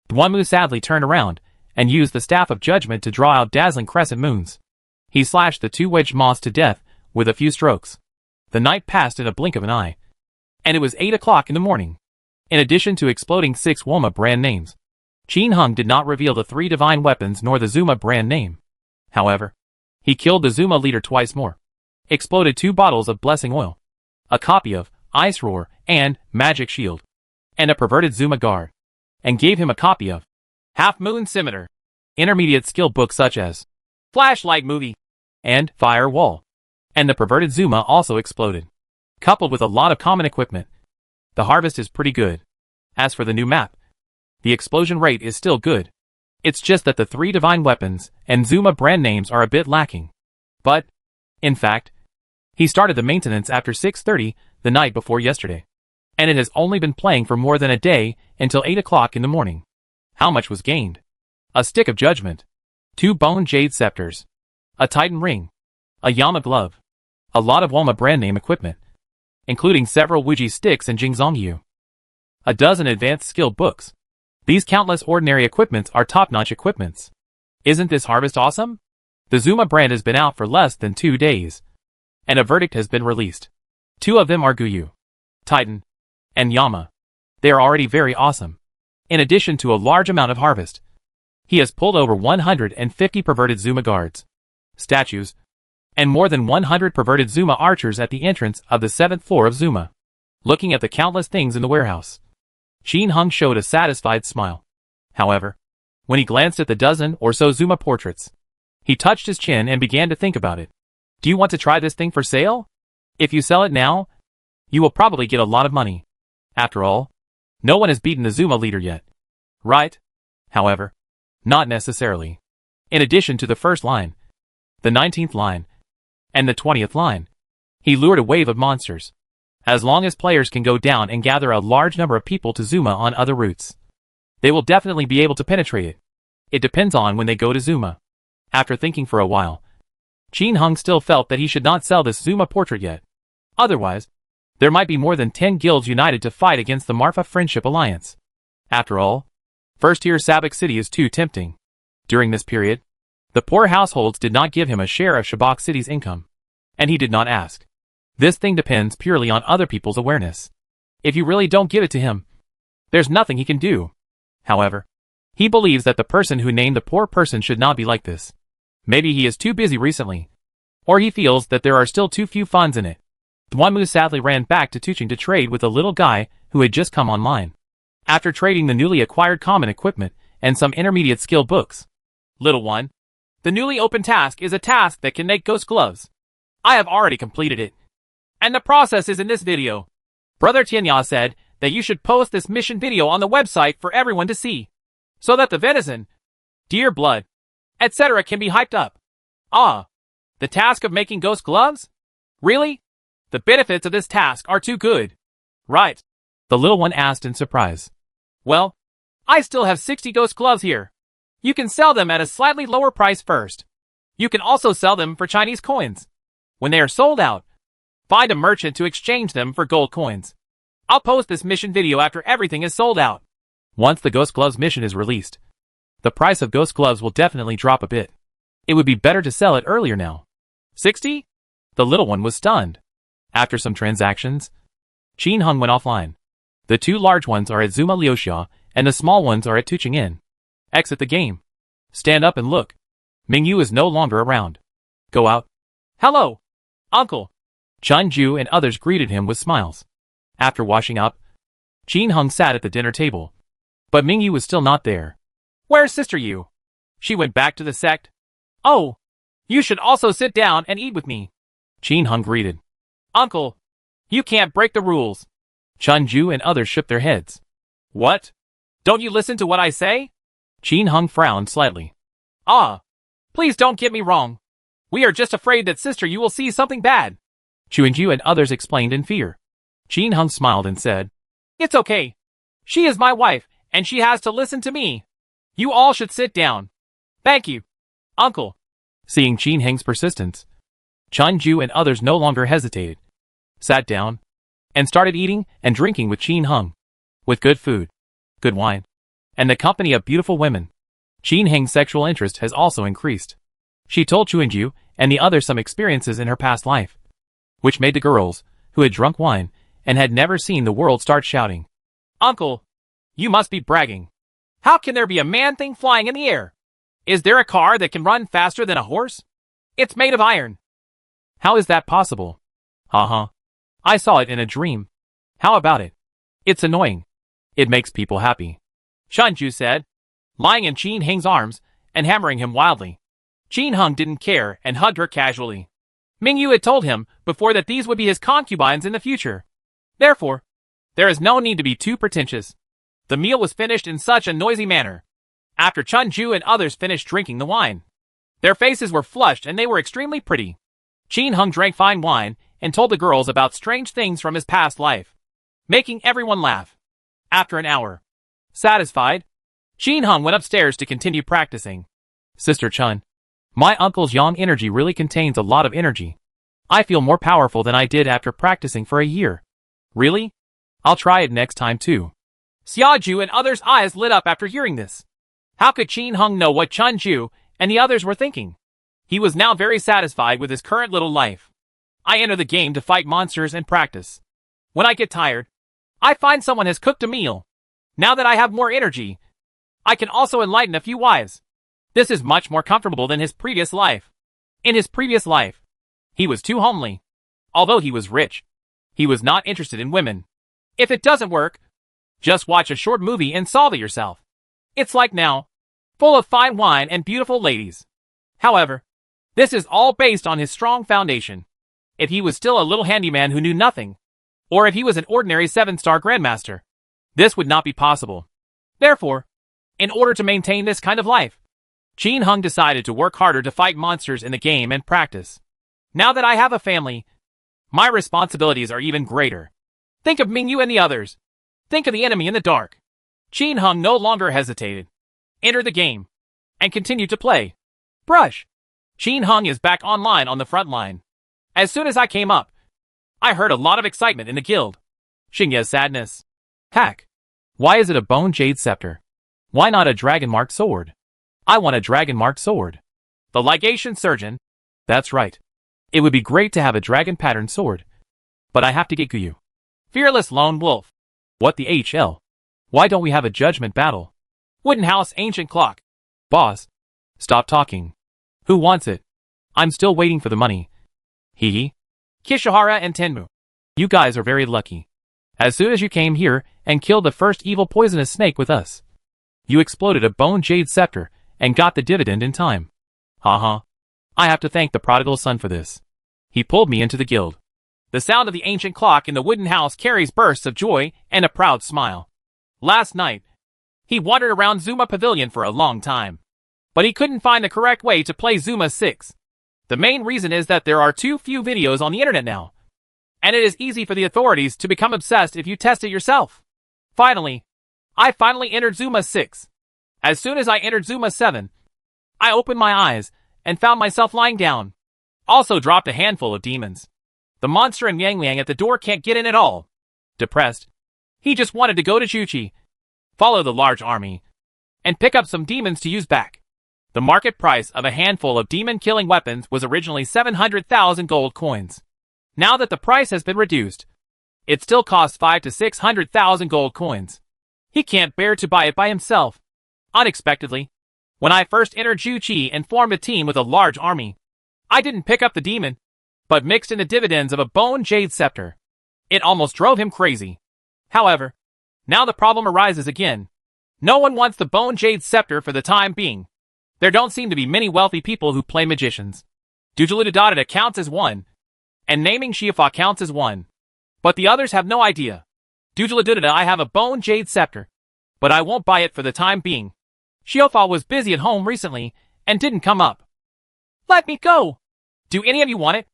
Duanmu sadly turned around and used the Staff of Judgment to draw out dazzling crescent moons. He slashed the 2 wedge moths to death with a few strokes. The night passed in a blink of an eye, and it was 8 o'clock in the morning. In addition to exploding 6 Woma brand names, Qin Hung did not reveal the 3 divine weapons nor the Zuma brand name. However, he killed the Zuma leader twice more, exploded 2 bottles of blessing oil, a copy of Ice Roar and Magic Shield, and a perverted Zuma guard, and gave him a copy of Half Moon Scimitar, intermediate skill books such as Flashlight Movie and Fire Wall, and the perverted Zuma also exploded. Coupled with a lot of common equipment, the harvest is pretty good. As for the new map, the explosion rate is still good. It's just that the 3 divine weapons and Zuma brand names are a bit lacking. But, in fact, he started the maintenance after 6:30 the night before yesterday, and it has only been playing for more than a day until 8 o'clock in the morning. How much was gained? A stick of judgment, 2 bone jade scepters, a titan ring, a Yama glove, a lot of Woma brand name equipment, including several Wuji sticks and Jingzongyu, a dozen advanced skill books. These countless ordinary equipments are top-notch equipments. Isn't this harvest awesome? The Zuma brand has been out for less than 2 days, and a verdict has been released. 2 of them are Guyu, Titan, and Yama. They are already very awesome. In addition to a large amount of harvest, he has pulled over 150 perverted Zuma guards, statues, and more than 100 perverted Zuma archers at the entrance of the 7th floor of Zuma. Looking at the countless things in the warehouse, Qin Hung showed a satisfied smile. However, when he glanced at the dozen or so Zuma portraits, he touched his chin and began to think about it. Do you want to try this thing for sale? If you sell it now, you will probably get a lot of money. After all, no one has beaten the Zuma leader yet. Right? However, not necessarily. In addition to the first line, the 19th line, and the 20th line, he lured a wave of monsters. As long as players can go down and gather a large number of people to Zuma on other routes, they will definitely be able to penetrate it. It depends on when they go to Zuma. After thinking for a while, Qin Hung still felt that he should not sell this Zuma portrait yet. Otherwise, there might be more than 10 guilds united to fight against the Marfa Friendship Alliance. After all, first-tier Sabak City is too tempting. During this period, the poor households did not give him a share of Shabak City's income, and he did not ask. This thing depends purely on other people's awareness. If you really don't give it to him, there's nothing he can do. However, he believes that the person who named the poor person should not be like this. Maybe he is too busy recently, or he feels that there are still too few funds in it. Duanmu sadly ran back to Tuching to trade with the little guy who had just come online. After trading the newly acquired common equipment and some intermediate skill books. Little one, the newly opened task is a task that can make ghost gloves. I have already completed it, and the process is in this video. Brother Tianya said that you should post this mission video on the website for everyone to see, so that the venison, deer blood, etc. can be hyped up. Ah, the task of making ghost gloves? Really? The benefits of this task are too good. Right, the little one asked in surprise. Well, I still have 60 ghost gloves here. You can sell them at a slightly lower price first. You can also sell them for Chinese coins. When they are sold out, find a merchant to exchange them for gold coins. I'll post this mission video after everything is sold out. Once the Ghost Gloves mission is released, the price of Ghost Gloves will definitely drop a bit. It would be better to sell it earlier now. 60? The little one was stunned. After some transactions, Qin Hung went offline. The 2 large ones are at Zuma Liuxia, and the small ones are at Tuching Inn. Exit the game. Stand up and look. Mingyu is no longer around. Go out. Hello, Uncle. Chun Ju and others greeted him with smiles. After washing up, Qin Hung sat at the dinner table. But Mingyu was still not there. Where's Sister Yu? She went back to the sect. Oh, you should also sit down and eat with me. Qin Hung greeted. Uncle, you can't break the rules. Chun Ju and others shook their heads. What? Don't you listen to what I say? Qin Hung frowned slightly. Ah, please don't get me wrong. We are just afraid that Sister Yu will see something bad. Chuanju and others explained in fear. Qin Hung smiled and said, It's okay. She is my wife, and she has to listen to me. You all should sit down. Thank you, Uncle. Seeing Qin Heng's persistence, Chunju and others no longer hesitated, sat down, and started eating and drinking with Qin Heng. With good food, good wine, and the company of beautiful women, Qin Heng's sexual interest has also increased. She told Chunju and the others some experiences in her past life, which made the girls, who had drunk wine and had never seen the world, start shouting. Uncle, you must be bragging. How can there be a man-thing flying in the air? Is there a car that can run faster than a horse? It's made of iron. How is that possible? I saw it in a dream. How about it? It's annoying. It makes people happy, Chunju said, lying in Qin Heng's arms and hammering him wildly. Qin Heng didn't care and hugged her casually. Mingyu had told him before that these would be his concubines in the future. Therefore, there is no need to be too pretentious. The meal was finished in such a noisy manner. After Chunju and others finished drinking the wine, their faces were flushed and they were extremely pretty. Qin Heng drank fine wine and told the girls about strange things from his past life, making everyone laugh. After an hour, satisfied, Qin Heng went upstairs to continue practicing. Sister Chun, my uncle's yang energy really contains a lot of energy. I feel more powerful than I did after practicing for a year. Really? I'll try it next time too. Xiaoju and others' eyes lit up after hearing this. How could Qin Heng know what Chunju and the others were thinking? He was now very satisfied with his current little life. I enter the game to fight monsters and practice. When I get tired, I find someone has cooked a meal. Now that I have more energy, I can also enlighten a few wives. This is much more comfortable than his previous life. In his previous life, he was too homely. Although he was rich, he was not interested in women. If it doesn't work, just watch a short movie and solve it yourself. It's like now, full of fine wine and beautiful ladies. However, this is all based on his strong foundation. If he was still a little handyman who knew nothing, or if he was an ordinary 7-star grandmaster, this would not be possible. Therefore, in order to maintain this kind of life, Qin Heng decided to work harder to fight monsters in the game and practice. Now that I have a family, my responsibilities are even greater. Think of Mingyu and the others. Think of the enemy in the dark. Qin Heng no longer hesitated, entered the game, and continued to play. Brush. Qin Heng is back online on the front line. As soon as I came up, I heard a lot of excitement in the guild. Xingye's sadness. Hack. Why is it a bone jade scepter? Why not a dragon-marked sword? I want a dragon-marked sword. The ligation surgeon. That's right. It would be great to have a dragon-patterned sword. But I have to get Guyu. Fearless lone wolf. What the HL? Why don't we have a judgment battle? Wooden house ancient clock. Boss. Stop talking. Who wants it? I'm still waiting for the money. Hee. Kishihara and Tenmu. You guys are very lucky. As soon as you came here and killed the first evil poisonous snake with us, you exploded a bone jade scepter and got the dividend in time. I have to thank the prodigal son for this. He pulled me into the guild. The sound of the ancient clock in the wooden house carries bursts of joy and a proud smile. Last night, he wandered around Zuma Pavilion for a long time, but he couldn't find the correct way to play Zuma 6. The main reason is that there are too few videos on the internet now, and it is easy for the authorities to become obsessed if you test it yourself. Finally, I entered Zuma 6. As soon as I entered Zuma 7, I opened my eyes and found myself lying down. Also dropped a handful of demons. The monster in Yang Liang at the door can't get in at all. Depressed, he just wanted to go to Chuchi, follow the large army, and pick up some demons to use back. The market price of a handful of demon-killing weapons was originally 700,000 gold coins. Now that the price has been reduced, it still costs 5 to 600,000 gold coins. He can't bear to buy it by himself. Unexpectedly, when I first entered Juchi and formed a team with a large army, I didn't pick up the demon, but mixed in the dividends of a bone jade scepter. It almost drove him crazy. However, now the problem arises again. No one wants the bone jade scepter for the time being. There don't seem to be many wealthy people who play magicians. Dujuludadada counts as one, and naming Shiafa counts as one. But the others have no idea. Dujuludadada, I have a bone jade scepter, but I won't buy it for the time being. Shiafa was busy at home recently and didn't come up. Let me go. Do any of you want it?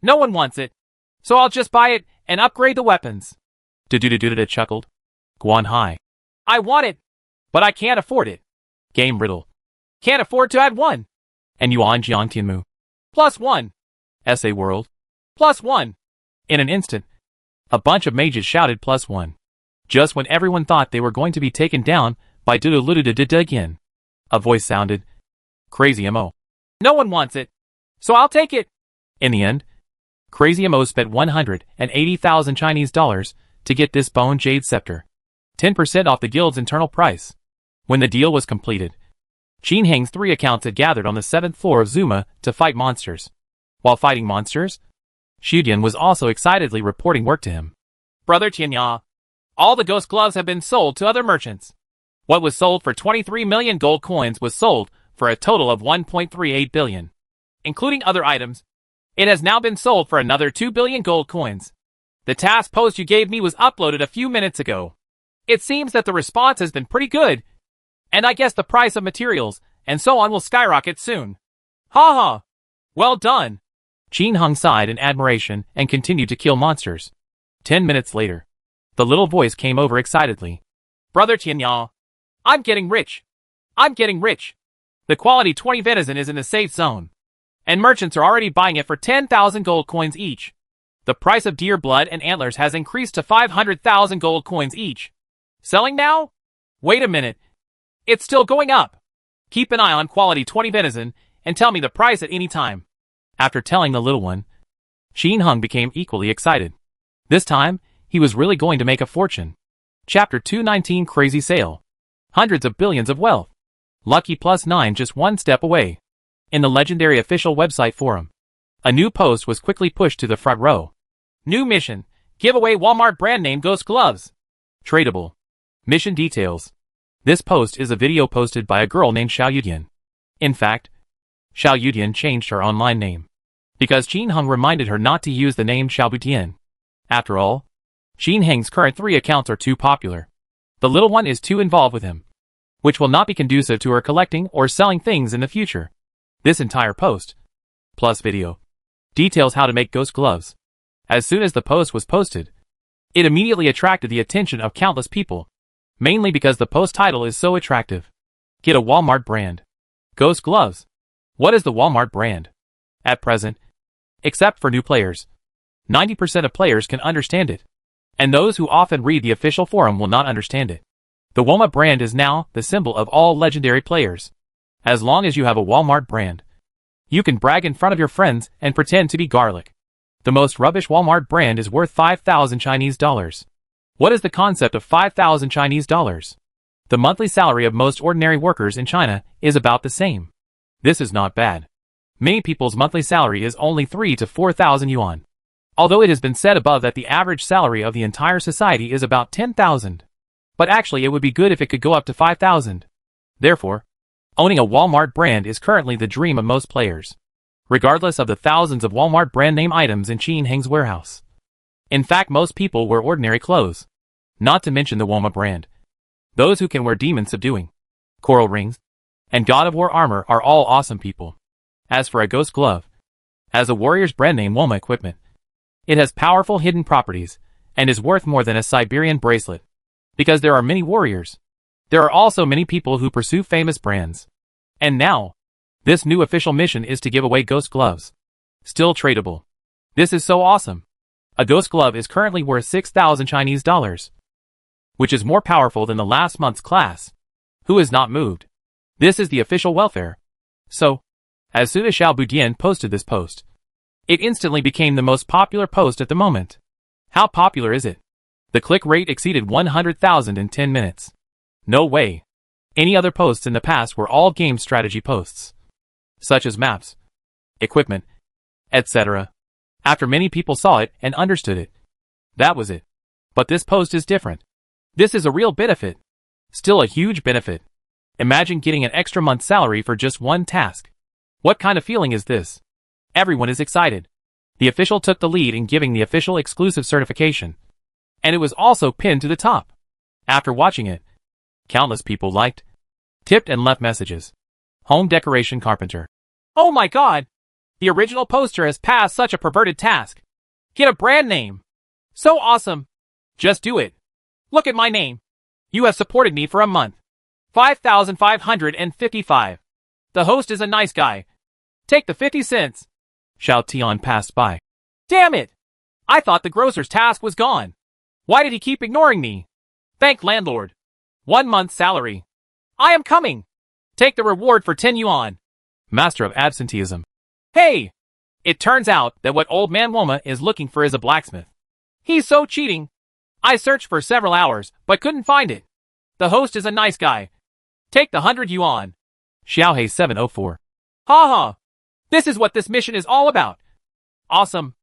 No one wants it, so I'll just buy it and upgrade the weapons. Dududududada chuckled. Guan Hai. I want it, but I can't afford it. Game riddle. Can't afford to add 1. And Yuan Jiang Tianmu. +1. Essay World. +1. In an instant, a bunch of mages shouted +1. Just when everyone thought they were going to be taken down by Duduludududud again. A voice sounded. Crazy Mo. No one wants it, so I'll take it. In the end, Crazy Mo spent 180,000 Chinese dollars to get this bone jade scepter. 10% off the guild's internal price. When the deal was completed, Qin Heng's 3 accounts had gathered on the 7th floor of Zuma to fight monsters. While fighting monsters, Xiudian was also excitedly reporting work to him. Brother Tianya, all the ghost gloves have been sold to other merchants. What was sold for 23 million gold coins was sold for a total of 1.38 billion. Including other items, it has now been sold for another 2 billion gold coins. The task post you gave me was uploaded a few minutes ago. It seems that the response has been pretty good, and I guess the price of materials and so on will skyrocket soon. Ha ha! Well done! Qin Heng sighed in admiration and continued to kill monsters. 10 minutes later, the little voice came over excitedly. Brother Tianya, I'm getting rich. I'm getting rich. The quality 20 venison is in the safe zone, and merchants are already buying it for 10,000 gold coins each. The price of deer blood and antlers has increased to 500,000 gold coins each. Selling now? Wait a minute. It's still going up. Keep an eye on quality 20 venison and tell me the price at any time. After telling the little one, Qin Heng became equally excited. This time, he was really going to make a fortune. Chapter 219 Crazy Sale. Hundreds of billions of wealth. Lucky +9 just one step away. In the legendary official website forum, a new post was quickly pushed to the front row. New mission. Give away Walmart brand name ghost gloves. Tradable. Mission details. This post is a video posted by a girl named Xiao Yudian. In fact, Xiao Yudian changed her online name because Qin Heng reminded her not to use the name Xiao Butian. After all, Qin Heng's current 3 accounts are too popular. The little one is too involved with him, which will not be conducive to her collecting or selling things in the future. This entire post, plus video, details how to make ghost gloves. As soon as the post was posted, it immediately attracted the attention of countless people, mainly because the post title is so attractive. Get a Walmart brand. Ghost gloves. What is the Walmart brand? At present, except for new players, 90% of players can understand it, and those who often read the official forum will not understand it. The Walmart brand is now the symbol of all legendary players. As long as you have a Walmart brand, you can brag in front of your friends and pretend to be garlic. The most rubbish Walmart brand is worth 5,000 Chinese dollars. What is the concept of 5,000 Chinese dollars? The monthly salary of most ordinary workers in China is about the same. This is not bad. Many people's monthly salary is only 3 to 4,000 yuan. Although it has been said above that the average salary of the entire society is about 10,000. But actually it would be good if it could go up to 5,000. Therefore, owning a Walmart brand is currently the dream of most players, regardless of the thousands of Walmart brand name items in Qin Heng's warehouse. In fact, most people wear ordinary clothes, not to mention the Walmart brand. Those who can wear demon subduing, coral rings, and God of War armor are all awesome people. As for a ghost glove, as a warrior's brand name Walmart equipment, it has powerful hidden properties, and is worth more than a Siberian bracelet. Because there are many warriors, there are also many people who pursue famous brands. And now, this new official mission is to give away ghost gloves. Still tradable. This is so awesome. A ghost glove is currently worth 6,000 Chinese dollars, which is more powerful than the last month's class. Who is not moved? This is the official welfare. So, as soon as Xiao Budian posted this post, it instantly became the most popular post at the moment. How popular is it? The click rate exceeded 100,000 in 10 minutes. No way. Any other posts in the past were all game strategy posts, such as maps, equipment, etc. After many people saw it and understood it, that was it. But this post is different. This is a real benefit. Still a huge benefit. Imagine getting an extra month's salary for just one task. What kind of feeling is this? Everyone is excited. The official took the lead in giving the official exclusive certification, and it was also pinned to the top. After watching it, countless people liked, tipped and left messages. Home decoration carpenter. Oh my god! The original poster has passed such a perverted task. Get a brand name. So awesome. Just do it. Look at my name. You have supported me for a month. 5,555. The host is a nice guy. Take the 50 cents. Xiao Tian passed by. Damn it! I thought the grocer's task was gone. Why did he keep ignoring me? Thank landlord. 1 month's salary. I am coming. Take the reward for 10 yuan. Master of absenteeism. Hey! It turns out that what old man Woma is looking for is a blacksmith. He's so cheating. I searched for several hours, but couldn't find it. The host is a nice guy. Take the 100 yuan. Xiaohei 704. Ha ha. This is what this mission is all about. Awesome.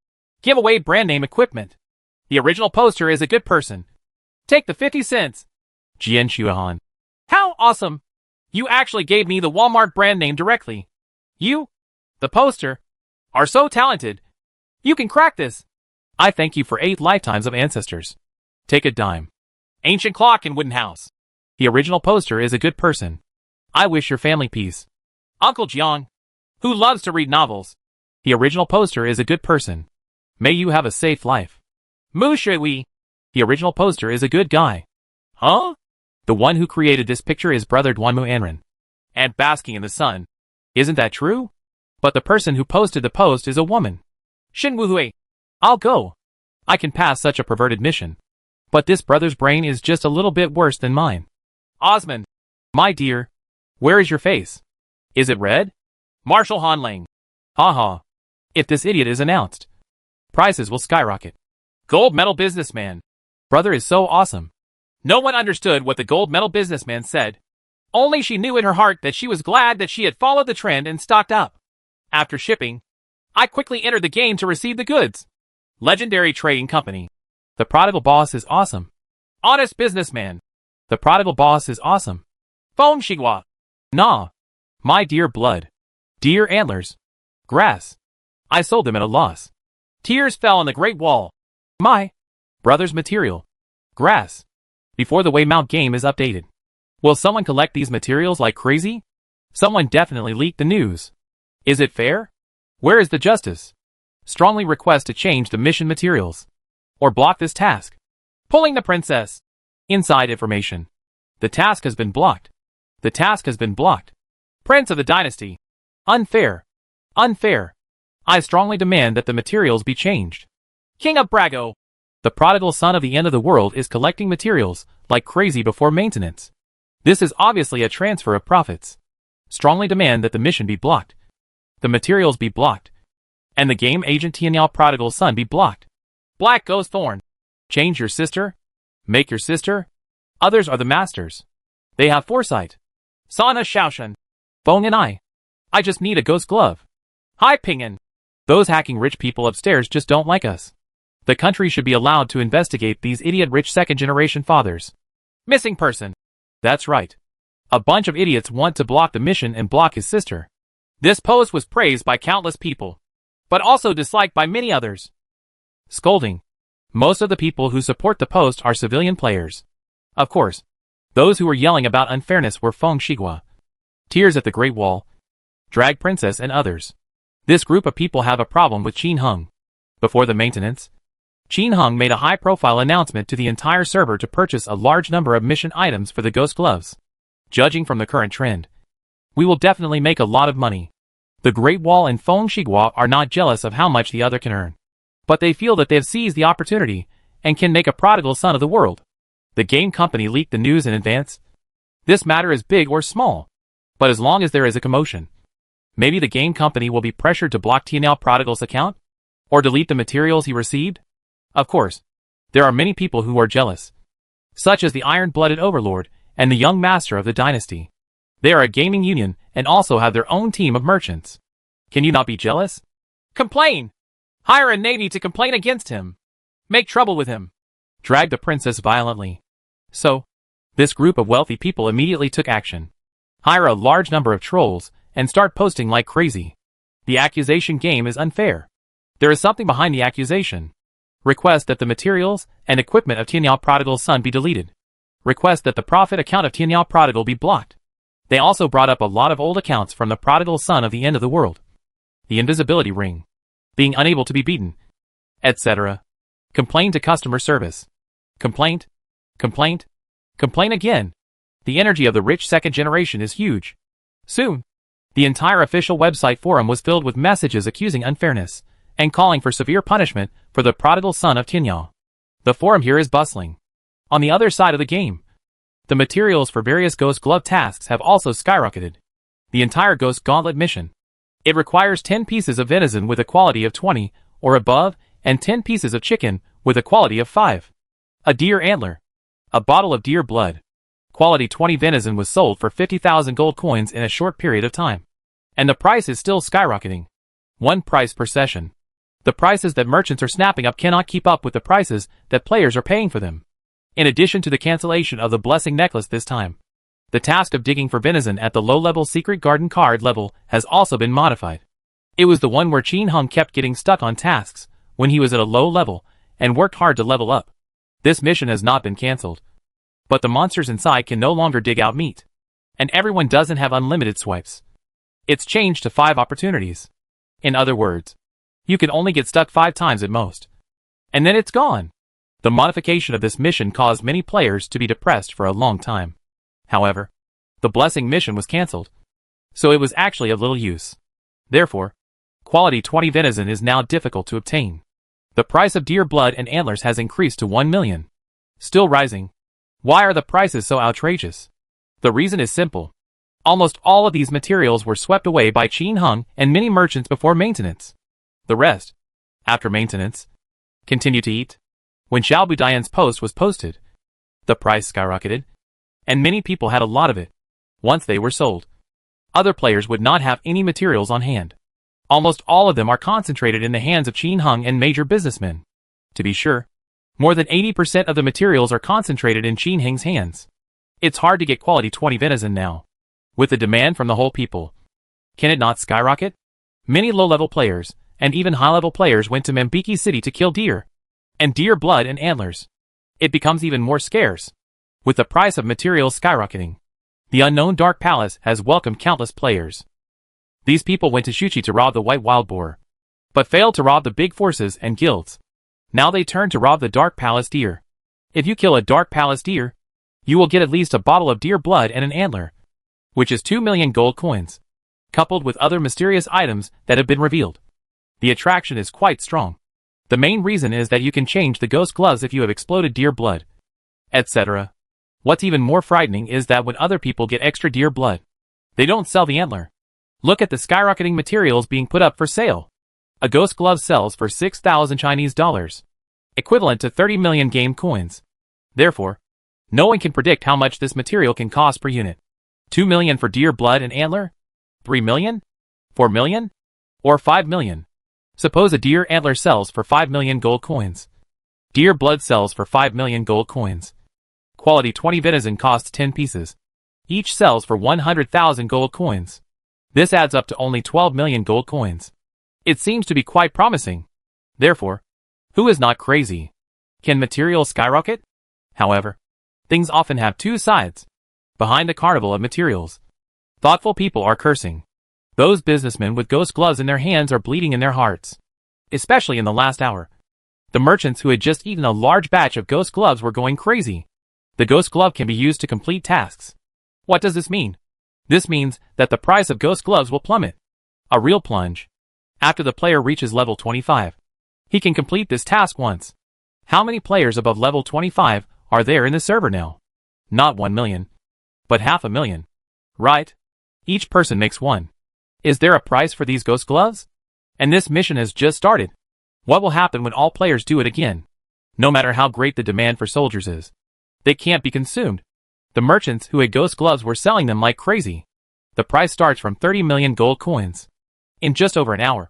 Give away brand name equipment. The original poster is a good person. Take the 50 cents. Jian Shuahan. How awesome. You actually gave me the Walmart brand name directly. You, the poster, are so talented. You can crack this. I thank you for 8 lifetimes of ancestors. Take a dime. Ancient clock in wooden house. The original poster is a good person. I wish your family peace. Uncle Jiang, who loves to read novels. The original poster is a good person. May you have a safe life. Mu Shui. The original poster is a good guy. Huh? The one who created this picture is brother Duanmu Anren. And basking in the sun. Isn't that true? But the person who posted the post is a woman. Xin Wuhui. I'll go. I can pass such a perverted mission. But this brother's brain is just a little bit worse than mine. Osmond. My dear. Where is your face? Is it red? Marshal Hanling. Haha. If this idiot is announced, prices will skyrocket. Gold medal businessman. Brother is so awesome. No one understood what the gold medal businessman said. Only she knew in her heart that she was glad that she had followed the trend and stocked up. After shipping, I quickly entered the game to receive the goods. Legendary trading company. The prodigal boss is awesome. Honest businessman. The prodigal boss is awesome. Feng Shigua. Nah. My dear blood. Dear antlers. Grass. I sold them at a loss. Tears fell on the Great Wall. My brother's material. Grass. Before the Waymount game is updated. Will someone collect these materials like crazy? Someone definitely leaked the news. Is it fair? Where is the justice? Strongly request to change the mission materials. Or block this task. Pulling the princess. Inside information. The task has been blocked. The task has been blocked. Prince of the dynasty. Unfair. Unfair. I strongly demand that the materials be changed. King of Brago. The prodigal son of the end of the world is collecting materials like crazy before maintenance. This is obviously a transfer of profits. Strongly demand that the mission be blocked. The materials be blocked. And the game agent Tianyao prodigal son be blocked. Black Ghost Thorn. Change your sister. Make your sister. Others are the masters. They have foresight. Sana Shaoshan. Bong and I just need a ghost glove. Hai Ping'an. Those hacking rich people upstairs just don't like us. The country should be allowed to investigate these idiot rich second-generation fathers. Missing person. That's right. A bunch of idiots want to block the mission and block his sister. This post was praised by countless people, but also disliked by many others. Scolding. Most of the people who support the post are civilian players. Of course, those who were yelling about unfairness were Feng Shigua, Tears at the Great Wall, Drag Princess and others. This group of people have a problem with Qin Hung. Before the maintenance, Qin Hung made a high-profile announcement to the entire server to purchase a large number of mission items for the ghost gloves. Judging from the current trend, we will definitely make a lot of money. The Great Wall and Feng Shigua are not jealous of how much the other can earn, but they feel that they have seized the opportunity and can make a prodigal son of the world. The game company leaked the news in advance. This matter is big or small, but as long as there is a commotion, maybe the game company will be pressured to block Tianyao Prodigal's account, or delete the materials he received. Of course, there are many people who are jealous, such as the iron-blooded overlord and the young master of the dynasty. They are a gaming union and also have their own team of merchants. Can you not be jealous? Complain! Hire a navy to complain against him. Make trouble with him. Drag the princess violently. So, this group of wealthy people immediately took action. Hire a large number of trolls and start posting like crazy. The accusation game is unfair. There is something behind the accusation. Request that the materials and equipment of Tianyao Prodigal's son be deleted. Request that the profit account of Tianyao Prodigal be blocked. They also brought up a lot of old accounts from the prodigal son of the end of the world. The invisibility ring. Being unable to be beaten. Etc. Complain to customer service. Complaint. Complaint. Complain again. The energy of the rich second generation is huge. Soon, the entire official website forum was filled with messages accusing unfairness and calling for severe punishment for the prodigal son of Tianyao. The forum here is bustling. On the other side of the game, the materials for various Ghost Glove tasks have also skyrocketed. The entire Ghost Gauntlet mission. It requires 10 pieces of venison with a quality of 20 or above and 10 pieces of chicken with a quality of 5. A deer antler. A bottle of deer blood. Quality 20 venison was sold for 50,000 gold coins in a short period of time. And the price is still skyrocketing. 1 price per session. The prices that merchants are snapping up cannot keep up with the prices that players are paying for them. In addition to the cancellation of the blessing necklace this time, the task of digging for venison at the low-level secret garden card level has also been modified. It was the one where Qin Hung kept getting stuck on tasks when he was at a low level and worked hard to level up. This mission has not been cancelled. But the monsters inside can no longer dig out meat. And everyone doesn't have unlimited swipes. It's changed to 5 opportunities. In other words, you can only get stuck 5 times at most. And then it's gone. The modification of this mission caused many players to be depressed for a long time. However, the blessing mission was cancelled. So it was actually of little use. Therefore, quality 20 venison is now difficult to obtain. The price of deer blood and antlers has increased to 1 million. Still rising. Why are the prices so outrageous? The reason is simple. Almost all of these materials were swept away by Qin Hung and many merchants before maintenance. The rest, after maintenance, continue to eat. When Xiao Budian's post was posted, the price skyrocketed, and many people had a lot of it. Once they were sold, other players would not have any materials on hand. Almost all of them are concentrated in the hands of Qin Hung and major businessmen. To be sure, more than 80% of the materials are concentrated in Qin Hung's hands. It's hard to get quality 20 venison now. With the demand from the whole people, can it not skyrocket? Many low-level players, and even high-level players went to Mambiki City to kill deer, and deer blood and antlers. It becomes even more scarce. With the price of materials skyrocketing, the unknown Dark Palace has welcomed countless players. These people went to Shuchi to rob the White Wild Boar, but failed to rob the big forces and guilds. Now they turn to rob the Dark Palace deer. If you kill a Dark Palace deer, you will get at least a bottle of deer blood and an antler, which is 2 million gold coins, coupled with other mysterious items that have been revealed. The attraction is quite strong. The main reason is that you can change the ghost gloves if you have exploded deer blood, etc. What's even more frightening is that when other people get extra deer blood, they don't sell the antler. Look at the skyrocketing materials being put up for sale. A ghost glove sells for 6,000 Chinese dollars, equivalent to 30 million game coins. Therefore, no one can predict how much this material can cost per unit. 2 million for deer blood and antler? 3 million? 4 million? Or 5 million? Suppose a deer antler sells for 5 million gold coins. Deer blood sells for 5 million gold coins. Quality 20 venison costs 10 pieces. Each sells for 100,000 gold coins. This adds up to only 12 million gold coins. It seems to be quite promising. Therefore, who is not crazy? Can materials skyrocket? However, things often have 2 sides. Behind the carnival of materials, thoughtful people are cursing. Those businessmen with ghost gloves in their hands are bleeding in their hearts. Especially in the last hour. The merchants who had just eaten a large batch of ghost gloves were going crazy. The ghost glove can be used to complete tasks. What does this mean? This means that the price of ghost gloves will plummet. A real plunge. After the player reaches level 25, he can complete this task once. How many players above level 25 are there in the server now? Not 1 million, but 500,000. Right? Each person makes 1. Is there a price for these ghost gloves? And this mission has just started. What will happen when all players do it again? No matter how great the demand for soldiers is, they can't be consumed. The merchants who had ghost gloves were selling them like crazy. The price starts from 30 million gold coins. In just over an hour,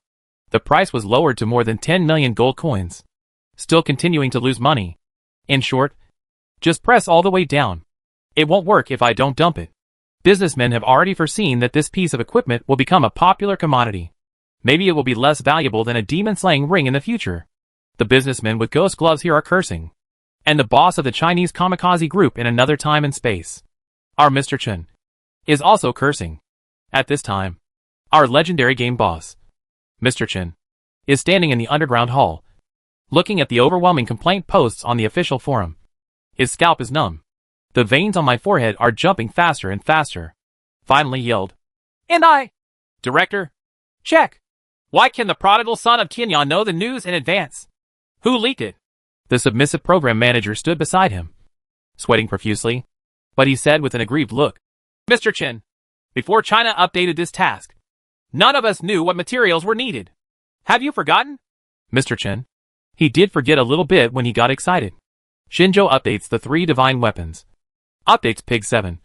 the price was lowered to more than 10 million gold coins. Still continuing to lose money. In short, just press all the way down. It won't work if I don't dump it. Businessmen have already foreseen that this piece of equipment will become a popular commodity. Maybe it will be less valuable than a demon-slaying ring in the future. The businessmen with ghost gloves here are cursing. And the boss of the Chinese kamikaze group in another time and space, our Mr. Chen, is also cursing. At this time, our legendary game boss, Mr. Chen, is standing in the underground hall, looking at the overwhelming complaint posts on the official forum. His scalp is numb. The veins on my forehead are jumping faster and faster. Finally yelled. And I. Director. Check. Why can the prodigal son of Tianyan know the news in advance? Who leaked it? The submissive program manager stood beside him, sweating profusely, but he said with an aggrieved look. Mr. Chen, before China updated this task, none of us knew what materials were needed. Have you forgotten? Mr. Chen. He did forget a little bit when he got excited. Shinjo updates the 3 divine weapons. Updates Pig 7,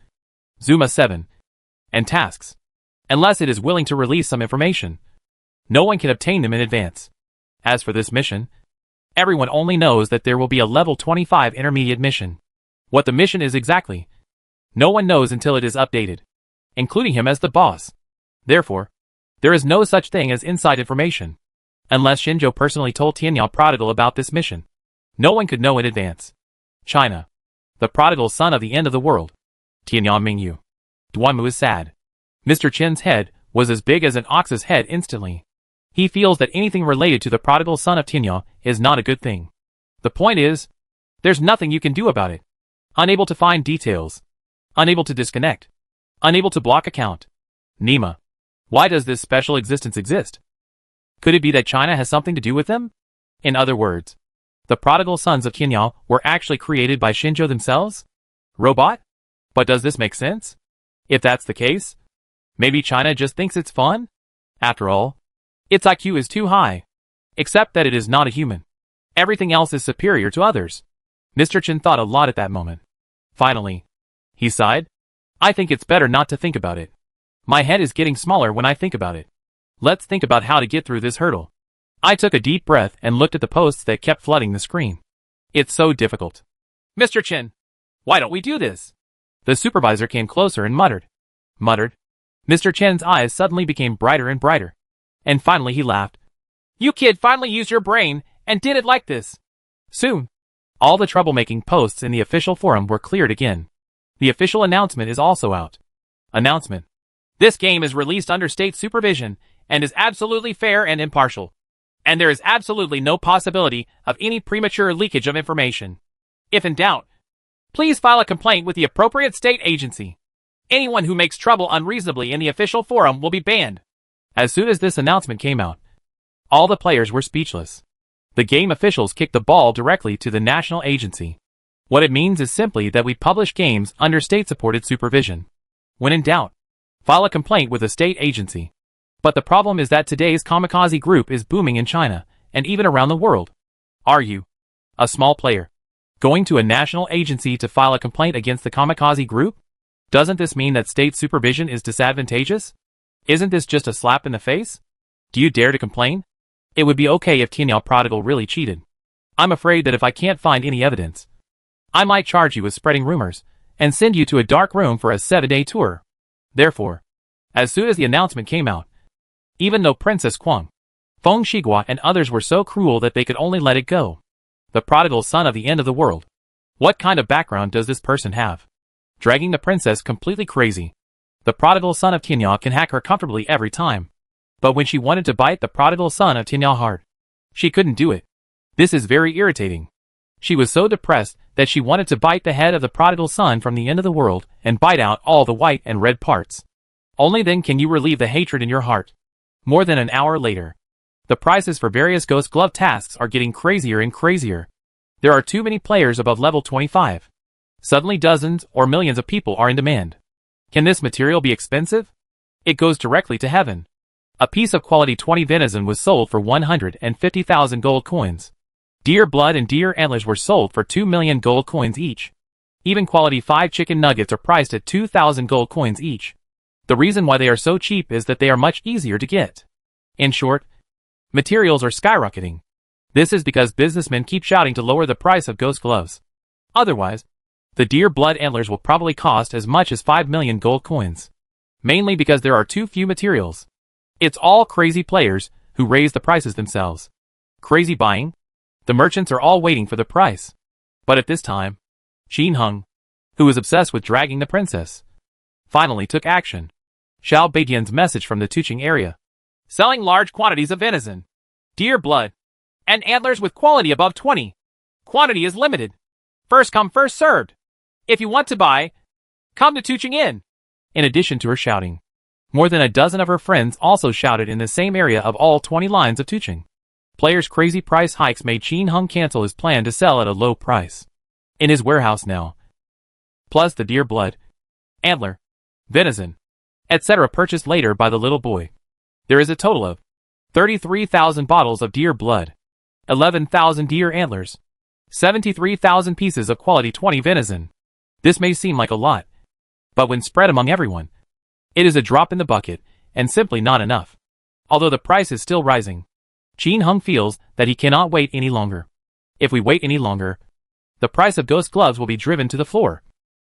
Zuma 7, and tasks. Unless it is willing to release some information, no one can obtain them in advance. As for this mission, everyone only knows that there will be a level 25 intermediate mission. What the mission is exactly, no one knows until it is updated, including him as the boss. Therefore, there is no such thing as inside information. Unless Shinjo personally told Tianyan Prodigal about this mission, no one could know in advance. China. The prodigal son of the end of the world. Tianyan Mingyu. Duanmu is sad. Mr. Chen's head was as big as an ox's head instantly. He feels that anything related to the prodigal son of Tianyan is not a good thing. The point is, there's nothing you can do about it. Unable to find details. Unable to disconnect. Unable to block account. Nima. Why does this special existence exist? Could it be that China has something to do with them? In other words, the prodigal sons of Tianyan were actually created by Shinjo themselves? Robot? But does this make sense? If that's the case, maybe China just thinks it's fun? After all, its IQ is too high. Except that it is not a human. Everything else is superior to others. Mr. Chen thought a lot at that moment. Finally, he sighed. I think it's better not to think about it. My head is getting smaller when I think about it. Let's think about how to get through this hurdle. I took a deep breath and looked at the posts that kept flooding the screen. It's so difficult. Mr. Chen, why don't we do this? The supervisor came closer and muttered. Mr. Chen's eyes suddenly became brighter and brighter. And finally he laughed. You kid finally used your brain and did it like this. Soon, all the troublemaking posts in the official forum were cleared again. The official announcement is also out. Announcement. This game is released under state supervision and is absolutely fair and impartial. And there is absolutely no possibility of any premature leakage of information. If in doubt, please file a complaint with the appropriate state agency. Anyone who makes trouble unreasonably in the official forum will be banned. As soon as this announcement came out, all the players were speechless. The game officials kicked the ball directly to the national agency. What it means is simply that we publish games under state-supported supervision. When in doubt, file a complaint with a state agency. But the problem is that today's kamikaze group is booming in China, and even around the world. Are you, a small player, going to a national agency to file a complaint against the kamikaze group? Doesn't this mean that state supervision is disadvantageous? Isn't this just a slap in the face? Do you dare to complain? It would be okay if Tianyan Prodigal really cheated. I'm afraid that if I can't find any evidence, I might charge you with spreading rumors, and send you to a dark room for a 7-day tour. Therefore, as soon as the announcement came out, even though Princess Kuang, Feng Shiguo and others were so cruel that they could only let it go. The prodigal son of the end of the world. What kind of background does this person have? Dragging the princess completely crazy. The prodigal son of Tianyan can hack her comfortably every time. But when she wanted to bite the prodigal son of Tianyan hard, she couldn't do it. This is very irritating. She was so depressed that she wanted to bite the head of the prodigal son from the end of the world and bite out all the white and red parts. Only then can you relieve the hatred in your heart. More than an hour later, the prices for various Ghost Glove tasks are getting crazier and crazier. There are too many players above level 25. Suddenly dozens or millions of people are in demand. Can this material be expensive? It goes directly to heaven. A piece of quality 20 venison was sold for 150,000 gold coins. Deer blood and deer antlers were sold for 2 million gold coins each. Even quality 5 chicken nuggets are priced at 2,000 gold coins each. The reason why they are so cheap is that they are much easier to get. In short, materials are skyrocketing. This is because businessmen keep shouting to lower the price of ghost gloves. Otherwise, the deer blood antlers will probably cost as much as 5 million gold coins. Mainly because there are too few materials. It's all crazy players who raise the prices themselves. Crazy buying? The merchants are all waiting for the price. But at this time, Xin Heng, who was obsessed with dragging the princess, finally took action. Xiao Beidian's message from the Tuching area. Selling large quantities of venison, deer blood, and antlers with quality above 20. Quantity is limited. First come, first served. If you want to buy, come to Tuching Inn. In addition to her shouting, more than a dozen of her friends also shouted in the same area of all 20 lines of Tuching. Players' crazy price hikes made Chin Hung cancel his plan to sell at a low price. In his warehouse now, plus the deer blood, antler, venison, etc. purchased later by the little boy, there is a total of 33,000 bottles of deer blood, 11,000 deer antlers, 73,000 pieces of quality 20 venison. This may seem like a lot, but when spread among everyone, it is a drop in the bucket and simply not enough. Although the price is still rising, Chin Hung feels that he cannot wait any longer. If we wait any longer, the price of ghost gloves will be driven to the floor,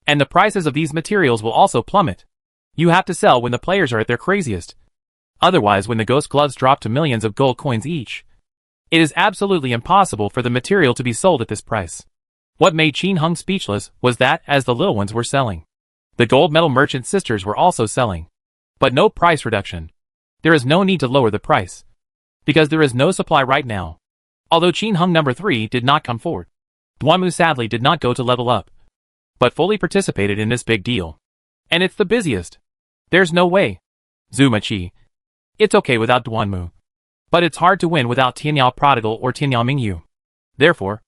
and the prices of these materials will also plummet. You have to sell when the players are at their craziest. Otherwise, when the ghost gloves drop to millions of gold coins each, it is absolutely impossible for the material to be sold at this price. What made Chin Hung speechless was that, as the little ones were selling, the gold medal merchant sisters were also selling. But no price reduction. There is no need to lower the price, because there is no supply right now. Although Chin Hung number 3 did not come forward, Duanmu sadly did not go to level up, but fully participated in this big deal. And it's the busiest. There's no way. Zuma Chi. It's okay without Duanmu, but it's hard to win without Tianyao Prodigal or Tianyao Mingyu. Therefore,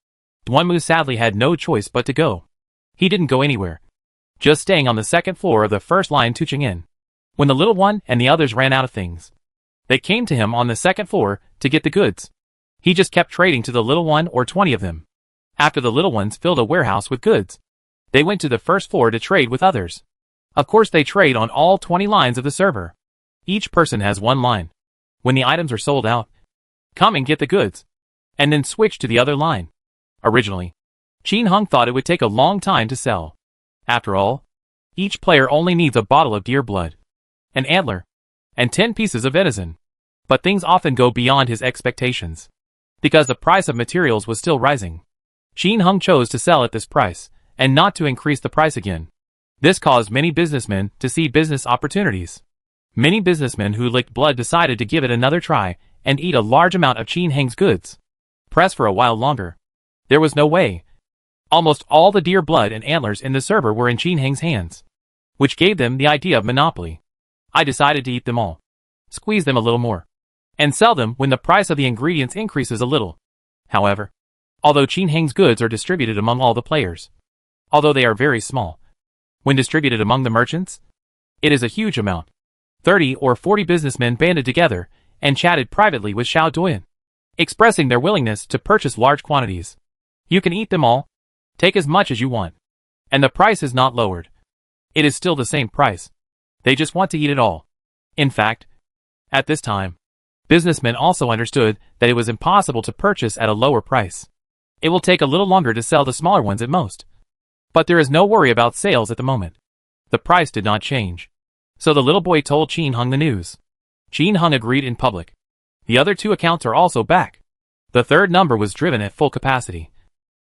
Duanmu sadly had no choice but to go. He didn't go anywhere, just staying on the second floor of the first line Tuching Inn. When the little one and the others ran out of things, they came to him on the second floor to get the goods. He just kept trading to the little one or 20 of them. After the little ones filled a warehouse with goods, they went to the first floor to trade with others. Of course they trade on all 20 lines of the server. Each person has one line. When the items are sold out, come and get the goods, and then switch to the other line. Originally, Chin Hung thought it would take a long time to sell. After all, each player only needs a bottle of deer blood, an antler, and 10 pieces of venison. But things often go beyond his expectations. Because the price of materials was still rising, Chin Hung chose to sell at this price, and not to increase the price again. This caused many businessmen to see business opportunities. Many businessmen who licked blood decided to give it another try and eat a large amount of Chin Hung's goods. Press for a while longer. There was no way. Almost all the deer blood and antlers in the server were in Chin Hung's hands, which gave them the idea of monopoly. I decided to eat them all, squeeze them a little more, and sell them when the price of the ingredients increases a little. However, although Chin Hung's goods are distributed among all the players, although they are very small, when distributed among the merchants, it is a huge amount. 30 or 40 businessmen banded together and chatted privately with Xiao Duan, expressing their willingness to purchase large quantities. You can eat them all. Take as much as you want. And the price is not lowered. It is still the same price. They just want to eat it all. In fact, at this time, businessmen also understood that it was impossible to purchase at a lower price. It will take a little longer to sell the smaller ones at most. But there is no worry about sales at the moment. The price did not change. So the little boy told Chin Hung the news. Chin Hung agreed in public. The other 2 accounts are also back. The third number was driven at full capacity,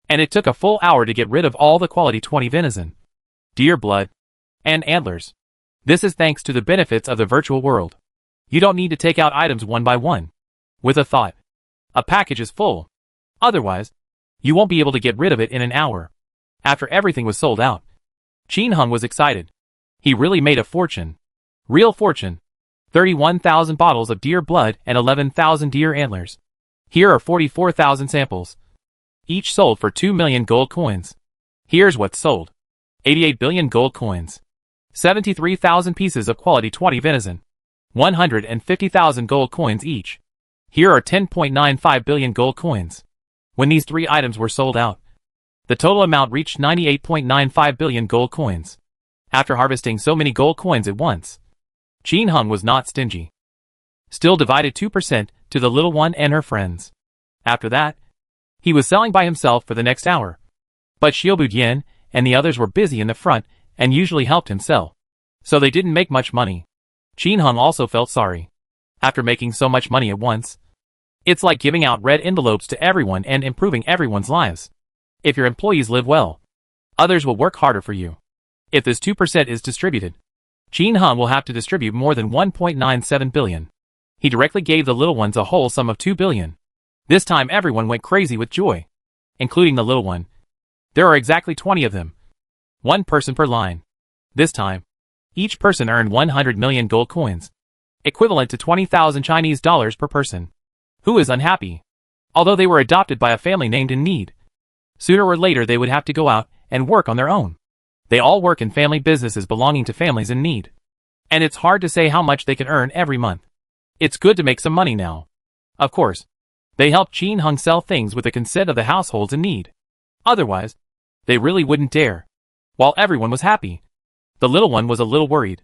and it took a full hour to get rid of all the quality 20 venison, deer blood, and antlers. This is thanks to the benefits of the virtual world. You don't need to take out items one by one. With a thought, a package is full. Otherwise, you won't be able to get rid of it in an hour. After everything was sold out, Chin Hung was excited. He really made a fortune. Real fortune. 31,000 bottles of deer blood and 11,000 deer antlers. Here are 44,000 samples. Each sold for 2 million gold coins. Here's what's sold. 88 billion gold coins. 73,000 pieces of quality 20 venison. 150,000 gold coins each. Here are 10.95 billion gold coins. When these 3 items were sold out, the total amount reached 98.95 billion gold coins. After harvesting so many gold coins at once, Chin Hung was not stingy. Still divided 2% to the little one and her friends. After that, he was selling by himself for the next hour. But Xiaobu Dian and the others were busy in the front and usually helped him sell. So they didn't make much money. Chin Hung also felt sorry. After making so much money at once, it's like giving out red envelopes to everyone and improving everyone's lives. If your employees live well, others will work harder for you. If this 2% is distributed, Chin Hung will have to distribute more than 1.97 billion. He directly gave the little ones a whole sum of 2 billion. This time everyone went crazy with joy, including the little one. There are exactly 20 of them. 1 person per line. This time, each person earned 100 million gold coins, equivalent to 20,000 Chinese dollars per person. Who is unhappy? Although they were adopted by a family named in need, sooner or later they would have to go out and work on their own. They all work in family businesses belonging to families in need. And it's hard to say how much they can earn every month. It's good to make some money now. Of course, they helped Qin Hung sell things with the consent of the households in need. Otherwise, they really wouldn't dare. While everyone was happy, the little one was a little worried.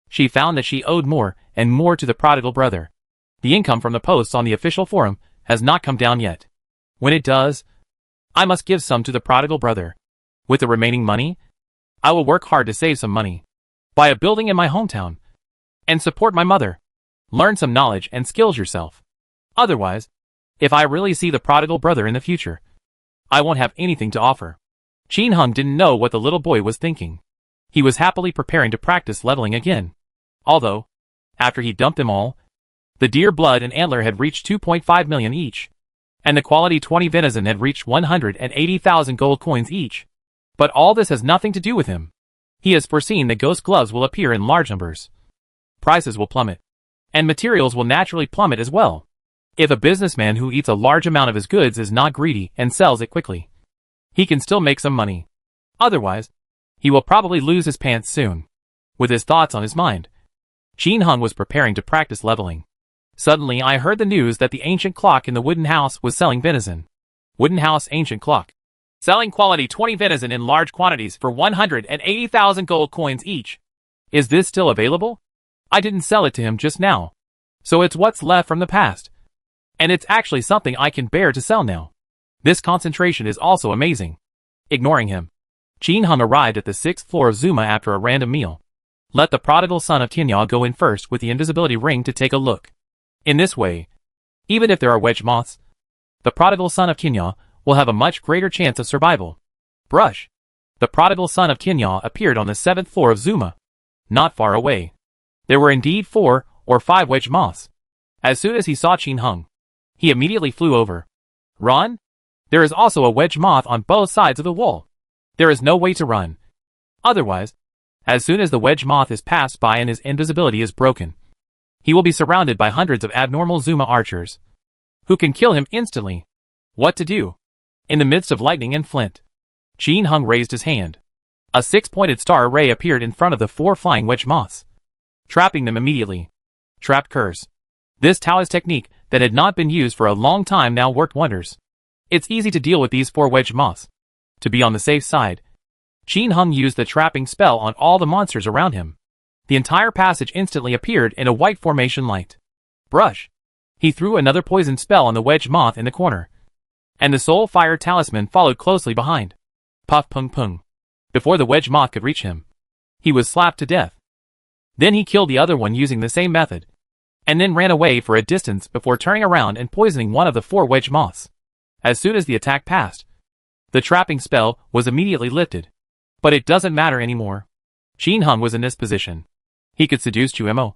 She found that she owed more and more to the prodigal brother. The income from the posts on the official forum has not come down yet. When it does, I must give some to the prodigal brother. With the remaining money, I will work hard to save some money, buy a building in my hometown, and support my mother. Learn some knowledge and skills yourself. Otherwise, if I really see the prodigal brother in the future, I won't have anything to offer. Qin Hung didn't know what the little boy was thinking. He was happily preparing to practice leveling again. Although, after he dumped them all, the deer blood and antler had reached 2.5 million each, and the quality 20 venison had reached 180,000 gold coins each. But all this has nothing to do with him. He has foreseen that ghost gloves will appear in large numbers. Prices will plummet, and materials will naturally plummet as well. If a businessman who eats a large amount of his goods is not greedy and sells it quickly, he can still make some money. Otherwise, he will probably lose his pants soon. With his thoughts on his mind, Qin Hung was preparing to practice leveling. Suddenly I heard the news that the ancient clock in the wooden house was selling venison. Wooden house ancient clock. Selling quality 20 venison in large quantities for 180,000 gold coins each. Is this still available? I didn't sell it to him just now, so it's what's left from the past. And it's actually something I can bear to sell now. This concentration is also amazing. Ignoring him, Qin Hung arrived at the 6th floor of Zuma after a random meal. Let the prodigal son of Tianya go in first with the invisibility ring to take a look. In this way, even if there are wedge moths, the prodigal son of Tianya will have a much greater chance of survival. Brush. The prodigal son of Tianya appeared on the 7th floor of Zuma. Not far away, there were indeed 4 or 5 wedge moths. As soon as he saw Qin Hung, he immediately flew over. Run? There is also a wedge moth on both sides of the wall. There is no way to run. Otherwise, as soon as the wedge moth is passed by and his invisibility is broken, he will be surrounded by hundreds of abnormal Zuma archers, who can kill him instantly. What to do? In the midst of lightning and flint, Qin Hung raised his hand. A 6-pointed star ray appeared in front of the 4 flying wedge moths, trapping them immediately. Trapped curse. This Taoist technique that had not been used for a long time now worked wonders. It's easy to deal with these 4 wedge moths. To be on the safe side, Qin Hung used the trapping spell on all the monsters around him. The entire passage instantly appeared in a white formation light. Brush. He threw another poison spell on the wedge moth in the corner, and the soul fire talisman followed closely behind. Puff pung pung. Before the wedge moth could reach him, he was slapped to death. Then he killed the other one using the same method, and then ran away for a distance before turning around and poisoning one of the 4 wedge moths. As soon as the attack passed, the trapping spell was immediately lifted. But it doesn't matter anymore. Qin Hung was in this position. He could seduce Chumo,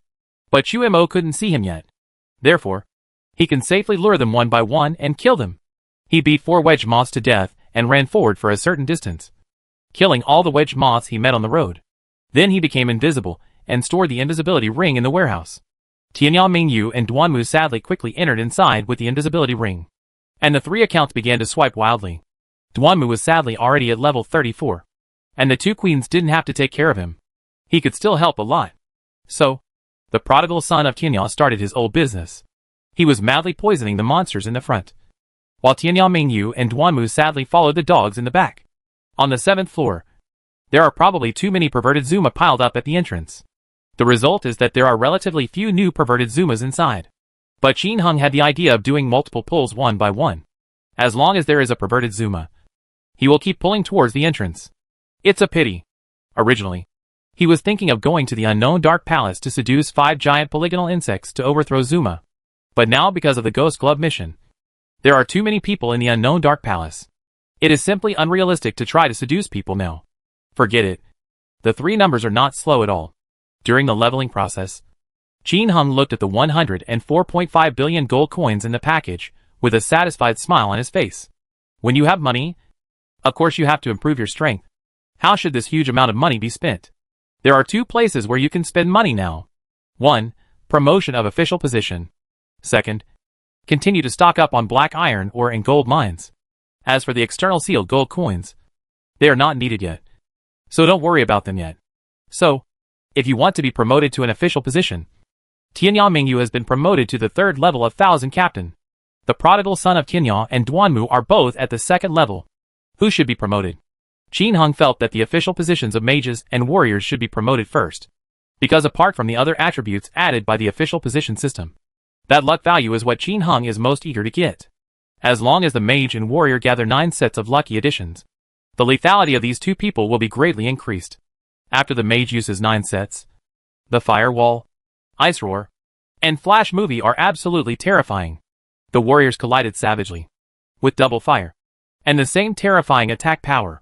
but Chumo couldn't see him yet. Therefore, he can safely lure them one by one and kill them. He beat 4 wedge moths to death and ran forward for a certain distance, killing all the wedge moths he met on the road. Then he became invisible and stored the invisibility ring in the warehouse. Tianya Mingyu and Duanmu sadly quickly entered inside with the invisibility ring, and the 3 accounts began to swipe wildly. Duanmu was sadly already at level 34, and the 2 queens didn't have to take care of him. He could still help a lot. So, the prodigal son of Tianya started his old business. He was madly poisoning the monsters in the front, while Tianya Mingyu and Duanmu sadly followed the dogs in the back. On the 7th floor, there are probably too many perverted Zuma piled up at the entrance. The result is that there are relatively few new perverted Zumas inside. But Qin Hung had the idea of doing multiple pulls one by one. As long as there is a perverted Zuma, he will keep pulling towards the entrance. It's a pity. Originally, he was thinking of going to the unknown Dark Palace to seduce 5 giant polygonal insects to overthrow Zuma. But now because of the Ghost Glove mission, there are too many people in the unknown Dark Palace. It is simply unrealistic to try to seduce people now. Forget it. The 3 numbers are not slow at all. During the leveling process, Qin Hung looked at the 104.5 billion gold coins in the package with a satisfied smile on his face. When you have money, of course you have to improve your strength. How should this huge amount of money be spent? There are two places where you can spend money now. 1. Promotion of official position. 2. Continue to stock up on black iron or in gold mines. As for the external sealed gold coins, they are not needed yet, so don't worry about them yet. So, if you want to be promoted to an official position, Tianyao Mingyu has been promoted to the 3rd level of 1000 captain. The prodigal son of Tianyao and Duanmu are both at the 2nd level. Who should be promoted? Qin Heng felt that the official positions of mages and warriors should be promoted first, because apart from the other attributes added by the official position system, that luck value is what Qin Heng is most eager to get. As long as the mage and warrior gather 9 sets of lucky additions, the lethality of these two people will be greatly increased. After the mage uses 9 sets, the Firewall, Ice Roar, and Flash movie are absolutely terrifying. The warriors collided savagely, with double fire, and the same terrifying attack power.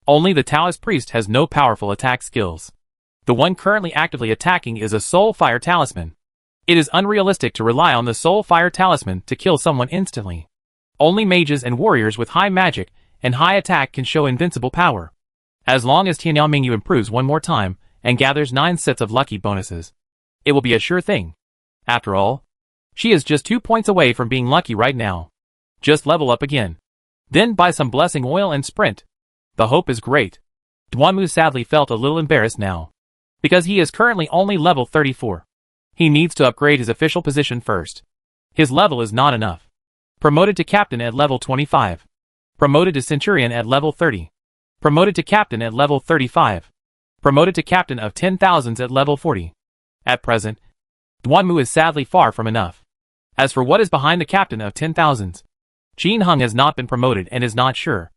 Only the Taoist priest has no powerful attack skills. The one currently actively attacking is a Soul Fire Talisman. It is unrealistic to rely on the Soul Fire Talisman to kill someone instantly. Only mages and warriors with high magic and high attack can show invincible power. As long as Tianyao Mingyu improves one more time and gathers 9 sets of lucky bonuses, it will be a sure thing. After all, she is just 2 points away from being lucky right now. Just level up again. Then buy some blessing oil and sprint. The hope is great. Duanmu sadly felt a little embarrassed now, because he is currently only level 34. He needs to upgrade his official position first. His level is not enough. Promoted to captain at level 25. Promoted to centurion at level 30. Promoted to captain at level 35. Promoted to captain of 10,000s at level 40. At present, Duanmu is sadly far from enough. As for what is behind the captain of 10,000s, Qin Heng has not been promoted and is not sure.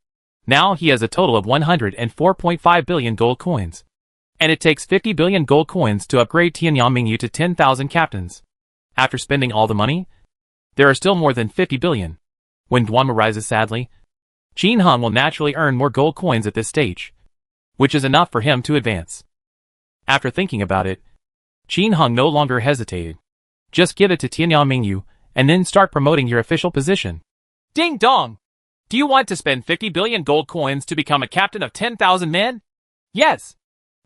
Now he has a total of 104.5 billion gold coins. And it takes 50 billion gold coins to upgrade Tianyao Mingyu to 10,000 captains. After spending all the money, there are still more than 50 billion. When Duanmu rises sadly, Qin Heng will naturally earn more gold coins at this stage, which is enough for him to advance. After thinking about it, Qin Heng no longer hesitated. Just give it to Tianyao Mingyu, and then start promoting your official position. Ding dong! Do you want to spend 50 billion gold coins to become a captain of 10,000 men? Yes!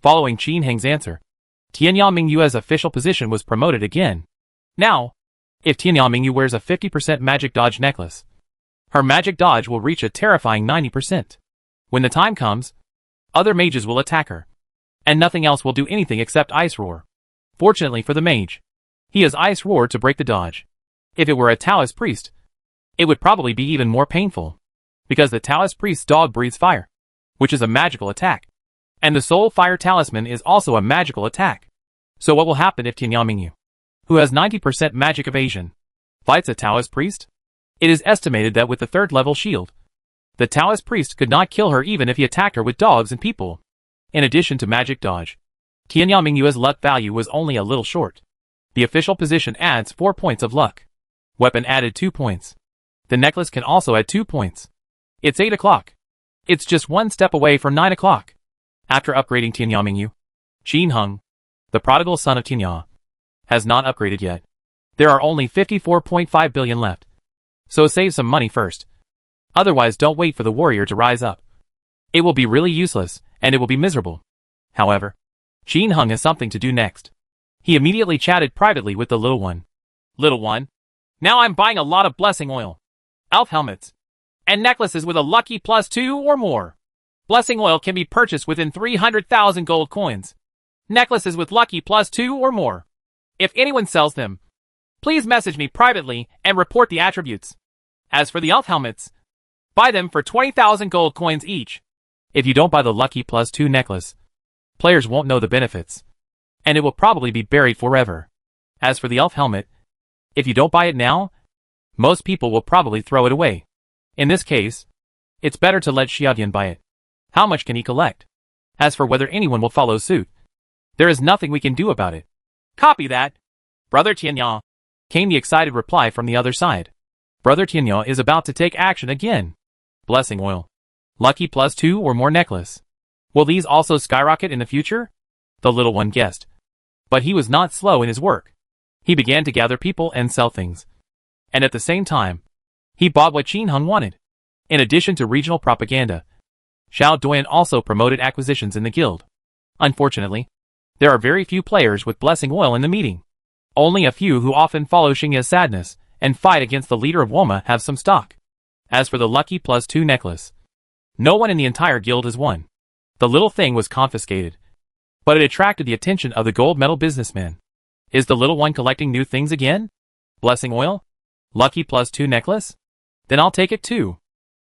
Following Qin Heng's answer, Tianyao Mingyu's official position was promoted again. Now, if Tianyao Mingyu wears a 50% magic dodge necklace, her magic dodge will reach a terrifying 90%. When the time comes, other mages will attack her, and nothing else will do anything except Ice Roar. Fortunately for the mage, he has Ice Roar to break the dodge. If it were a Taoist priest, it would probably be even more painful, because the Taoist priest's dog breathes fire, which is a magical attack. And the Soul Fire Talisman is also a magical attack. So what will happen if Tianyao Mingyu, who has 90% magic evasion, fights a Taoist priest? It is estimated that with the 3rd level shield, the Taoist priest could not kill her even if he attacked her with dogs and people. In addition to magic dodge, Tianyao Mingyu's luck value was only a little short. The official position adds 4 points of luck. Weapon added 2 points. The necklace can also add 2 points. It's 8 o'clock. It's just 1 step away from 9 o'clock. After upgrading Tianyao Mingyu, Qin Heng, the prodigal son of Tianyao, has not upgraded yet. There are only 54.5 billion left. So save some money first. Otherwise don't wait for the warrior to rise up. It will be really useless, and it will be miserable. However, Qin Heng has something to do next. He immediately chatted privately with the little one. Little one, now I'm buying a lot of blessing oil, elf helmets, and necklaces with a lucky +2 or more. Blessing oil can be purchased within 300,000 gold coins. Necklaces with lucky +2 or more. If anyone sells them, please message me privately and report the attributes. As for the elf helmets, buy them for 20,000 gold coins each. If you don't buy the lucky +2 necklace, players won't know the benefits, and it will probably be buried forever. As for the elf helmet, if you don't buy it now, most people will probably throw it away. In this case, it's better to let Xiaodian buy it. How much can he collect? As for whether anyone will follow suit, there is nothing we can do about it. Copy that, Brother Tianyao, came the excited reply from the other side. Brother Tianyao is about to take action again. Blessing oil. Lucky +2 or more necklace. Will these also skyrocket in the future? The little one guessed. But he was not slow in his work. He began to gather people and sell things. And at the same time, he bought what Qin Heng wanted. In addition to regional propaganda, Xiao Doyan also promoted acquisitions in the guild. Unfortunately, there are very few players with blessing oil in the meeting. Only a few who often follow Xingya's sadness and fight against the leader of Woma have some stock. As for the lucky +2 necklace, no one in the entire guild has won. The little thing was confiscated, but it attracted the attention of the gold medal businessman. Is the little one collecting new things again? Blessing oil? Lucky +2 necklace? Then I'll take it too.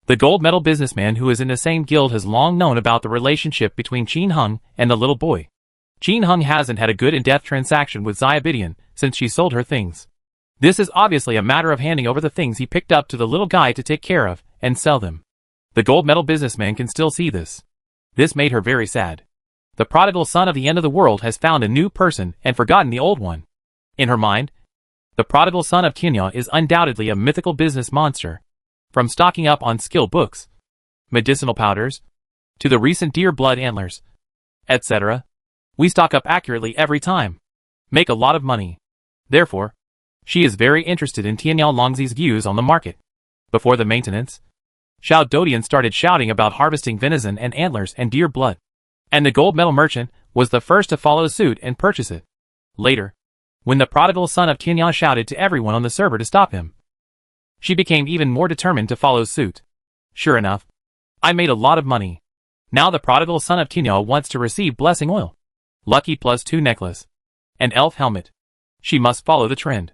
The gold medal businessman who is in the same guild has long known about the relationship between Qin Heng and the little boy. Qin Heng hasn't had a good in-depth transaction with Xiaobidian since she sold her things. This is obviously a matter of handing over the things he picked up to the little guy to take care of and sell them. The gold medal businessman can still see this. This made her very sad. The prodigal son of the end of the world has found a new person and forgotten the old one. In her mind, the prodigal son of Qinya is undoubtedly a mythical business monster. From stocking up on skill books, medicinal powders, to the recent deer blood antlers, etc. We stock up accurately every time. Make a lot of money. Therefore, she is very interested in Tianyao Longzi's views on the market. Before the maintenance, Xiao Dodian started shouting about harvesting venison and antlers and deer blood. And the gold medal merchant was the first to follow suit and purchase it. Later, when the prodigal son of Tianyao shouted to everyone on the server to stop him, she became even more determined to follow suit. Sure enough, I made a lot of money. Now the prodigal son of Tianyao wants to receive blessing oil, lucky +2 necklace, and elf helmet. She must follow the trend.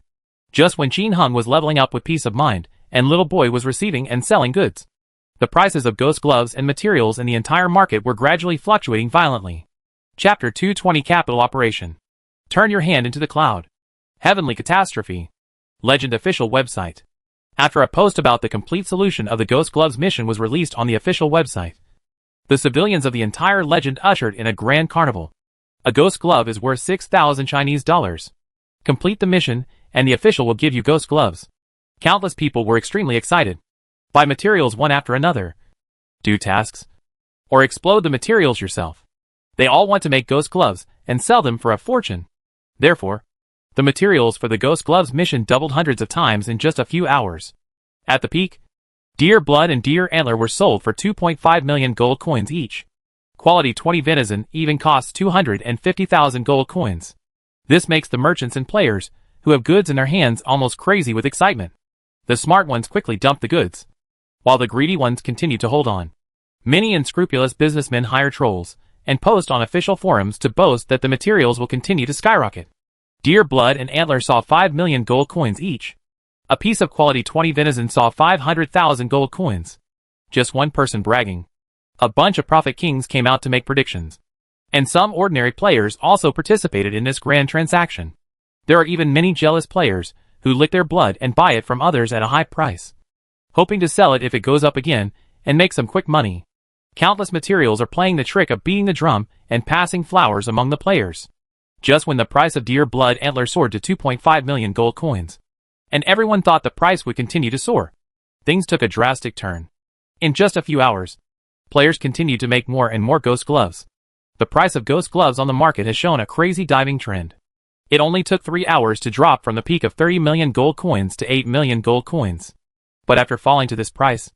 Just when Qin Heng was leveling up with peace of mind, and little boy was receiving and selling goods, the prices of ghost gloves and materials in the entire market were gradually fluctuating violently. Chapter 220 Capital Operation. Turn your hand into the cloud. Heavenly Catastrophe. Legend official website. After a post about the complete solution of the Ghost Gloves mission was released on the official website, the civilians of the entire legend ushered in a grand carnival. A ghost glove is worth 6,000 Chinese dollars. Complete the mission, and the official will give you ghost gloves. Countless people were extremely excited. Buy materials one after another. Do tasks. Or explode the materials yourself. They all want to make ghost gloves and sell them for a fortune. Therefore, the materials for the Ghost Gloves mission doubled hundreds of times in just a few hours. At the peak, deer blood and deer antler were sold for 2.5 million gold coins each. Quality 20 venison even costs 250,000 gold coins. This makes the merchants and players who have goods in their hands almost crazy with excitement. The smart ones quickly dump the goods, while the greedy ones continue to hold on. Many unscrupulous businessmen hire trolls and post on official forums to boast that the materials will continue to skyrocket. Deer blood and antler saw 5 million gold coins each. A piece of quality 20 venison saw 500,000 gold coins. Just one person bragging. A bunch of prophet kings came out to make predictions. And some ordinary players also participated in this grand transaction. There are even many jealous players who lick their blood and buy it from others at a high price, hoping to sell it if it goes up again and make some quick money. Countless materials are playing the trick of beating the drum and passing flowers among the players. Just when the price of deer blood antler soared to 2.5 million gold coins, and everyone thought the price would continue to soar, things took a drastic turn. In just a few hours, players continued to make more and more ghost gloves. The price of ghost gloves on the market has shown a crazy diving trend. It only took 3 hours to drop from the peak of 30 million gold coins to 8 million gold coins. But after falling to this price,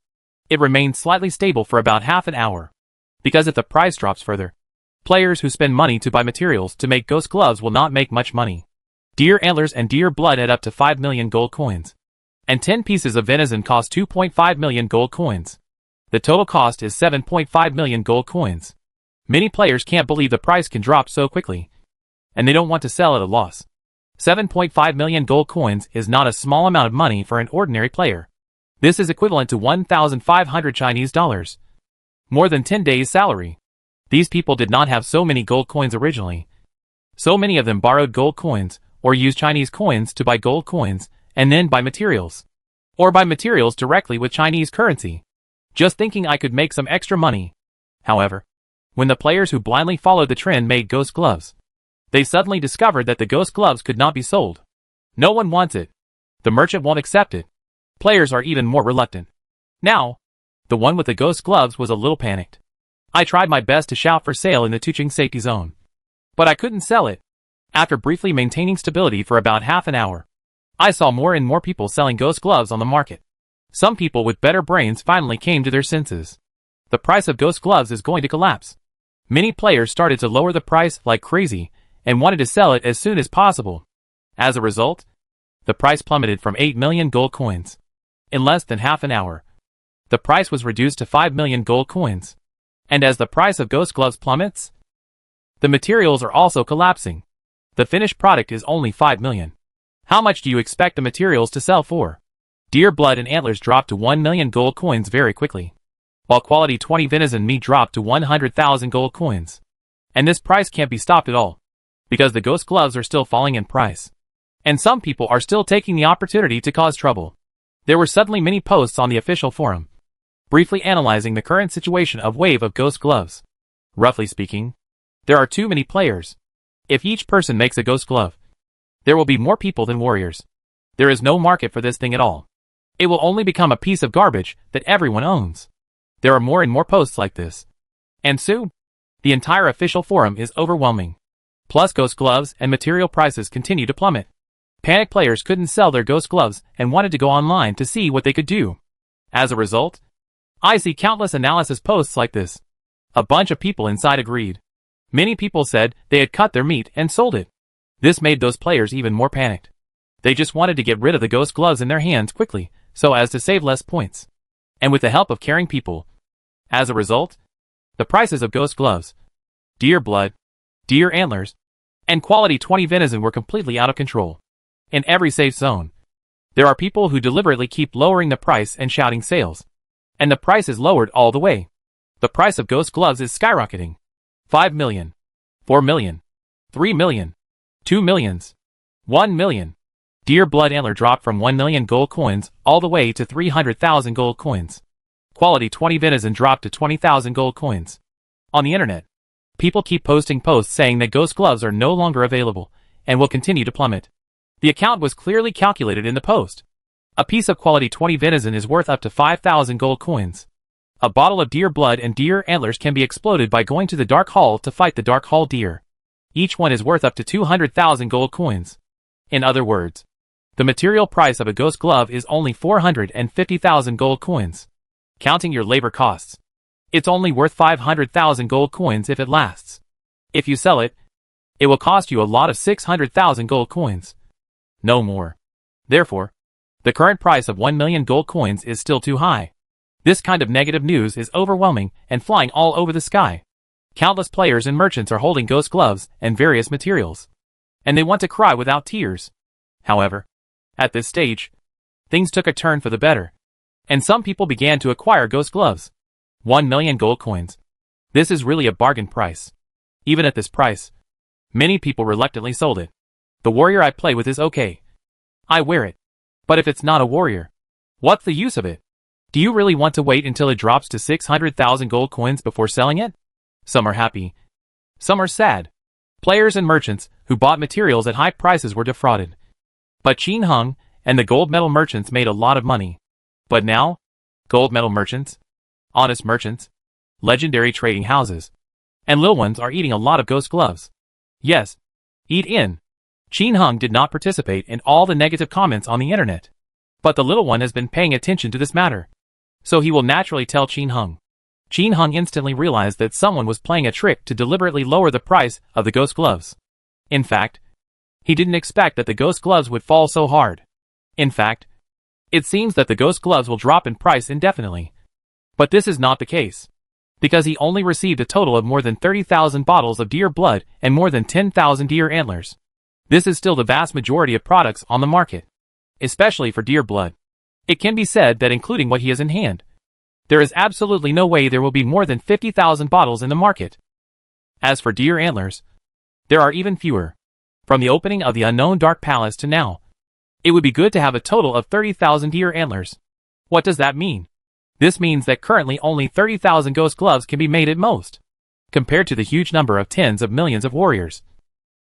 it remained slightly stable for about half an hour. Because if the price drops further, players who spend money to buy materials to make ghost gloves will not make much money. Deer antlers and deer blood add up to 5 million gold coins. And 10 pieces of venison cost 2.5 million gold coins. The total cost is 7.5 million gold coins. Many players can't believe the price can drop so quickly, and they don't want to sell at a loss. 7.5 million gold coins is not a small amount of money for an ordinary player. This is equivalent to 1,500 Chinese dollars. More than 10 days' salary. These people did not have so many gold coins originally. So many of them borrowed gold coins, or used Chinese coins to buy gold coins, and then buy materials. Or buy materials directly with Chinese currency. Just thinking I could make some extra money. However, when the players who blindly followed the trend made ghost gloves, they suddenly discovered that the ghost gloves could not be sold. No one wants it. The merchant won't accept it. Players are even more reluctant. Now, the one with the ghost gloves was a little panicked. I tried my best to shout for sale in the Tuching safety zone, but I couldn't sell it. After briefly maintaining stability for about half an hour, I saw more and more people selling ghost gloves on the market. Some people with better brains finally came to their senses. the price of ghost gloves is going to collapse. Many players started to lower the price like crazy and wanted to sell it as soon as possible. As a result, the price plummeted from 8 million gold coins. In less than half an hour, the price was reduced to 5 million gold coins. And as the price of ghost gloves plummets, the materials are also collapsing. The finished product is only 5 million. How much do you expect the materials to sell for? Deer blood and antlers dropped to 1 million gold coins very quickly, while quality 20 venison meat dropped to 100,000 gold coins. And this price can't be stopped at all, because the ghost gloves are still falling in price. And some people are still taking the opportunity to cause trouble. There were suddenly many posts on the official forum, briefly analyzing the current situation of wave of ghost gloves. Roughly speaking, there are too many players. If each person makes a ghost glove, there will be more people than warriors. There is no market for this thing at all. It will only become a piece of garbage that everyone owns. There are more and more posts like this. And soon, the entire official forum is overwhelming. Plus ghost gloves and material prices continue to plummet. Panic players couldn't sell their ghost gloves and wanted to go online to see what they could do. As a result, I see countless analysis posts like this. A bunch of people inside agreed. Many people said they had cut their meat and sold it. This made those players even more panicked. They just wanted to get rid of the ghost gloves in their hands quickly, so as to save less points. And with the help of caring people. As a result, the prices of ghost gloves, deer blood, deer antlers, and quality 20 venison were completely out of control. In every safe zone, there are people who deliberately keep lowering the price and shouting sales. And the price is lowered all the way. The price of ghost gloves is skyrocketing. 5 million, 4 million, 3 million, 2 millions, 1 million. Deer blood antler dropped from 1 million gold coins all the way to 300,000 gold coins. Quality 20 venison dropped to 20,000 gold coins. On the internet, people keep posting posts saying that ghost gloves are no longer available and will continue to plummet. The account was clearly calculated in the post. A piece of quality 20 venison is worth up to 5,000 gold coins. A bottle of deer blood and deer antlers can be exploded by going to the Dark Hall to fight the Dark Hall deer. Each one is worth up to 200,000 gold coins. In other words, the material price of a ghost glove is only 450,000 gold coins. Counting your labor costs, it's only worth 500,000 gold coins if it lasts. If you sell it, it will cost you a lot of 600,000 gold coins. No more. Therefore, the current price of 1 million gold coins is still too high. This kind of negative news is overwhelming and flying all over the sky. Countless players and merchants are holding ghost gloves and various materials. And they want to cry without tears. However, at this stage, things took a turn for the better. And some people began to acquire ghost gloves. 1 million gold coins. This is really a bargain price. Even at this price, many people reluctantly sold it. The warrior I play with is okay. I wear it. But if it's not a warrior, what's the use of it? Do you really want to wait until it drops to 600,000 gold coins before selling it? Some are happy. Some are sad. Players and merchants who bought materials at high prices were defrauded. But Qin Hung and the gold medal merchants made a lot of money. But now, gold medal merchants, honest merchants, legendary trading houses, and little ones are eating a lot of ghost gloves. Yes, eat in. Qin Hung did not participate in all the negative comments on the internet. But the little one has been paying attention to this matter. So he will naturally tell Qin Hung. Qin Hung instantly realized that someone was playing a trick to deliberately lower the price of the ghost gloves. In fact, he didn't expect that the ghost gloves would fall so hard. In fact, it seems that the ghost gloves will drop in price indefinitely. But this is not the case. Because he only received a total of more than 30,000 bottles of deer blood and more than 10,000 deer antlers. This is still the vast majority of products on the market. Especially for deer blood. It can be said that including what he has in hand, there is absolutely no way there will be more than 50,000 bottles in the market. As for deer antlers, there are even fewer. From the opening of the unknown Dark Palace to now, it would be good to have a total of 30,000 deer antlers. What does that mean? This means that currently only 30,000 ghost gloves can be made at most. Compared to the huge number of tens of millions of warriors,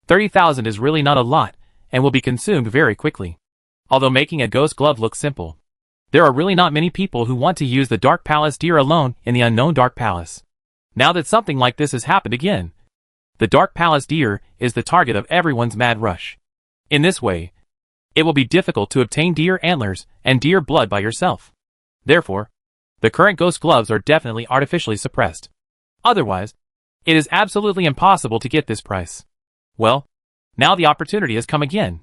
30,000 is really not a lot, and will be consumed very quickly. Although making a ghost glove looks simple, there are really not many people who want to use the Dark Palace deer alone in the unknown Dark Palace. Now that something like this has happened again, the Dark Palace deer is the target of everyone's mad rush. In this way, it will be difficult to obtain deer antlers and deer blood by yourself. Therefore, The current ghost gloves are definitely artificially suppressed. Otherwise, it is absolutely impossible to get this price. Well, now the opportunity has come again.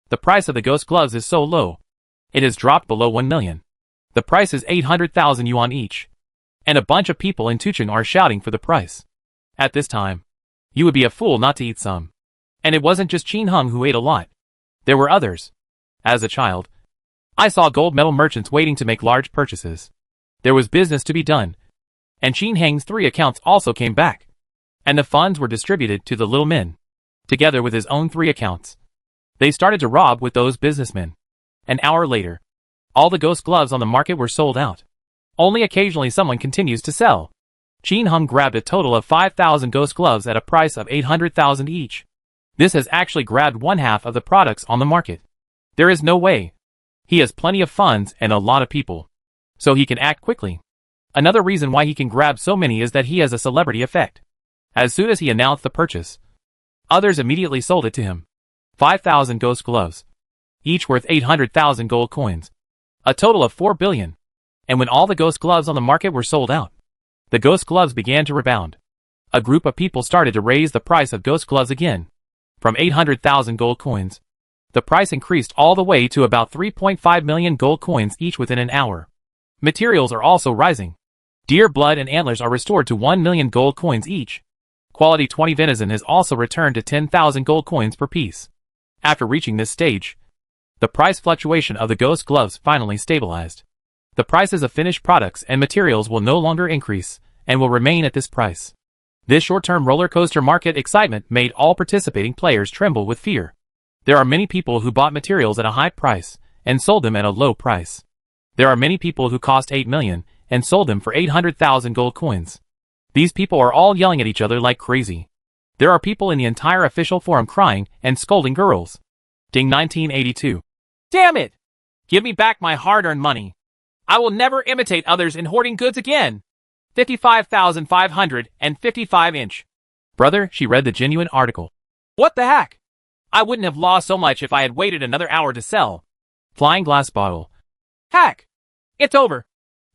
The price of the ghost gloves is so low. It has dropped below 1 million. The price is 800,000 yuan each. And a bunch of people in Tucheng are shouting for the price. At this time, you would be a fool not to eat some. And it wasn't just Qin Heng who ate a lot. There were others. As a child, I saw gold medal merchants waiting to make large purchases. There was business to be done. And Qin Heng's 3 accounts also came back. And the funds were distributed to the little men, together with his own 3 accounts. They started to rob with those businessmen. An hour later, all the ghost gloves on the market were sold out. Only occasionally someone continues to sell. Qin Heng grabbed a total of 5,000 ghost gloves at a price of 800,000 each. This has actually grabbed 1/2 of the products on the market. There is no way. He has plenty of funds and a lot of people. So he can act quickly. Another reason why he can grab so many is that he has a celebrity effect. As soon as he announced the purchase, others immediately sold it to him. 5,000 ghost gloves, each worth 800,000 gold coins. A total of 4 billion. And when all the ghost gloves on the market were sold out, the ghost gloves began to rebound. A group of people started to raise the price of ghost gloves again. From 800,000 gold coins, the price increased all the way to about 3.5 million gold coins each within an hour. Materials are also rising. Deer blood and antlers are restored to 1 million gold coins each. Quality 20 venison has also returned to 10,000 gold coins per piece. After reaching this stage, the price fluctuation of the ghost gloves finally stabilized. The prices of finished products and materials will no longer increase, and will remain at this price. This short-term roller coaster market excitement made all participating players tremble with fear. There are many people who bought materials at a high price, and sold them at a low price. There are many people who cost 8 million, and sold them for 800,000 gold coins. These people are all yelling at each other like crazy. There are people in the entire official forum crying and scolding girls. Ding 1982. Damn it! Give me back my hard-earned money. I will never imitate others in hoarding goods again. 55,555 inch. Brother, she read the genuine article. What the heck? I wouldn't have lost so much if I had waited another hour to sell. Flying glass bottle. Heck! It's over.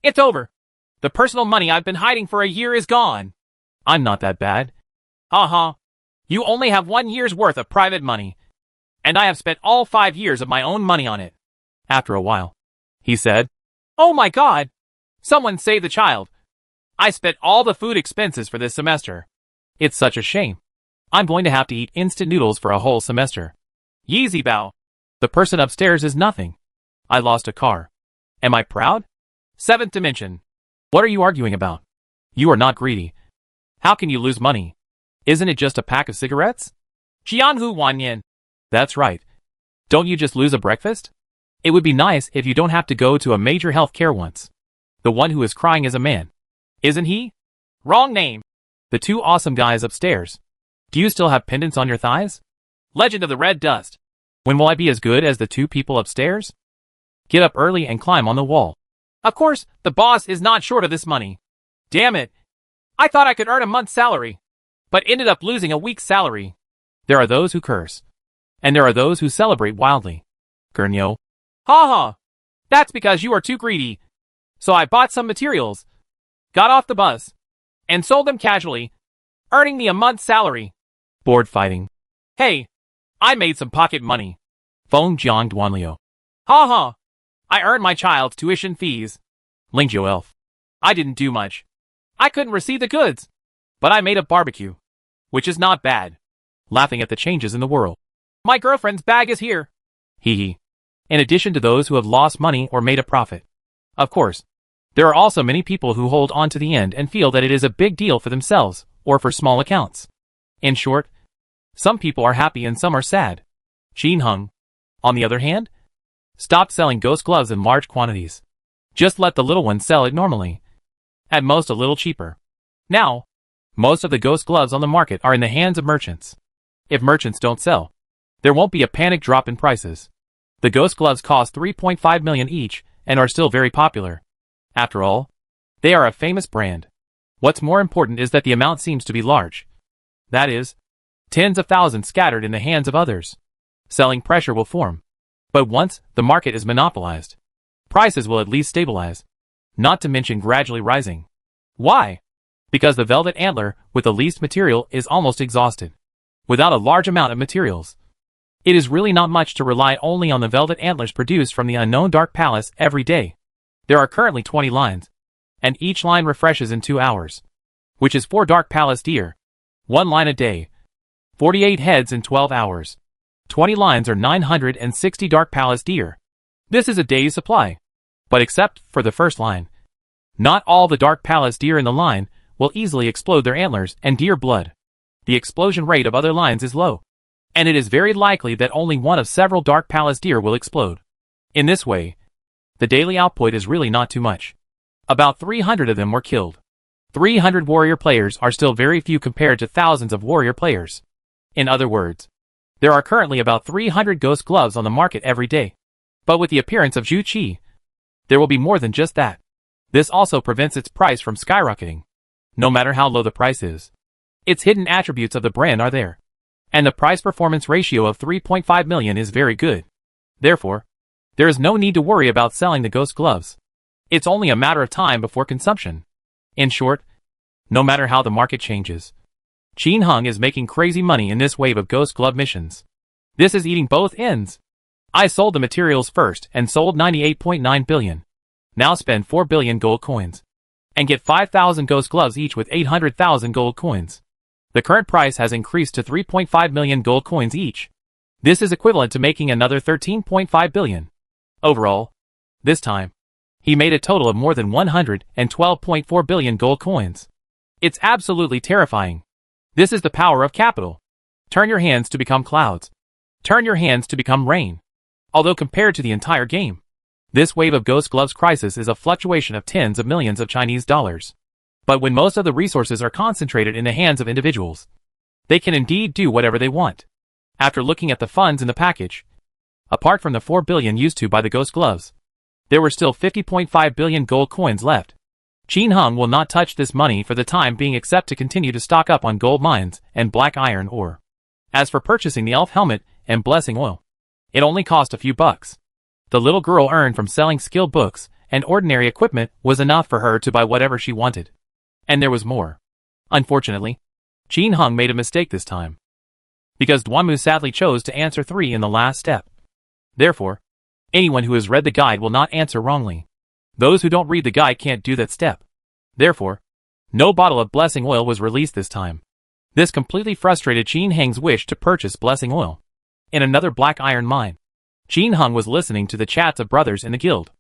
It's over. The personal money I've been hiding for a year is gone. I'm not that bad. Ha. You only have 1 year's worth of private money. And I have spent all 5 years of my own money on it. After a while, he said, Oh my God! Someone save the child. I spent all the food expenses for this semester. It's such a shame. I'm going to have to eat instant noodles for a whole semester. Yeezy bow. The person upstairs is nothing. I lost a car. Am I proud? 7th dimension. What are you arguing about? You are not greedy. How can you lose money? Isn't it just a pack of cigarettes? Jianhu Wanyan. That's right. Don't you just lose a breakfast? It would be nice if you don't have to go to a major health care once. The one who is crying is a man. Isn't he? Wrong name. The 2 awesome guys upstairs. Do you still have pendants on your thighs? Legend of the Red Dust. When will I be as good as the 2 people upstairs? Get up early and climb on the wall. Of course, the boss is not short of this money. Damn it. I thought I could earn a month's salary, but ended up losing a week's salary. There are those who curse. And there are those who celebrate wildly. Gurnyo. Ha. That's because you are too greedy. So I bought some materials, got off the bus, and sold them casually, earning me a month's salary. Board fighting. Hey, I made some pocket money. Feng Jiang Duanliu. Ha. I earned my child's tuition fees. Lingzhou Elf. I didn't do much. I couldn't receive the goods, but I made a barbecue, which is not bad. Laughing at the changes in the world. My girlfriend's bag is here. Hee. In addition to those who have lost money or made a profit. Of course, there are also many people who hold on to the end and feel that it is a big deal for themselves, or for small accounts. In short, some people are happy and some are sad. Qin Heng, on the other hand, stopped selling ghost gloves in large quantities. Just let the little ones sell it normally. At most a little cheaper. Now, most of the ghost gloves on the market are in the hands of merchants. If merchants don't sell, there won't be a panic drop in prices. The ghost gloves cost 3.5 million each and are still very popular. After all, they are a famous brand. What's more important is that the amount seems to be large. That is, tens of thousands scattered in the hands of others. Selling pressure will form. But once the market is monopolized, prices will at least stabilize. not to mention gradually rising. Why? Because the velvet antler with the least material is almost exhausted. Without a large amount of materials, it is really not much to rely only on the velvet antlers produced from the unknown Dark Palace every day. There are currently 20 lines, and each line refreshes in 2 hours, which is 4 Dark Palace deer. 1 line a day. 48 heads in 12 hours. 20 lines are 960 Dark Palace deer. This is a day's supply. But except for the first line, not all the Dark Palace deer in the line will easily explode their antlers and deer blood. The explosion rate of other lines is low, and it is very likely that only one of several Dark Palace deer will explode. In this way, the daily output is really not too much. About 300 of them were killed. 300 warrior players are still very few compared to thousands of warrior players. In other words, there are currently about 300 ghost gloves on the market every day. But with the appearance of Zhu Qi, there will be more than just that. This also prevents its price from skyrocketing. No matter how low the price is, its hidden attributes of the brand are there. And the price-performance ratio of 3.5 million is very good. Therefore, there is no need to worry about selling the ghost gloves. It's only a matter of time before consumption. In short, no matter how the market changes, Qin Hung is making crazy money in this wave of ghost glove missions. This is eating both ends. I sold the materials first and sold 98.9 billion. Now spend 4 billion gold coins. And get 5,000 ghost gloves each with 800,000 gold coins. The current price has increased to 3.5 million gold coins each. This is equivalent to making another 13.5 billion. Overall, this time, he made a total of more than 112.4 billion gold coins. It's absolutely terrifying. This is the power of capital. Turn your hands to become clouds. Turn your hands to become rain. Although compared to the entire game, this wave of Ghost Gloves crisis is a fluctuation of tens of millions of Chinese dollars. But when most of the resources are concentrated in the hands of individuals, they can indeed do whatever they want. After looking at the funds in the package, apart from the 4 billion used to by the Ghost Gloves, there were still 50.5 billion gold coins left. Qin Hung will not touch this money for the time being except to continue to stock up on gold mines and black iron ore. As for purchasing the elf helmet and blessing oil, it only cost a few bucks. The little girl earned from selling skill books and ordinary equipment was enough for her to buy whatever she wanted. And there was more. Unfortunately, Qin Hung made a mistake this time, because Duanmu sadly chose to answer 3 in the last step. Therefore, anyone who has read the guide will not answer wrongly. Those who don't read the guide can't do that step. Therefore, no bottle of blessing oil was released this time. This completely frustrated Qin Hung's wish to purchase blessing oil. In another black iron mine, Qin Hung was listening to the chats of brothers in the guild.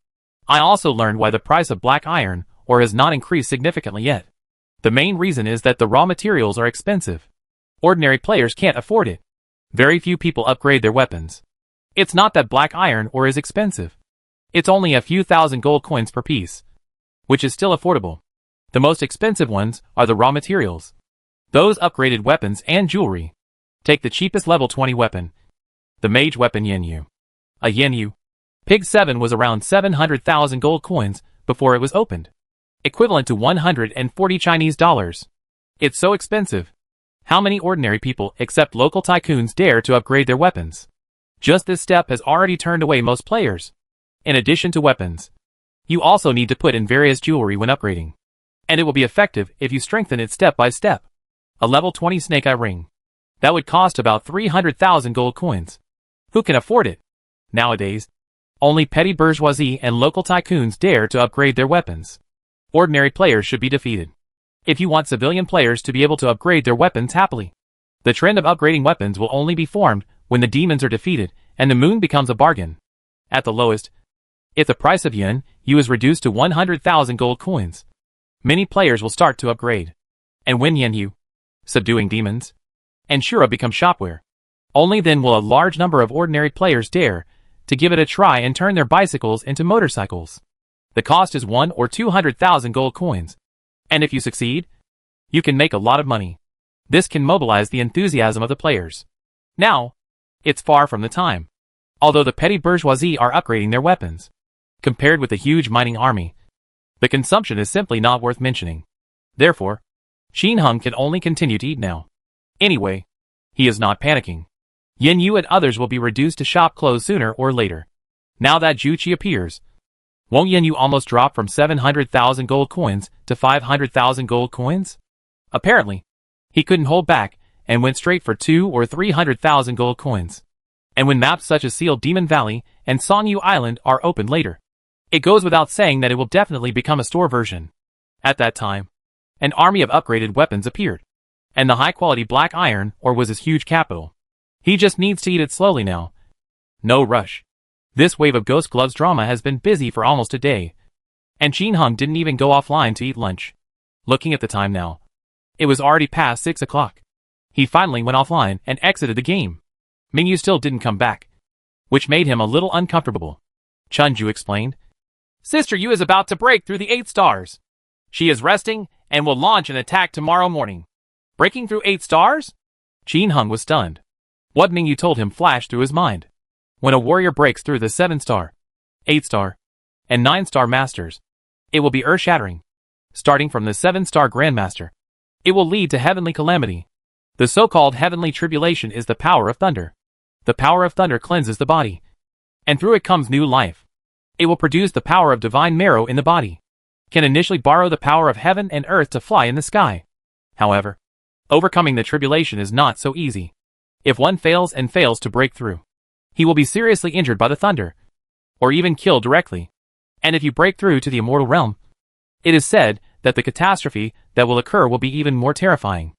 I also learned why the price of black iron ore has not increased significantly yet. The main reason is that the raw materials are expensive. Ordinary players can't afford it. Very few people upgrade their weapons. It's not that black iron ore is expensive. It's only a few thousand gold coins per piece, which is still affordable. The most expensive ones are the raw materials. Those upgraded weapons and jewelry. Take the cheapest level 20 weapon, the mage weapon Yanyu. A Yanyu Pig 7 was around 700,000 gold coins before it was opened, equivalent to 140 Chinese dollars. It's so expensive. How many ordinary people except local tycoons dare to upgrade their weapons? Just this step has already turned away most players. In addition to weapons, you also need to put in various jewelry when upgrading. And it will be effective if you strengthen it step by step. A level 20 snake eye ring. That would cost about 300,000 gold coins. Who can afford it? Nowadays, only petty bourgeoisie and local tycoons dare to upgrade their weapons. Ordinary players should be defeated. If you want civilian players to be able to upgrade their weapons happily, the trend of upgrading weapons will only be formed when the demons are defeated and the moon becomes a bargain. At the lowest, if the price of Yen Yu is reduced to 100,000 gold coins, many players will start to upgrade. And when Yen Yu, subduing demons, and Shura become shopware, only then will a large number of ordinary players dare to give it a try and turn their bicycles into motorcycles. The cost is 1 or 200,000 gold coins. And if you succeed, you can make a lot of money. This can mobilize the enthusiasm of the players. Now, it's far from the time. Although the petty bourgeoisie are upgrading their weapons, compared with the huge mining army, the consumption is simply not worth mentioning. Therefore, Qin Hung can only continue to eat now. Anyway, he is not panicking. Yen Yu and others will be reduced to shop clothes sooner or later. Now that Zhu Qi appears, Won't you almost drop from 700,000 gold coins to 500,000 gold coins? Apparently, he couldn't hold back and went straight for 2 or 300,000 gold coins. And when maps such as Sealed Demon Valley and Songyu Island are opened later, it goes without saying that it will definitely become a store version. At that time, an army of upgraded weapons appeared, and the high-quality black iron ore was his huge capital. He just needs to eat it slowly now. No rush. This wave of Ghost Gloves drama has been busy for almost a day, and Qin Hung didn't even go offline to eat lunch. Looking at the time now, it was already past 6 o'clock. He finally went offline and exited the game. Mingyu still didn't come back, which made him a little uncomfortable. Chunju explained. Sister Yu is about to break through the 8 stars. She is resting and will launch an attack tomorrow morning. Breaking through 8 stars? Qin Hung was stunned. What Mingyu told him flashed through his mind. When a warrior breaks through the 7-star, 8-star, and 9-star masters, it will be earth-shattering. Starting from the 7-star grandmaster, it will lead to heavenly calamity. The so-called heavenly tribulation is the power of thunder. The power of thunder cleanses the body, and through it comes new life. It will produce the power of divine marrow in the body. Can initially borrow the power of heaven and earth to fly in the sky. However, overcoming the tribulation is not so easy. If one fails to break through, he will be seriously injured by the thunder, or even killed directly. And if you break through to the immortal realm, it is said that the catastrophe that will occur will be even more terrifying.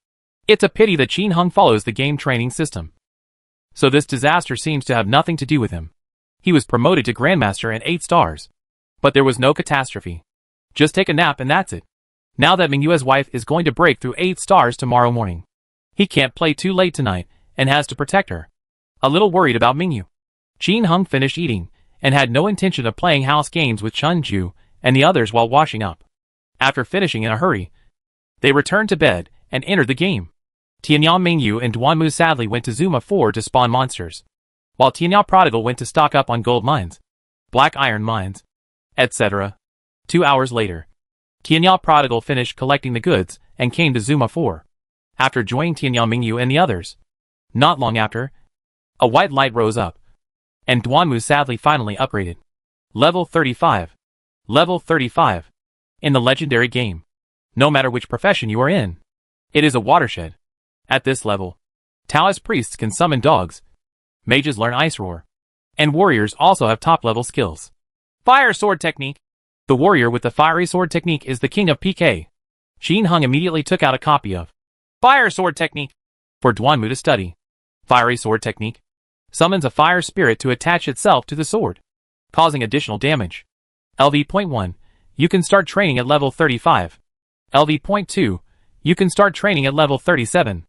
It's a pity that Qin Hung follows the game training system. So this disaster seems to have nothing to do with him. He was promoted to Grandmaster and 8 stars. But there was no catastrophe. Just take a nap and that's it. Now that Mingyue's wife is going to break through 8 stars tomorrow morning, he can't play too late tonight and has to protect her. A little worried about Mingyu, Qin Hung finished eating and had no intention of playing house games with Chunju and the others while washing up. After finishing in a hurry, they returned to bed and entered the game. Tianyao Mingyu and Duanmu sadly went to Zuma 4 to spawn monsters, while Tianyao Prodigal went to stock up on gold mines, black iron mines, etc. 2 hours later, Tianyao Prodigal finished collecting the goods and came to Zuma 4. After joining Tianyao Mingyu and the others, not long after, a white light rose up, and Duanmu sadly finally upgraded. Level 35. Level 35. In the legendary game, no matter which profession you are in, it is a watershed. At this level, Taoist priests can summon dogs, mages learn Ice Roar, and warriors also have top-level skills. Fire Sword Technique. The warrior with the fiery sword technique is the king of PK. Qin Hung immediately took out a copy of Fire Sword Technique for Duanmu to study. Fiery sword technique summons a fire spirit to attach itself to the sword, causing additional damage. LV.1. You can start training at level 35. LV.2. You can start training at level 37.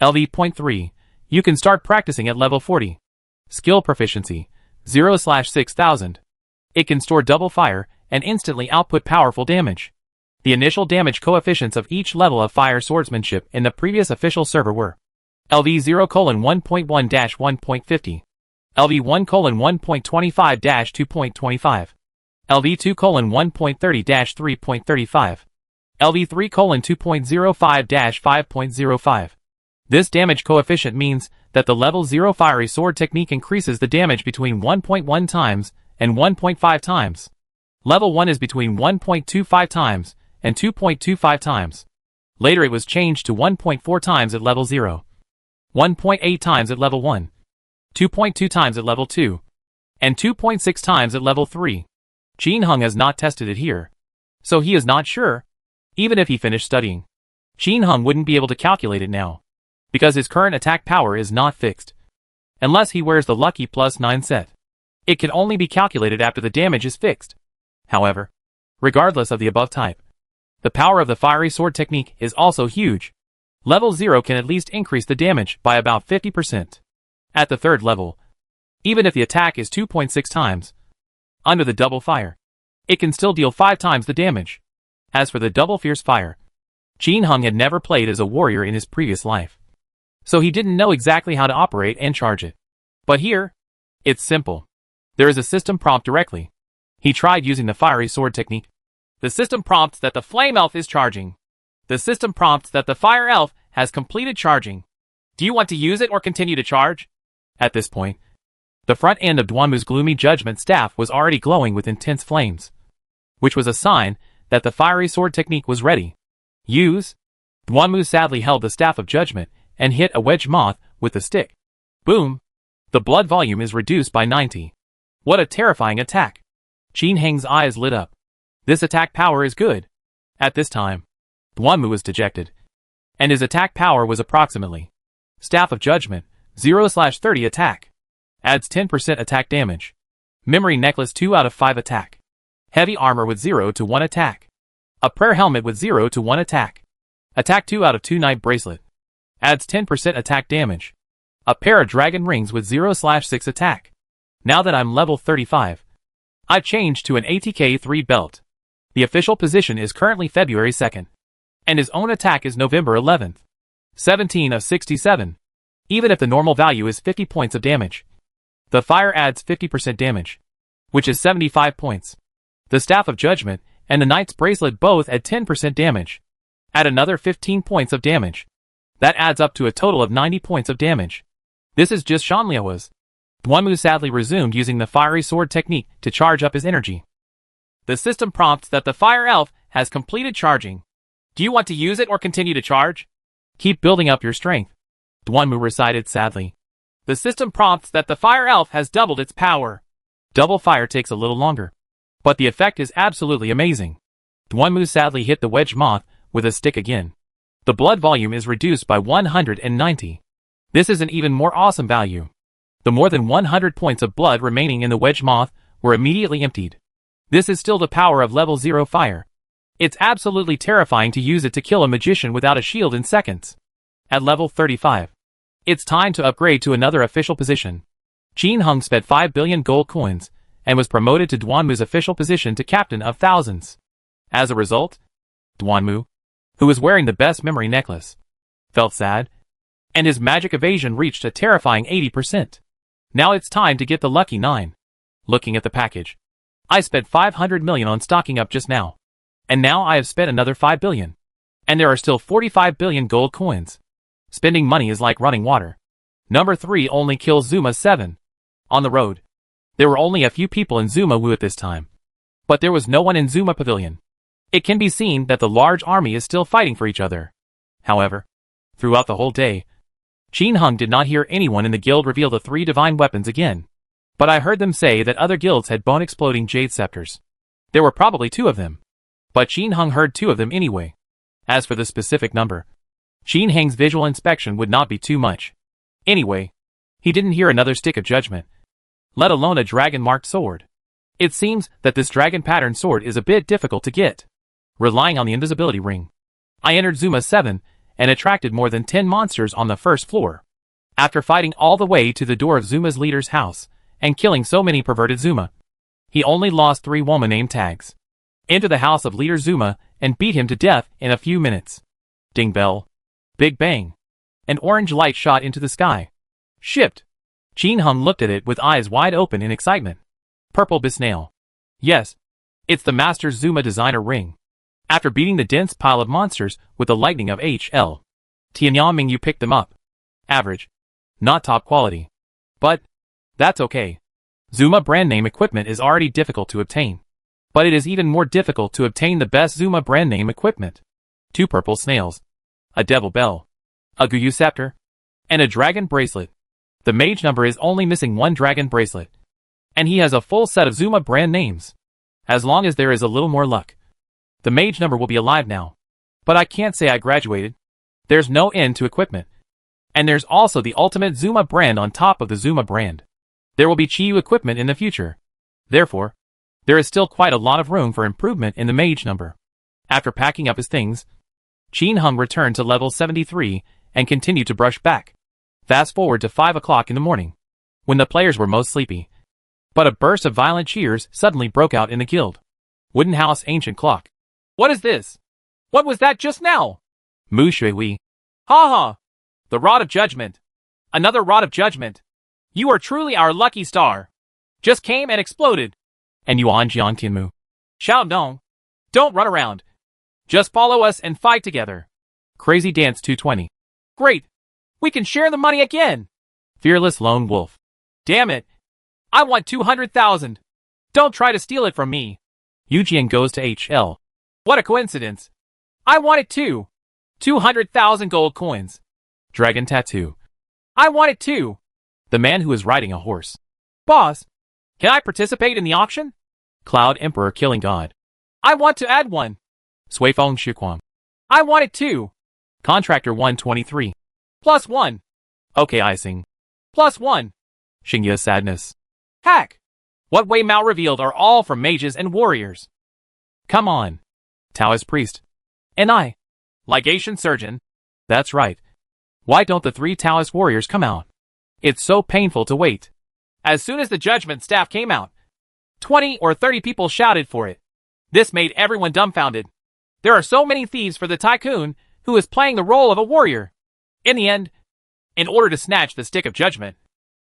LV.3. You can start practicing at level 40. Skill proficiency 0/6000. It can store double fire and instantly output powerful damage. The initial damage coefficients of each level of fire swordsmanship in the previous official server were LV0:1.1-1.50, LV1:1.25-2.25, LV2:1.30-3.35, LV3:2.05-5.05. This damage coefficient means that the level 0 fiery sword technique increases the damage between 1.1 times and 1.5 times. Level 1 is between 1.25 times and 2.25 times. Later it was changed to 1.4 times at level 0, 1.8 times at level 1, 2.2 times at level 2, and 2.6 times at level 3. Qin Hung has not tested it here, so he is not sure. Even if he finished studying, Qin Hung wouldn't be able to calculate it now, because his current attack power is not fixed. Unless he wears the lucky +9 set, it can only be calculated after the damage is fixed. However, regardless of the above type, the power of the fiery sword technique is also huge. Level 0 can at least increase the damage by about 50%. At the third level, even if the attack is 2.6 times, under the double fire, it can still deal 5 times the damage. As for the double fierce fire, Qin Hung had never played as a warrior in his previous life, so he didn't know exactly how to operate and charge it. But here, it's simple. There is a system prompt directly. He tried using the fiery sword technique. The system prompts that the flame elf is charging. The system prompts that the fire elf has completed charging. Do you want to use it or continue to charge? At this point, the front end of Duanmu's gloomy judgment staff was already glowing with intense flames. which was a sign that the fiery sword technique was ready. Use. Duanmu sadly held the Staff of Judgment and hit a wedge moth with the stick. Boom! The blood volume is reduced by 90. What a terrifying attack. Qin Heng's eyes lit up. This attack power is good. At this time, Duanmu was dejected, and his attack power was approximately Staff of Judgment, 0/30 attack. Adds 10% attack damage. Memory Necklace 2 out of 5 attack. Heavy Armor with 0 to 1 attack. A Prayer Helmet with 0 to 1 attack. Attack 2 out of 2 Knight Bracelet. Adds 10% attack damage. A pair of Dragon Rings with 0/6 attack. Now that I'm level 35, I've changed to an ATK 3 belt. The official position is currently February 2nd. And his own attack is November 11th. 17 of 67. Even if the normal value is 50 points of damage. The fire adds 50% damage, which is 75 points. The Staff of Judgment and the Knight's Bracelet both add 10% damage. Add another 15 points of damage. That adds up to a total of 90 points of damage. This is just Shanliao's. Duanmu sadly resumed using the fiery sword technique to charge up his energy. The system prompts that the fire elf has completed charging. Do you want to use it or continue to charge? Keep building up your strength. Duanmu recited sadly. The system prompts that the fire elf has doubled its power. Double fire takes a little longer, but the effect is absolutely amazing. Duanmu sadly hit the wedge moth with a stick again. The blood volume is reduced by 190. This is an even more awesome value. The more than 100 points of blood remaining in the wedge moth were immediately emptied. This is still the power of level 0 fire. It's absolutely terrifying to use it to kill a magician without a shield in seconds. At level 35, it's time to upgrade to another official position. Qin Heng spent 5 billion gold coins and was promoted to Duanmu's official position to Captain of Thousands. As a result, Duanmu, who was wearing the best memory necklace, felt sad, and his magic evasion reached a terrifying 80%. Now it's time to get the lucky 9. Looking at the package, I spent 500 million on stocking up just now. And now I have spent another 5 billion. And there are still 45 billion gold coins. Spending money is like running water. Number 3 only kills Zuma 7. On the road, there were only a few people in Zuma Wu at this time. But there was no one in Zuma Pavilion. It can be seen that the large army is still fighting for each other. However, throughout the whole day, Qin Heng did not hear anyone in the guild reveal the 3 divine weapons again. But I heard them say that other guilds had bone-exploding jade scepters. There were probably 2 of them. But Qin Heng heard 2 of them anyway. As for the specific number, Qin Heng's visual inspection would not be too much. Anyway, he didn't hear another stick of judgment, let alone a dragon-marked sword. It seems that this dragon-patterned sword is a bit difficult to get. Relying on the invisibility ring, I entered Zuma 7 and attracted more than 10 monsters on the first floor. After fighting all the way to the door of Zuma's leader's house and killing so many perverted Zuma, he only lost 3 woman name tags. Enter the house of Leader Zuma and beat him to death in a few minutes. Ding bell. Big bang. An orange light shot into the sky. Shipped. Qin Heng looked at it with eyes wide open in excitement. Purple bisnail. Yes. It's the Master Zuma designer ring. After beating the dense pile of monsters with the lightning of HL. Tianyaming, you picked them up. Average. Not top quality. But that's okay. Zuma brand name equipment is already difficult to obtain. But it is even more difficult to obtain the best Zuma brand name equipment. 2 purple snails. A devil bell. A Guyu scepter. And a dragon bracelet. The mage number is only missing 1 dragon bracelet. And he has a full set of Zuma brand names. As long as there is a little more luck, the mage number will be alive now. But I can't say I graduated. There's no end to equipment. And there's also the ultimate Zuma brand on top of the Zuma brand. There will be Chiyu equipment in the future. Therefore, there is still quite a lot of room for improvement in the mage number. After packing up his things, Qin Heng returned to level 73 and continued to brush back. Fast forward to 5 o'clock in the morning, when the players were most sleepy. But a burst of violent cheers suddenly broke out in the guild. Wooden House Ancient Clock. What is this? What was that just now? Mu Shui. Ha ha! The Rod of Judgment. Another Rod of Judgment. You are truly our lucky star. Just came and exploded. And Yuan Jiang Tianmu. Xiao Dong. Don't run around. Just follow us and fight together. Crazy Dance 220. Great. We can share the money again. Fearless Lone Wolf. Damn it. I want 200,000. Don't try to steal it from me. Yujian goes to HL. What a coincidence. I want it too. 200,000 gold coins. Dragon tattoo. I want it too. The man who is riding a horse. Boss, can I participate in the auction? Cloud Emperor killing god. I want to add one. Suifeng Shuquan. I want it too. Contractor 123. +1. Okay icing. +1. Xingye sadness. Hack. What Wei Mao revealed are all from mages and warriors. Come on. Taoist priest. And I. Ligation surgeon. That's right. Why don't the 3 Taoist warriors come out? It's so painful to wait. As soon as the judgment staff came out, 20 or 30 people shouted for it. This made everyone dumbfounded. There are so many thieves for the tycoon who is playing the role of a warrior. In the end, in order to snatch the stick of judgment,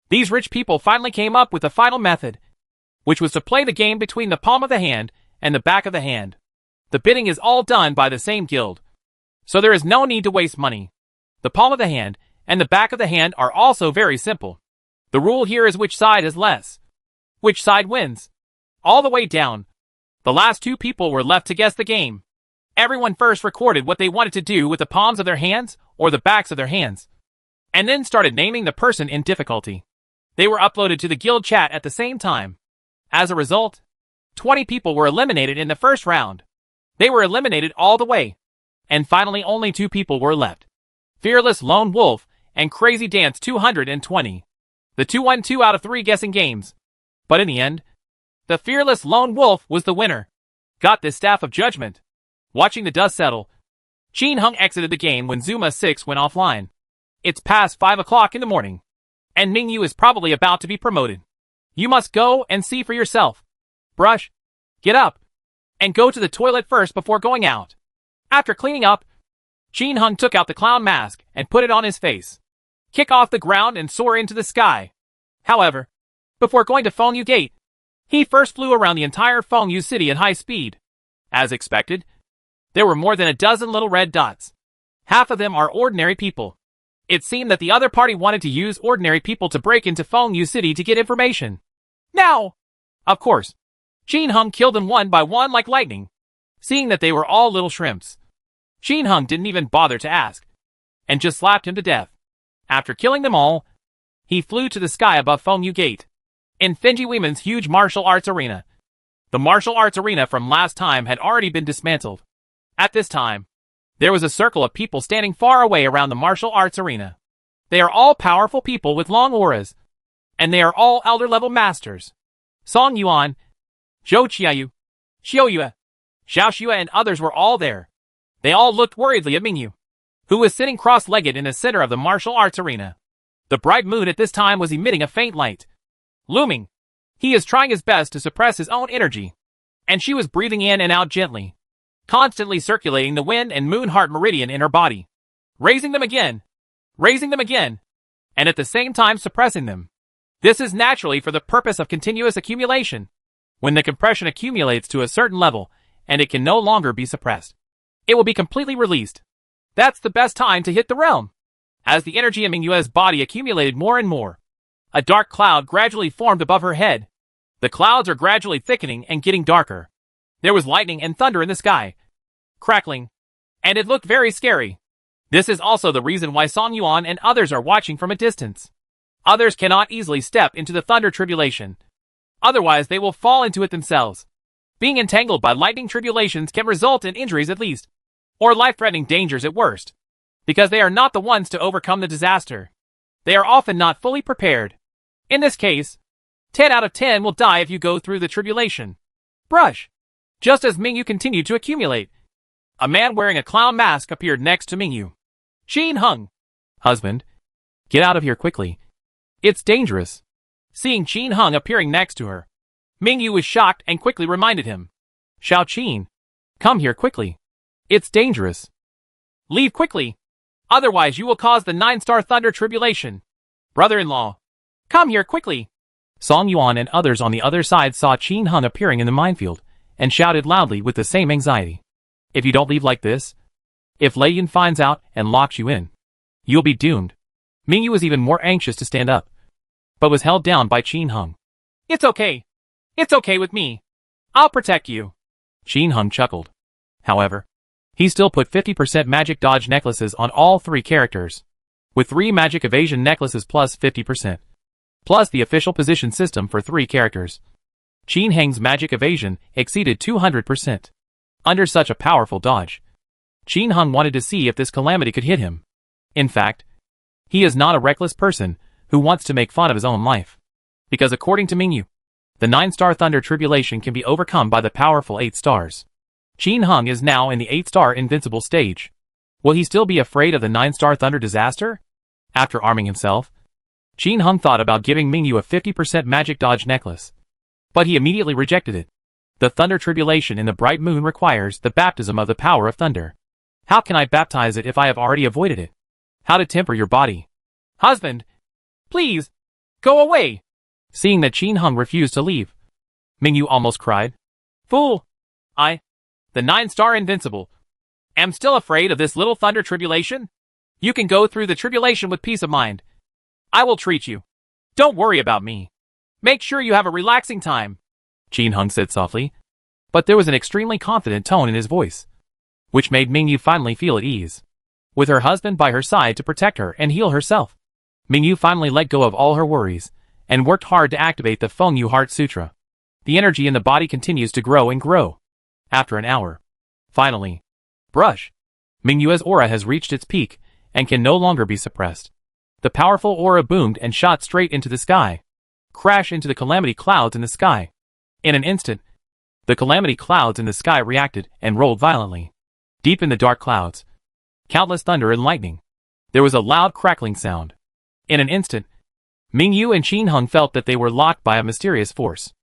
these rich people finally came up with the final method, which was to play the game between the palm of the hand and the back of the hand. The bidding is all done by the same guild, so there is no need to waste money. The palm of the hand and the back of the hand are also very simple. The rule here is which side is less. Which side wins. All the way down. The last 2 people were left to guess the game. Everyone first recorded what they wanted to do with the palms of their hands or the backs of their hands, and then started naming the person in difficulty. They were uploaded to the guild chat at the same time. As a result, 20 people were eliminated in the first round. They were eliminated all the way. And finally only 2 people were left. Fearless Lone Wolf and Crazy Dance 220. The 2 won 2 out of 3 guessing games. But in the end, the Fearless Lone Wolf was the winner. Got this staff of judgment. Watching the dust settle, Qin Hung exited the game when Zuma 6 went offline. It's past 5 o'clock in the morning, and Mingyu is probably about to be promoted. You must go and see for yourself. Brush, get up, and go to the toilet first before going out. After cleaning up, Qin Hung took out the clown mask and put it on his face. Kick off the ground and soar into the sky. However, before going to Fengyu Gate, he first flew around the entire Fengyu city at high speed. As expected, there were more than a dozen little red dots. Half of them are ordinary people. It seemed that the other party wanted to use ordinary people to break into Fengyu City to get information. Now! Of course, Qin Hung killed them one by one like lightning, seeing that they were all little shrimps. Qin Hung didn't even bother to ask, and just slapped him to death. After killing them all, he flew to the sky above Fengyu Gate, in Fenji Weeman's huge martial arts arena. The martial arts arena from last time had already been dismantled. At this time, there was a circle of people standing far away around the martial arts arena. They are all powerful people with long auras, and they are all elder-level masters. Song Yuan, Zhou Qiayu, Xiao Yue, Xiao Xue and others were all there. They all looked worriedly at Mingyu, who was sitting cross-legged in the center of the martial arts arena. The bright moon at this time was emitting a faint light. Looming, he is trying his best to suppress his own energy, and she was breathing in and out gently, constantly circulating the wind and moon heart meridian in her body, raising them again, and at the same time suppressing them. This is naturally for the purpose of continuous accumulation. When the compression accumulates to a certain level, and it can no longer be suppressed, it will be completely released. That's the best time to hit the realm. As the energy in Mingyue's body accumulated more and more, a dark cloud gradually formed above her head. The clouds are gradually thickening and getting darker. There was lightning and thunder in the sky, crackling, and it looked very scary. This is also the reason why Song Yuan and others are watching from a distance. Others cannot easily step into the thunder tribulation. Otherwise they will fall into it themselves. Being entangled by lightning tribulations can result in injuries at least, or life-threatening dangers at worst, because they are not the ones to overcome the disaster. They are often not fully prepared. In this case, 10 out of 10 will die if you go through the tribulation. Brush. Just as Mingyu continued to accumulate, a man wearing a clown mask appeared next to Mingyu. Qin Hung. Husband, get out of here quickly. It's dangerous. Seeing Qin Hung appearing next to her, Mingyu was shocked and quickly reminded him. Xiao Qin, come here quickly. It's dangerous. Leave quickly. Otherwise you will cause the 9-star thunder tribulation. Brother-in-law, come here quickly. Song Yuan and others on the other side saw Qin Hung appearing in the minefield, and shouted loudly with the same anxiety. If you don't leave like this, if Lei Yun finds out and locks you in, you'll be doomed. Mingyu was even more anxious to stand up, but was held down by Qin Hung. It's okay. It's okay with me. I'll protect you. Qin Hung chuckled. However, he still put 50% magic dodge necklaces on all 3 characters, with 3 magic evasion necklaces plus 50%, plus the official position system for 3 characters. Qin Heng's magic evasion exceeded 200%. Under such a powerful dodge, Qin Hung wanted to see if this calamity could hit him. In fact, he is not a reckless person who wants to make fun of his own life. Because according to Mingyu, the 9-star Thunder Tribulation can be overcome by the powerful 8 stars. Qin Hung is now in the 8-star invincible stage. Will he still be afraid of the 9-star Thunder Disaster? After arming himself, Qin Hung thought about giving Mingyu a 50% magic dodge necklace. But he immediately rejected it. The Thunder Tribulation in the Bright Moon requires the baptism of the power of thunder. How can I baptize it if I have already avoided it? How to temper your body. Husband, please, go away. Seeing that Qin Hung refused to leave, Mingyu almost cried. Fool! The 9-star invincible, am still afraid of this little Thunder Tribulation? You can go through the tribulation with peace of mind. I will treat you. Don't worry about me. Make sure you have a relaxing time. Qin Hung said softly, but there was an extremely confident tone in his voice, which made Mingyu finally feel at ease. With her husband by her side to protect her and heal herself, Mingyu finally let go of all her worries and worked hard to activate the Fengyu Heart Sutra. The energy in the body continues to grow and grow. After an hour, finally, brush. Mingyu's aura has reached its peak and can no longer be suppressed. The powerful aura boomed and shot straight into the sky, crash into the calamity clouds in the sky. In an instant, the calamity clouds in the sky reacted and rolled violently. Deep in the dark clouds, countless thunder and lightning. There was a loud crackling sound. In an instant, Mingyu and Qin Hung felt that they were locked by a mysterious force.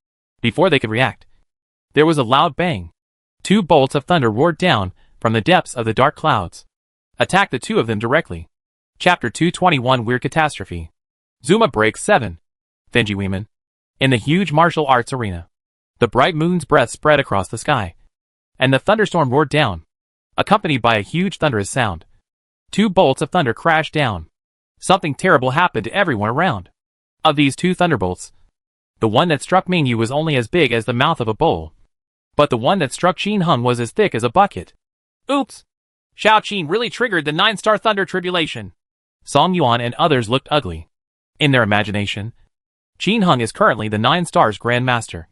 Before they could react, there was a loud bang. 2 bolts of thunder roared down from the depths of the dark clouds. Attacked the 2 of them directly. Chapter 221 Weird Catastrophe. Zuma breaks 7. Fenji Women. In the huge martial arts arena, the bright moon's breath spread across the sky, and the thunderstorm roared down, accompanied by a huge thunderous sound. 2 bolts of thunder crashed down. Something terrible happened to everyone around. Of these 2 thunderbolts, the one that struck Mingyu was only as big as the mouth of a bowl, but the one that struck Qin Hung was as thick as a bucket. Oops! Shao Qin really triggered the 9-star Thunder Tribulation. Song Yuan and others looked ugly. In their imagination, Qin Hung is currently the 9 stars Grand Master,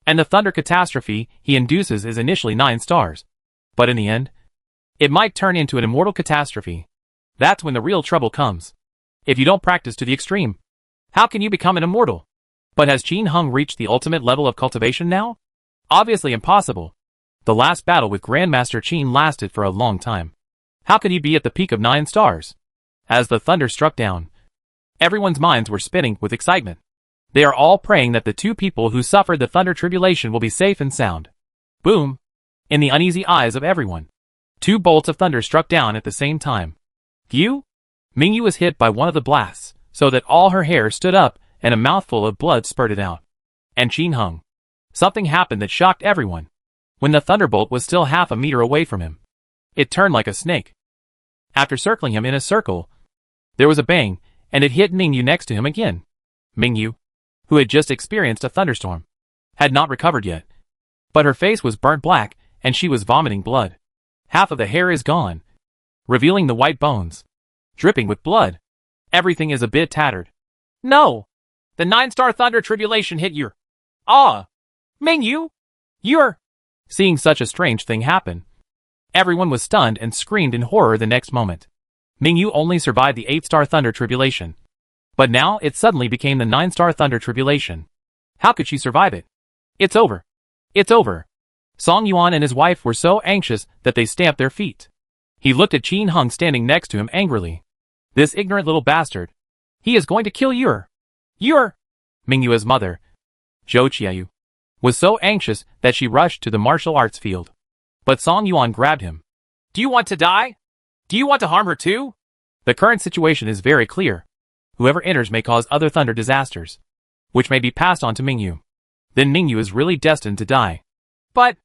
and the thunder catastrophe he induces is initially 9 stars. But in the end, it might turn into an immortal catastrophe. That's when the real trouble comes. If you don't practice to the extreme, how can you become an immortal? But has Qin Hung reached the ultimate level of cultivation now? Obviously impossible. The last battle with Grandmaster Qin lasted for a long time. How could he be at the peak of 9 stars? As the thunder struck down, everyone's minds were spinning with excitement. They are all praying that the 2 people who suffered the thunder tribulation will be safe and sound. Boom! In the uneasy eyes of everyone, 2 bolts of thunder struck down at the same time. Phew! Mingyu was hit by one of the blasts, so that all her hair stood up and a mouthful of blood spurted out. And Qin Hung. Something happened that shocked everyone. When the thunderbolt was still half a meter away from him, it turned like a snake. After circling him in a circle, there was a bang, and it hit Mingyu next to him again. Mingyu, who had just experienced a thunderstorm, had not recovered yet. But her face was burnt black, and she was vomiting blood. Half of the hair is gone, revealing the white bones, dripping with blood. Everything is a bit tattered. No! The 9-star Thunder Tribulation hit you. Mingyu! You're... Seeing such a strange thing happen, everyone was stunned and screamed in horror the next moment. Mingyu only survived the 8-star Thunder Tribulation, but now it suddenly became the 9-star Thunder Tribulation. How could she survive it? It's over. It's over. Song Yuan and his wife were so anxious that they stamped their feet. He looked at Qin Hung standing next to him angrily. This ignorant little bastard. He is going to kill You're... Mingyu's mother, Zhou Qiaoyu, was so anxious that she rushed to the martial arts field. But Song Yuan grabbed him. Do you want to die? Do you want to harm her too? The current situation is very clear. Whoever enters may cause other thunder disasters, which may be passed on to Mingyu. Then Mingyu is really destined to die. But...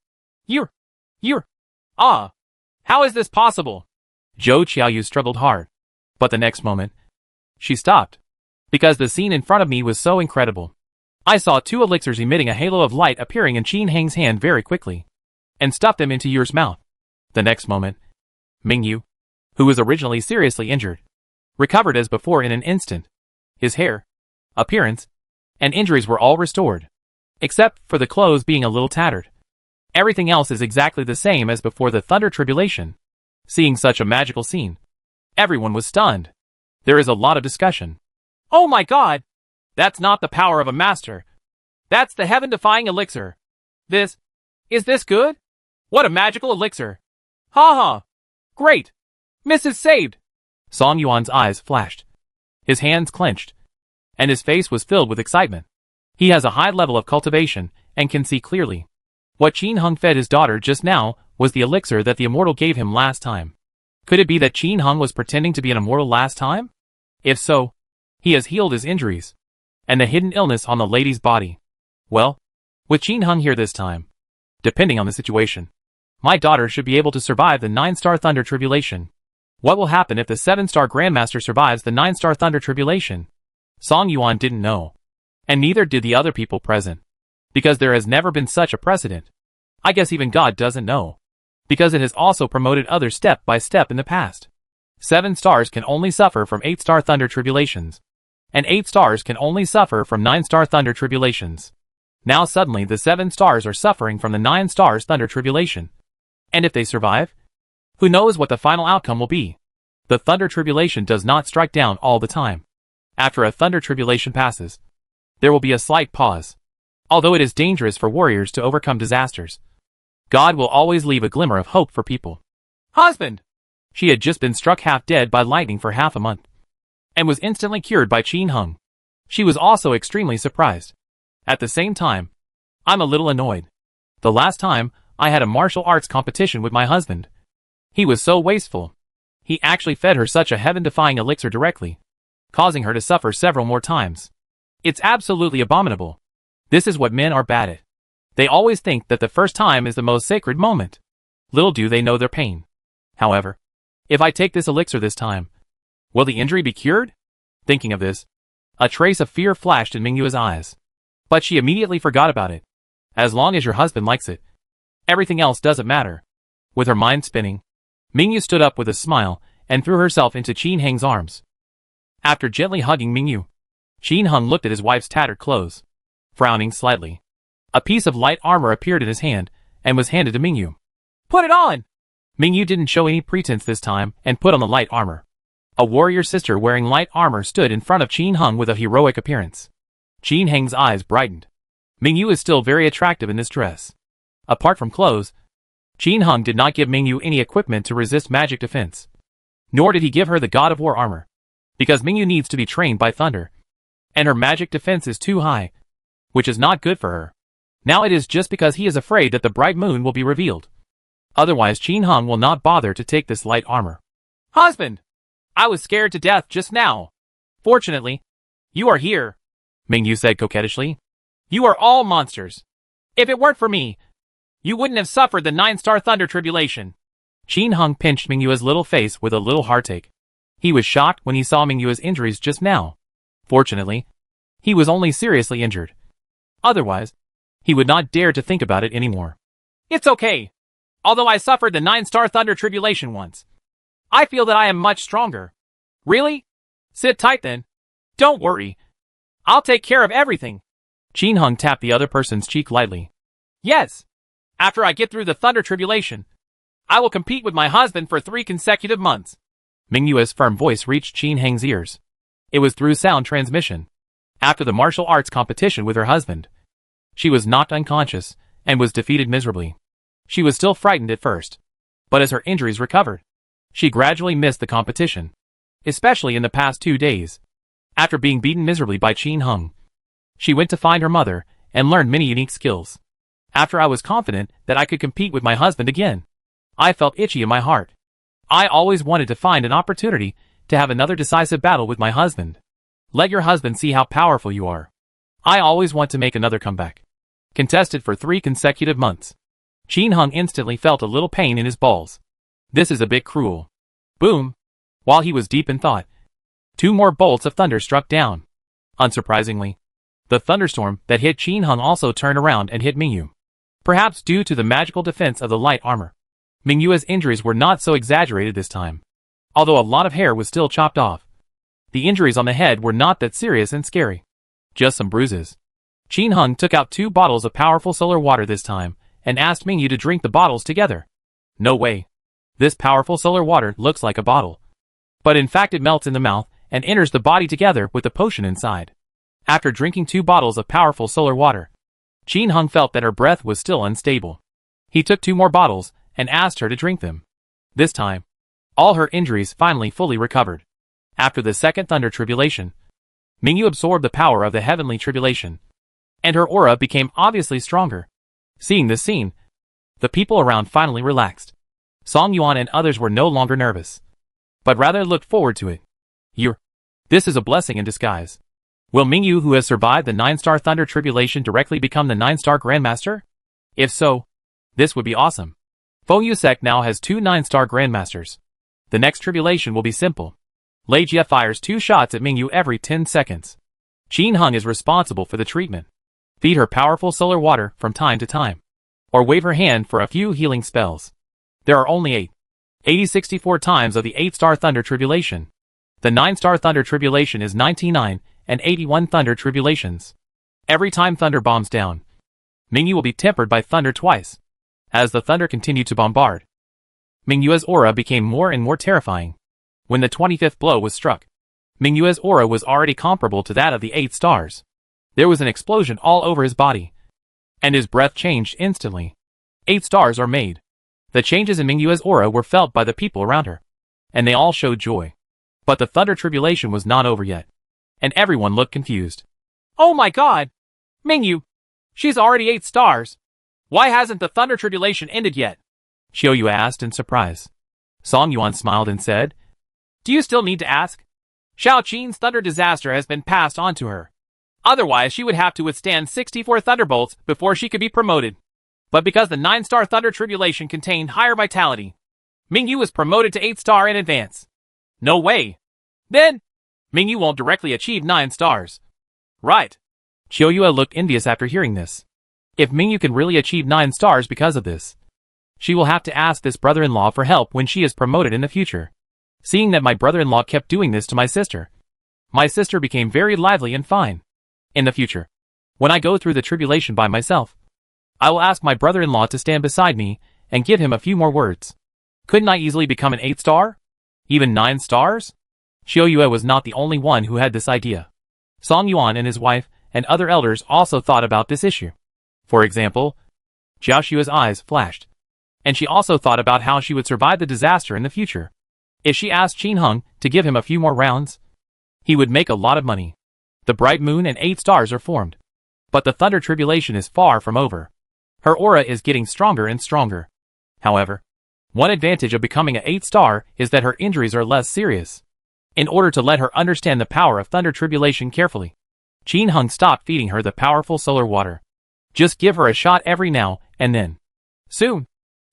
How is this possible? Zhou Qiaoyu struggled hard. But the next moment, she stopped. Because the scene in front of me was so incredible. I saw 2 elixirs emitting a halo of light appearing in Qin Heng's hand very quickly. and stuffed them into Yu's mouth. The next moment, Mingyu, who was originally seriously injured, recovered as before in an instant. His hair, appearance, and injuries were all restored, except for the clothes being a little tattered. Everything else is exactly the same as before the Thunder Tribulation. Seeing such a magical scene, everyone was stunned. There is a lot of discussion. Oh my god! That's not the power of a master. That's the heaven-defying elixir. Is this good? What a magical elixir. Ha ha! Great! Miss is saved! Song Yuan's eyes flashed. His hands clenched, and his face was filled with excitement. He has a high level of cultivation and can see clearly. What Qin Heng fed his daughter just now was the elixir that the immortal gave him last time. Could it be that Qin Heng was pretending to be an immortal last time? If so, he has healed his injuries and the hidden illness on the lady's body. Well, with Qin Heng here this time, depending on the situation, my daughter should be able to survive the 9-star Thunder Tribulation. What will happen if the 7-star Grandmaster survives the 9-star Thunder Tribulation? Song Yuan didn't know, and neither did the other people present, because there has never been such a precedent. I guess even God doesn't know, because it has also promoted others step by step in the past. 7 stars can only suffer from 8-star Thunder Tribulations, and 8 stars can only suffer from 9-star Thunder Tribulations. Now suddenly the 7 stars are suffering from the 9 stars Thunder Tribulation. And if they survive, who knows what the final outcome will be? The Thunder Tribulation does not strike down all the time. After a Thunder Tribulation passes, there will be a slight pause. Although it is dangerous for warriors to overcome disasters, God will always leave a glimmer of hope for people. Husband! She had just been struck half dead by lightning for half a month, and was instantly cured by Qin Heng. She was also extremely surprised. At the same time, I'm a little annoyed. The last time, I had a martial arts competition with my husband. He was so wasteful. He actually fed her such a heaven-defying elixir directly, causing her to suffer several more times. It's absolutely abominable. This is what men are bad at. They always think that the first time is the most sacred moment. Little do they know their pain. However, if I take this elixir this time, will the injury be cured? Thinking of this, a trace of fear flashed in Mingyu's eyes. But she immediately forgot about it. As long as your husband likes it, everything else doesn't matter. With her mind spinning, Mingyu stood up with a smile and threw herself into Qin Heng's arms. After gently hugging Mingyu, Qin Heng looked at his wife's tattered clothes, frowning slightly. A piece of light armor appeared in his hand and was handed to Mingyu. Put it on! Mingyu didn't show any pretense this time and put on the light armor. A warrior sister wearing light armor stood in front of Qin Heng with a heroic appearance. Qin Heng's eyes brightened. Mingyu is still very attractive in this dress. Apart from clothes, Qin Heng did not give Mingyu any equipment to resist magic defense. Nor did he give her the God of War armor, because Mingyu needs to be trained by thunder, and her magic defense is too high, which is not good for her. Now it is just because he is afraid that the bright moon will be revealed. Otherwise Qin Heng will not bother to take this light armor. Husband! I was scared to death just now. Fortunately, you are here, Mingyu said coquettishly. You are all monsters. If it weren't for me, you wouldn't have suffered the 9-star Thunder Tribulation. Qin Heng pinched Mingyu's little face with a little heartache. He was shocked when he saw Mingyu's injuries just now. Fortunately, he was only seriously injured. Otherwise, he would not dare to think about it anymore. It's okay. Although I suffered the 9-star Thunder Tribulation once, I feel that I am much stronger. Really? Sit tight then. Don't worry. I'll take care of everything. Qin Heng tapped the other person's cheek lightly. Yes. After I get through the Thunder Tribulation, I will compete with my husband for 3 consecutive months. Mingyu's firm voice reached Qin Heng's ears. It was through sound transmission. After the martial arts competition with her husband, she was knocked unconscious and was defeated miserably. She was still frightened at first, but as her injuries recovered, she gradually missed the competition, especially in the past 2 days. After being beaten miserably by Qin Heng, she went to find her mother and learned many unique skills. After I was confident that I could compete with my husband again, I felt itchy in my heart. I always wanted to find an opportunity to have another decisive battle with my husband. Let your husband see how powerful you are. I always want to make another comeback. Contested for 3 consecutive months. Qin Heng instantly felt a little pain in his balls. This is a bit cruel. Boom! While he was deep in thought, 2 more bolts of thunder struck down. Unsurprisingly, the thunderstorm that hit Qin Heng also turned around and hit Mingyu. Perhaps due to the magical defense of the light armor, Mingyue's injuries were not so exaggerated this time. Although a lot of hair was still chopped off, the injuries on the head were not that serious and scary. Just some bruises. Qin Hung took out 2 bottles of powerful solar water this time, and asked Mingyu to drink the bottles together. No way. This powerful solar water looks like a bottle. But in fact it melts in the mouth, and enters the body together with the potion inside. After drinking 2 bottles of powerful solar water, Qin Hung felt that her breath was still unstable. He took 2 more bottles, and asked her to drink them. This time, all her injuries finally fully recovered. After the second thunder tribulation, Mingyu absorbed the power of the heavenly tribulation, and her aura became obviously stronger. Seeing this scene, the people around finally relaxed. Song Yuan and others were no longer nervous, but rather looked forward to it. This is a blessing in disguise. Will Mingyu, who has survived the 9-star thunder tribulation, directly become the 9-star grandmaster? If so, this would be awesome. Feng Sect now has 2 9-star grandmasters. The next tribulation will be simple. Lei Jie fires 2 shots at Mingyu every 10 seconds. Qin Hung is responsible for the treatment. Feed her powerful solar water from time to time, or wave her hand for a few healing spells. There are only 64 times of the 8-star thunder tribulation. The 9-star thunder tribulation is 99 and 81 thunder tribulations. Every time thunder bombs down, Mingyu will be tempered by thunder twice. As the thunder continued to bombard, Mingyue's aura became more and more terrifying. When the 25th blow was struck, Mingyue's aura was already comparable to that of the 8 stars. There was an explosion all over his body, and his breath changed instantly. 8 stars are made. The changes in Mingyue's aura were felt by the people around her, and they all showed joy. But the thunder tribulation was not over yet, and everyone looked confused. Oh my god! Mingyu! She's already 8 stars! Why hasn't the thunder tribulation ended yet? Xiaoyu asked in surprise. Song Yuan smiled and said, Do you still need to ask? Shao Qin's thunder disaster has been passed on to her. Otherwise she would have to withstand 64 thunderbolts before she could be promoted. But because the 9-star thunder tribulation contained higher vitality, Mingyu was promoted to 8-star in advance. No way! Then, Mingyu won't directly achieve 9 stars. Right. Qiaoyue looked envious after hearing this. If Mingyu can really achieve 9 stars because of this, she will have to ask this brother-in-law for help when she is promoted in the future. Seeing that my brother-in-law kept doing this to my sister became very lively and fine. In the future, when I go through the tribulation by myself, I will ask my brother-in-law to stand beside me and give him a few more words. Couldn't I easily become an 8-star? Even 9 stars? Xiaoyue was not the only one who had this idea. Song Yuan and his wife and other elders also thought about this issue. For example, Jiaoshua's eyes flashed, and she also thought about how she would survive the disaster in the future. If she asked Qin Hung to give him a few more rounds, he would make a lot of money. The bright moon and 8 stars are formed, but the thunder tribulation is far from over. Her aura is getting stronger and stronger. However, one advantage of becoming an 8-star is that her injuries are less serious. In order to let her understand the power of thunder tribulation carefully, Qin Hung stopped feeding her the powerful solar water. Just give her a shot every now and then. Soon,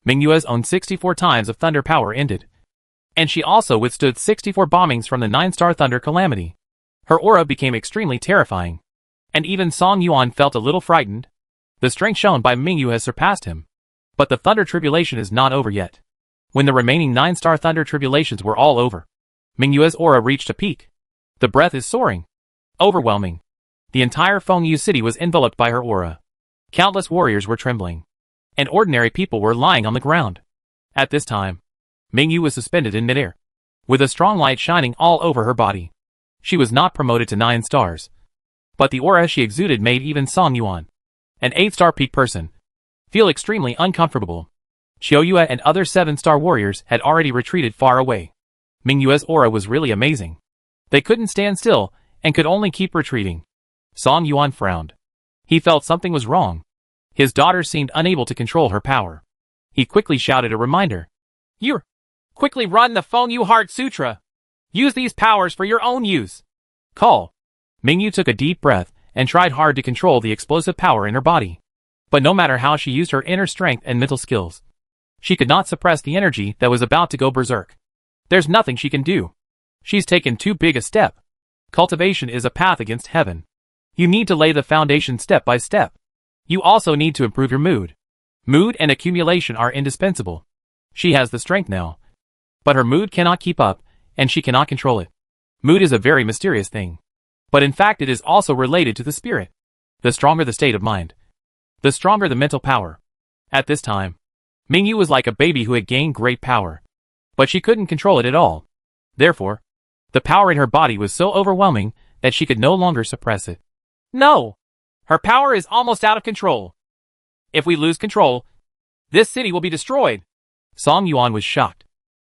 Mingyue's own 64 times of thunder power ended, and she also withstood 64 bombings from the 9-star thunder calamity. Her aura became extremely terrifying, and even Song Yuan felt a little frightened. The strength shown by Mingyu has surpassed him, but the thunder tribulation is not over yet. When the remaining 9-star thunder tribulations were all over, Mingyue's aura reached a peak. The breath is soaring, overwhelming. The entire Fengyu city was enveloped by her aura. Countless warriors were trembling, and ordinary people were lying on the ground. At this time, Mingyu was suspended in midair, with a strong light shining all over her body. She was not promoted to 9 stars, but the aura she exuded made even Song Yuan, an 8-star peak person, feel extremely uncomfortable. Qiaoyue and other 7-star warriors had already retreated far away. Mingyue's aura was really amazing. They couldn't stand still and could only keep retreating. Song Yuan frowned. He felt something was wrong. His daughter seemed unable to control her power. He quickly shouted a reminder. Quickly run the Fengyu Heart Sutra. Use these powers for your own use. Call. Mingyu took a deep breath and tried hard to control the explosive power in her body. But no matter how she used her inner strength and mental skills, she could not suppress the energy that was about to go berserk. There's nothing she can do. She's taken too big a step. Cultivation is a path against heaven. You need to lay the foundation step by step. You also need to improve your mood. Mood and accumulation are indispensable. She has the strength now. But her mood cannot keep up, and she cannot control it. Mood is a very mysterious thing. But in fact it is also related to the spirit. The stronger the state of mind, the stronger the mental power. At this time, Mingyu was like a baby who had gained great power. But she couldn't control it at all. Therefore, the power in her body was so overwhelming that she could no longer suppress it. No! Her power is almost out of control. If we lose control, this city will be destroyed. Song Yuan was shocked.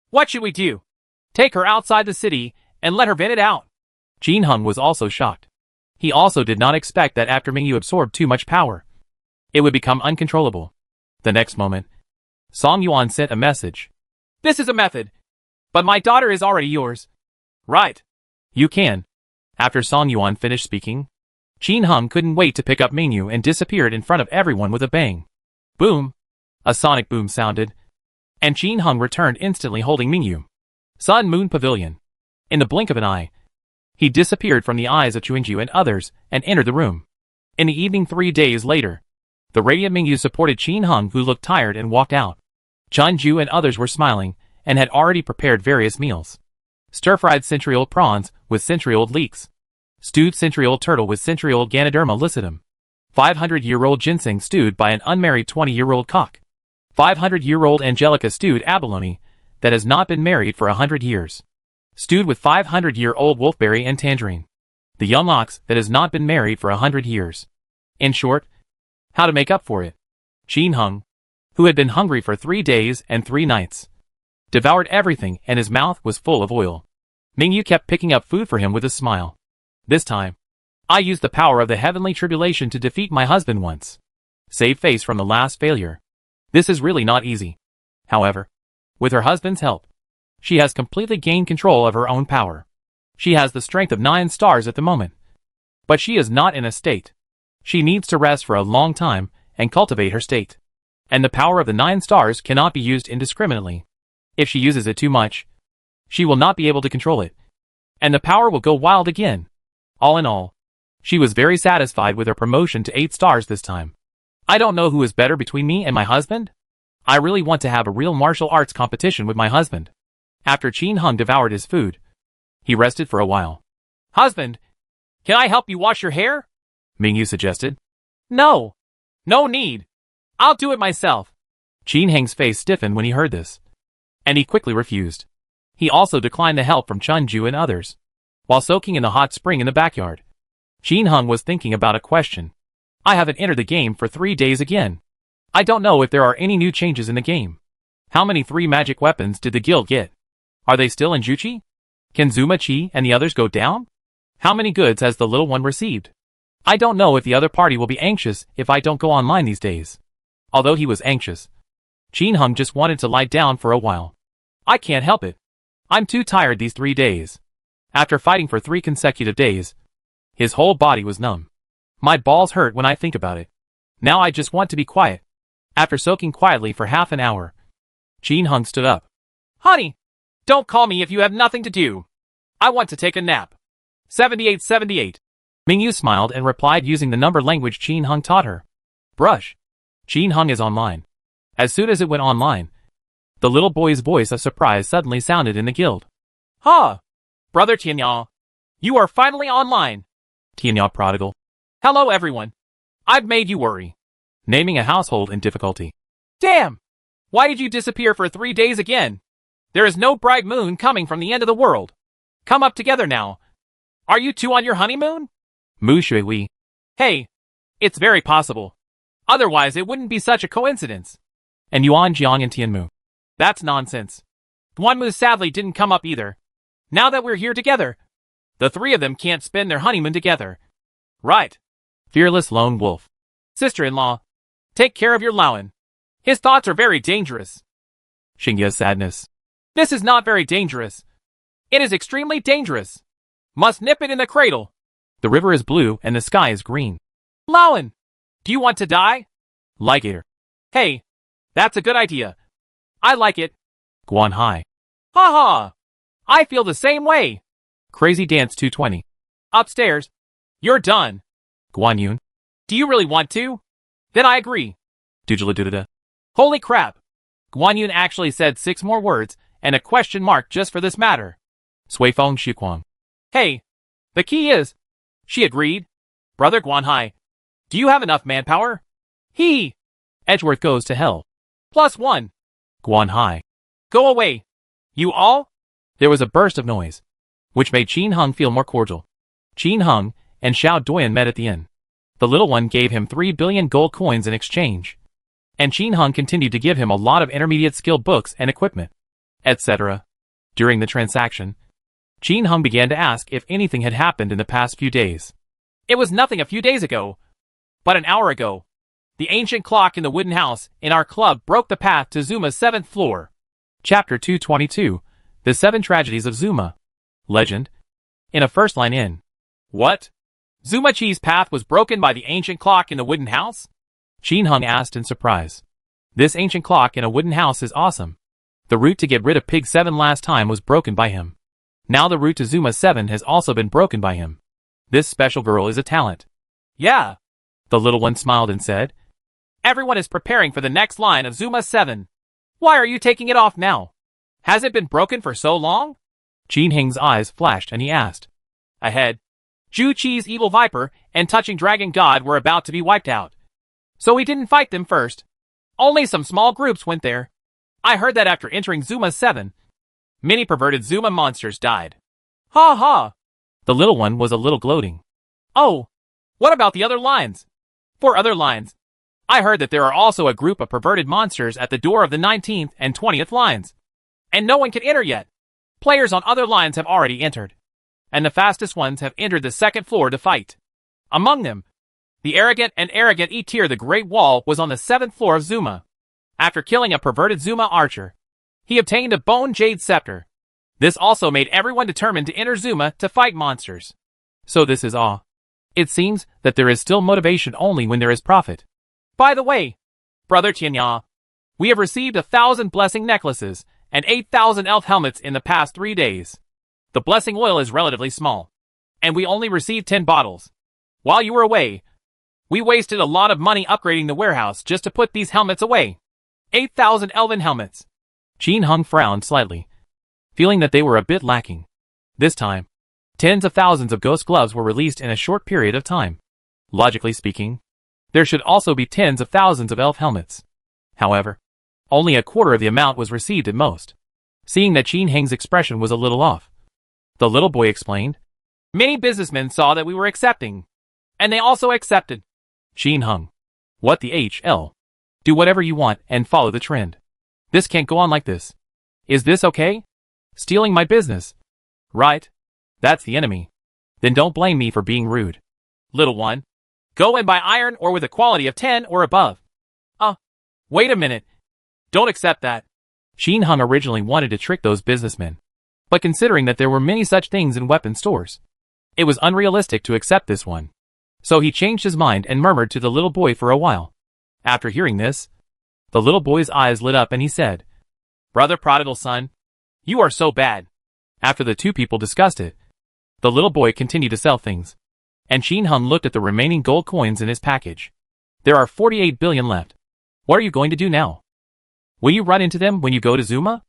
What should we do? Take her outside the city and let her vent it out. Jin Hung was also shocked. He also did not expect that after Mingyu absorbed too much power, it would become uncontrollable. The next moment, Song Yuan sent a message. This is a method. But my daughter is already yours. Right. You can. After Song Yuan finished speaking, Jin Hung couldn't wait to pick up Mingyu and disappeared in front of everyone with a bang. Boom! A sonic boom sounded, and Jin Hung returned instantly holding Mingyu. Sun Moon Pavilion. In the blink of an eye, he disappeared from the eyes of Chuingju and others and entered the room. In the evening 3 days later, the radiant Mingyu supported Jin Hung who looked tired and walked out. Chunju and others were smiling and had already prepared various meals. Stir-fried century-old prawns with century-old leeks. Stewed century-old turtle with century-old Ganoderma lucidum. 500-year-old ginseng stewed by an unmarried 20-year-old cock. 500-year-old angelica stewed abalone that has not been married for 100 years. Stewed with 500-year-old wolfberry and tangerine. The young ox that has not been married for 100 years. In short, how to make up for it. Jin Hung, who had been hungry for 3 days and 3 nights, devoured everything and his mouth was full of oil. Mingyu kept picking up food for him with a smile. This time, I used the power of the heavenly tribulation to defeat my husband once. Save face from the last failure. This is really not easy. However, with her husband's help, she has completely gained control of her own power. She has the strength of 9 stars at the moment. But she is not in a state. She needs to rest for a long time and cultivate her state. And the power of the 9 stars cannot be used indiscriminately. If she uses it too much, she will not be able to control it. And the power will go wild again. All in all, she was very satisfied with her promotion to 8 stars this time. I don't know who is better between me and my husband. I really want to have a real martial arts competition with my husband. After Jin Hung devoured his food, he rested for a while. Husband, can I help you wash your hair? Mingyu suggested. No. No need. I'll do it myself. Jin Hang's face stiffened when he heard this, and he quickly refused. He also declined the help from Chunju and others. While soaking in the hot spring in the backyard, Jin Hung was thinking about a question. I haven't entered the game for 3 days again. I don't know if there are any new changes in the game. How many 3 magic weapons did the guild get? Are they still in Juchi? Can Zuma Chi and the others go down? How many goods has the little one received? I don't know if the other party will be anxious if I don't go online these days. Although he was anxious, Jin Hung just wanted to lie down for a while. I can't help it. I'm too tired these 3 days. After fighting for 3 consecutive days, his whole body was numb. My balls hurt when I think about it. Now I just want to be quiet. After soaking quietly for half an hour, Jin Hung stood up. Honey, don't call me if you have nothing to do. I want to take a nap. 7878. Mingyu smiled and replied using the number language Jin Hung taught her. Brush. Jin Hung is online. As soon as it went online, the little boy's voice of surprise suddenly sounded in the guild. Huh. Brother Tianya, you are finally online. Tianya prodigal. Hello everyone. I've made you worry. Naming a household in difficulty. Damn! Why did you disappear for 3 days again? There is no bright moon coming from the end of the world. Come up together now. Are you 2 on your honeymoon? Mu Shui Wei. Hey, it's very possible. Otherwise it wouldn't be such a coincidence. And Yuan Jiang and Tianmu. That's nonsense. Guanmu sadly didn't come up either. Now that we're here together, the 3 of them can't spend their honeymoon together. Right. Fearless lone wolf. Sister-in-law, take care of your Laoan. His thoughts are very dangerous. Xingya's sadness. This is not very dangerous. It is extremely dangerous. Must nip it in the cradle. The river is blue and the sky is green. Laoan, do you want to die? Ligator. Hey, that's a good idea. I like it. Guan Hai. Ha ha. I feel the same way. Crazy Dance 220. Upstairs. You're done. Guan Yun. Do you really want to? Then I agree. Dujala. Holy crap! Guan Yun actually said 6 more words and a question mark just for this matter. Sui Feng Shuquang. Hey, the key is, she agreed. Brother Guanhai, do you have enough manpower? Edgeworth goes to hell. +1. Guanhai. Go away. You all? There was a burst of noise, which made Qin Hung feel more cordial. Qin Hung and Xiao Doyan met at the inn. The little one gave him 3 billion gold coins in exchange, and Qin Hung continued to give him a lot of intermediate skill books and equipment, etc. During the transaction, Qin Hung began to ask if anything had happened in the past few days. It was nothing a few days ago, but an hour ago. The ancient clock in the wooden house in our club broke the path to Zuma's 7th floor. Chapter 222, The 7 Tragedies of Zuma. Legend. In a first-line inn. What? Zuma Chi's path was broken by the ancient clock in the wooden house? Qin Hung asked in surprise. This ancient clock in a wooden house is awesome. The route to get rid of Pig 7 last time was broken by him. Now the route to Zuma 7 has also been broken by him. This special girl is a talent. Yeah. The little one smiled and said, Everyone is preparing for the next line of Zuma 7. Why are you taking it off now? Has it been broken for so long? Qin Hung's eyes flashed and he asked. Ahead. Zhu Qi's evil viper and touching dragon god were about to be wiped out. So we didn't fight them first. Only some small groups went there. I heard that after entering Zuma 7, many perverted Zuma monsters died. Ha ha! The little one was a little gloating. Oh, what about the other lines? For other lines, I heard that there are also a group of perverted monsters at the door of the 19th and 20th lines. And no one can enter yet. Players on other lines have already entered. And the fastest ones have entered the 2nd floor to fight. Among them, the arrogant Etir the Great Wall was on the 7th floor of Zuma. After killing a perverted Zuma archer, he obtained a bone jade scepter. This also made everyone determined to enter Zuma to fight monsters. So this is all. It seems that there is still motivation only when there is profit. By the way, Brother Tianya, we have received 1,000 blessing necklaces and 8,000 elf helmets in the past 3 days. The blessing oil is relatively small, and we only received 10 bottles. While you were away, we wasted a lot of money upgrading the warehouse just to put these helmets away. 8,000 elven helmets. Qin Hung frowned slightly, feeling that they were a bit lacking. This time, tens of thousands of ghost gloves were released in a short period of time. Logically speaking, there should also be tens of thousands of elf helmets. However, only a quarter of the amount was received at most. Seeing that Qin Hung's expression was a little off, the little boy explained, Many businessmen saw that we were accepting, and they also accepted. Qin Hung. What the HL? Do whatever you want and follow the trend. This can't go on like this. Is this okay? Stealing my business. Right? That's the enemy. Then don't blame me for being rude. Little one, go and buy iron ore with a quality of 10 or above. Wait a minute. Don't accept that. Qin Hung originally wanted to trick those businessmen, but considering that there were many such things in weapon stores, it was unrealistic to accept this one. So he changed his mind and murmured to the little boy for a while. After hearing this, the little boy's eyes lit up and he said, Brother prodigal son, you are so bad. After the two people discussed it, the little boy continued to sell things, and Qin Hung looked at the remaining gold coins in his package. There are 48 billion left. What are you going to do now? Will you run into them when you go to Zuma?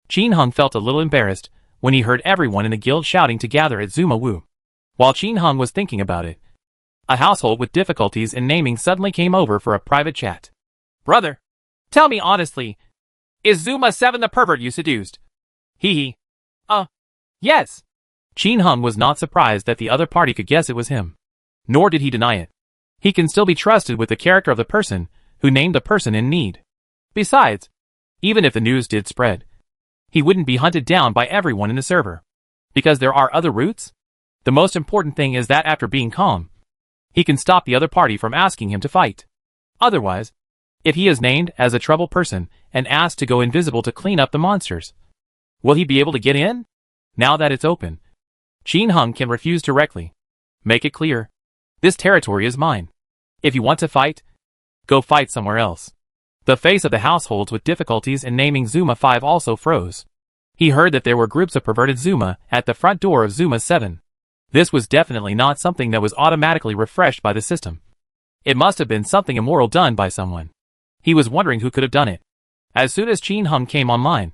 Qin Hung felt a little embarrassed when he heard everyone in the guild shouting to gather at Zuma Wu. While Qin Hung was thinking about it, a household with difficulties in naming suddenly came over for a private chat. Brother, tell me honestly, is Zuma 7 the pervert you seduced? Hee. Yes. Qin Hung was not surprised that the other party could guess it was him. Nor did he deny it. He can still be trusted with the character of the person who named the person in need. Besides, even if the news did spread, he wouldn't be hunted down by everyone in the server. Because there are other routes? The most important thing is that after being calm, he can stop the other party from asking him to fight. Otherwise, if he is named as a trouble person and asked to go invisible to clean up the monsters, will he be able to get in? Now that it's open, Qin Hung can refuse directly. Make it clear. This territory is mine. If you want to fight, go fight somewhere else. The face of the households with difficulties in naming Zuma 5 also froze. He heard that there were groups of perverted Zuma at the front door of Zuma 7. This was definitely not something that was automatically refreshed by the system. It must have been something immoral done by someone. He was wondering who could have done it. As soon as Qin Heng came online,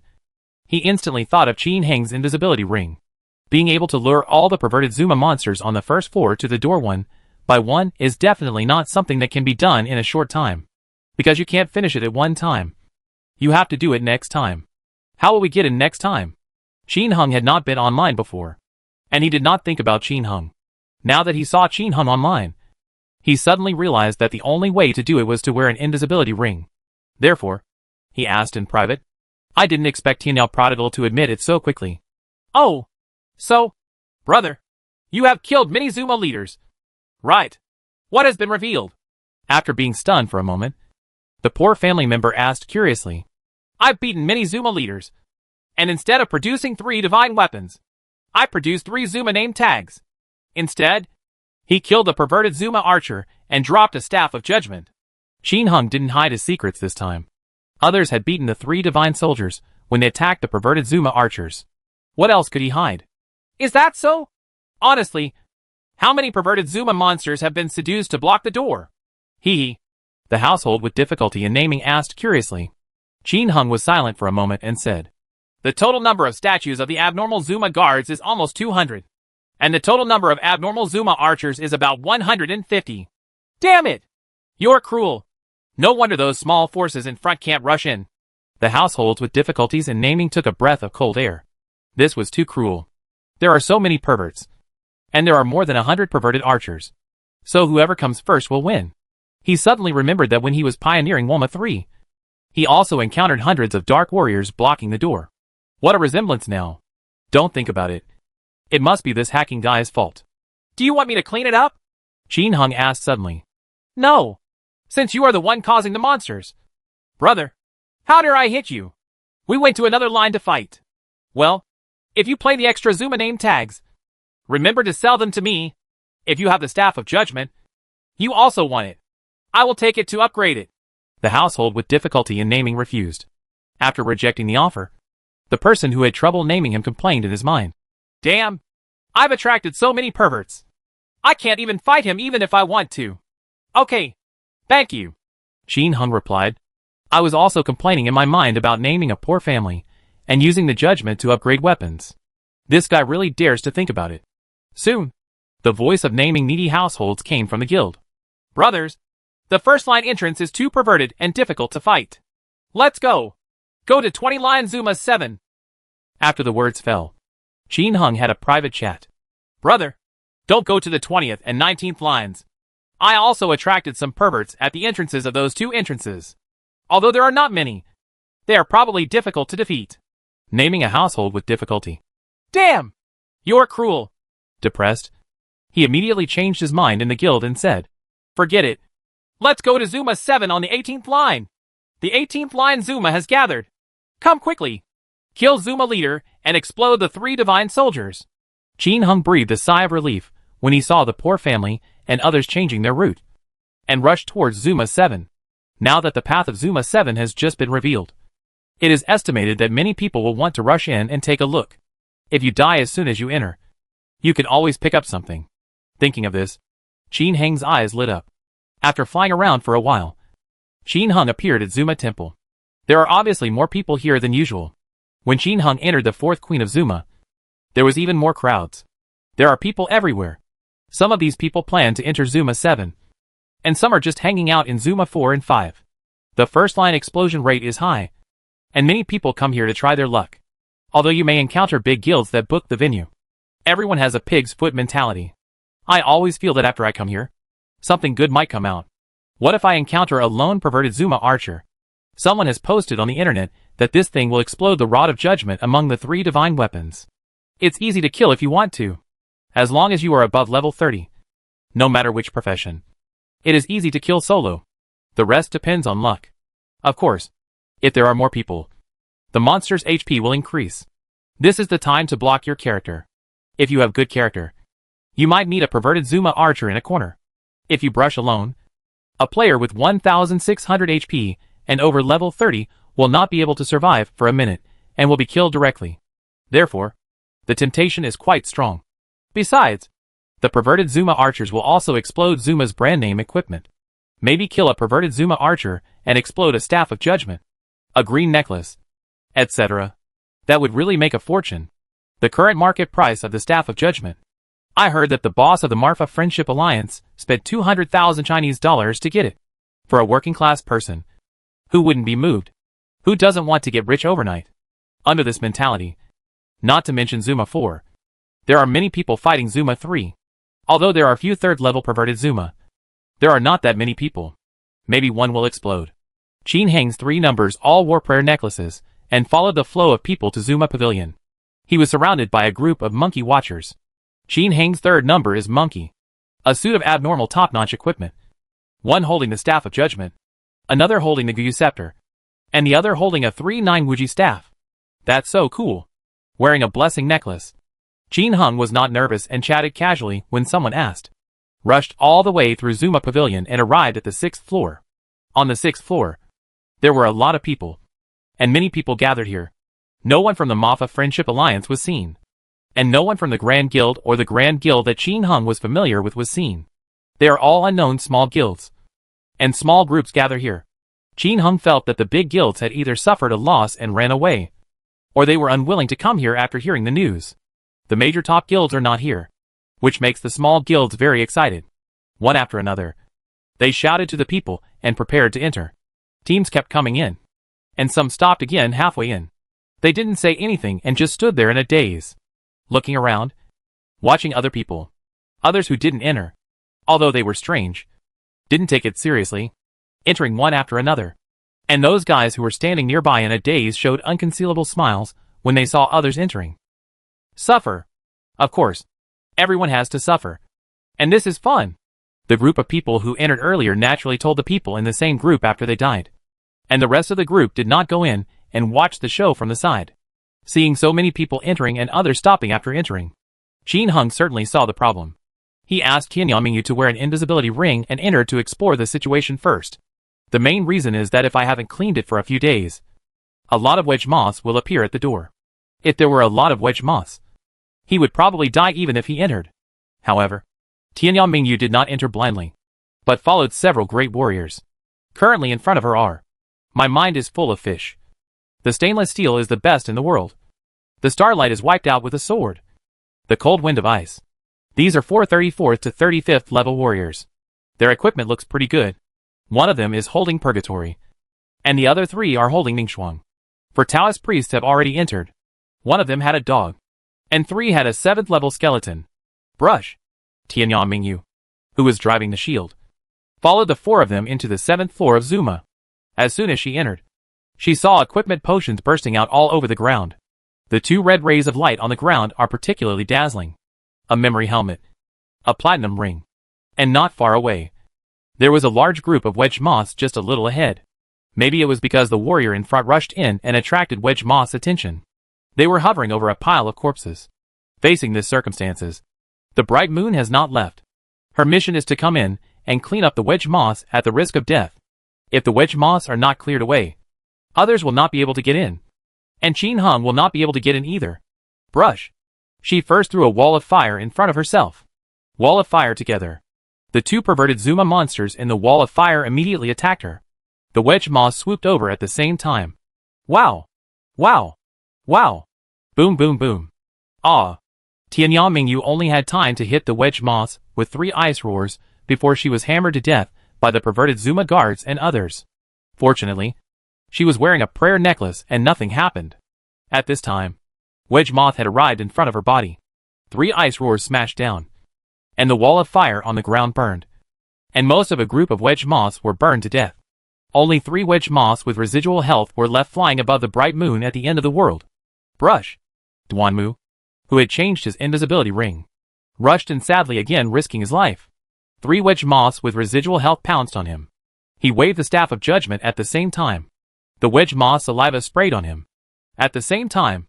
he instantly thought of Qin Heng's invisibility ring. Being able to lure all the perverted Zuma monsters on the first floor to the door one by one is definitely not something that can be done in a short time. Because you can't finish it at one time. You have to do it next time. How will we get in next time? Qin Heng had not been online before, and he did not think about Qin Heng. Now that he saw Qin Heng online, he suddenly realized that the only way to do it was to wear an invisibility ring. Therefore, he asked in private, I didn't expect Tianao Prodigal to admit it so quickly. Oh, so, brother, you have killed many Zuma leaders. Right. What has been revealed? After being stunned for a moment, the poor family member asked curiously. I've beaten many Zuma leaders, and instead of producing 3 divine weapons, I produced 3 Zuma name tags. Instead, he killed a perverted Zuma archer and dropped a staff of judgment. Qin Heng didn't hide his secrets this time. Others had beaten the 3 divine soldiers when they attacked the perverted Zuma archers. What else could he hide? Is that so? Honestly, how many perverted Zuma monsters have been seduced to block the door? Hee. The household with difficulty in naming asked curiously. Qin Heng was silent for a moment and said, The total number of statues of the abnormal Zuma guards is almost 200. And the total number of abnormal Zuma archers is about 150. Damn it! You're cruel. No wonder those small forces in front can't rush in. The households with difficulties in naming took a breath of cold air. This was too cruel. There are so many perverts. And there are more than 100 perverted archers. So whoever comes first will win. He suddenly remembered that when he was pioneering Woma 3, he also encountered hundreds of dark warriors blocking the door. What a resemblance now. Don't think about it. It must be this hacking guy's fault. Do you want me to clean it up? Qin Heng asked suddenly. No. Since you are the one causing the monsters. Brother, how dare I hit you? We went to another line to fight. Well, if you play the extra Zuma name tags, remember to sell them to me. If you have the Staff of Judgment, you also want it. I will take it to upgrade it. The household with difficulty in naming refused. After rejecting the offer, the person who had trouble naming him complained in his mind. Damn, I've attracted so many perverts. I can't even fight him even if I want to. Okay, thank you. Qin Heng replied. I was also complaining in my mind about naming a poor family and using the judgment to upgrade weapons. This guy really dares to think about it. Soon, the voice of naming needy households came from the guild. Brothers, the first line entrance is too perverted and difficult to fight. Let's go. Go to 20 line Zuma 7. After the words fell, Qin Heng had a private chat. Brother, don't go to the 20th and 19th lines. I also attracted some perverts at the entrances of those 2 entrances. Although there are not many, they are probably difficult to defeat. Naming a household with difficulty. Damn! You're cruel. Depressed, he immediately changed his mind in the guild and said, Forget it. Let's go to Zuma 7 on the 18th line. The 18th line Zuma has gathered. Come quickly. Kill Zuma leader and explode the 3 divine soldiers. Qin Heng breathed a sigh of relief when he saw the poor family and others changing their route, and rushed towards Zuma 7. Now that the path of Zuma 7 has just been revealed, it is estimated that many people will want to rush in and take a look. If you die as soon as you enter, you can always pick up something. Thinking of this, Qin Heng's eyes lit up. After flying around for a while, Qin Heng appeared at Zuma Temple. There are obviously more people here than usual. When Qin Heng entered the 4th Queen of Zuma, there was even more crowds. There are people everywhere. Some of these people plan to enter Zuma 7, and some are just hanging out in Zuma 4 and 5. The first line explosion rate is high, and many people come here to try their luck. Although you may encounter big guilds that book the venue, everyone has a pig's foot mentality. I always feel that after I come here, something good might come out. What if I encounter a lone perverted Zuma archer? Someone has posted on the internet that this thing will explode the Rod of Judgment among the 3 divine weapons. It's easy to kill if you want to, as long as you are above level 30. No matter which profession, it is easy to kill solo. The rest depends on luck. Of course, if there are more people, the monster's HP will increase. This is the time to block your character. If you have good character, you might meet a perverted Zuma archer in a corner. If you brush alone, a player with 1600 HP and over level 30 will not be able to survive for a minute and will be killed directly. Therefore, the temptation is quite strong. Besides, the perverted Zuma archers will also explode Zuma's brand name equipment. Maybe kill a perverted Zuma archer and explode a staff of judgment. A green necklace. Etc. That would really make a fortune. The current market price of the staff of judgment. I heard that the boss of the Marfa Friendship Alliance spent 200,000 Chinese dollars to get it. For a working class person. Who wouldn't be moved? Who doesn't want to get rich overnight? Under this mentality. Not to mention Zuma 4. There are many people fighting Zuma 3. Although there are few third-level perverted Zuma. There are not that many people. Maybe one will explode. Qin Heng's 3 numbers all wore prayer necklaces, and followed the flow of people to Zuma Pavilion. He was surrounded by a group of monkey watchers. Qin Heng's 3rd number is monkey. A suit of abnormal top-notch equipment. One holding the staff of judgment. Another holding the Guyu scepter. And the other holding a 3-9 Wuji staff. That's so cool. Wearing a blessing necklace. Qin Heng was not nervous and chatted casually when someone asked. Rushed all the way through Zuma Pavilion and arrived at the 6th floor. On the 6th floor, there were a lot of people. And many people gathered here. No one from the Marfa Friendship Alliance was seen. And no one from the Grand Guild or the Grand Guild that Qin Heng was familiar with was seen. They are all unknown small guilds. And small groups gather here. Qin Heng felt that the big guilds had either suffered a loss and ran away, or they were unwilling to come here after hearing the news. The major top guilds are not here, which makes the small guilds very excited. One after another. They shouted to the people and prepared to enter. Teams kept coming in. And some stopped again halfway in. They didn't say anything and just stood there in a daze. Looking around. Watching other people. Others who didn't enter. Although they were strange. Didn't take it seriously. Entering one after another. And those guys who were standing nearby in a daze showed unconcealable smiles when they saw others entering. Suffer. Of course. Everyone has to suffer. And this is fun. The group of people who entered earlier naturally told the people in the same group after they died. And the rest of the group did not go in and watch the show from the side. Seeing so many people entering and others stopping after entering. Qin Heng certainly saw the problem. He asked Tianyang Mingyu to wear an invisibility ring and enter to explore the situation first. The main reason is that if I haven't cleaned it for a few days, a lot of wedge moths will appear at the door. If there were a lot of wedge moths, he would probably die even if he entered. However, Tianyang Mingyu did not enter blindly, but followed several great warriors. Currently in front of her are. My mind is full of fish. The stainless steel is the best in the world. The starlight is wiped out with a sword. The cold wind of ice. These are 434th to 35th level warriors. Their equipment looks pretty good. One of them is holding Purgatory. And the other 3 are holding Mingshuang. For Taoist priests have already entered. One of them had a dog. And 3 had a 7th level skeleton. Brush. Tianyang Mingyu, who was driving the shield, followed the 4 of them into the 7th floor of Zuma. As soon as she entered, she saw equipment potions bursting out all over the ground. The 2 red rays of light on the ground are particularly dazzling. A memory helmet. A platinum ring. And not far away, there was a large group of wedge moths just a little ahead. Maybe it was because the warrior in front rushed in and attracted wedge moths' attention. They were hovering over a pile of corpses. Facing this circumstances, the bright moon has not left. Her mission is to come in and clean up the wedge moths at the risk of death. If the wedge moths are not cleared away, others will not be able to get in. And Qin Heng will not be able to get in either. Brush. She first threw a wall of fire in front of herself. Wall of fire together. The 2 perverted Zuma monsters in the wall of fire immediately attacked her. The wedge moths swooped over at the same time. Wow! Wow! Wow! Boom boom boom. Ah! Tianyang Mingyu only had time to hit the wedge moths with 3 ice roars before she was hammered to death by the perverted Zuma guards and others. Fortunately, she was wearing a prayer necklace and nothing happened. At this time, wedge moth had arrived in front of her body. 3 ice roars smashed down, and the wall of fire on the ground burned. And most of a group of wedge moths were burned to death. Only 3 wedge moths with residual health were left flying above the bright moon at the end of the world. Brush. Duanmu, who had changed his invisibility ring, rushed and sadly again risking his life. 3 wedge moths with residual health pounced on him. He waved the staff of judgment at the same time. The wedge moth's saliva sprayed on him. At the same time,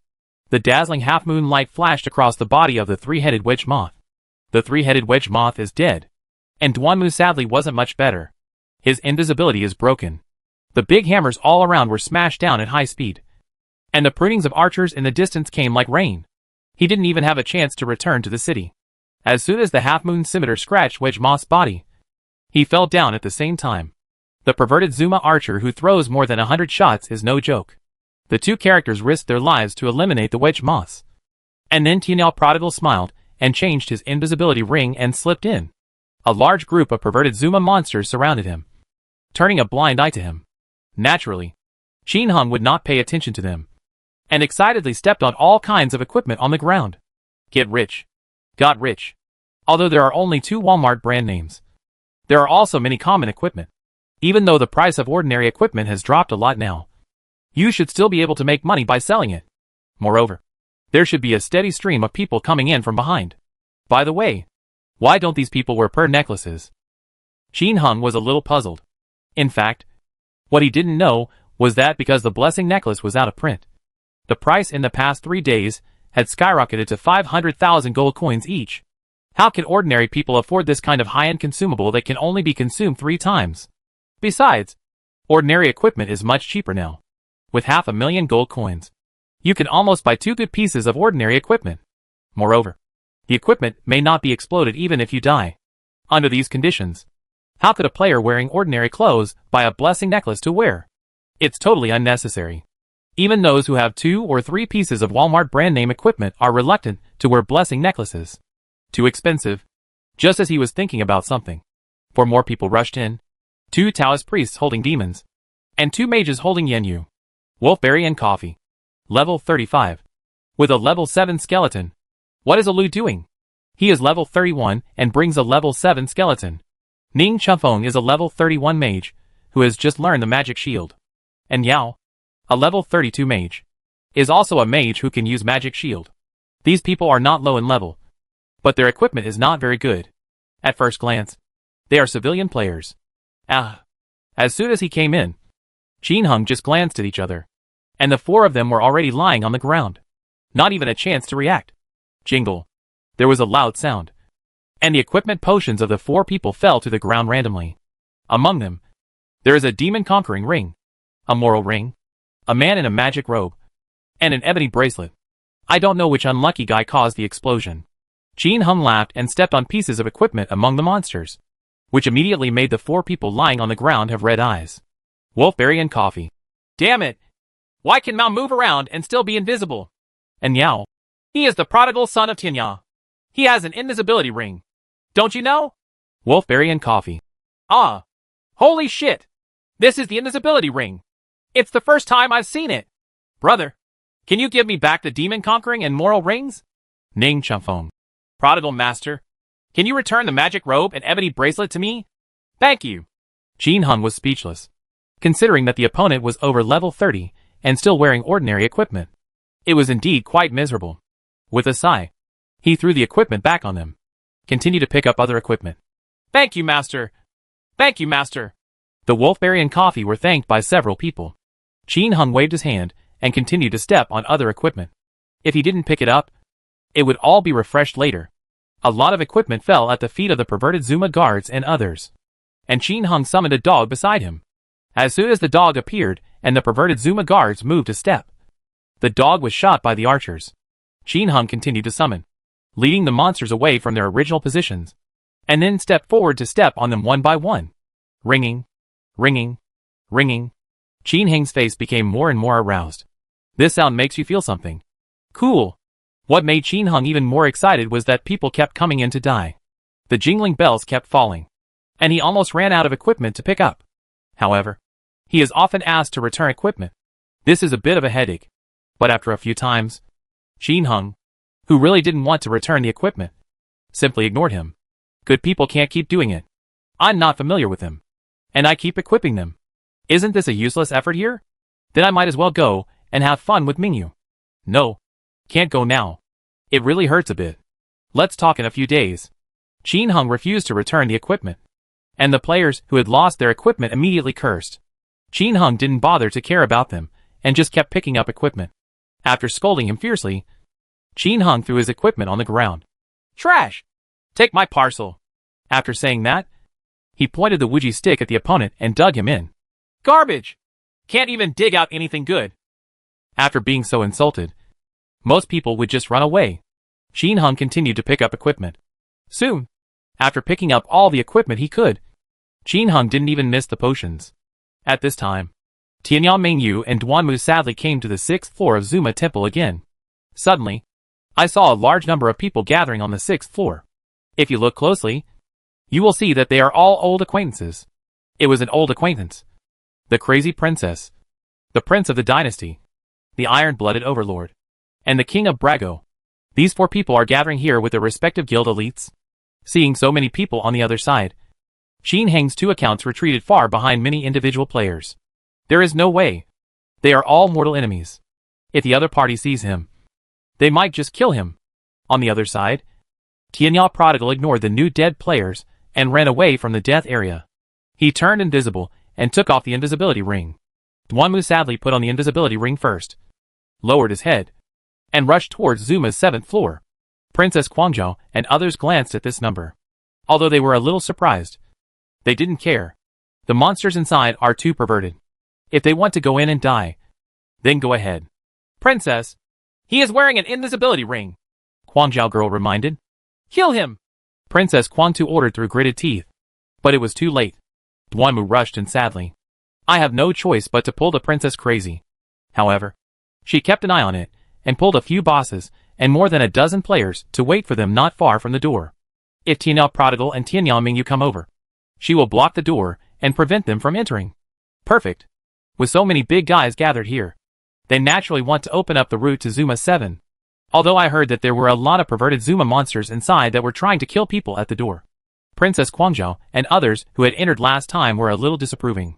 the dazzling half-moon light flashed across the body of the 3-headed wedge moth. The 3-headed wedge moth is dead. And Duanmu sadly wasn't much better. His invisibility is broken. The big hammers all around were smashed down at high speed. And the prunings of archers in the distance came like rain. He didn't even have a chance to return to the city. As soon as the half-moon scimitar scratched wedge moth's body, He fell down at the same time. The perverted Zuma archer who throws more than 100 shots is no joke. The two characters risked their lives to eliminate the wedge moss. And then Tianyao Prodigal smiled and changed his invisibility ring and slipped in. A large group of perverted Zuma monsters surrounded him, turning a blind eye to him. Naturally, Qin Hung would not pay attention to them, and excitedly stepped on all kinds of equipment on the ground. Get rich. Got rich. Although there are only 2 Walmart brand names, there are also many common equipment. Even though the price of ordinary equipment has dropped a lot now, you should still be able to make money by selling it. Moreover, there should be a steady stream of people coming in from behind. By the way, why don't these people wear pearl necklaces? Qin Hung was a little puzzled. In fact, what he didn't know was that because the blessing necklace was out of print, the price in the past 3 days had skyrocketed to 500,000 gold coins each. How can ordinary people afford this kind of high-end consumable that can only be consumed 3 times? Besides, ordinary equipment is much cheaper now. With 500,000 gold coins, you can almost buy 2 good pieces of ordinary equipment. Moreover, the equipment may not be exploded even if you die. Under these conditions, how could a player wearing ordinary clothes buy a blessing necklace to wear? It's totally unnecessary. Even those who have 2 or 3 pieces of Walmart brand name equipment are reluctant to wear blessing necklaces. Too expensive. Just as he was thinking about something, 4 more people rushed in. 2 Taoist priests holding demons, and 2 mages holding Yenyu. Wolfberry and coffee. Level 35. With a level 7 skeleton. What is Alu doing? He is level 31 and brings a level 7 skeleton. Ning Chunfeng is a level 31 mage, who has just learned the magic shield. And Yao, a level 32 mage, is also a mage who can use magic shield. These people are not low in level, but their equipment is not very good. At first glance, they are civilian players. As soon as he came in, Qin Hung just glanced at each other, and the 4 of them were already lying on the ground. Not even a chance to react. Jingle. There was a loud sound, and the equipment potions of the 4 people fell to the ground randomly. Among them, there is a demon-conquering ring, a moral ring, a man in a magic robe, and an ebony bracelet. I don't know which unlucky guy caused the explosion. Qin Hung laughed and stepped on pieces of equipment among the monsters, which immediately made the 4 people lying on the ground have red eyes. Wolfberry and coffee. Damn it! Why can Mao move around and still be invisible? And Yao. He is the prodigal son of Tianya. He has an invisibility ring. Don't you know? Wolfberry and coffee. Ah! Holy shit! This is the invisibility ring. It's the first time I've seen it. Brother, can you give me back the demon-conquering and moral rings? Ning Chunfeng. Prodigal master, can you return the magic robe and ebony bracelet to me? Thank you. Qin Hung was speechless, considering that the opponent was over level 30 and still wearing ordinary equipment. It was indeed quite miserable. With a sigh, he threw the equipment back on them. Continue to pick up other equipment. Thank you, master. Thank you, master. The wolfberry and coffee were thanked by several people. Qin Hung waved his hand and continued to step on other equipment. If he didn't pick it up, it would all be refreshed later. A lot of equipment fell at the feet of the perverted Zuma guards and others. And Qin Hung summoned a dog beside him. As soon as the dog appeared and the perverted Zuma guards moved a step, the dog was shot by the archers. Qin Hung continued to summon, leading the monsters away from their original positions, and then stepped forward to step on them one by one. Ringing, ringing, ringing. Qin Hung's face became more and more aroused. This sound makes you feel something. Cool. What made Qin Hung even more excited was that people kept coming in to die. The jingling bells kept falling, and he almost ran out of equipment to pick up. However, he is often asked to return equipment. This is a bit of a headache. But after a few times, Qin Hung, who really didn't want to return the equipment, simply ignored him. Good people can't keep doing it. I'm not familiar with them, and I keep equipping them. Isn't this a useless effort here? Then I might as well go and have fun with Mingyu. No. Can't go now. It really hurts a bit. Let's talk in a few days. Qin Hung refused to return the equipment, and the players who had lost their equipment immediately cursed. Qin Hung didn't bother to care about them, and just kept picking up equipment. After scolding him fiercely, Qin Hung threw his equipment on the ground. Trash! Take my parcel. After saying that, he pointed the Wuji stick at the opponent and dug him in. Garbage! Can't even dig out anything good. After being so insulted, most people would just run away. Qin Hung continued to pick up equipment. Soon, after picking up all the equipment he could, Qin Hung didn't even miss the potions. At this time, Tianyao Mingyu and Duanmu sadly came to the 6th floor of Zuma Temple again. Suddenly, I saw a large number of people gathering on the 6th floor. If you look closely, you will see that they are all old acquaintances. It was an old acquaintance. The crazy princess, the prince of the dynasty, the iron-blooded overlord, and the king of Brago. These 4 people are gathering here with their respective guild elites. Seeing so many people on the other side, Qin Heng's 2 accounts retreated far behind many individual players. There is no way. They are all mortal enemies. If the other party sees him, they might just kill him. On the other side, Tianyao Prodigal ignored the new dead players and ran away from the death area. He turned invisible and took off the invisibility ring. Duanmu sadly put on the invisibility ring first, lowered his head, and rushed towards Zuma's 7th floor. Princess Guangzhou and others glanced at this number. Although they were a little surprised, they didn't care. The monsters inside are too perverted. If they want to go in and die, then go ahead. Princess, he is wearing an invisibility ring, Guangzhou girl reminded. Kill him! Princess Guangtu ordered through gritted teeth. But it was too late. Duanmu rushed in sadly. I have no choice but to pull the princess crazy. However, she kept an eye on it, and pulled a few bosses, and more than a dozen players, to wait for them not far from the door. If Tianyao Prodigal and Tianyao Mingyu come over, she will block the door, and prevent them from entering. Perfect. With so many big guys gathered here, they naturally want to open up the route to Zuma 7. Although I heard that there were a lot of perverted Zuma monsters inside that were trying to kill people at the door. Princess Guangzhou and others who had entered last time were a little disapproving.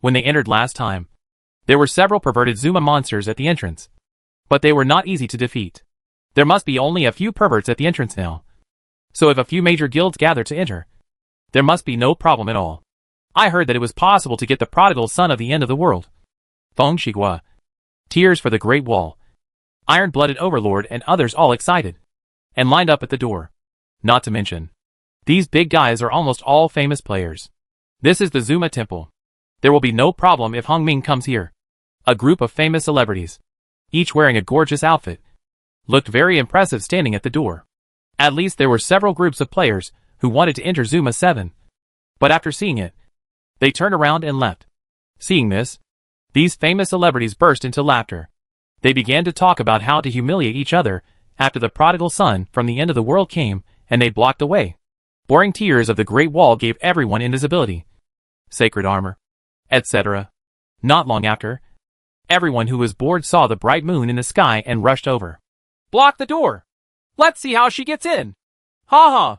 When they entered last time, there were several perverted Zuma monsters at the entrance. But they were not easy to defeat. There must be only a few perverts at the entrance now. So if a few major guilds gather to enter, there must be no problem at all. I heard that it was possible to get the prodigal son of the end of the world. Feng Shigua. Tears for the Great Wall. Iron-blooded overlord and others all excited. And lined up at the door. Not to mention, these big guys are almost all famous players. This is the Zuma Temple. There will be no problem if Hung Ming comes here. A group of famous celebrities, each wearing a gorgeous outfit, looked very impressive standing at the door. At least there were several groups of players who wanted to enter Zuma 7. But after seeing it, they turned around and left. Seeing this, these famous celebrities burst into laughter. They began to talk about how to humiliate each other after the prodigal son from the end of the world came, and they blocked the way. Boring tears of the Great Wall gave everyone invisibility, sacred armor, etc. Not long after, everyone who was bored saw the bright moon in the sky and rushed over. Block the door! Let's see how she gets in! Ha ha!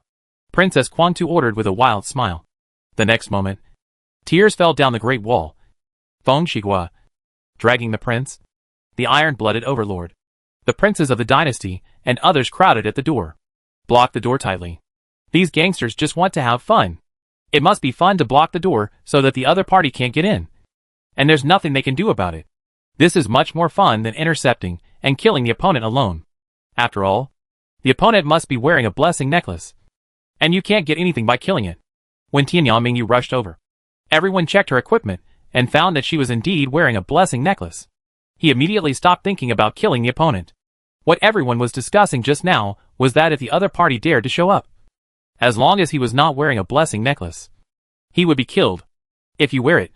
Princess Guangtu ordered with a wild smile. The next moment, tears fell down the Great Wall. Feng Shigua, dragging the prince, the iron-blooded overlord, the princes of the dynasty, and others crowded at the door. Block the door tightly. These gangsters just want to have fun. It must be fun to block the door so that the other party can't get in. And there's nothing they can do about it. This is much more fun than intercepting and killing the opponent alone. After all, the opponent must be wearing a blessing necklace. And you can't get anything by killing it. When Tianyao Mingyu rushed over, everyone checked her equipment and found that she was indeed wearing a blessing necklace. He immediately stopped thinking about killing the opponent. What everyone was discussing just now was that if the other party dared to show up, as long as he was not wearing a blessing necklace, he would be killed. If you wear it,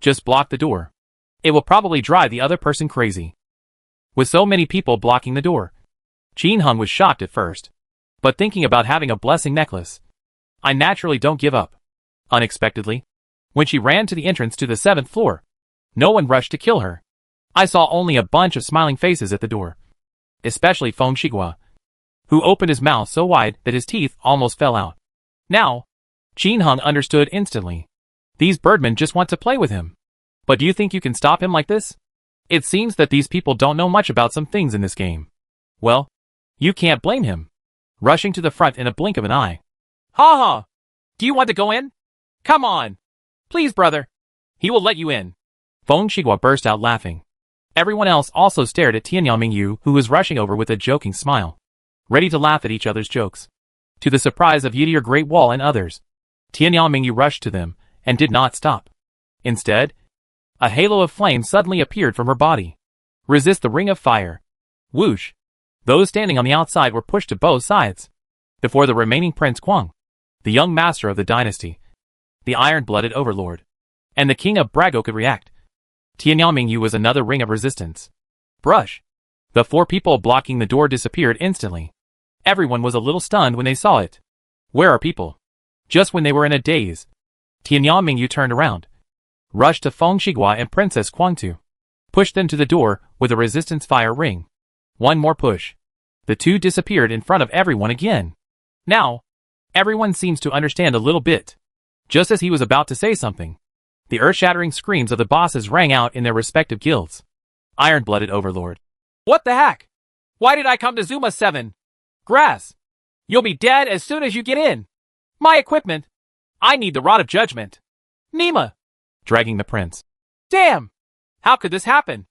just block the door. It will probably drive the other person crazy. With so many people blocking the door, Qin Hung was shocked at first. But thinking about having a blessing necklace, I naturally don't give up. Unexpectedly, when she ran to the entrance to the 7th floor, no one rushed to kill her. I saw only a bunch of smiling faces at the door. Especially Feng Shigua, who opened his mouth so wide that his teeth almost fell out. Now, Qin Hung understood instantly. These birdmen just want to play with him. But do you think you can stop him like this? It seems that these people don't know much about some things in this game. Well, you can't blame him. Rushing to the front in a blink of an eye. Ha ha! Do you want to go in? Come on! Please, brother. He will let you in. Feng Shigua burst out laughing. Everyone else also stared at Tianyao Mingyu, who was rushing over with a joking smile, ready to laugh at each other's jokes. To the surprise of Yetier Great Wall and others, Tianyao Mingyu rushed to them, and did not stop. Instead, a halo of flame suddenly appeared from her body. Resist the ring of fire. Whoosh! Those standing on the outside were pushed to both sides. Before the remaining Prince Quang, the young master of the dynasty, the iron-blooded overlord, and the king of Brago could react. Tianyanmingyu was another ring of resistance. Brush. The 4 people blocking the door disappeared instantly. Everyone was a little stunned when they saw it. Where are people? Just when they were in a daze, Tianyanmingyu turned around, rushed to Feng Shigua and Princess Guangtu, pushed them to the door with a resistance fire ring. One more push. The 2 disappeared in front of everyone again. Now, everyone seems to understand a little bit. Just as he was about to say something, the earth-shattering screams of the bosses rang out in their respective guilds. Iron-blooded overlord. What the heck? Why did I come to Zuma 7? Grass. You'll be dead as soon as you get in. My equipment. I need the Rod of Judgment. Nima. Dragging the prince. Damn. How could this happen?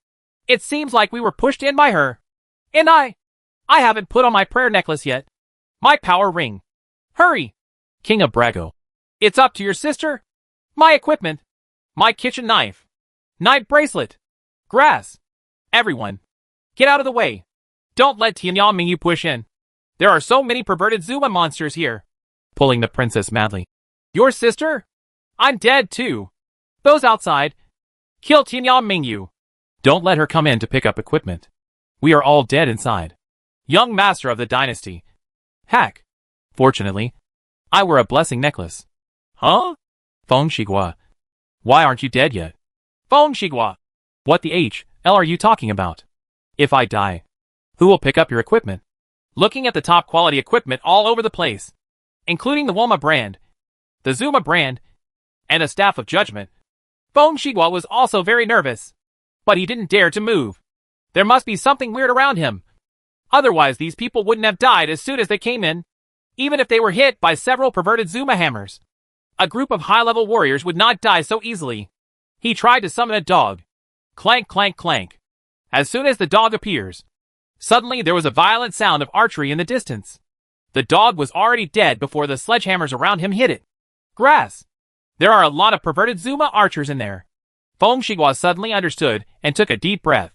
It seems like we were pushed in by her. And I haven't put on my prayer necklace yet. My power ring. Hurry. King of Brago. It's up to your sister. My equipment. My kitchen knife. Knife bracelet. Grass. Everyone. Get out of the way. Don't let Tianyanmingyu push in. There are so many perverted Zuma monsters here. Pulling the princess madly. Your sister? I'm dead too. Those outside. Kill Tianyanmingyu. Don't let her come in to pick up equipment. We are all dead inside. Young master of the dynasty. Hack. Fortunately, I wear a blessing necklace. Huh? Feng Shigua. Why aren't you dead yet? Feng Shigua. What the hell are you talking about? If I die, who will pick up your equipment? Looking at the top quality equipment all over the place, including the Woma brand, the Zuma brand, and the Staff of Judgment, Feng Shigua was also very nervous. But he didn't dare to move. There must be something weird around him. Otherwise these people wouldn't have died as soon as they came in, even if they were hit by several perverted Zuma hammers. A group of high-level warriors would not die so easily. He tried to summon a dog. Clank, clank, clank. As soon as the dog appears, suddenly there was a violent sound of archery in the distance. The dog was already dead before the sledgehammers around him hit it. Grass. There are a lot of perverted Zuma archers in there. Feng Shigua suddenly understood and took a deep breath.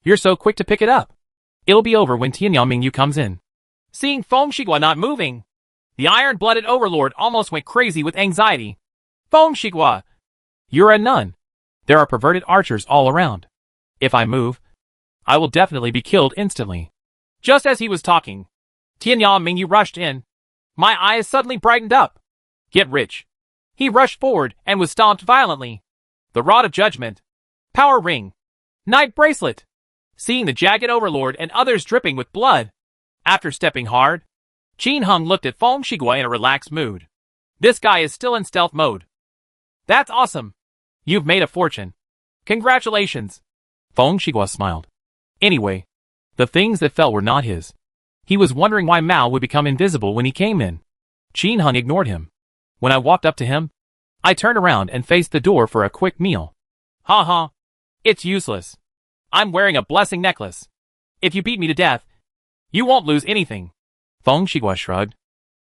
You're so quick to pick it up. It'll be over when Tianyanmingyu comes in. Seeing Feng Shigua not moving, the iron-blooded overlord almost went crazy with anxiety. Feng Shigua. You're a nun. There are perverted archers all around. If I move, I will definitely be killed instantly. Just as he was talking, Tianyanmingyu rushed in. My eyes suddenly brightened up. Get rich. He rushed forward and was stomped violently. The Rod of Judgment. Power ring. Knight bracelet. Seeing the jagged overlord and others dripping with blood. After stepping hard, Qin Hung looked at Feng Shigua in a relaxed mood. This guy is still in stealth mode. That's awesome. You've made a fortune. Congratulations. Feng Shigua smiled. Anyway, the things that fell were not his. He was wondering why Mao would become invisible when he came in. Qin Hung ignored him. When I walked up to him, I turned around and faced the door for a quick meal. Ha ha. It's useless. I'm wearing a blessing necklace. If you beat me to death, you won't lose anything. Feng Shigua shrugged.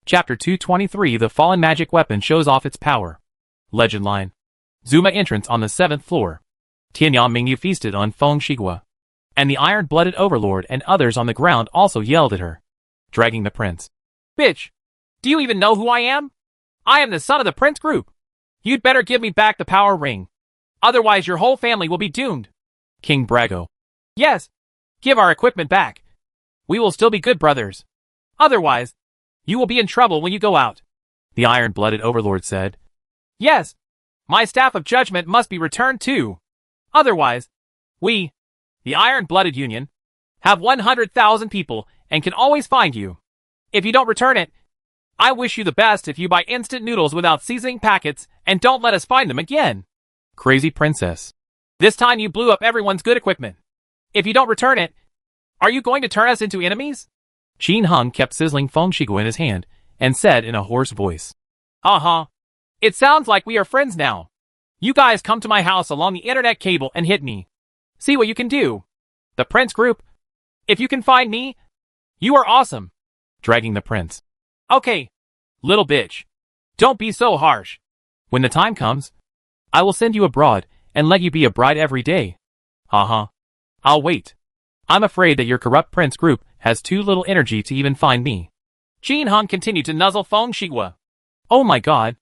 Chapter 223 The Fallen Magic Weapon shows off its power. Legend line. Zuma entrance on the 7th floor. Tianyanmingyu feasted on Feng Shigua. And the iron-blooded overlord and others on the ground also yelled at her. Dragging the prince. Bitch! Do you even know who I am? I am the son of the prince group. You'd better give me back the power ring. Otherwise your whole family will be doomed. King Brago. Yes. Give our equipment back. We will still be good brothers. Otherwise, you will be in trouble when you go out. The iron-blooded overlord said. Yes. My Staff of Judgment must be returned too. Otherwise, we, the Iron-Blooded Union, have 100,000 people and can always find you. If you don't return it, I wish you the best if you buy instant noodles without seasoning packets and don't let us find them again. Crazy princess. This time you blew up everyone's good equipment. If you don't return it, are you going to turn us into enemies? Qin Hung kept sizzling Feng Shigua in his hand and said in a hoarse voice. Uh-huh. It sounds like we are friends now. You guys come to my house along the internet cable and hit me. See what you can do. The Prince Group. If you can find me, you are awesome. Dragging the prince. Okay. Little bitch. Don't be so harsh. When the time comes, I will send you abroad and let you be a bride every day. Uh-huh. I'll wait. I'm afraid that your corrupt Prince Group has too little energy to even find me. Qin Hung continued to nuzzle Feng Shigua. Oh my god.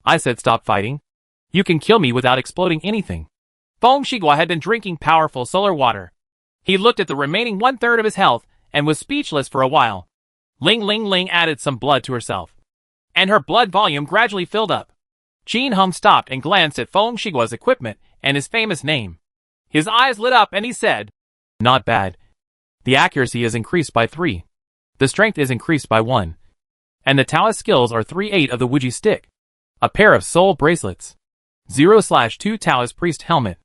I said stop fighting. You can kill me without exploding anything. Feng Shigua had been drinking powerful solar water. He looked at the remaining 1/3 of his health and was speechless for a while. Ling Ling Ling added some blood to herself, and her blood volume gradually filled up. Qin Hung stopped and glanced at Feng Shigua's equipment and his famous name. His eyes lit up and he said, "Not bad. The accuracy is increased by 3. The strength is increased by 1. And the Taoist skills are 3/8 of the Wuji stick. A pair of soul bracelets. 0/2 Taoist priest helmet.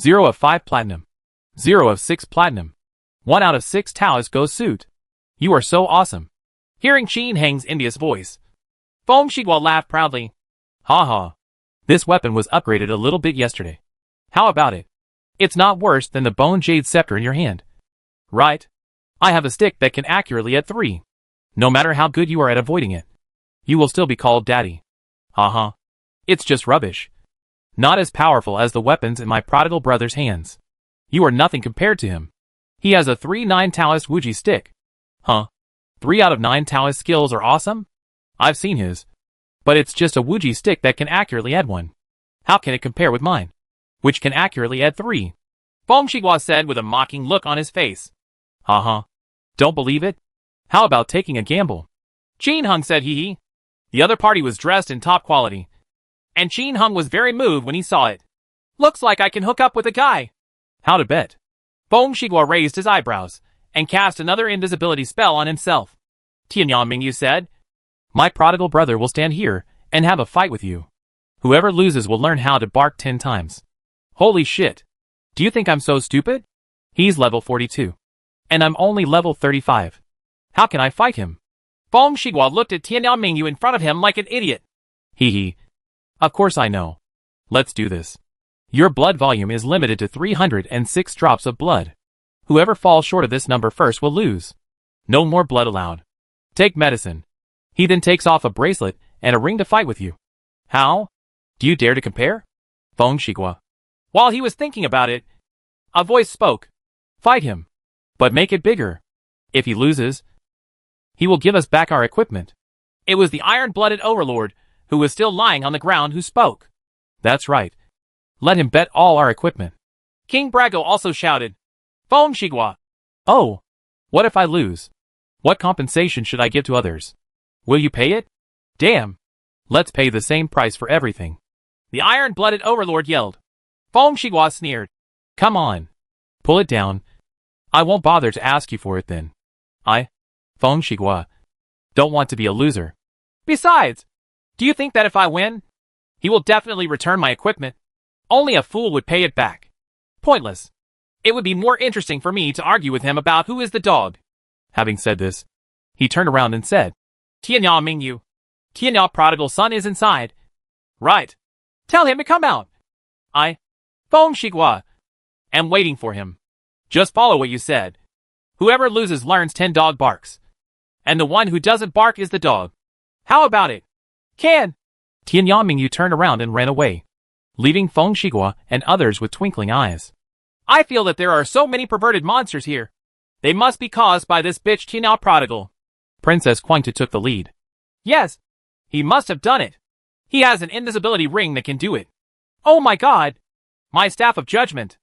0 of 5 platinum. 0 of 6 platinum. 1 out of 6 Taoist ghost suit. You are so awesome." Hearing Qin Heng's envious voice, Feng Shigua laughed proudly. Ha ha. This weapon was upgraded a little bit yesterday. How about it? It's not worse than the bone jade scepter in your hand. Right? I have a stick that can accurately at 3. No matter how good you are at avoiding it, you will still be called daddy. Ha. It's just rubbish. Not as powerful as the weapons in my prodigal brother's hands. You are nothing compared to him. He has a 3/9 Taoist Wuji stick. Huh? 3 out of 9 Taoist skills are awesome? I've seen his. But it's just a Wuji stick that can accurately add 1. How can it compare with mine, which can accurately add 3? Feng Shigua said with a mocking look on his face. Ha. Don't believe it? How about taking a gamble? Qin Hung said hee hee. The other party was dressed in top quality, and Qin Hung was very moved when he saw it. Looks like I can hook up with a guy. How to bet? Feng Shigua raised his eyebrows and cast another invisibility spell on himself. Tianyang Mingyu said, "My prodigal brother will stand here and have a fight with you. Whoever loses will learn how to bark 10 times. Holy shit. Do you think I'm so stupid? He's level 42. And I'm only level 35. How can I fight him?" Feng Shigua looked at Tianyang Mingyu in front of him like an idiot. Hee. Of course I know. Let's do this. Your blood volume is limited to 306 drops of blood. Whoever falls short of this number first will lose. No more blood allowed. Take medicine. He then takes off a bracelet and a ring to fight with you. How? Do you dare to compare? Feng Shigua. While he was thinking about it, a voice spoke. Fight him. But make it bigger. If he loses, he will give us back our equipment. It was the iron-blooded overlord, who was still lying on the ground, who spoke. That's right. Let him bet all our equipment. King Brago also shouted. Feng Shigua. Oh. What if I lose? What compensation should I give to others? Will you pay it? Damn. Let's pay the same price for everything. The iron-blooded overlord yelled. Feng Shigua sneered. Come on. Pull it down. I won't bother to ask you for it then. Feng Shigua, don't want to be a loser. Besides, do you think that if I win, he will definitely return my equipment? Only a fool would pay it back. Pointless. It would be more interesting for me to argue with him about who is the dog. Having said this, he turned around and said, Tianyang Mingyu. Tianyang prodigal son is inside. Right. Tell him to come out. Feng Shigua, am waiting for him. Just follow what you said. Whoever loses learns 10 dog barks. And the one who doesn't bark is the dog. How about it? Can. Tianyang Mingyu turned around and ran away, leaving Feng Shigua and others with twinkling eyes. I feel that there are so many perverted monsters here. They must be caused by this bitch Tianyang prodigal. Princess Quinta took the lead. Yes. He must have done it. He has an invisibility ring that can do it. Oh my god. My staff of judgment.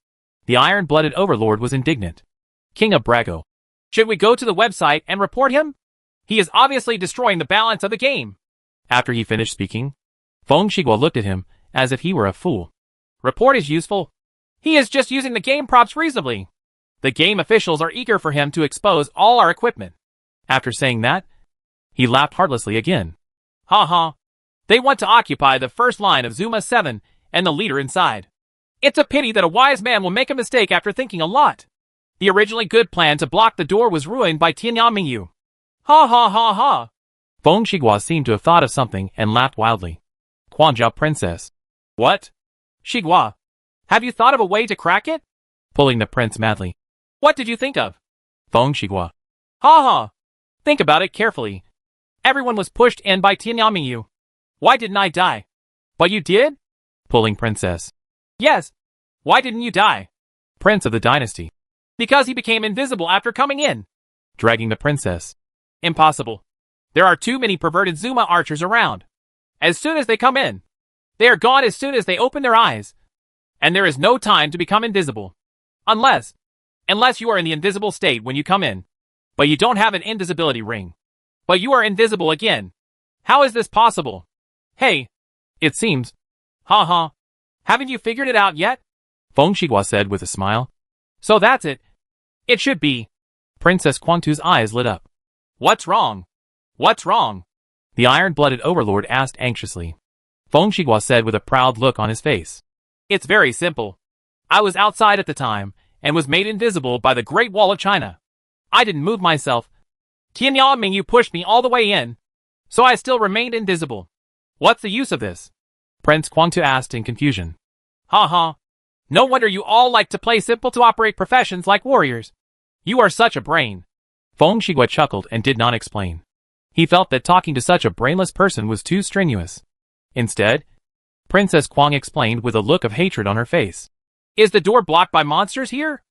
The iron-blooded overlord was indignant. King of Brago. Should we go to the website and report him? He is obviously destroying the balance of the game. After he finished speaking, Feng Shigua looked at him as if he were a fool. Report is useful. He is just using the game props reasonably. The game officials are eager for him to expose all our equipment. After saying that, he laughed heartlessly again. Ha. They want to occupy the first line of Zuma 7 and the leader inside. It's a pity that a wise man will make a mistake after thinking a lot. The originally good plan to block the door was ruined by Tianyang Mingyu. Ha. Feng Shigua seemed to have thought of something and laughed wildly. Quanzhou Princess. What? Shigua, have you thought of a way to crack it? Pulling the prince madly. What did you think of? Feng Shigua. Ha. Think about it carefully. Everyone was pushed in by Tianyang Mingyu. Why didn't I die? But you did? Pulling princess. Yes. Why didn't you die? Prince of the dynasty. Because he became invisible after coming in. Dragging the princess. Impossible. There are too many perverted Zuma archers around. As soon as they come in, They are gone as soon as they open their eyes. And there is no time to become invisible. Unless you are in the invisible state when you come in. But you don't have an invisibility ring. But you are invisible again. How is this possible? Hey, it seems. Ha. Haven't you figured it out yet? Feng Shiguo said with a smile. So that's it. It should be. Princess Quangtu's eyes lit up. What's wrong? What's wrong? The iron-blooded overlord asked anxiously. Feng Shiguo said with a proud look on his face. It's very simple. I was outside at the time, and was made invisible by the Great Wall of China. I didn't move myself. Tianyao Mingyu pushed me all the way in, so I still remained invisible. What's the use of this? Prince Quangtu asked in confusion. Ha. No wonder you all like to play simple to operate professions like warriors. You are such a brain. Feng Shiguo chuckled and did not explain. He felt that talking to such a brainless person was too strenuous. Instead, Princess Quang explained with a look of hatred on her face. Is the door blocked by monsters here?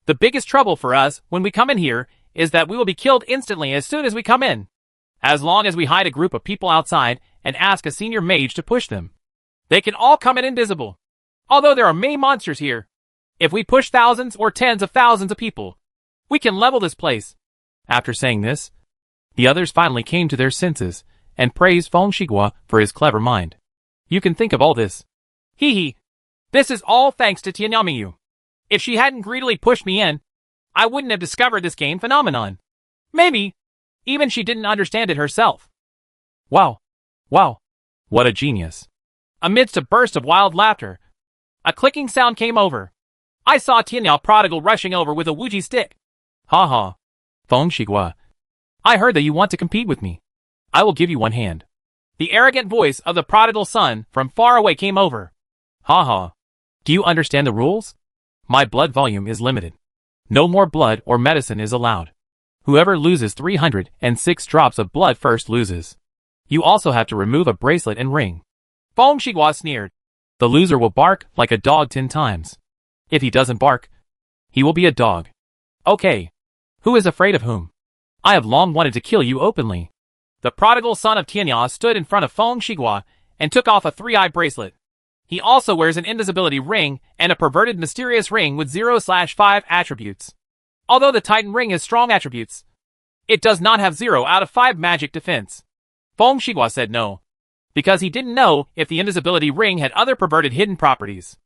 The biggest trouble for us when we come in here is that we will be killed instantly as soon as we come in. As long as we hide a group of people outside and ask a senior mage to push them, they can all come in invisible. Although there are many monsters here, if we push thousands or tens of thousands of people, we can level this place. After saying this, the others finally came to their senses and praised Feng Shiguo for his clever mind. You can think of all this. Hee. This is all thanks to Tianyao Mingyu. If she hadn't greedily pushed me in, I wouldn't have discovered this game phenomenon. Maybe even she didn't understand it herself. Wow. What a genius. Amidst a burst of wild laughter, a clicking sound came over. I saw Tianyao Prodigal rushing over with a Wuji stick. Ha. Feng Shiguo, I heard that you want to compete with me. I will give you one hand. The arrogant voice of the prodigal son from far away came over. Ha. Do you understand the rules? My blood volume is limited. No more blood or medicine is allowed. Whoever loses 306 drops of blood first loses. You also have to remove a bracelet and ring. Feng Shiguo sneered. The loser will bark like a dog 10 times. If he doesn't bark, he will be a dog. Okay. Who is afraid of whom? I have long wanted to kill you openly. The prodigal son of Tianyao stood in front of Feng Shiguo and took off a 3-eye bracelet. He also wears an invisibility ring and a perverted mysterious ring with 0/5 attributes. Although the Titan ring has strong attributes, it does not have 0 out of 5 magic defense. Feng Shiguo said no, because he didn't know if the invisibility ring had other perverted hidden properties.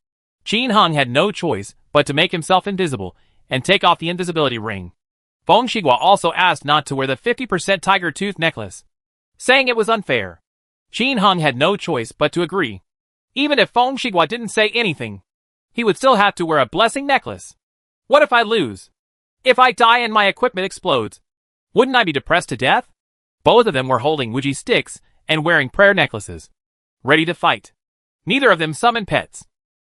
Qin Hung had no choice but to make himself invisible and take off the invisibility ring. Feng Shiguo also asked not to wear the 50% tiger tooth necklace, saying it was unfair. Qin Hung had no choice but to agree. Even if Feng Shiguo didn't say anything, he would still have to wear a blessing necklace. What if I lose? If I die and my equipment explodes, wouldn't I be depressed to death? Both of them were holding Wuji sticks and wearing prayer necklaces, ready to fight. Neither of them summoned pets.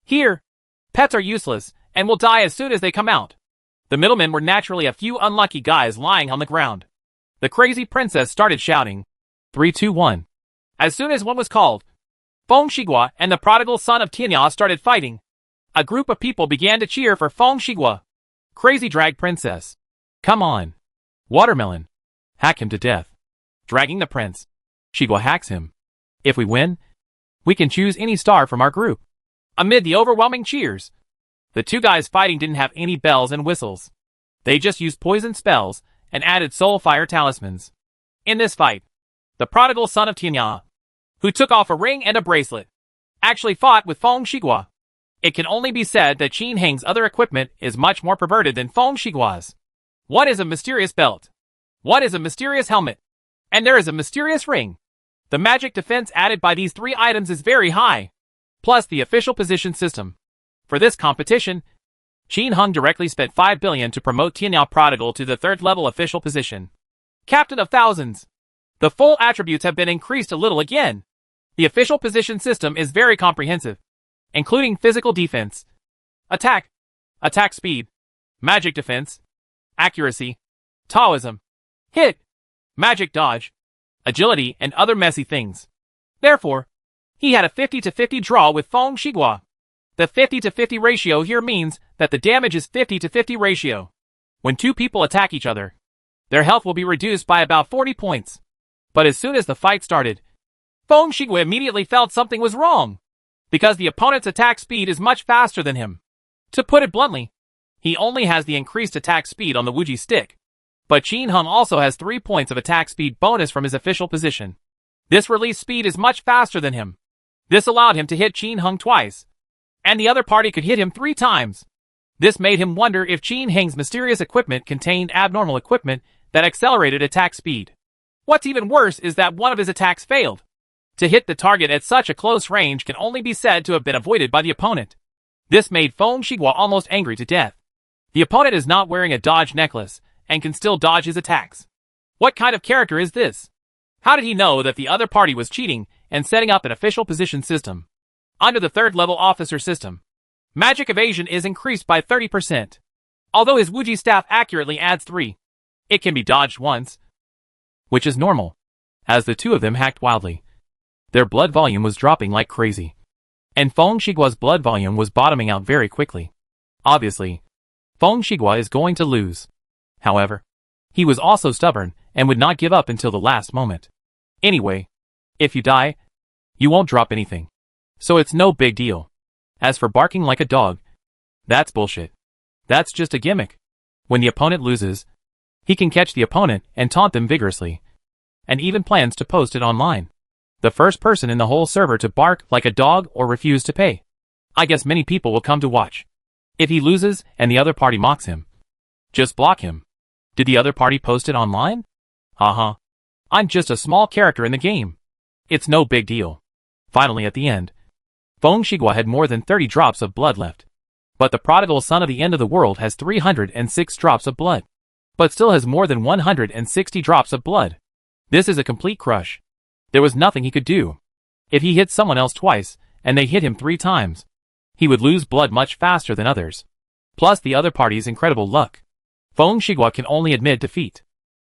Here, pets are useless and will die as soon as they come out. The middlemen were naturally a few unlucky guys lying on the ground. The crazy princess started shouting, 3, 2, 1. As soon as one was called, Feng Shiguo and the prodigal son of Tianyao started fighting. A group of people began to cheer for Feng Shiguo. Crazy drag princess. Come on. Watermelon. Hack him to death. Dragging the prince. Shiguo hacks him. If we win, we can choose any star from our group. Amid the overwhelming cheers, the two guys fighting didn't have any bells and whistles. They just used poison spells and added soul fire talismans. In this fight, the prodigal son of Tianyao, who took off a ring and a bracelet, actually fought with Feng Shiguo. It can only be said that Qin Heng's other equipment is much more perverted than Feng Shiguo's. One is a mysterious belt. One is a mysterious helmet. And there is a mysterious ring. The magic defense added by these 3 items is very high. Plus the official position system. For this competition, Qin Hung directly spent 5 billion to promote Tianyao Prodigal to the 3rd level official position. Captain of Thousands. The full attributes have been increased a little again. The official position system is very comprehensive, including physical defense, attack speed, magic defense, accuracy, Taoism, hit, magic dodge, agility, and other messy things. Therefore, he had a 50-50 draw with Feng Shiguo. The 50-50 ratio here means that the damage is 50-50 ratio. When 2 people attack each other, their health will be reduced by about 40 points. But as soon as the fight started, Feng Shiguo immediately felt something was wrong. because the opponent's attack speed is much faster than him. To put it bluntly, he only has the increased attack speed on the Wuji stick. But Qin Hung also has 3 points of attack speed bonus from his official position. This release speed is much faster than him. This allowed him to hit Qin Hung twice, and the other party could hit him 3 times. This made him wonder if Qin Hung's mysterious equipment contained abnormal equipment that accelerated attack speed. What's even worse is that one of his attacks failed. To hit the target at such a close range can only be said to have been avoided by the opponent. This made Feng Shigua almost angry to death. The opponent is not wearing a dodge necklace, and can still dodge his attacks. What kind of character is this? How did he know that the other party was cheating and setting up an official position system? Under the 3rd level officer system, magic evasion is increased by 30%. Although his Wuji staff accurately adds 3, it can be dodged once, which is normal, as the two of them hacked wildly. Their blood volume was dropping like crazy, and Feng Shigua's blood volume was bottoming out very quickly. Obviously, Feng Shigua is going to lose. However, he was also stubborn and would not give up until the last moment. Anyway, if you die, you won't drop anything, so it's no big deal. As for barking like a dog, that's bullshit. That's just a gimmick. When the opponent loses, he can catch the opponent and taunt them vigorously, and even plans to post it online. The first person in the whole server to bark like a dog or refuse to pay. I guess many people will come to watch. If he loses and the other party mocks him, just block him. Did the other party post it online? Haha. I'm just a small character in the game. It's no big deal. Finally at the end, Feng Shigua had more than 30 drops of blood left. But the prodigal son of the end of the world has 306 drops of blood, but still has more than 160 drops of blood. This is a complete crush. There was nothing he could do. If he hit someone else twice, and they hit him 3 times, he would lose blood much faster than others. Plus the other party's incredible luck. Feng Shigua can only admit defeat.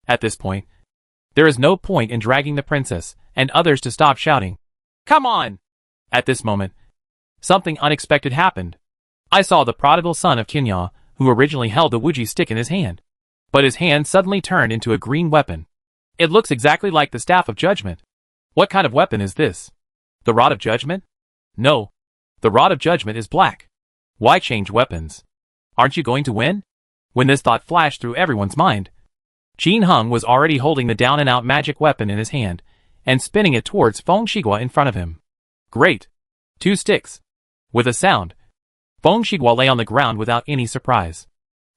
At this point, there is no point in dragging the princess and others to stop shouting, "Come on!" At this moment, something unexpected happened. I saw the prodigal son of Kinya, who originally held the Wuji stick in his hand, but his hand suddenly turned into a green weapon. It looks exactly like the Staff of Judgment. What kind of weapon is this? The Rod of Judgment? No. The Rod of Judgment is black. Why change weapons? Aren't you going to win? When this thought flashed through everyone's mind, Qin Hung was already holding the down-and-out magic weapon in his hand, and spinning it towards Feng Shigua in front of him. Great! 2 sticks. With a sound, Feng Shigua lay on the ground without any surprise.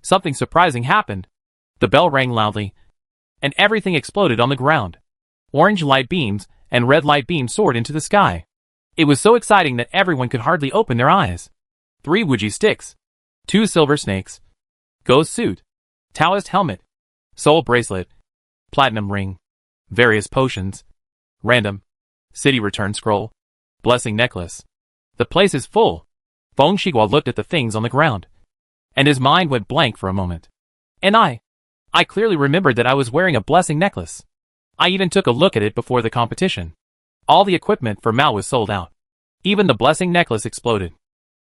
Something surprising happened. The bell rang loudly, and everything exploded on the ground. Orange light beams and red light beams soared into the sky. It was so exciting that everyone could hardly open their eyes. 3 Wuji sticks, 2 silver snakes, ghost suit, Taoist helmet, soul bracelet, platinum ring, various potions, random, city return scroll, blessing necklace. The place is full. Feng Shigua looked at the things on the ground, and his mind went blank for a moment. And I clearly remembered that I was wearing a blessing necklace. I even took a look at it before the competition. All the equipment for Mao was sold out. Even the blessing necklace exploded.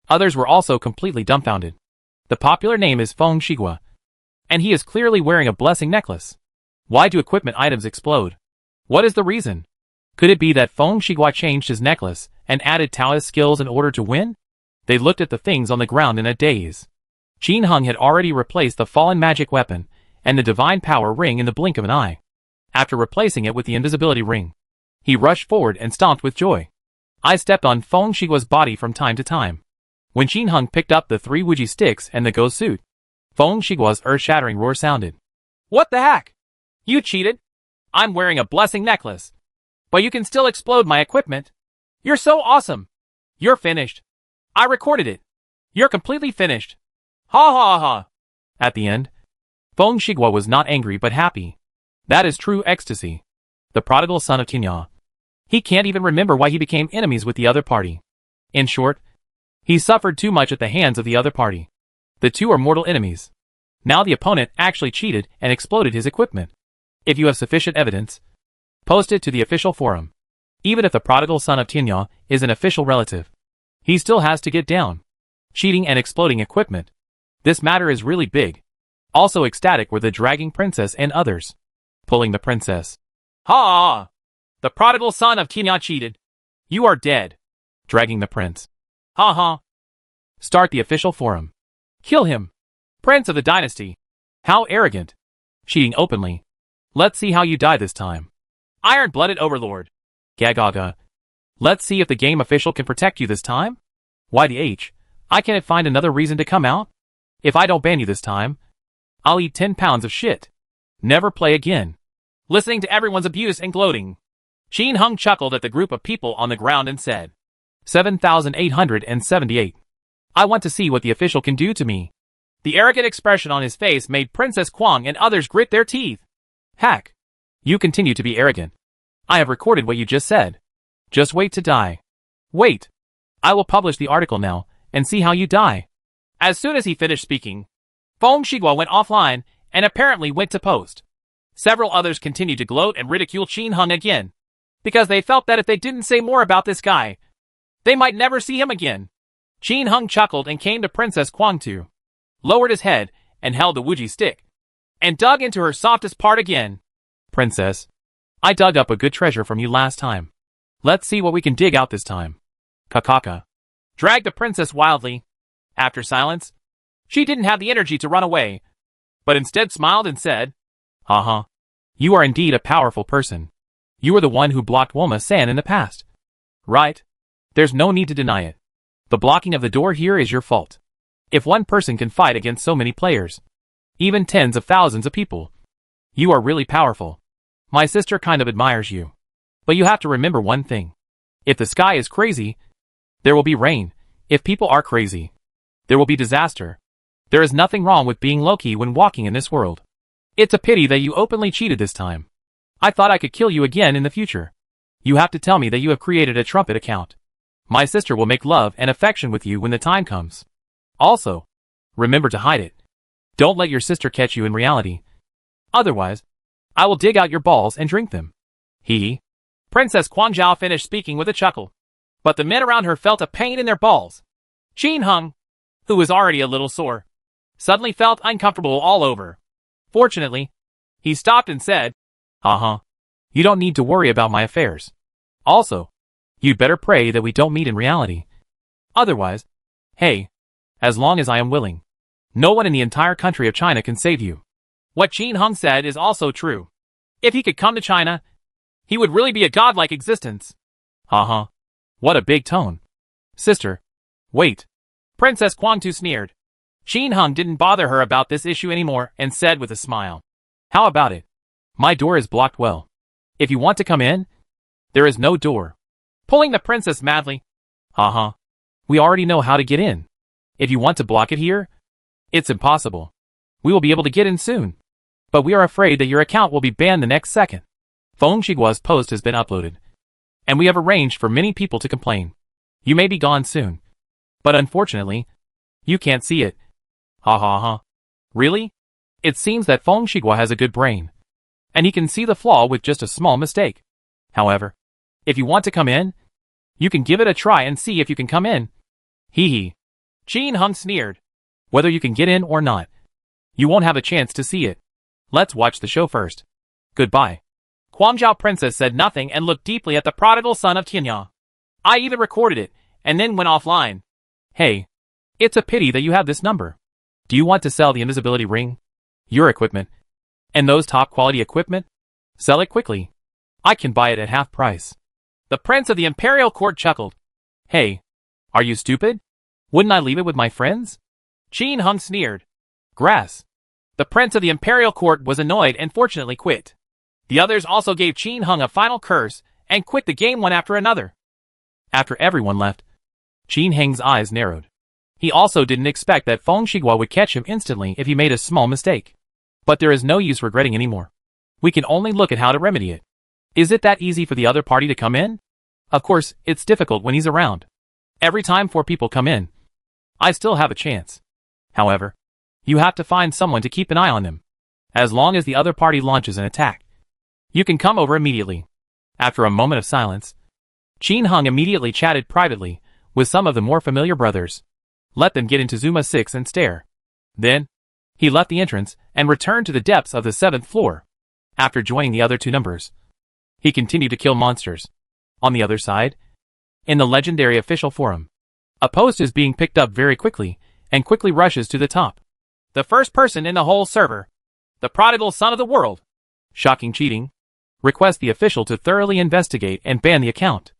Others were also completely dumbfounded. The popular name is Feng Shigua, and he is clearly wearing a blessing necklace. Why do equipment items explode? What is the reason? Could it be that Feng Shigua changed his necklace and added Taoist skills in order to win? They looked at the things on the ground in a daze. Qin Hung had already replaced the fallen magic weapon and the divine power ring in the blink of an eye. After replacing it with the invisibility ring, he rushed forward and stomped with joy. I stepped on Feng Shigua's body from time to time. When Qin Hung picked up the 3 Wuji sticks and the ghost suit, Feng Shigua's earth-shattering roar sounded. What the heck? You cheated? I'm wearing a blessing necklace, but you can still explode my equipment. You're so awesome. You're finished. I recorded it. You're completely finished. Ha ha ha. At the end, Feng Shigua was not angry but happy. That is true ecstasy. The prodigal son of Tinya. He can't even remember why he became enemies with the other party. In short, he suffered too much at the hands of the other party. The two are mortal enemies. Now the opponent actually cheated and exploded his equipment. If you have sufficient evidence, post it to the official forum. Even if the prodigal son of Tinya is an official relative, he still has to get down. Cheating and exploding equipment. This matter is really big. Also ecstatic were the dragging princess and others. Pulling the princess. Ha! The prodigal son of Tinya cheated. You are dead. Dragging the prince. Ha ha. Start the official forum. Kill him. Prince of the dynasty. How arrogant. Cheating openly. Let's see how you die this time. Iron-blooded overlord. Gagaga. Let's see if the game official can protect you this time. YDH, I can't find another reason to come out. If I don't ban you this time, I'll eat 10 pounds of shit. Never play again. Listening to everyone's abuse and gloating, Qin Hung chuckled at the group of people on the ground and said, 7,878. I want to see what the official can do to me. The arrogant expression on his face made Princess Kwang and others grit their teeth. Hack. You continue to be arrogant. I have recorded what you just said. Just wait to die. Wait. I will publish the article now, and see how you die. As soon as he finished speaking, Feng Shigua went offline, and apparently went to post. Several others continued to gloat and ridicule Qin Hung again, because they felt that if they didn't say more about this guy, they might never see him again. Qin Hung chuckled and came to Princess Kwang too, lowered his head, and held the Wuji stick, and dug into her softest part again. Princess, I dug up a good treasure from you last time. Let's see what we can dig out this time. Kakaka. Dragged the princess wildly. After silence, she didn't have the energy to run away, but instead smiled and said, Haha. You are indeed a powerful person. You were the one who blocked Woma-san in the past. Right? There's no need to deny it. The blocking of the door here is your fault. If one person can fight against so many players, even tens of thousands of people, you are really powerful. My sister kind of admires you. But you have to remember one thing. If the sky is crazy, there will be rain. If people are crazy, there will be disaster. There is nothing wrong with being low-key when walking in this world. It's a pity that you openly cheated this time. I thought I could kill you again in the future. You have to tell me that you have created a trumpet account. My sister will make love and affection with you when the time comes. Also, remember to hide it. Don't let your sister catch you in reality. Otherwise, I will dig out your balls and drink them. Hee. Princess Guangzhou finished speaking with a chuckle, but the men around her felt a pain in their balls. Qin Hung, who was already a little sore, suddenly felt uncomfortable all over. Fortunately, he stopped and said, You don't need to worry about my affairs. Also, you'd better pray that we don't meet in reality. Otherwise, hey, as long as I am willing, no one in the entire country of China can save you. What Qin Hung said is also true. If he could come to China, he would really be a godlike existence. What a big tone. Sister. Wait. Princess Guangtu sneered. Qin Hung didn't bother her about this issue anymore and said with a smile, How about it? My door is blocked well. If you want to come in, there is no door. Pulling the princess madly. We already know how to get in. If you want to block it here, it's impossible. We will be able to get in soon. But we are afraid that your account will be banned the next second. Feng Shigua's post has been uploaded, and we have arranged for many people to complain. You may be gone soon, but unfortunately, you can't see it. Really? It seems that Feng Shigua has a good brain, and he can see the flaw with just a small mistake. However, if you want to come in, you can give it a try and see if you can come in. Hee. Qin Hung sneered. Whether you can get in or not, you won't have a chance to see it. Let's watch the show first. Goodbye. Guangzhou Princess said nothing and looked deeply at the prodigal son of Tianya. I even recorded it, and then went offline. Hey, it's a pity that you have this number. Do you want to sell the invisibility ring, your equipment, and those top quality equipment? Sell it quickly. I can buy it at half price. The prince of the imperial court chuckled. Hey, are you stupid? Wouldn't I leave it with my friends? Qin Hung sneered. Grass. The prince of the imperial court was annoyed and fortunately quit. The others also gave Qin Hung a final curse and quit the game one after another. After everyone left, Qin Hung's eyes narrowed. He also didn't expect that Feng Shigua would catch him instantly if he made a small mistake. But there is no use regretting anymore. We can only look at how to remedy it. Is it that easy for the other party to come in? Of course, it's difficult when he's around. Every time 4 people come in, I still have a chance. However, you have to find someone to keep an eye on them. As long as the other party launches an attack, you can come over immediately. After a moment of silence, Qin Hung immediately chatted privately with some of the more familiar brothers. Let them get into Zuma 6 and stare. Then, he left the entrance and returned to the depths of the 7th floor. After joining the other 2 numbers, he continued to kill monsters. On the other side, in the legendary official forum, A post is being picked up very quickly, and quickly rushes to the top. The first person in the whole server. The prodigal son of the world. Shocking cheating. Request the official to thoroughly investigate and ban the account.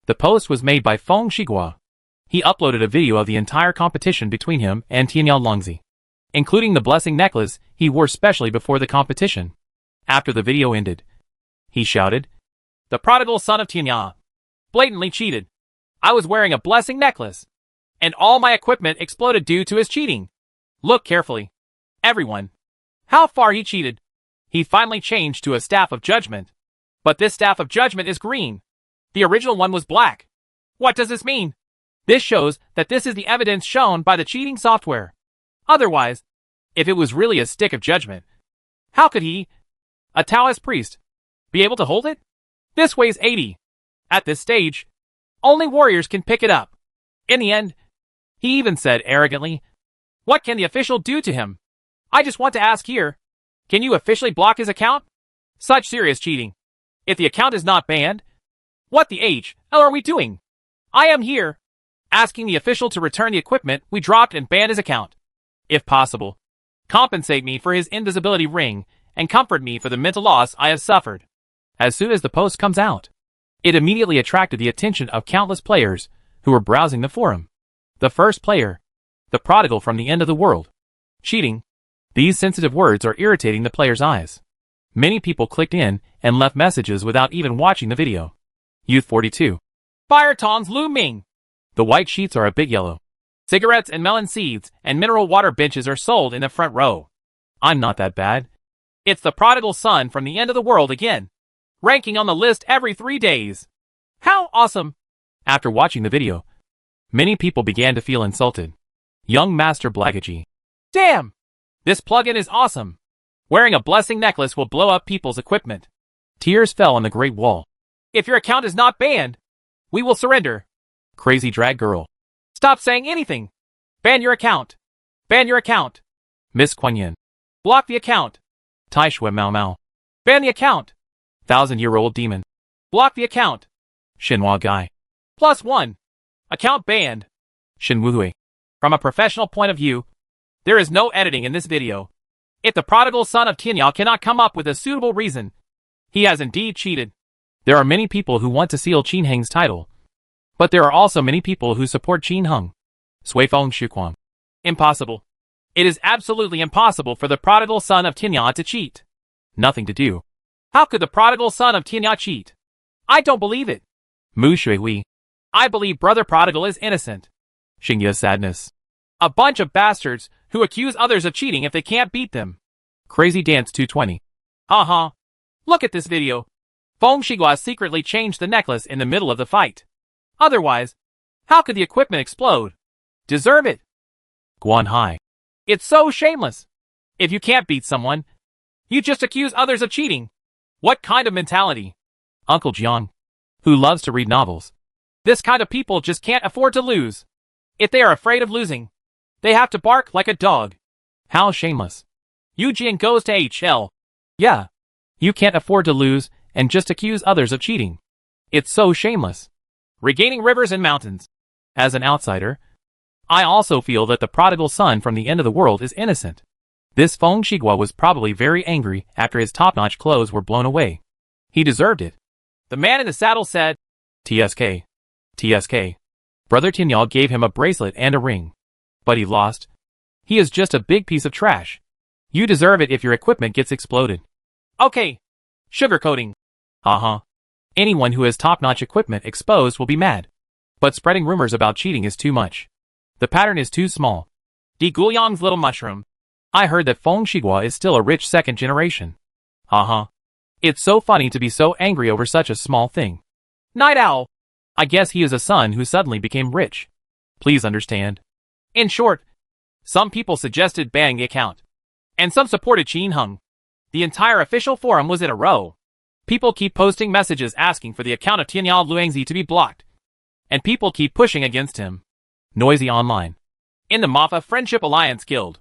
The post was made by Feng Shigua. He uploaded a video of the entire competition between him and Tianyao Longzi, including the blessing necklace he wore specially before the competition. After the video ended, he shouted, "The prodigal son of Tianyao blatantly cheated. I was wearing a blessing necklace, and all my equipment exploded due to his cheating. Look carefully, everyone, how far he cheated. He finally changed to a staff of judgment. But this staff of judgment is green. The original one was black. What does this mean? This shows that this is the evidence shown by the cheating software. Otherwise, if it was really a stick of judgment, how could he, a Taoist priest, be able to hold it? This weighs 80. At this stage, only warriors can pick it up. In the end, he even said arrogantly, what can the official do to him? I just want to ask here, can you officially block his account? Such serious cheating. If the account is not banned, what the hell are we doing? I am here, asking the official to return the equipment we dropped and ban his account. If possible, compensate me for his invisibility ring and comfort me for the mental loss I have suffered. As soon as the post comes out, it immediately attracted the attention of countless players who were browsing the forum. The first player, the prodigal from the end of the world. Cheating. These sensitive words are irritating the player's eyes. Many people clicked in and left messages without even watching the video. Youth 42. Fire tongs Lu Ming. The white sheets are a bit yellow. Cigarettes and melon seeds and mineral water benches are sold in the front row. I'm not that bad. It's the prodigal son from the end of the world again. Ranking on the list every 3 days. How awesome! After watching the video, many people began to feel insulted. Young Master Blackagy. Damn! This plugin is awesome. Wearing a blessing necklace will blow up people's equipment. Tears fell on the Great Wall. If your account is not banned, we will surrender. Crazy Drag Girl. Stop saying anything. Ban your account. Ban your account. Miss Kuan Yin. Block the account. Tai Shui Mao Mao. Ban the account. 1,000-year-old demon. Block the account. Xinhua Guy. +1. Account banned. Xin Wuhui. From a professional point of view, there is no editing in this video. If the prodigal son of Tianyao cannot come up with a suitable reason, he has indeed cheated. There are many people who want to seal Qin Heng's title, but there are also many people who support Qin Heng. Sui Feng Shuquan. Impossible. It is absolutely impossible for the prodigal son of Tianyao to cheat. Nothing to do. How could the prodigal son of Tianyao cheat? I don't believe it. Mu Shui. I believe brother prodigal is innocent. Xingya Sadness. A bunch of bastards who accuse others of cheating if they can't beat them. Crazy Dance 220. Haha. Look at this video. Feng Shigua secretly changed the necklace in the middle of the fight. Otherwise, how could the equipment explode? Deserve it. Guan Hai. It's so shameless. If you can't beat someone, you just accuse others of cheating. What kind of mentality? Uncle Jiang, who loves to read novels. This kind of people just can't afford to lose. If they are afraid of losing, they have to bark like a dog. How shameless. Eugene goes to HL. Yeah. You can't afford to lose and just accuse others of cheating. It's so shameless. Regaining rivers and mountains. As an outsider, I also feel that the prodigal son from the end of the world is innocent. This Feng Shigua was probably very angry after his top-notch clothes were blown away. He deserved it. The man in the saddle said, TSK. TSK. Brother Tianyao gave him a bracelet and a ring. But he lost. He is just a big piece of trash. You deserve it if your equipment gets exploded. Okay. Sugarcoating. Anyone who has top-notch equipment exposed will be mad. But spreading rumors about cheating is too much. The pattern is too small. Di Guliang's little mushroom. I heard that Feng Shigua is still a rich second generation. It's so funny to be so angry over such a small thing. Night Owl. I guess he is a son who suddenly became rich. Please understand. In short, some people suggested banning the account. And some supported Qin Heng. The entire official forum was in a row. People keep posting messages asking for the account of Tianyao Luangzi to be blocked. And people keep pushing against him. Noisy online. In the Mafa Friendship Alliance Guild,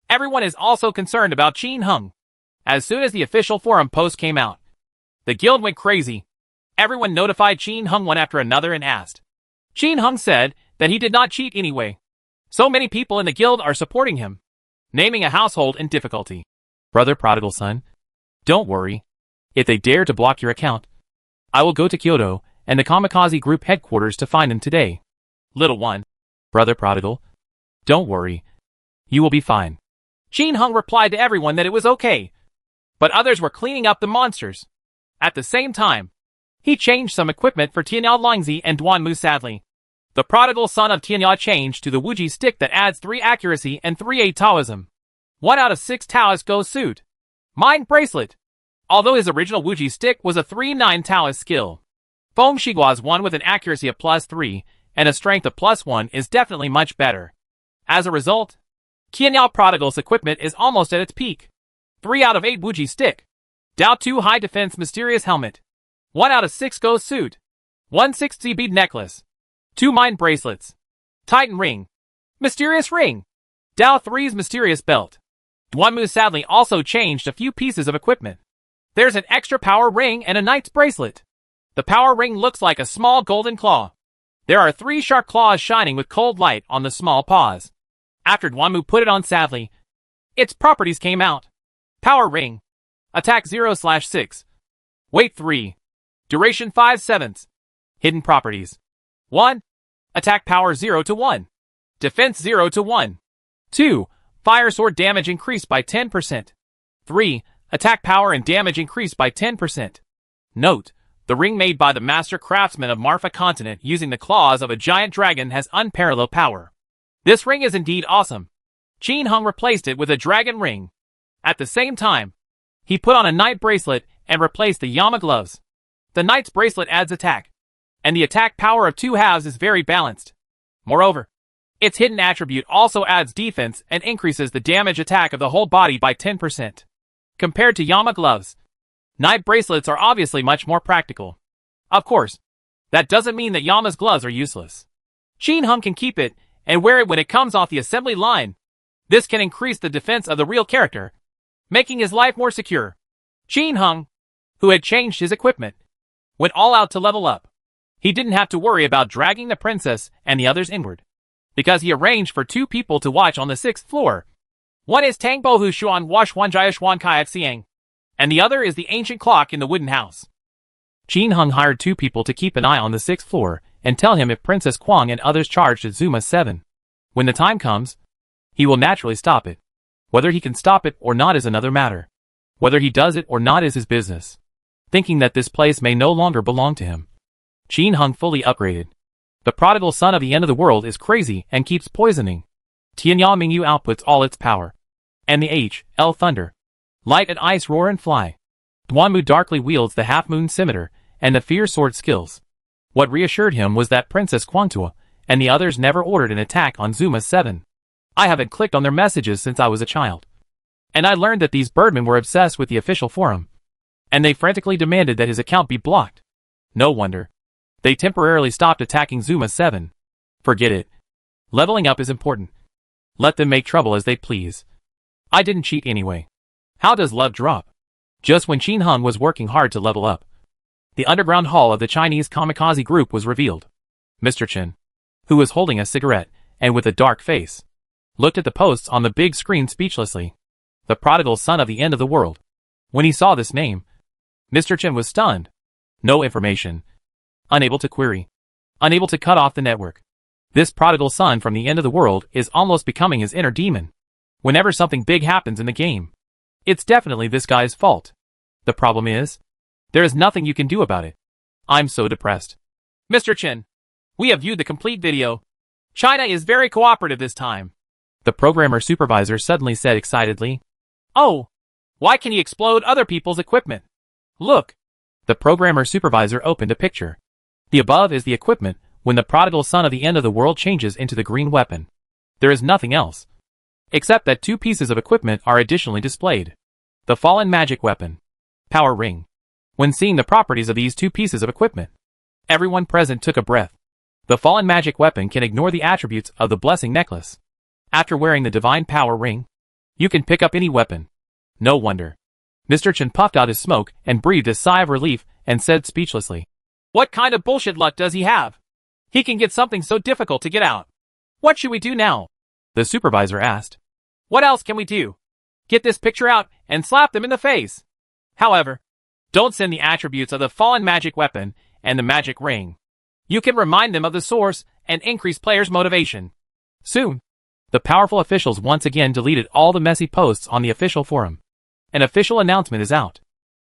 everyone is also concerned about Qin Heng. As soon as the official forum post came out, the guild went crazy. Everyone notified Qin Heng one after another and asked. Qin Heng said that he did not cheat anyway. So many people in the guild are supporting him. Naming a household in difficulty. Brother prodigal son, don't worry. If they dare to block your account, I will go to Kyoto and the Kamikaze Group headquarters to find them today. Little one. Brother prodigal, don't worry. You will be fine. Jin Hung replied to everyone that it was okay. But others were cleaning up the monsters. At the same time, he changed some equipment for Tianyao Lingzi and Duanmu sadly. The prodigal son of Tianyao changed to the Wuji stick that adds 3 accuracy and 3 Taoism. 1 out of 6 Taoist Go suit. Mind bracelet. Although his original Wuji stick was a 3-9 Taoist skill. Foam Shigua's one with an accuracy of +3 and a strength of +1 is definitely much better. As a result, Tianyao Prodigal's equipment is almost at its peak. 3 out of 8 Wuji stick. Dao 2 high defense mysterious helmet. 1 out of 6 Go suit. 1 6Z bead necklace. 2 mind bracelets. Titan ring. Mysterious ring. Dao 3's mysterious belt. Duanmu sadly also changed a few pieces of equipment. There's an extra power ring and a knight's bracelet. The power ring looks like a small golden claw. There are 3 sharp claws shining with cold light on the small paws. After Duanmu put it on sadly, its properties came out. Power ring. Attack 0/6. Weight 3. Duration 5/7. Hidden properties. 1. Attack power 0/1. Defense 0/1. 2. Fire sword damage increased by 10%. 3. Attack power and damage increased by 10%. Note, the ring made by the master craftsman of Marfa continent using the claws of a giant dragon has unparalleled power. This ring is indeed awesome. Jin Hung replaced it with a dragon ring. At the same time, he put on a knight bracelet and replaced the Yama gloves. The knight's bracelet adds attack, and the attack power of 2 halves is very balanced. Moreover, its hidden attribute also adds defense and increases the damage attack of the whole body by 10%. Compared to Yama gloves, knight bracelets are obviously much more practical. Of course, that doesn't mean that Yama's gloves are useless. Jin Hung can keep it and wear it when it comes off the assembly line. This can increase the defense of the real character, making his life more secure. Jin Hung, who had changed his equipment, went all out to level up. He didn't have to worry about dragging the princess and the others inward, because he arranged for 2 people to watch on the 6th floor. One is Tangbo Hu Xuan Wa Xuan Jia Xuan Kayak Xiang, and the other is the ancient clock in the wooden house. Jin Hung hired 2 people to keep an eye on the 6th floor and tell him if Princess Kwang and others charged at Zuma 7. When the time comes, he will naturally stop it. Whether he can stop it or not is another matter. Whether he does it or not is his business. Thinking that this place may no longer belong to him, Jin Hung fully upgraded. The prodigal son of the end of the world is crazy and keeps poisoning. Tianyao Mingyu outputs all its power. And the H.L. Thunder. Light and ice roar and fly. Duanmu darkly wields the half-moon scimitar and the fierce sword skills. What reassured him was that Princess Kwangtua and the others never ordered an attack on Zuma 7. I haven't clicked on their messages since I was a child. And I learned that these birdmen were obsessed with the official forum. And they frantically demanded that his account be blocked. No wonder. They temporarily stopped attacking Zuma 7. Forget it. Leveling up is important. Let them make trouble as they please. I didn't cheat anyway. How does love drop? Just when Jin Hung was working hard to level up, the underground hall of the Chinese Kamikaze Group was revealed. Mr. Chen, who was holding a cigarette and with a dark face, looked at the posts on the big screen speechlessly. The prodigal son of the end of the world. When he saw this name, Mr. Chen was stunned. No information. Unable to query. Unable to cut off the network. This prodigal son from the end of the world is almost becoming his inner demon. Whenever something big happens in the game, it's definitely this guy's fault. The problem is, there is nothing you can do about it. I'm so depressed. Mr. Chen, we have viewed the complete video. China is very cooperative this time. The programmer supervisor suddenly said excitedly. Oh, why can he explode other people's equipment? Look. The programmer supervisor opened a picture. The above is the equipment when the prodigal son of the end of the world changes into the green weapon. There is nothing else. Except that 2 pieces of equipment are additionally displayed. The fallen magic weapon. Power ring. When seeing the properties of these 2 pieces of equipment, everyone present took a breath. The fallen magic weapon can ignore the attributes of the blessing necklace. After wearing the divine power ring, you can pick up any weapon. No wonder. Mr. Chen puffed out his smoke and breathed a sigh of relief and said speechlessly, What kind of bullshit luck does he have? He can get something so difficult to get out. What should we do now? The supervisor asked. What else can we do? Get this picture out and slap them in the face. However, don't send the attributes of the fallen magic weapon and the magic ring. You can remind them of the source and increase players' motivation. Soon, the powerful officials once again deleted all the messy posts on the official forum. An official announcement is out.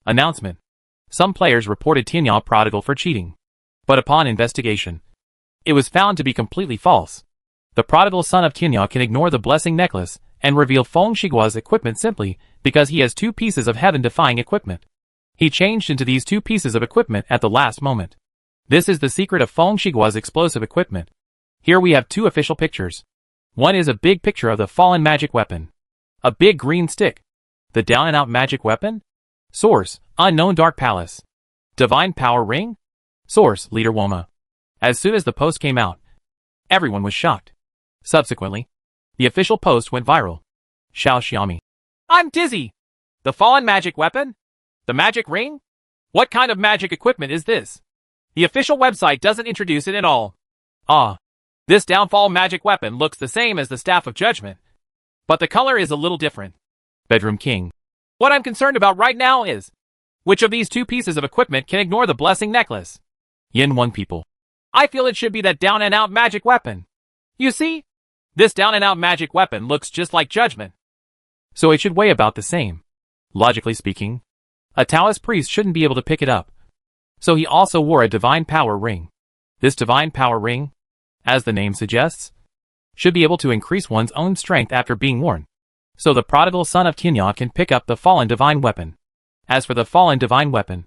Announcement. Some players reported Tianya Prodigal for cheating. But upon investigation, it was found to be completely false. The prodigal son of Tianya can ignore the blessing necklace and reveal Feng Shigua's equipment simply because he has 2 pieces of heaven-defying equipment. He changed into these 2 pieces of equipment at the last moment. This is the secret of Feng Shigua's explosive equipment. Here we have 2 official pictures. One is a big picture of the fallen magic weapon. A big green stick. The down-and-out magic weapon? Source, Unknown Dark Palace. Divine Power Ring? Source, Leader Woma. As soon as the post came out, everyone was shocked. Subsequently, the official post went viral. Xiao Xiaomi. I'm dizzy! The fallen magic weapon? The magic ring? What kind of magic equipment is this? The official website doesn't introduce it at all. Ah. This downfall magic weapon looks the same as the Staff of Judgment, but the color is a little different. Bedroom King. What I'm concerned about right now is, which of these 2 pieces of equipment can ignore the blessing necklace? Yin One People. I feel it should be that down-and-out magic weapon. You see? This down-and-out magic weapon looks just like Judgment. So it should weigh about the same. Logically speaking, a Taoist priest shouldn't be able to pick it up. So he also wore a divine power ring. This divine power ring, as the name suggests, should be able to increase one's own strength after being worn. So the prodigal son of Tianya can pick up the fallen divine weapon. As for the fallen divine weapon,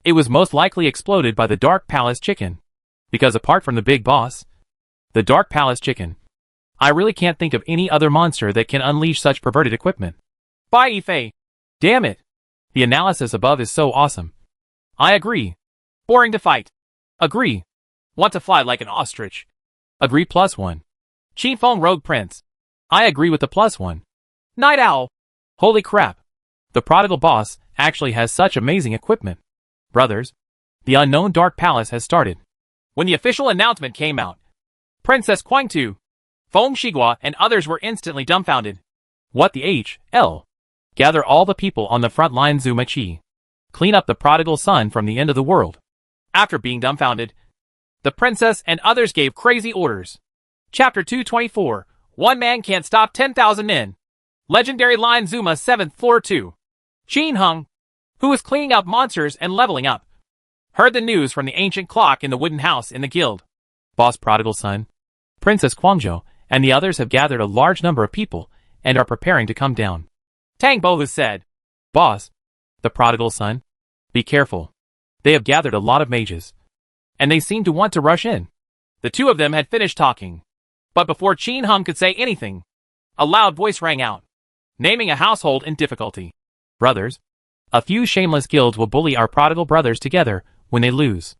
it was most likely exploded by the Dark Palace chicken. Because apart from the big boss, the Dark Palace chicken, I really can't think of any other monster that can unleash such perverted equipment. Bye, Ife. Damn it. The analysis above is so awesome. I agree. Boring to fight. Agree. Want to fly like an ostrich. Agree +1. Qifeng Rogue Prince. I agree with the +1. Night Owl. Holy crap. The prodigal boss actually has such amazing equipment. Brothers, the unknown Dark Palace has started. When the official announcement came out, Princess Quangtu, Feng Shigua, and others were instantly dumbfounded. What the H.L.? Gather all the people on the front line, Zuma Chi. Clean up the prodigal son from the end of the world. After being dumbfounded, the princess and others gave crazy orders. Chapter 224, One Man Can't Stop 10,000 Men. Legendary line Zuma 7th floor 2. Jin Hung, who was cleaning up monsters and leveling up, heard the news from the ancient clock in the wooden house in the guild. Boss prodigal son, Princess Guangzhou, and the others have gathered a large number of people and are preparing to come down. Tang Bohu said, Boss, the prodigal son, be careful. They have gathered a lot of mages, and they seem to want to rush in. The 2 of them had finished talking, but before Jin Hung could say anything, a loud voice rang out, naming a household in difficulty. Brothers, a few shameless guilds will bully our prodigal brothers together when they lose.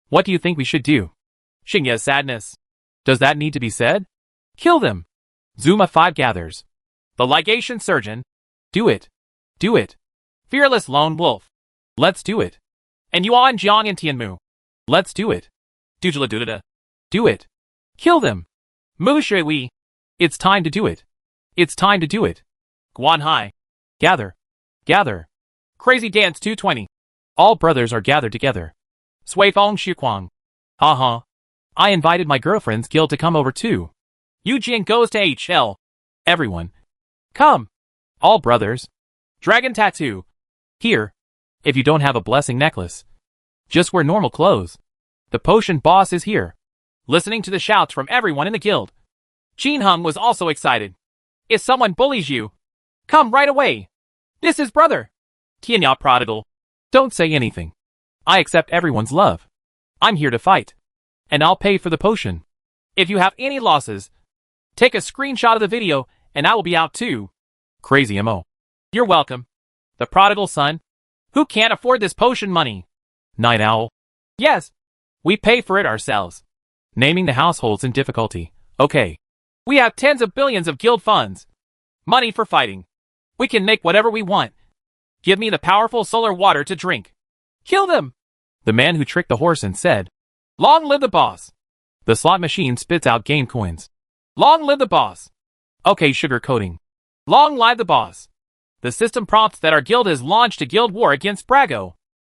What do you think we should do? Xingye's sadness. Does that need to be said? Kill them. Zuma 5 gathers. The Ligation Surgeon. Do it. Do it. Fearless Lone Wolf. Let's do it. And Yuan Jiang and Tianmu. Let's do it. Dujala Dudada. Do it. Kill them. Mu Shui. It's time to do it. It's time to do it. Guan Hai. Gather. Gather. Crazy Dance 220. All brothers are gathered together. Sui Feng Xuquang. Uh-huh. I invited my girlfriend's guild to come over too. Yu Jing goes to HL. Everyone. Come. All brothers. Dragon Tattoo. Here. If you don't have a blessing necklace, just wear normal clothes. The potion boss is here. Listening to the shouts from everyone in the guild, Jin Hung was also excited. If someone bullies you, come right away. This is brother. Tianya Prodigal. Don't say anything. I accept everyone's love. I'm here to fight. And I'll pay for the potion. If you have any losses, take a screenshot of the video and I will be out too. Crazy Mo. You're welcome. The prodigal son. Who can't afford this potion money? Night Owl. Yes. We pay for it ourselves. Naming the households in difficulty. Okay. We have tens of billions of guild funds. Money for fighting. We can make whatever we want. Give me the powerful solar water to drink. Kill them. The man who tricked the horse and said, Long live the boss. The slot machine spits out game coins. Long live the boss. Okay, sugar coating. Long live the boss. The system prompts that our guild has launched a guild war against Brago.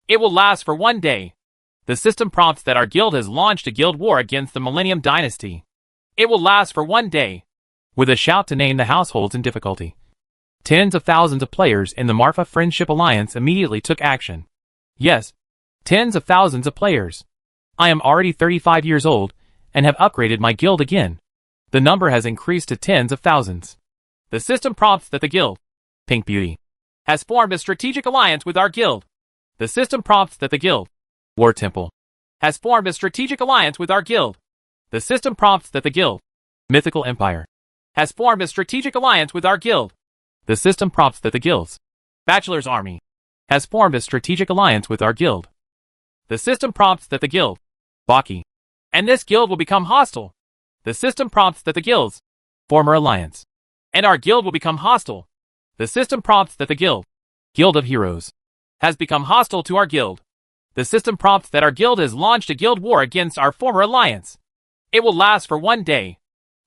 It will last for 1 day. The system prompts that our guild has launched a guild war against the Millennium Dynasty. It will last for 1 day. With a shout to name the households in difficulty. Tens of thousands of players in the Marfa Friendship Alliance immediately took action. Yes, tens of thousands of players. I am already 35 years old and have upgraded my guild again. The number has increased to tens of thousands. The system prompts that the guild, Pink Beauty, has formed a strategic alliance with our guild. The system prompts that the guild, War Temple, has formed a strategic alliance with our guild. The system prompts that the guild, Mythical Empire, has formed a strategic alliance with our guild. The system prompts that the guild's Bachelor's Army has formed a strategic alliance with our guild. The system prompts that the guild, Baki, and this guild will become hostile. The system prompts that the guild's former alliance, and our guild will become hostile. The system prompts that the guild, Guild of Heroes, has become hostile to our guild. The system prompts that our guild has launched a guild war against our former alliance. It will last for 1 day.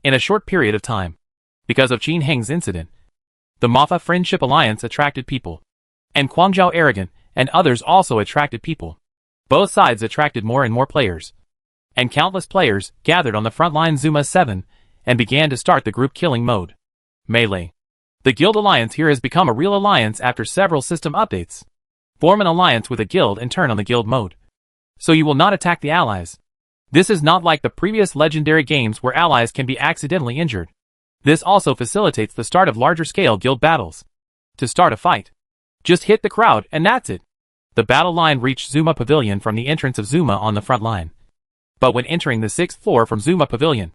In a short period of time, because of Qin Heng's incident, the Mafa Friendship Alliance attracted people, and Guangzhou Arrogant and others also attracted people. Both sides attracted more and more players, and countless players gathered on the front line Zuma 7 and began to start the group killing mode. Melee. The guild alliance here has become a real alliance after several system updates. Form an alliance with a guild and turn on the guild mode. So you will not attack the allies. This is not like the previous legendary games where allies can be accidentally injured. This also facilitates the start of larger scale guild battles. To start a fight, just hit the crowd and that's it. The battle line reached Zuma Pavilion from the entrance of Zuma on the front line. But when entering the 6th floor from Zuma Pavilion,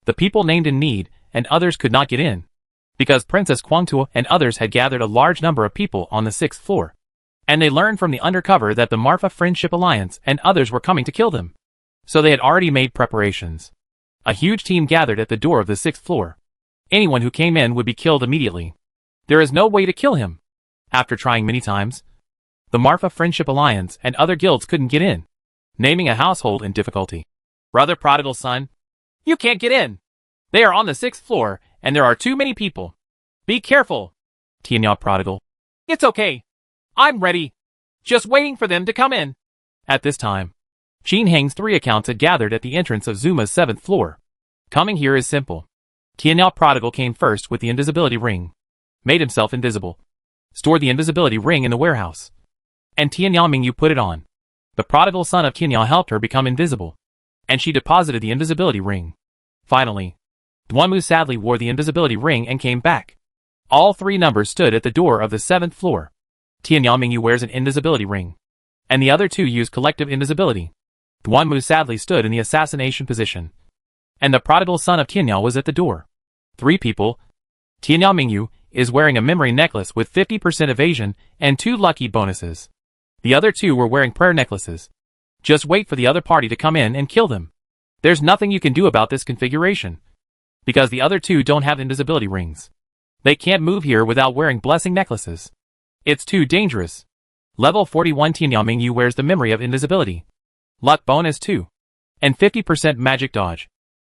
the people named in need and others could not get in, because Princess Guangtua and others had gathered a large number of people on the 6th floor. And they learned from the undercover that the Marfa Friendship Alliance and others were coming to kill them. So they had already made preparations. A huge team gathered at the door of the 6th floor. Anyone who came in would be killed immediately. There is no way to kill him. After trying many times, the Marfa Friendship Alliance and other guilds couldn't get in, naming a household in difficulty. Brother Prodigal Son, you can't get in. They are on the 6th floor, and there are too many people. Be careful. Tianya Prodigal. It's okay. I'm ready. Just waiting for them to come in. At this time, Qin Heng's 3 accounts had gathered at the entrance of Zuma's 7th floor. Coming here is simple. Tianya Prodigal came first with the invisibility ring, made himself invisible, stored the invisibility ring in the warehouse, and Tianya Mingyu put it on. The prodigal son of Tianya helped her become invisible, and she deposited the invisibility ring. Finally, Duanmu sadly wore the invisibility ring and came back. All 3 numbers stood at the door of the 7th floor. Tianya Mingyu wears an invisibility ring, and the other 2 use collective invisibility. Duanmu sadly stood in the assassination position, and the prodigal son of Tianya was at the door. 3 people. Tianya Mingyu is wearing a memory necklace with 50% evasion and 2 lucky bonuses. The other 2 were wearing prayer necklaces. Just wait for the other party to come in and kill them. There's nothing you can do about this configuration, because the other 2 don't have invisibility rings. They can't move here without wearing blessing necklaces. It's too dangerous. Level 41 Tianya Mingyu wears the memory of invisibility, luck bonus 2, and 50% magic dodge,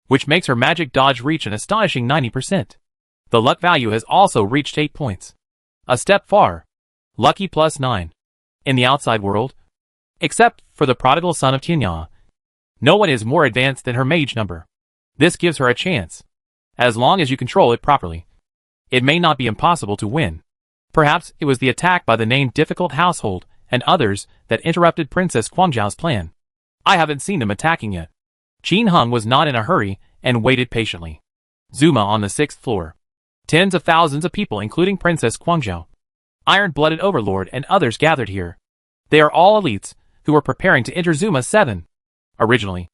which makes her magic dodge reach an astonishing 90%. The luck value has also reached 8 points. A step far. Lucky plus 9. In the outside world, except for the prodigal son of Tianya, no one is more advanced than her mage number. This gives her a chance. As long as you control it properly, it may not be impossible to win. Perhaps it was the attack by the named Difficult Household and others that interrupted Princess Guangzhou's plan. I haven't seen them attacking yet. Qin Heng was not in a hurry and waited patiently. Zuma on the 6th floor. Tens of thousands of people including Princess Guangzhou, Iron-Blooded Overlord and others gathered here. They are all elites who were preparing to enter Zuma 7. Originally,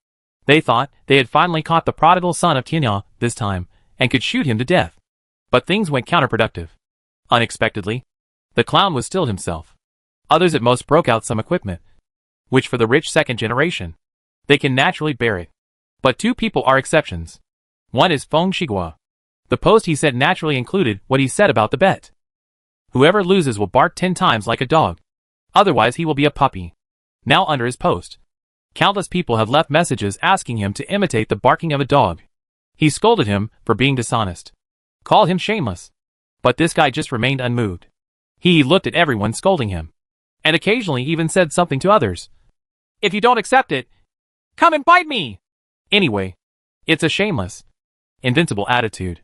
they thought they had finally caught the prodigal son of Tianya this time and could shoot him to death. But things went counterproductive. Unexpectedly, the clown was still himself. Others at most broke out some equipment, which for the rich 2nd generation, they can naturally bear it. But 2 people are exceptions. One is Feng Shigua. The post he said naturally included what he said about the bet. Whoever loses will bark 10 times like a dog. Otherwise he will be a puppy. Now under his post, Countless people have left messages asking him to imitate the barking of a dog. He scolded him for being dishonest. Called him shameless. But this guy just remained unmoved. He looked at everyone scolding him. And occasionally even said something to others. If you don't accept it, come and bite me! Anyway, it's a shameless, invincible attitude.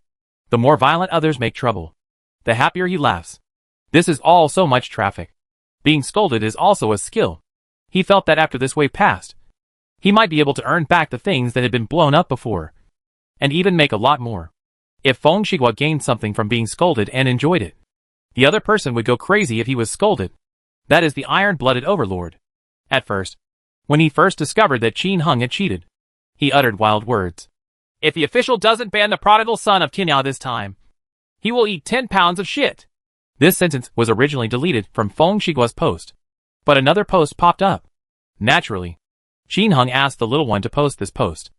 The more violent others make trouble, the happier he laughs. This is all so much traffic. Being scolded is also a skill. He felt that after this wave passed, he might be able to earn back the things that had been blown up before, and even make a lot more. If Feng Shigua gained something from being scolded and enjoyed it, the other person would go crazy if he was scolded. That is the iron-blooded overlord. At first, when he first discovered that Qin Hung had cheated, he uttered wild words. If the official doesn't ban the prodigal son of Tinya this time, he will eat 10 pounds of shit. This sentence was originally deleted from Feng Shigua's post, but another post popped up. Naturally, Qin Hung asked the little one to post this post.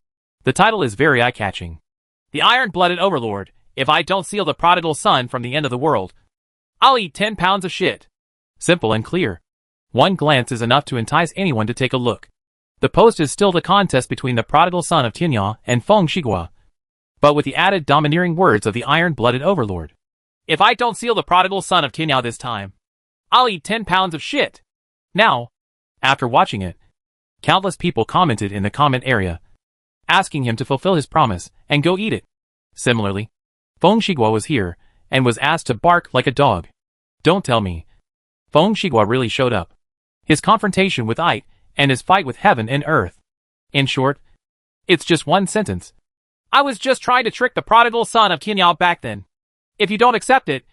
The title is very eye-catching. The iron-blooded overlord, if I don't seal the prodigal son from the end of the world, I'll eat 10 pounds of shit. Simple and clear. One glance is enough to entice anyone to take a look. The post is still the contest between the prodigal son of Tinya and Feng Shigua, but with the added domineering words of the iron-blooded overlord. If I don't seal the prodigal son of Tinya this time, I'll eat 10 pounds of shit. Now, after watching it, countless people commented in the comment area, asking him to fulfill his promise and go eat it. Similarly, Feng Shigua was here and was asked to bark like a dog. Don't tell me. Feng Shigua really showed up. His confrontation with Ait and his fight with heaven and earth. In short, it's just one sentence. I was just trying to trick the prodigal son of Tinya back then. If you don't accept it,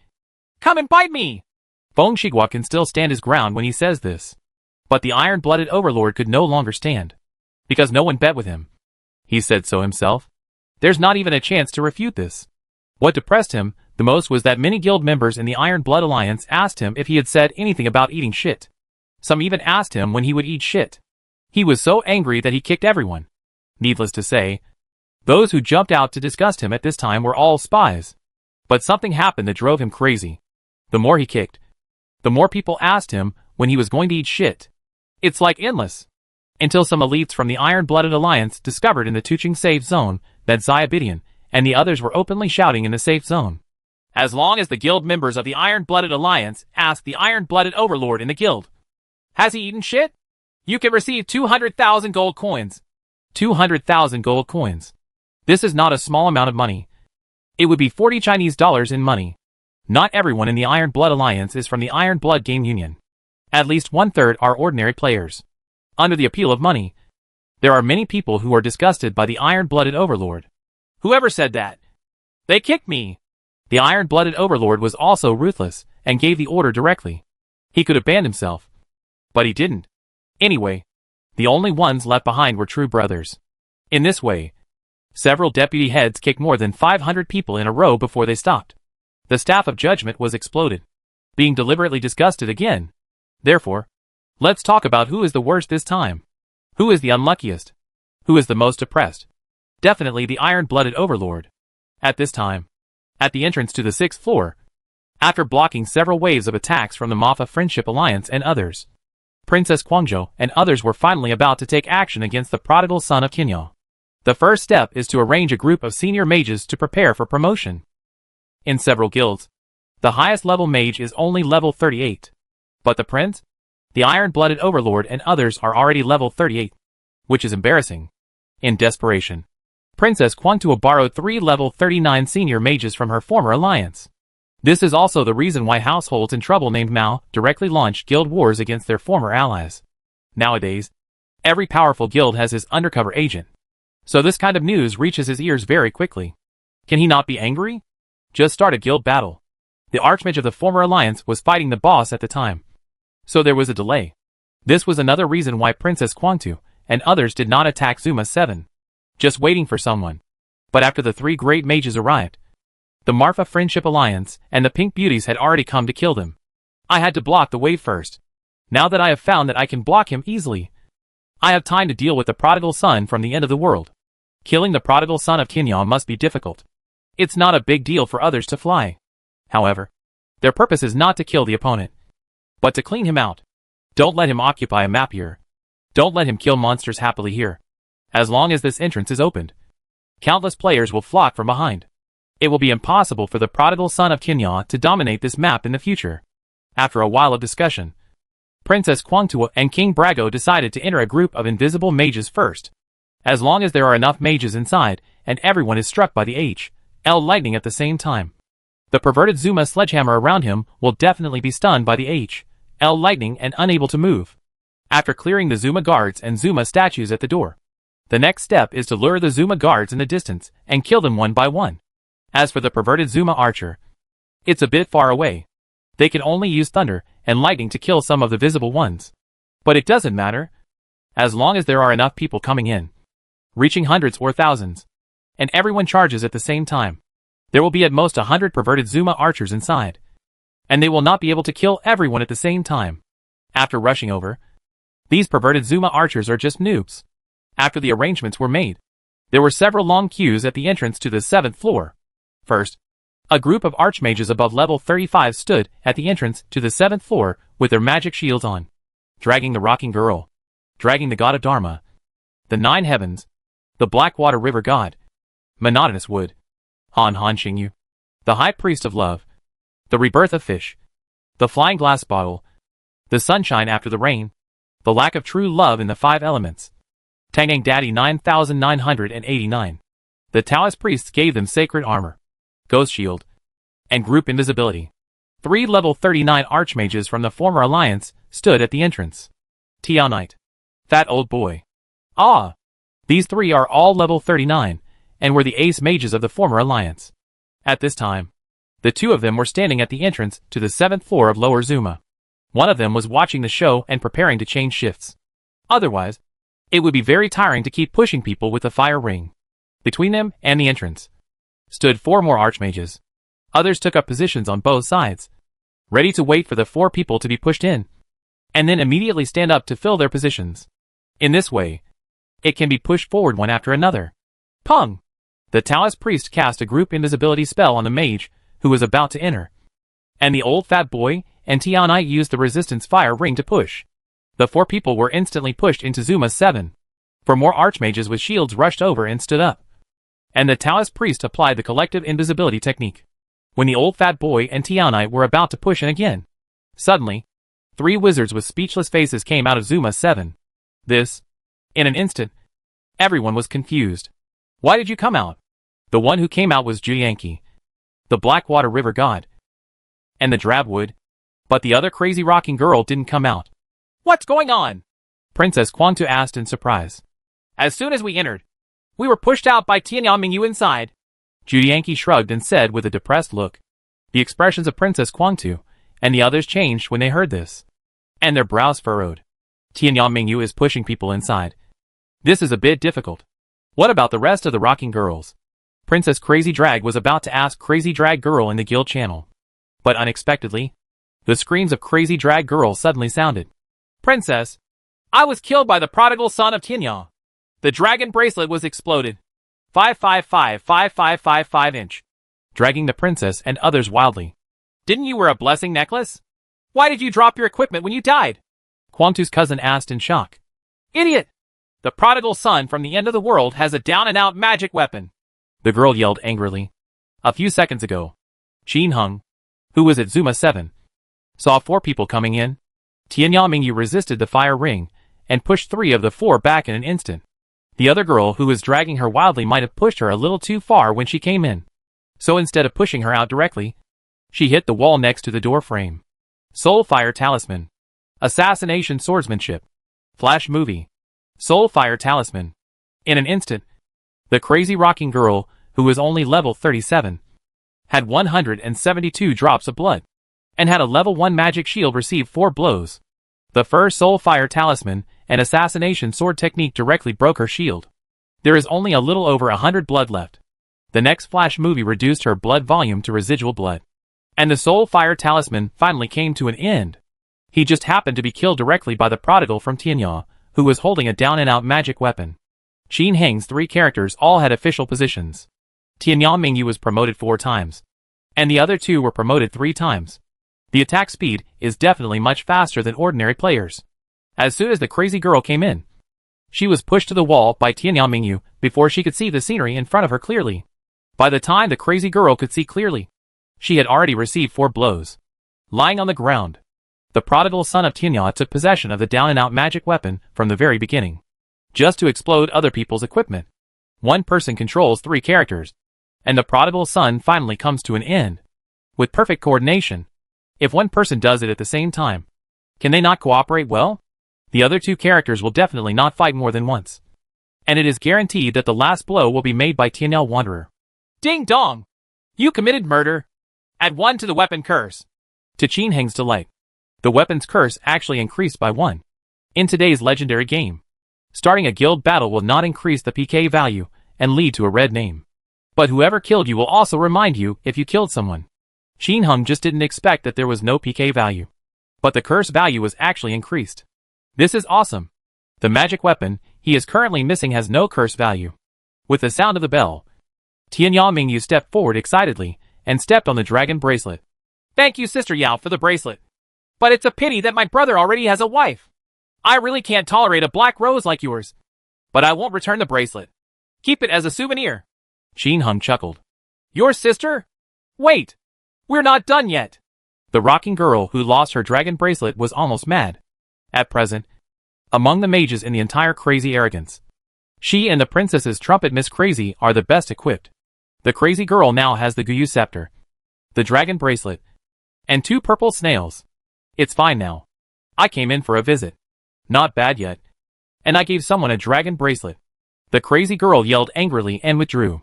come and bite me! Feng Shigua can still stand his ground when he says this. But the iron-blooded overlord could no longer stand. Because no one bet with him. He said so himself. There's not even a chance to refute this. What depressed him the most was that many guild members in the Iron Blood Alliance asked him if he had said anything about eating shit. Some even asked him when he would eat shit. He was so angry that he kicked everyone. Needless to say, those who jumped out to disgust him at this time were all spies. But something happened that drove him crazy. The more he kicked, the more people asked him when he was going to eat shit. It's like endless. Until some elites from the Iron-Blooded Alliance discovered in the Tuching safe zone that Xiabidian and the others were openly shouting in the safe zone. As long as the guild members of the Iron-Blooded Alliance ask the Iron-Blooded Overlord in the guild, has he eaten shit? You can receive 200,000 gold coins. 200,000 gold coins. This is not a small amount of money. It would be 40 Chinese dollars in money. Not everyone in the Iron Blood Alliance is from the Iron Blood Game Union. At least 1/3 are ordinary players. Under the appeal of money, there are many people who are disgusted by the Iron-Blooded Overlord. Whoever said that? They kicked me. The Iron-Blooded Overlord was also ruthless and gave the order directly. He could have banned himself, but he didn't. Anyway, the only ones left behind were true brothers. In this way, several deputy heads kicked more than 500 people in a row before they stopped. The staff of judgment was exploded, being deliberately disgusted again. Therefore, let's talk about who is the worst this time. Who is the unluckiest? Who is the most depressed? Definitely the Iron-Blooded Overlord. At this time, at the entrance to the 6th floor, after blocking several waves of attacks from the Mafa Friendship Alliance and others, Princess Guangzhou and others were finally about to take action against the prodigal son of Qinyo. The first step is to arrange a group of senior mages to prepare for promotion. In several guilds, the highest level mage is only level 38. But the prince, the Iron-Blooded Overlord and others are already level 38, which is embarrassing. In desperation, Princess Guangzhou borrowed 3 level 39 senior mages from her former alliance. This is also the reason why households in trouble named Mao directly launched guild wars against their former allies. Nowadays, every powerful guild has his undercover agent. So this kind of news reaches his ears very quickly. Can he not be angry? Just start a guild battle. The Archmage of the former alliance was fighting the boss at the time. So there was a delay. This was another reason why Princess Guangzhou and others did not attack Zuma 7. Just waiting for someone. But after the 3 great mages arrived, the Marfa Friendship Alliance and the Pink Beauties had already come to kill them. I had to block the wave first. Now that I have found that I can block him easily, I have time to deal with the prodigal son from the end of the world. Killing the prodigal son of Qinyo must be difficult. It's not a big deal for others to fly. However, their purpose is not to kill the opponent, but to clean him out. Don't let him occupy a map here. Don't let him kill monsters happily here. As long as this entrance is opened, countless players will flock from behind. It will be impossible for the prodigal son of Tianya to dominate this map in the future. After a while of discussion, Princess Kwangtua and King Brago decided to enter a group of invisible mages first. As long as there are enough mages inside, and everyone is struck by the H.L. lightning at the same time, the perverted Zuma sledgehammer around him will definitely be stunned by the H.L. lightning and unable to move. After clearing the Zuma guards and Zuma statues at the door, the next step is to lure the Zuma guards in the distance and kill them one by one. As for the perverted Zuma archer, it's a bit far away. They can only use thunder and lightning to kill some of the visible ones. But it doesn't matter, as long as there are enough people coming in, reaching hundreds or thousands, and everyone charges at the same time. There will be at most 100 perverted Zuma archers inside, and they will not be able to kill everyone at the same time. After rushing over, these perverted Zuma archers are just noobs. After the arrangements were made, there were several long queues at the entrance to the 7th floor. First, a group of archmages above level 35 stood at the entrance to the 7th floor with their magic shields on, dragging the rocking girl, dragging the god of Dharma, the 9 heavens, the Blackwater River god, Monotonous Wood, Han Han Xingyu, the high priest of love, the rebirth of fish, the flying glass bottle, the sunshine after the rain, the lack of true love in the 5 elements, Tangang Daddy 9989. The Taoist priests gave them sacred armor, ghost shield, and group invisibility. 3 level 39 archmages from the former alliance stood at the entrance. Tia Knight, fat old boy. Ah! These 3 are all level 39, and were the ace mages of the former alliance. At this time, the 2 of them were standing at the entrance to the 7th floor of Lower Zuma. One of them was watching the show and preparing to change shifts. Otherwise, it would be very tiring to keep pushing people with the fire ring. Between them and the entrance stood 4 more archmages. Others took up positions on both sides, ready to wait for the 4 people to be pushed in, and then immediately stand up to fill their positions. In this way, it can be pushed forward one after another. Pung! The Taoist priest cast a group invisibility spell on the mage who was about to enter, and the old fat boy and Tianai used the resistance fire ring to push. The 4 people were instantly pushed into Zuma 7. 4 more archmages with shields rushed over and stood up, and the Taoist priest applied the collective invisibility technique. When the old fat boy and Tianai were about to push in again, suddenly, 3 wizards with speechless faces came out of Zuma 7. In an instant, everyone was confused. Why did you come out? The one who came out was Juyanki, the Blackwater River god, and the Drabwood, but the other crazy rocking girl didn't come out. What's going on? Princess Kwangtu asked in surprise. As soon as we entered, we were pushed out by Tianya Mingyu inside. Juyanki shrugged and said with a depressed look. The expressions of Princess Kwangtu and the others changed when they heard this, and their brows furrowed. Tianya Mingyu is pushing people inside. This is a bit difficult. What about the rest of the rocking girls? Princess Crazy Drag was about to ask Crazy Drag Girl in the guild channel, but unexpectedly, the screams of Crazy Drag Girl suddenly sounded. Princess, I was killed by the prodigal son of Tianya. The dragon bracelet was exploded. 5555555 inch. Dragging the princess and others wildly. Didn't you wear a blessing necklace? Why did you drop your equipment when you died? Kwangtu's cousin asked in shock. Idiot! The prodigal son from the end of the world has a down-and-out magic weapon. The girl yelled angrily. A few seconds ago, Qin Heng, who was at Zuma 7, saw 4 people coming in. Tianya Mingyu resisted the fire ring and pushed 3 of the 4 back in an instant. The other girl who was dragging her wildly might have pushed her a little too far when she came in. So instead of pushing her out directly, she hit the wall next to the door frame. Soulfire Talisman. Assassination Swordsmanship. Flash Movie. Soulfire Talisman. In an instant, the crazy rocking girl, who was only level 37, had 172 drops of blood, and had a level 1 magic shield receive 4 blows. The first Soulfire Talisman and Assassination Sword technique directly broke her shield. There is only a little over 100 blood left. The next Flash Movie reduced her blood volume to residual blood, and the Soulfire Talisman finally came to an end. He just happened to be killed directly by the prodigal from Tianya, who was holding a down-and-out magic weapon. Qin Heng's 3 characters all had official positions. Tianya Mingyu was promoted 4 times, and the other 2 were promoted 3 times. The attack speed is definitely much faster than ordinary players. As soon as the crazy girl came in, she was pushed to the wall by Tianyao Mingyu before she could see the scenery in front of her clearly. By the time the crazy girl could see clearly, she had already received 4 blows. Lying on the ground, the prodigal son of Tianyao took possession of the down-and-out magic weapon from the very beginning, just to explode other people's equipment. One person controls 3 characters, and the prodigal son finally comes to an end. With perfect coordination, if one person does it at the same time, can they not cooperate well? The other 2 characters will definitely not fight more than once. And it is guaranteed that the last blow will be made by Tianyao Wanderer. Ding dong! You committed murder. Add 1 to the weapon curse. To Qin Heng's delight, the weapon's curse actually increased by 1. In today's legendary game, starting a guild battle will not increase the PK value and lead to a red name. But whoever killed you will also remind you if you killed someone. Qin Heng just didn't expect that there was no PK value. But the curse value was actually increased. This is awesome. The magic weapon he is currently missing has no curse value. With the sound of the bell, Tianyao Mingyu stepped forward excitedly and stepped on the dragon bracelet. Thank you, Sister Yao, for the bracelet. But it's a pity that my brother already has a wife. I really can't tolerate a black rose like yours. But I won't return the bracelet. Keep it as a souvenir. Qin Heng chuckled. Your sister? Wait. We're not done yet. The rocking girl who lost her dragon bracelet was almost mad. At present, among the mages in the entire Crazy Arrogance, she and the princess's trumpet Miss Crazy are the best equipped. The crazy girl now has the Guyu scepter, the dragon bracelet, and 2 purple snails. It's fine now. I came in for a visit. Not bad yet. And I gave someone a dragon bracelet. The crazy girl yelled angrily and withdrew.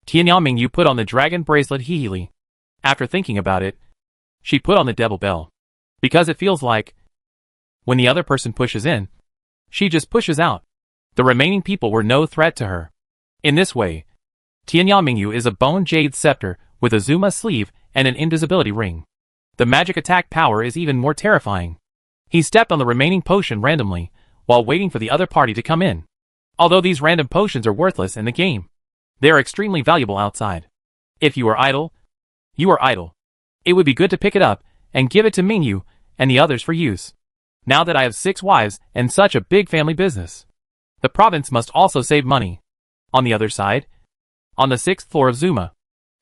Tianyao Mingyu put on the dragon bracelet heehily. After thinking about it, she put on the devil bell. Because it feels like, when the other person pushes in, she just pushes out. The remaining people were no threat to her. In this way, Tianyao Mingyu is a bone jade scepter with a Zuma sleeve and an invisibility ring. The magic attack power is even more terrifying. He stepped on the remaining potion randomly, while waiting for the other party to come in. Although these random potions are worthless in the game, they are extremely valuable outside. If you are idle, you are idle. It would be good to pick it up and give it to Mingyu and the others for use. Now that I have 6 wives and such a big family business, the province must also save money. On the other side, on the 6th floor of Zuma,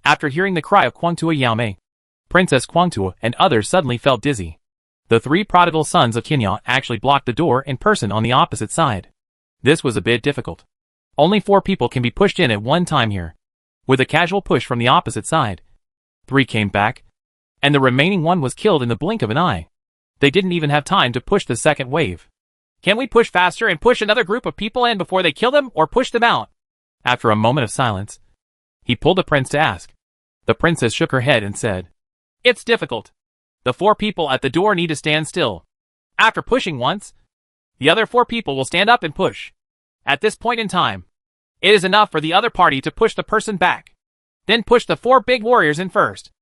after hearing the cry of Kwangtua Yaomei, Princess Kwangtua and others suddenly felt dizzy. The 3 prodigal sons of Tianyao actually blocked the door in person on the opposite side. This was a bit difficult. Only 4 people can be pushed in at one time here. With a casual push from the opposite side, 3 came back, and the remaining 1 was killed in the blink of an eye. They didn't even have time to push the second wave. Can we push faster and push another group of people in before they kill them or push them out? After a moment of silence, he pulled the prince to ask. The princess shook her head and said, It's difficult. The 4 people at the door need to stand still. After pushing once, the other 4 people will stand up and push. At this point in time, it is enough for the other party to push the person back. Then push the 4 big warriors in first.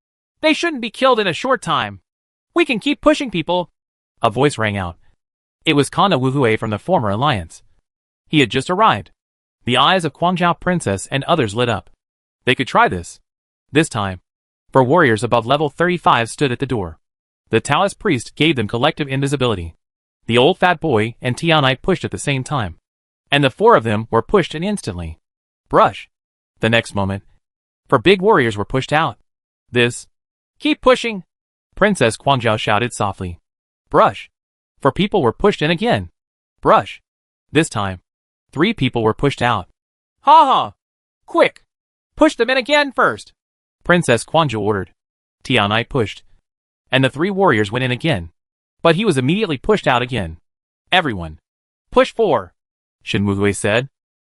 They shouldn't be killed in a short time. We can keep pushing people. A voice rang out. It was Kana Wuhue from the former alliance. He had just arrived. The eyes of Guangzhou Princess and others lit up. They could try this. This time, 4 warriors above level 35 stood at the door. The Taoist priest gave them collective invisibility. The old fat boy and Tianai pushed at the same time. And the 4 of them were pushed in instantly. Brush. The next moment, 4 big warriors were pushed out. This. Keep pushing. Princess Guangzhou shouted softly. Brush. 4 people were pushed in again. Brush. This time, 3 people were pushed out. Ha ha. Quick. Push them in again first. Princess Guangzhou ordered. Tianai pushed. And the 3 warriors went in again. But he was immediately pushed out again. Everyone. Push 4. Shen Wuhui said.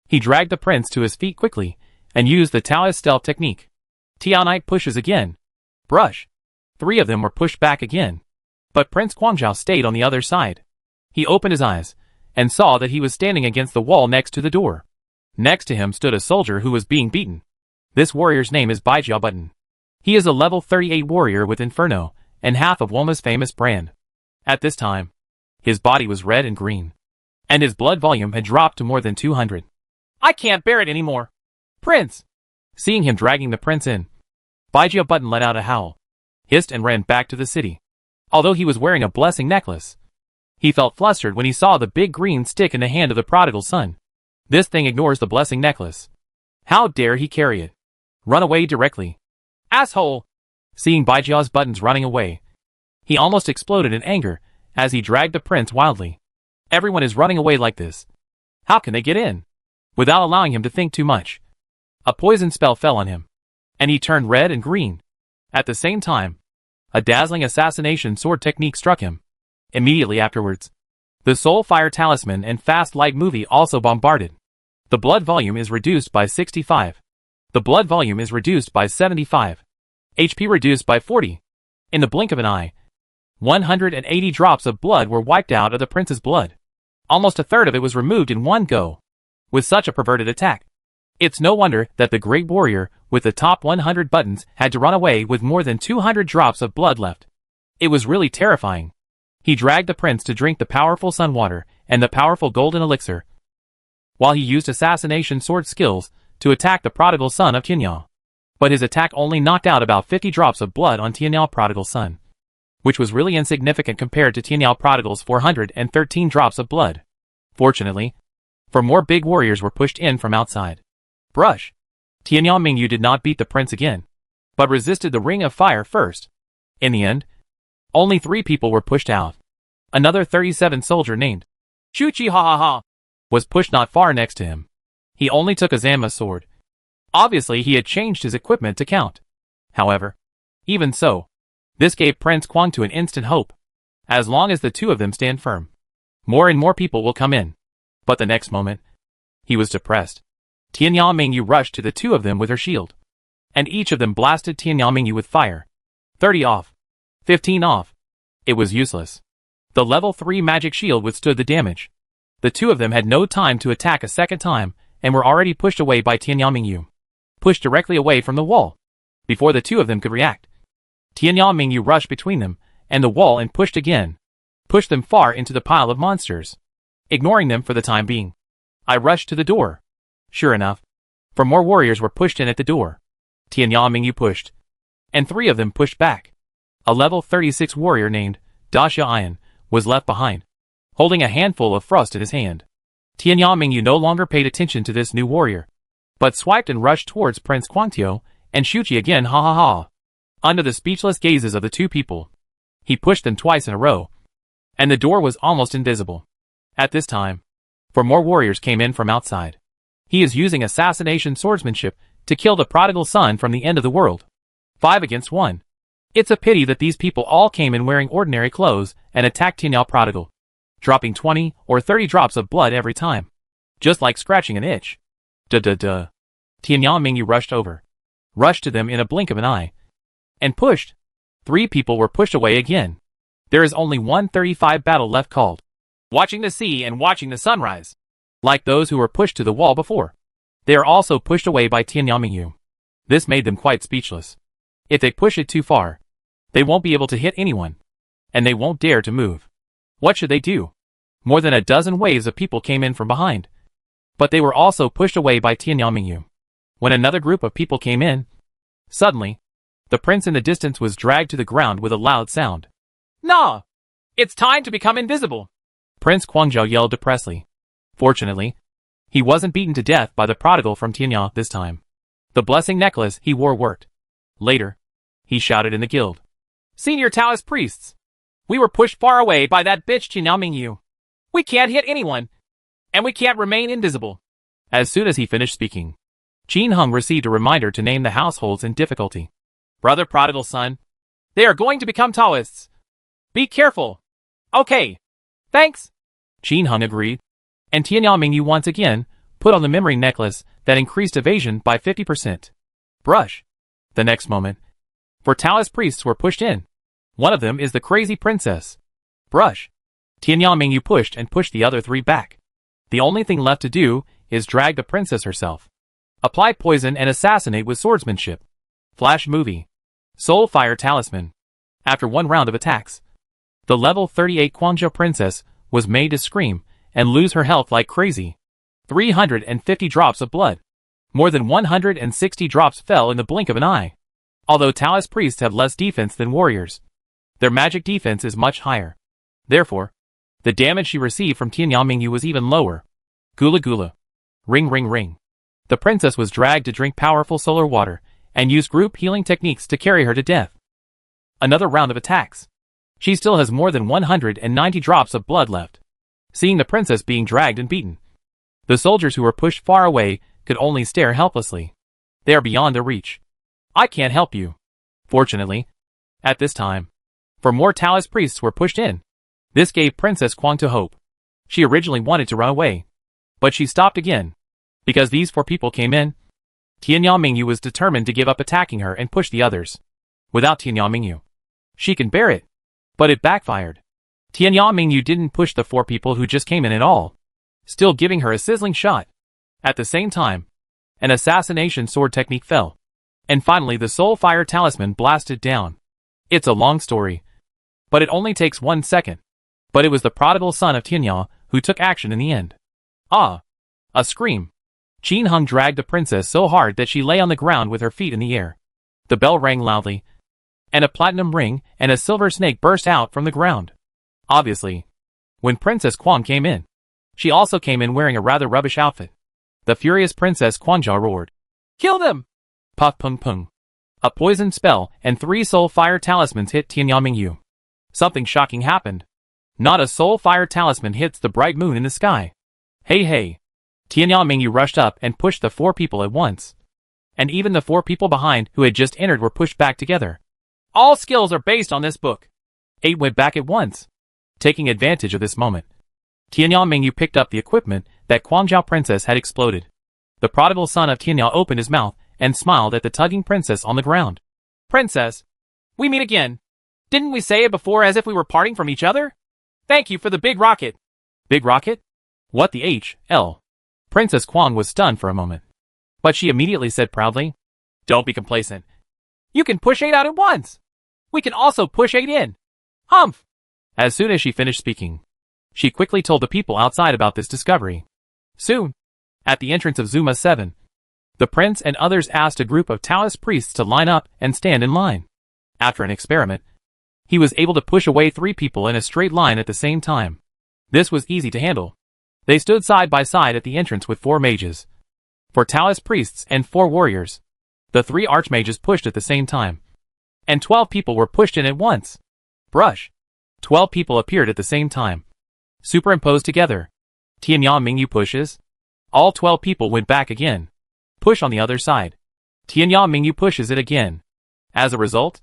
He dragged the prince to his feet quickly and used the Taoist stealth technique. Tianai pushes again. Brush. 3 of them were pushed back again. But Prince Guangzhou stayed on the other side. He opened his eyes and saw that he was standing against the wall next to the door. Next to him stood a soldier who was being beaten. This warrior's name is Baijiao Button. He is a level 38 warrior with Inferno and half of Woma's famous brand. At this time, his body was red and green, and his blood volume had dropped to more than 200. I can't bear it anymore. Prince! Seeing him dragging the prince in, Baijiao Button let out a howl, hissed and ran back to the city. Although he was wearing a blessing necklace, He felt flustered when he saw the big green stick in the hand of the prodigal son. This thing ignores the blessing necklace. How dare he carry it? Run away directly. Asshole! Seeing Baijia's buttons running away, he almost exploded in anger as he dragged the prince wildly. Everyone is running away like this. How can they get in? Without allowing him to think too much, a poison spell fell on him, and he turned red and green. At the same time, a dazzling assassination sword technique struck him. Immediately afterwards, the Soul Fire Talisman and Fast Light movie also bombarded. The blood volume is reduced by 65. The blood volume is reduced by 75. HP reduced by 40. In the blink of an eye, 180 drops of blood were wiped out of the prince's blood. Almost a third of it was removed in one go. With such a perverted attack, it's no wonder that the great warrior with the top 100 buttons had to run away with more than 200 drops of blood left. It was really terrifying. He dragged the prince to drink the powerful sun water and the powerful golden elixir, while he used assassination sword skills to attack the prodigal son of Tianyao. But his attack only knocked out about 50 drops of blood on Tianyao prodigal son, which was really insignificant compared to Tianyao prodigal's 413 drops of blood. Fortunately, for more big warriors were pushed in from outside. Brush. Tianyao Mingyu did not beat the prince again, but resisted the ring of fire first. In the end, only 3 people were pushed out. Another 37 soldier named Chuchi ha ha ha was pushed not far next to him. He only took a Zanma sword. Obviously he had changed his equipment to count. However, even so, this gave Prince Kwangtu an instant hope. As long as the two of them stand firm, more and more people will come in. But the next moment, he was depressed. Tianyao Mingyu rushed to the two of them with her shield, and each of them blasted Tianyao Mingyu with fire. 30 off. 15 off. It was useless. The level 3 magic shield withstood the damage. The two of them had no time to attack a second time, and were already pushed away by Tianyao Mingyu. Pushed directly away from the wall. Before the two of them could react, Tianyao Mingyu rushed between them and the wall and pushed again. Pushed them far into the pile of monsters. Ignoring them for the time being, I rushed to the door. Sure enough, 4 more warriors were pushed in at the door. Tianyao Mingyu pushed, and 3 of them pushed back. A level 36 warrior named Daxia Ian was left behind, holding a handful of frost in his hand. Tianyao Mingyu no longer paid attention to this new warrior, but swiped and rushed towards Prince Kwangtu and Shuchi again ha ha ha. Under the speechless gazes of the two people, he pushed them twice in a row, and the door was almost invisible. At this time, 4 more warriors came in from outside. He is using assassination swordsmanship to kill the prodigal son from the end of the world. 5 against 1. It's a pity that these people all came in wearing ordinary clothes and attacked Tianyao prodigal, dropping 20 or 30 drops of blood every time. Just like scratching an itch. Duh. Tianyao Mingyu rushed to them in a blink of an eye, and pushed. 3 people were pushed away again. There is only 135 battle left called Watching the Sea and Watching the Sunrise. Like those who were pushed to the wall before, they are also pushed away by Tianyao Mingyu. This made them quite speechless. If they push it too far, they won't be able to hit anyone, and they won't dare to move. What should they do? More than a dozen waves of people came in from behind, but they were also pushed away by Tianyao Mingyu. When another group of people came in, suddenly, the prince in the distance was dragged to the ground with a loud sound. Nah! It's time to become invisible! Prince Kwangju yelled depressedly. Fortunately, he wasn't beaten to death by the prodigal from Tianyao this time. The blessing necklace he wore worked. Later, he shouted in the guild. Senior Taoist priests! We were pushed far away by that bitch Tianyao Mingyu. We can't hit anyone, and we can't remain invisible. As soon as he finished speaking, Qin Hung received a reminder to name the households in difficulty. Brother prodigal son, they are going to become Taoists. Be careful. Okay. Thanks. Qin Hung agreed, and Tianyao Mingyu once again put on the memory necklace that increased evasion by 50%. Brush. The next moment, 4 Taoist priests were pushed in. One of them is the crazy princess. Brush. Tianyao Mingyu pushed and pushed the other 3 back. The only thing left to do is drag the princess herself. Apply poison and assassinate with swordsmanship. Flash movie. Soul Fire Talisman. After 1 round of attacks, the level 38 Kwangju princess was made to scream and lose her health like crazy. 350 drops of blood. More than 160 drops fell in the blink of an eye. Although Taoist priests have less defense than warriors, their magic defense is much higher. Therefore, The damage she received from Tianyao Mingyu was even lower. Gula gula. Ring ring ring. The princess was dragged to drink powerful solar water, and used group healing techniques to carry her to death. Another round of attacks. She still has more than 190 drops of blood left. Seeing the princess being dragged and beaten, the soldiers who were pushed far away could only stare helplessly. They are beyond their reach. I can't help you. Fortunately, at this time, 4 more Taoist priests were pushed in. This gave Princess Kwang to hope. She originally wanted to run away, but she stopped again, because these 4 people came in. Tianyao Mingyu was determined to give up attacking her and push the others. Without Tianyao Mingyu, she can bear it. But it backfired. Tianyao Mingyu didn't push the 4 people who just came in at all, still giving her a sizzling shot. At the same time, an assassination sword technique fell. And finally the soul fire talisman blasted down. It's a long story, but it only takes 1 second. But it was the prodigal son of Tianyao who took action in the end. Ah! A scream. Qin Heng dragged the princess so hard that she lay on the ground with her feet in the air. The bell rang loudly, and a platinum ring and a silver snake burst out from the ground. Obviously, when Princess Kwang came in, she also came in wearing a rather rubbish outfit. The furious Princess Kwangja roared, "Kill them!" Puff pung pung. A poison spell and 3 soul fire talismans hit Tianyao Mingyu. Something shocking happened. Not a soul fire talisman hits the bright moon in the sky. Hey hey. Tianyao Mingyu rushed up and pushed the 4 people at once. And even the 4 people behind who had just entered were pushed back together. All skills are based on this book. 8 went back at once. Taking advantage of this moment, Tianyao Mingyu picked up the equipment that Kwangjiao princess had exploded. The prodigal son of Tianyao opened his mouth and smiled at the tugging princess on the ground. Princess, we meet again. Didn't we say it before as if we were parting from each other? Thank you for the big rocket. Big rocket? What the H.L.? Princess Kwang was stunned for a moment. But she immediately said proudly, "Don't be complacent. You can push 8 out at once. We can also push 8 in. Humph!" As soon as she finished speaking, she quickly told the people outside about this discovery. Soon, at the entrance of Zuma 7, the prince and others asked a group of Taoist priests to line up and stand in line. After an experiment, he was able to push away 3 people in a straight line at the same time. This was easy to handle. They stood side by side at the entrance with 4 mages, 4 Taoist priests and 4 warriors. The 3 archmages pushed at the same time, and 12 people were pushed in at once. Brush. 12 people appeared at the same time, superimposed together. Tianyao Mingyu pushes. All 12 people went back again. Push on the other side. Tianyao Mingyu pushes it again. As a result,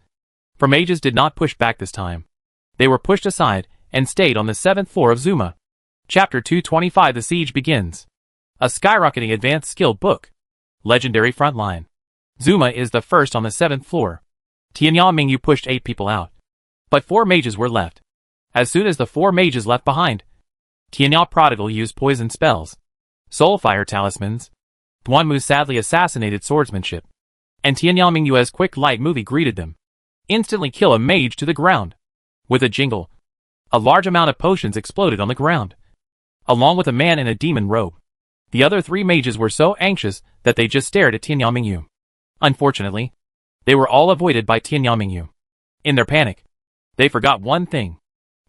4 mages did not push back this time. They were pushed aside and stayed on the 7th floor of Zuma. Chapter 225. The Siege begins. A skyrocketing advanced skill book. Legendary frontline. Zuma is the first on the 7th floor. Tianyao Mingyu pushed 8 people out, but 4 mages were left. As soon as the 4 mages left behind, Tianyao Prodigal used poison spells, soul fire talismans, Duanmu's sadly assassinated swordsmanship, and Tianyao Mingyu's quick light movie greeted them. Instantly kill a mage to the ground. With a jingle, a large amount of potions exploded on the ground, along with a man in a demon robe. The other 3 mages were so anxious that they just stared at Tianyao Mingyu. Unfortunately, they were all avoided by Tianyao Mingyu. In their panic, they forgot one thing.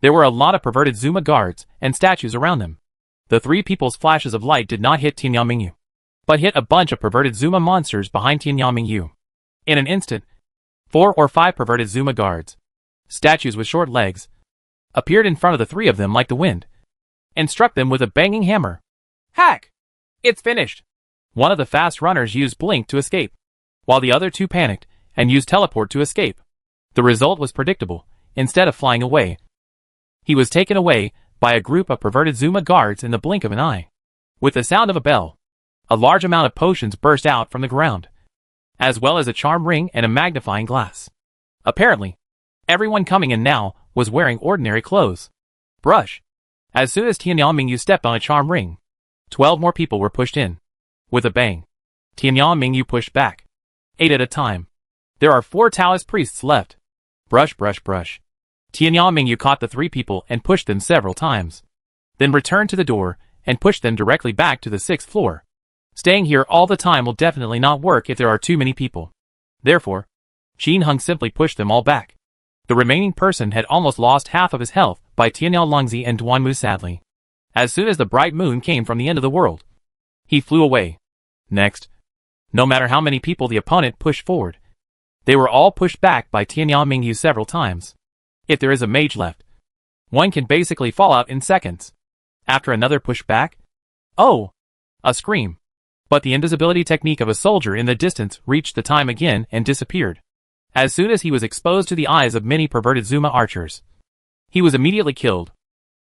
There were a lot of perverted Zuma guards and statues around them. The 3 people's flashes of light did not hit Tianyao Mingyu, but hit a bunch of perverted Zuma monsters behind Tianyao Mingyu. In an instant, 4 or 5 perverted Zuma guards, statues with short legs, appeared in front of the 3 of them like the wind, and struck them with a banging hammer. Hack! It's finished! One of the fast runners used Blink to escape, while the other 2 panicked and used Teleport to escape. The result was predictable. Instead of flying away, he was taken away by a group of perverted Zuma guards in the blink of an eye. With the sound of a bell, a large amount of potions burst out from the ground, as well as a charm ring and a magnifying glass. Apparently, everyone coming in now was wearing ordinary clothes. Brush. As soon as Tianyao Mingyu stepped on a charm ring, 12 more people were pushed in. With a bang, Tianyao Mingyu pushed back. 8 at a time. There are 4 Taoist priests left. Brush brush brush. Tianyao Mingyu caught the 3 people and pushed them several times, then returned to the door and pushed them directly back to the 6th floor. Staying here all the time will definitely not work if there are too many people. Therefore, Qin Heng simply pushed them all back. The remaining person had almost lost half of his health by Tianyao Longzi and Duanmu sadly. As soon as the bright moon came from the end of the world, he flew away. Next, no matter how many people the opponent pushed forward, they were all pushed back by Tianyao Mingyu several times. If there is a mage left, one can basically fall out in seconds. After another pushback, oh! A scream. But the invisibility technique of a soldier in the distance reached the time again and disappeared. As soon as he was exposed to the eyes of many perverted Zuma archers, he was immediately killed.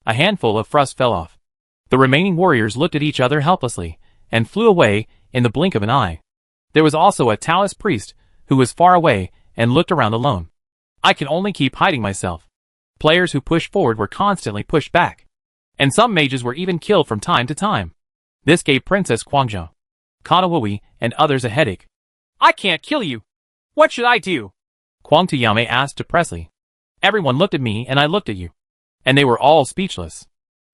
A handful of frost fell off. The remaining warriors looked at each other helplessly and flew away in the blink of an eye. There was also a Taoist priest who was far away and looked around alone. I can only keep hiding myself. Players who pushed forward were constantly pushed back, and some mages were even killed from time to time. This gave Princess Guangzhou, Kanawui, and others a headache. I can't kill you. What should I do? Kwang Tuyame asked depressedly. Everyone looked at me and I looked at you. And they were all speechless.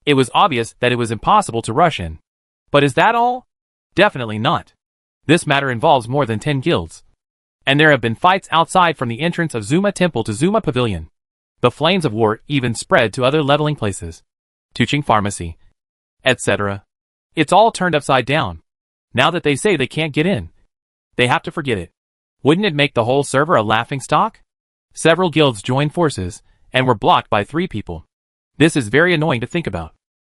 It was obvious that it was impossible to rush in. But is that all? Definitely not. This matter involves more than 10 guilds. And there have been fights outside from the entrance of Zuma Temple to Zuma Pavilion. The flames of war even spread to other leveling places. Tuching Pharmacy, etc. It's all turned upside down. Now that they say they can't get in, they have to forget it. Wouldn't it make the whole server a laughingstock? Several guilds joined forces, and were blocked by 3 people. This is very annoying to think about.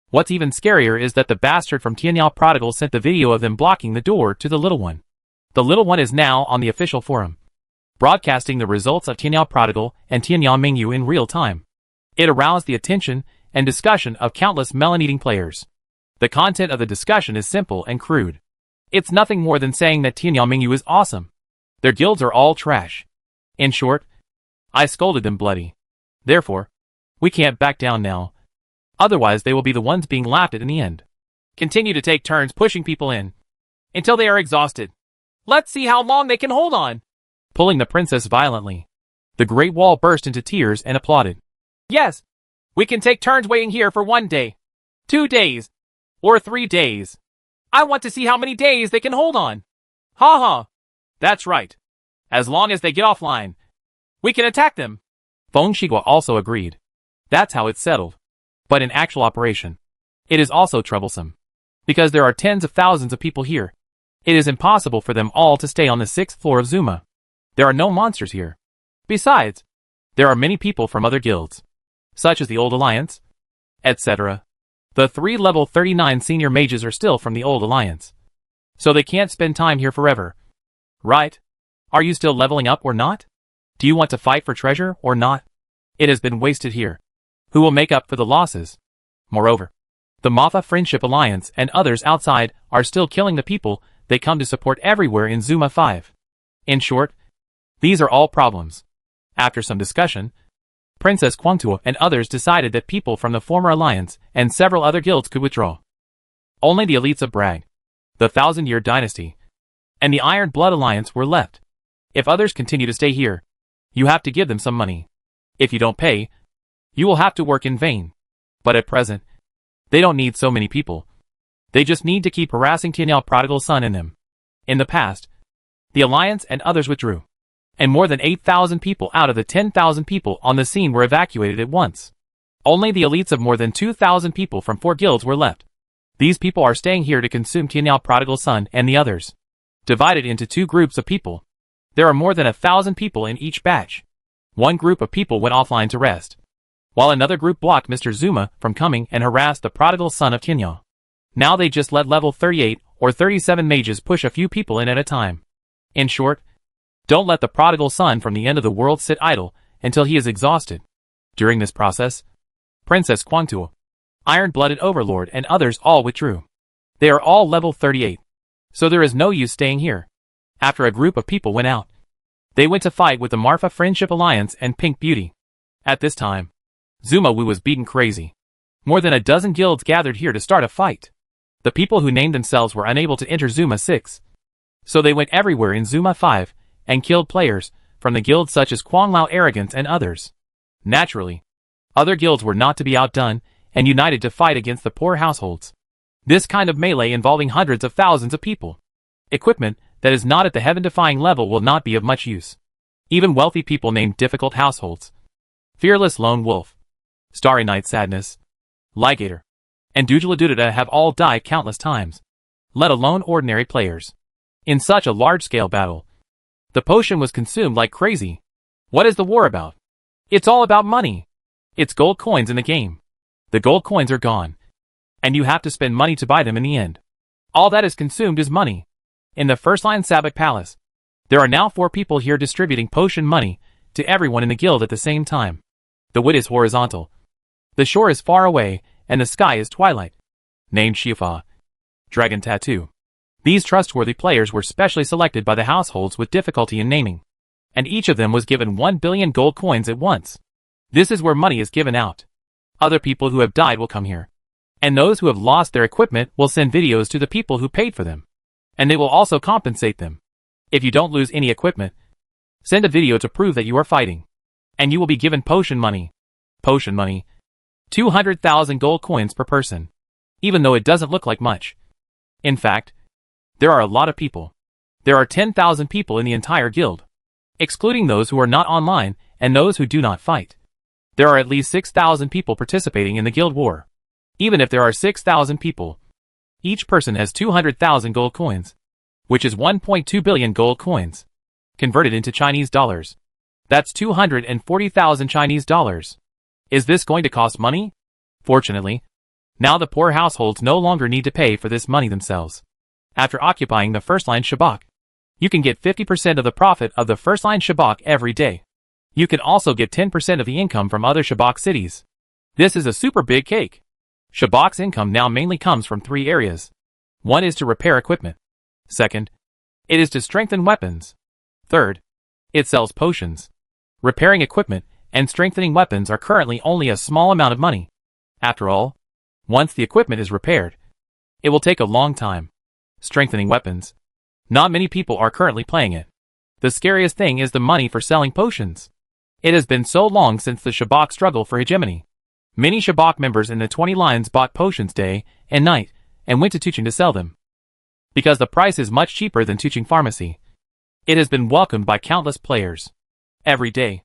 What's even scarier is that the bastard from Tianyao Prodigal sent the video of them blocking the door to the little one. The little one is now on the official forum, broadcasting the results of Tianyao Prodigal and Tianyao Mingyu in real time. It aroused the attention and discussion of countless melon-eating players. The content of the discussion is simple and crude. It's nothing more than saying that Tianyao Mingyu is awesome. Their guilds are all trash. In short, I scolded them bloody. Therefore, we can't back down now. Otherwise they will be the ones being laughed at in the end. Continue to take turns pushing people in, until they are exhausted. Let's see how long they can hold on. Pulling the princess violently, the Great Wall burst into tears and applauded. Yes, we can take turns waiting here for 1 day, 2 days, or 3 days. I want to see how many days they can hold on. Ha ha. That's right. As long as they get offline, we can attack them. Feng Shigua also agreed. That's how it's settled. But in actual operation, it is also troublesome. Because there are tens of thousands of people here. It is impossible for them all to stay on the 6th floor of Zuma. There are no monsters here. Besides, there are many people from other guilds, such as the Old Alliance, etc. The 3 level 39 senior mages are still from the Old Alliance. So they can't spend time here forever. Right? Are you still leveling up or not? Do you want to fight for treasure or not? It has been wasted here. Who will make up for the losses? Moreover, the Matha Friendship Alliance and others outside are still killing the people they come to support everywhere in Zuma 5. In short, these are all problems. After some discussion, Princess Guangtua and others decided that people from the former alliance and several other guilds could withdraw. Only the elites of Bragg, the Thousand-Year Dynasty, and the Iron Blood Alliance were left. If others continue to stay here, you have to give them some money. If you don't pay, you will have to work in vain. But at present, they don't need so many people. They just need to keep harassing Tianyao Prodigal's son in them. In the past, the Alliance and others withdrew, and more than 8,000 people out of the 10,000 people on the scene were evacuated at once. Only the elites of more than 2,000 people from 4 guilds were left. These people are staying here to consume Tianyao Prodigal's son and the others. Divided into 2 groups of people. There are more than 1,000 people in each batch. One group of people went offline to rest, while another group blocked Mr. Zuma from coming and harassed the prodigal son of Tianyao. Now they just let level 38 or 37 mages push a few people in at a time. In short, don't let the prodigal son from the end of the world sit idle until he is exhausted. During this process, Princess Guangtua, Iron-Blooded Overlord and others all withdrew. They are all level 38, so there is no use staying here. After a group of people went out, they went to fight with the Marfa Friendship Alliance and Pink Beauty. At this time, Zuma Wu was beaten crazy. More than a dozen guilds gathered here to start a fight. The people who named themselves were unable to enter Zuma 6. So they went everywhere in Zuma 5 and killed players from the guilds such as Kuanglao Arrogance and others. Naturally, other guilds were not to be outdone and united to fight against the poor households. This kind of melee involving hundreds of thousands of people. Equipment that is not at the heaven-defying level will not be of much use. Even wealthy people named difficult households. Fearless Lone Wolf, Starry Night Sadness, Ligator, and Dujaladuda have all died countless times, let alone ordinary players. In such a large-scale battle, the potion was consumed like crazy. What is the war about? It's all about money. It's gold coins in the game. The gold coins are gone, and you have to spend money to buy them in the end. All that is consumed is money. In the first-line Sabak Palace, there are now 4 people here distributing potion money to everyone in the guild at the same time. The wood is horizontal. The shore is far away, and the sky is twilight. Named Shifa. Dragon Tattoo. These trustworthy players were specially selected by the households with difficulty in naming, and each of them was given 1 billion gold coins at once. This is where money is given out. Other people who have died will come here, and those who have lost their equipment will send videos to the people who paid for them, and they will also compensate them. If you don't lose any equipment, send a video to prove that you are fighting, and you will be given potion money. Potion money. 200,000 gold coins per person. Even though it doesn't look like much. In fact, there are a lot of people. There are 10,000 people in the entire guild, excluding those who are not online and those who do not fight. There are at least 6,000 people participating in the guild war. Even if there are 6,000 people, each person has 200,000 gold coins, which is 1.2 billion gold coins, converted into Chinese dollars. That's 240,000 Chinese dollars. Is this going to cost money? Fortunately, now the poor households no longer need to pay for this money themselves. After occupying the first-line Shabak, you can get 50% of the profit of the first-line Shabak every day. You can also get 10% of the income from other Shabak cities. This is a super big cake. Shabak's income now mainly comes from 3 areas. One is to repair equipment. Second, it is to strengthen weapons. Third, it sells potions. Repairing equipment and strengthening weapons are currently only a small amount of money. After all, once the equipment is repaired, it will take a long time. Strengthening weapons. Not many people are currently playing it. The scariest thing is the money for selling potions. It has been so long since the Shabak struggle for hegemony. Many Shabak members in the 20 lines bought potions day and night and went to teaching to sell them. Because the price is much cheaper than teaching pharmacy, it has been welcomed by countless players. Every day,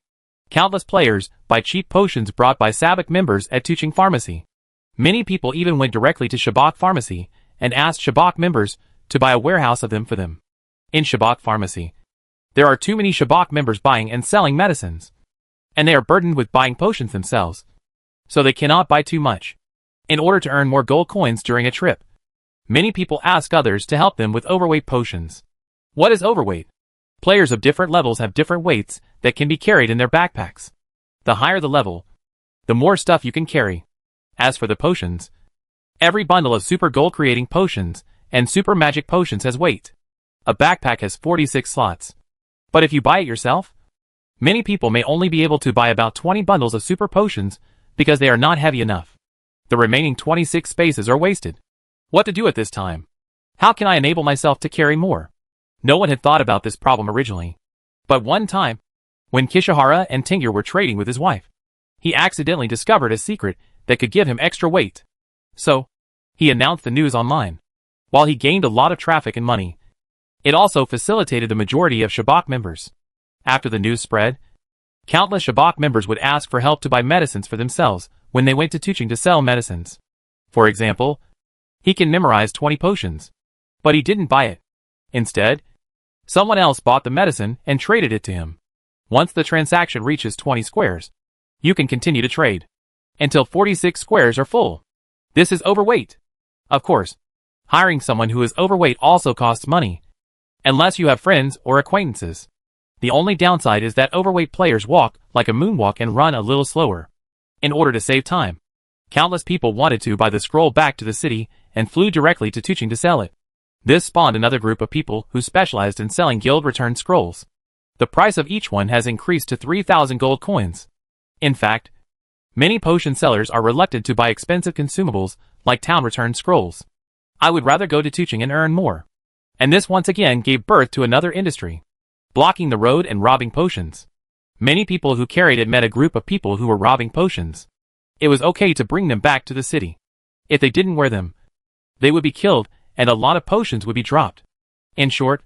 countless players buy cheap potions brought by Sabak members at teaching pharmacy. Many people even went directly to Shabak pharmacy and asked Shabak members to buy a warehouse of them for them. In Shabak pharmacy, there are too many Shabak members buying and selling medicines, and they are burdened with buying potions themselves, so they cannot buy too much. In order to earn more gold coins during a trip, many people ask others to help them with overweight potions. What is overweight? Players of different levels have different weights that can be carried in their backpacks. The higher the level, the more stuff you can carry. As for the potions, every bundle of super gold creating potions and super magic potions has weight. A backpack has 46 slots. But if you buy it yourself, many people may only be able to buy about 20 bundles of super potions because they are not heavy enough. The remaining 26 spaces are wasted. What to do at this time? How can I enable myself to carry more? No one had thought about this problem originally. But one time, when Kishihara and Tingyur were trading with his wife, he accidentally discovered a secret that could give him extra weight. So, he announced the news online. While he gained a lot of traffic and money, it also facilitated the majority of Shabak members. After the news spread, countless Shabak members would ask for help to buy medicines for themselves when they went to teaching to sell medicines. For example, he can memorize 20 potions, but he didn't buy it. Instead, someone else bought the medicine and traded it to him. Once the transaction reaches 20 squares, you can continue to trade until 46 squares are full. This is overweight. Of course, hiring someone who is overweight also costs money, unless you have friends or acquaintances. The only downside is that overweight players walk like a moonwalk and run a little slower. In order to save time, countless people wanted to buy the scroll back to the city and flew directly to teaching to sell it. This spawned another group of people who specialized in selling guild-returned scrolls. The price of each one has increased to 3,000 gold coins. In fact, many potion sellers are reluctant to buy expensive consumables like town-returned scrolls. I would rather go to teaching and earn more. And this once again gave birth to another industry, blocking the road and robbing potions. Many people who carried it met a group of people who were robbing potions. It was okay to bring them back to the city. If they didn't wear them, they would be killed and a lot of potions would be dropped. In short,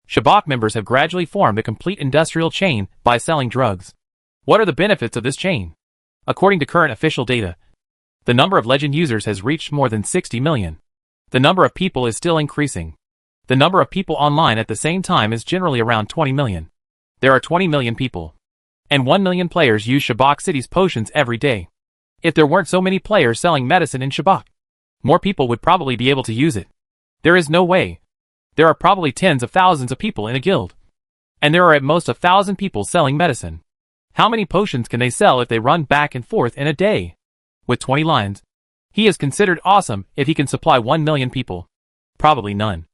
Shabak members have gradually formed a complete industrial chain by selling drugs. What are the benefits of this chain? According to current official data, the number of Legend users has reached more than 60 million. The number of people is still increasing. The number of people online at the same time is generally around 20 million. There are 20 million people. And 1 million players use Shabak City's potions every day. If there weren't so many players selling medicine in Shabak, more people would probably be able to use it. There is no way. There are probably tens of thousands of people in a guild. And there are at most 1,000 people selling medicine. How many potions can they sell if they run back and forth in a day? With 20 lines, he is considered awesome if he can supply 1 million people. Probably none.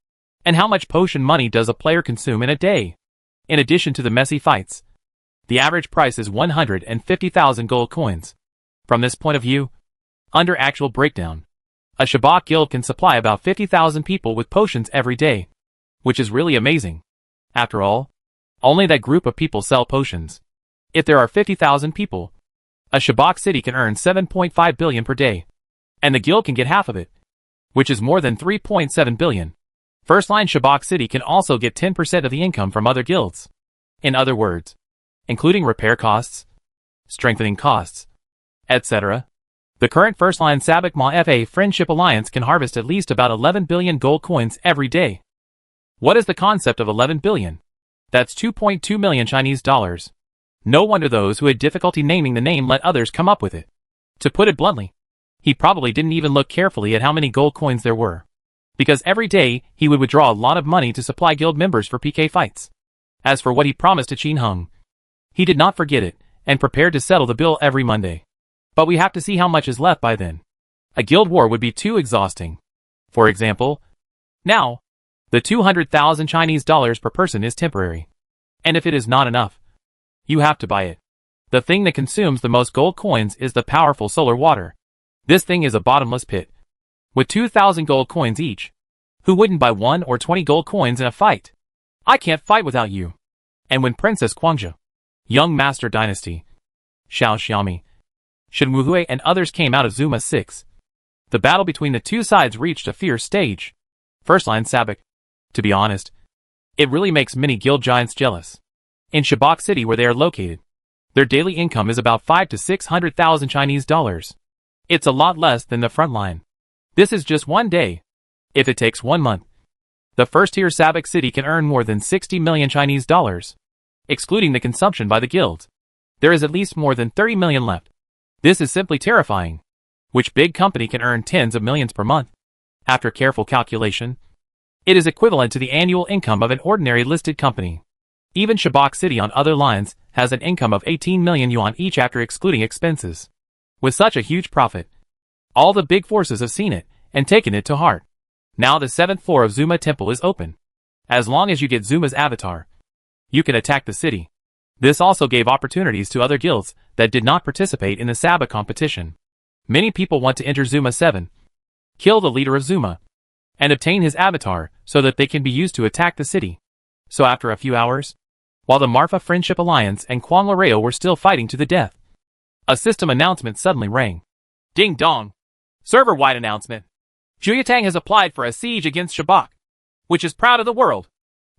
And how much potion money does a player consume in a day? In addition to the messy fights, the average price is 150,000 gold coins. From this point of view, under actual breakdown, a Shabak guild can supply about 50,000 people with potions every day, which is really amazing. After all, only that group of people sell potions. If there are 50,000 people, a Shabak city can earn 7.5 billion per day, and the guild can get half of it, which is more than 3.7 billion. First-line Shabak City can also get 10% of the income from other guilds. In other words, including repair costs, strengthening costs, etc. The current first-line Sabak Ma FA Friendship Alliance can harvest at least about 11 billion gold coins every day. What is the concept of 11 billion? That's 2.2 million Chinese dollars. No wonder those who had difficulty naming the name let others come up with it. To put it bluntly, he probably didn't even look carefully at how many gold coins there were. Because every day, he would withdraw a lot of money to supply guild members for PK fights. As for what he promised to Qin Heng, he did not forget it, and prepared to settle the bill every Monday. But we have to see how much is left by then. A guild war would be too exhausting. For example, now, the 200,000 Chinese dollars per person is temporary. And if it is not enough, you have to buy it. The thing that consumes the most gold coins is the powerful solar water. This thing is a bottomless pit. With 2,000 gold coins each, who wouldn't buy 1 or 20 gold coins in a fight? I can't fight without you. And when Princess Guangzhou, Young Master Dynasty, Xiao Xiaomi, Shen Wuhui and others came out of Zuma 6, the battle between the two sides reached a fierce stage. First-line Sabak. To be honest, it really makes many guild giants jealous. In Shabak City where they are located, their daily income is about 5 to 600,000 Chinese dollars. It's a lot less than the front line. This is just one day. If it takes 1 month, the first-tier Sabak City can earn more than 60 million Chinese dollars. Excluding the consumption by the guilds, there is at least more than 30 million left. This is simply terrifying. Which big company can earn tens of millions per month? After careful calculation, it is equivalent to the annual income of an ordinary listed company. Even Shabak City on other lines has an income of 18 million yuan each after excluding expenses. With such a huge profit, all the big forces have seen it and taken it to heart. Now the 7th floor of Zuma Temple is open. As long as you get Zuma's avatar, you can attack the city. This also gave opportunities to other guilds that did not participate in the Sabak competition. Many people want to enter Zuma 7, kill the leader of Zuma, and obtain his avatar so that they can be used to attack the city. So after a few hours, while the Marfa Friendship Alliance and Kwang Lareo were still fighting to the death, a system announcement suddenly rang. Ding dong. Server-wide announcement. Juyatang has applied for a siege against Shabak, which is proud of the world.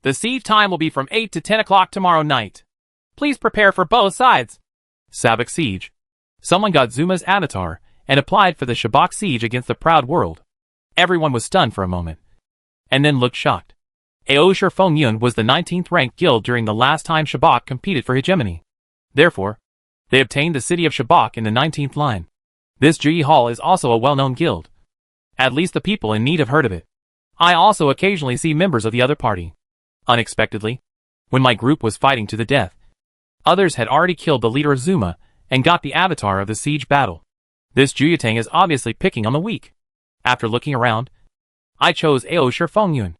The siege time will be from 8 to 10 o'clock tomorrow night. Please prepare for both sides. Sabak siege. Someone got Zuma's avatar and applied for the Shabak siege against the proud world. Everyone was stunned for a moment, and then looked shocked. Aosher Fengyun was the 19th ranked guild during the last time Shabak competed for hegemony. Therefore, they obtained the city of Shabak in the 19th line. This Ji Hall is also a well-known guild. At least the people in need have heard of it. I also occasionally see members of the other party. Unexpectedly, when my group was fighting to the death, others had already killed the leader of Zuma and got the avatar of the siege battle. This Juyatang is obviously picking on the weak. After looking around, I chose Aosher Fengyun.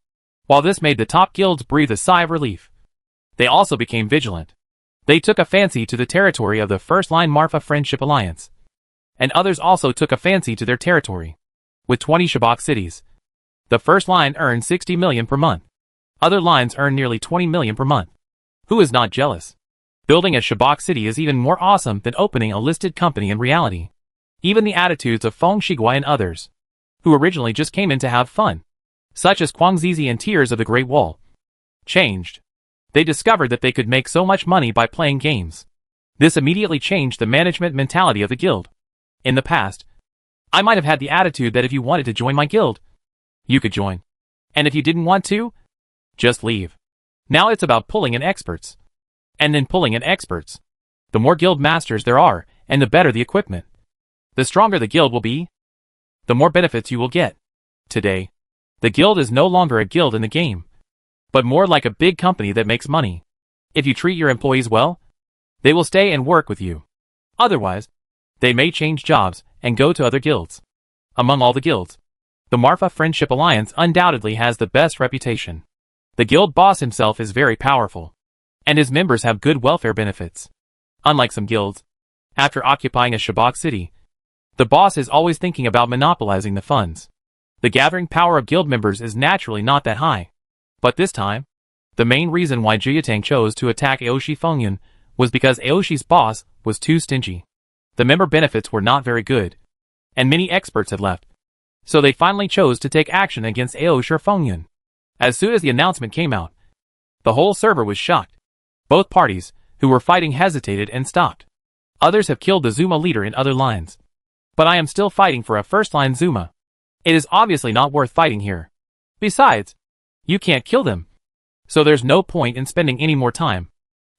While this made the top guilds breathe a sigh of relief, they also became vigilant. They took a fancy to the territory of the first-line Marfa Friendship Alliance, and others also took a fancy to their territory. With 20 Shabak cities, the first line earned 60 million per month. Other lines earn nearly 20 million per month. Who is not jealous? Building a Shabak city is even more awesome than opening a listed company in reality. Even the attitudes of Feng Shiguai and others, who originally just came in to have fun, such as Kwang Zizi and Tears of the Great Wall, changed. They discovered that they could make so much money by playing games. This immediately changed the management mentality of the guild. In the past, I might have had the attitude that if you wanted to join my guild, you could join. And if you didn't want to, just leave. Now it's about pulling in experts. And then pulling in experts. The more guild masters there are, and the better the equipment, the stronger the guild will be, the more benefits you will get. Today, the guild is no longer a guild in the game, but more like a big company that makes money. If you treat your employees well, they will stay and work with you. Otherwise, they may change jobs and go to other guilds. Among all the guilds, the Marfa Friendship Alliance undoubtedly has the best reputation. The guild boss himself is very powerful, and his members have good welfare benefits. Unlike some guilds, after occupying a Shabak city, the boss is always thinking about monopolizing the funds. The gathering power of guild members is naturally not that high. But this time, the main reason why Juyatang chose to attack Aoshi Fengyun was because Aoshi's boss was too stingy. The member benefits were not very good, and many experts had left. So they finally chose to take action against Aoshi Fengyun. As soon as the announcement came out, the whole server was shocked. Both parties, who were fighting, hesitated and stopped. Others have killed the Zuma leader in other lines. But I am still fighting for a first-line Zuma. It is obviously not worth fighting here. Besides, you can't kill them. So there's no point in spending any more time.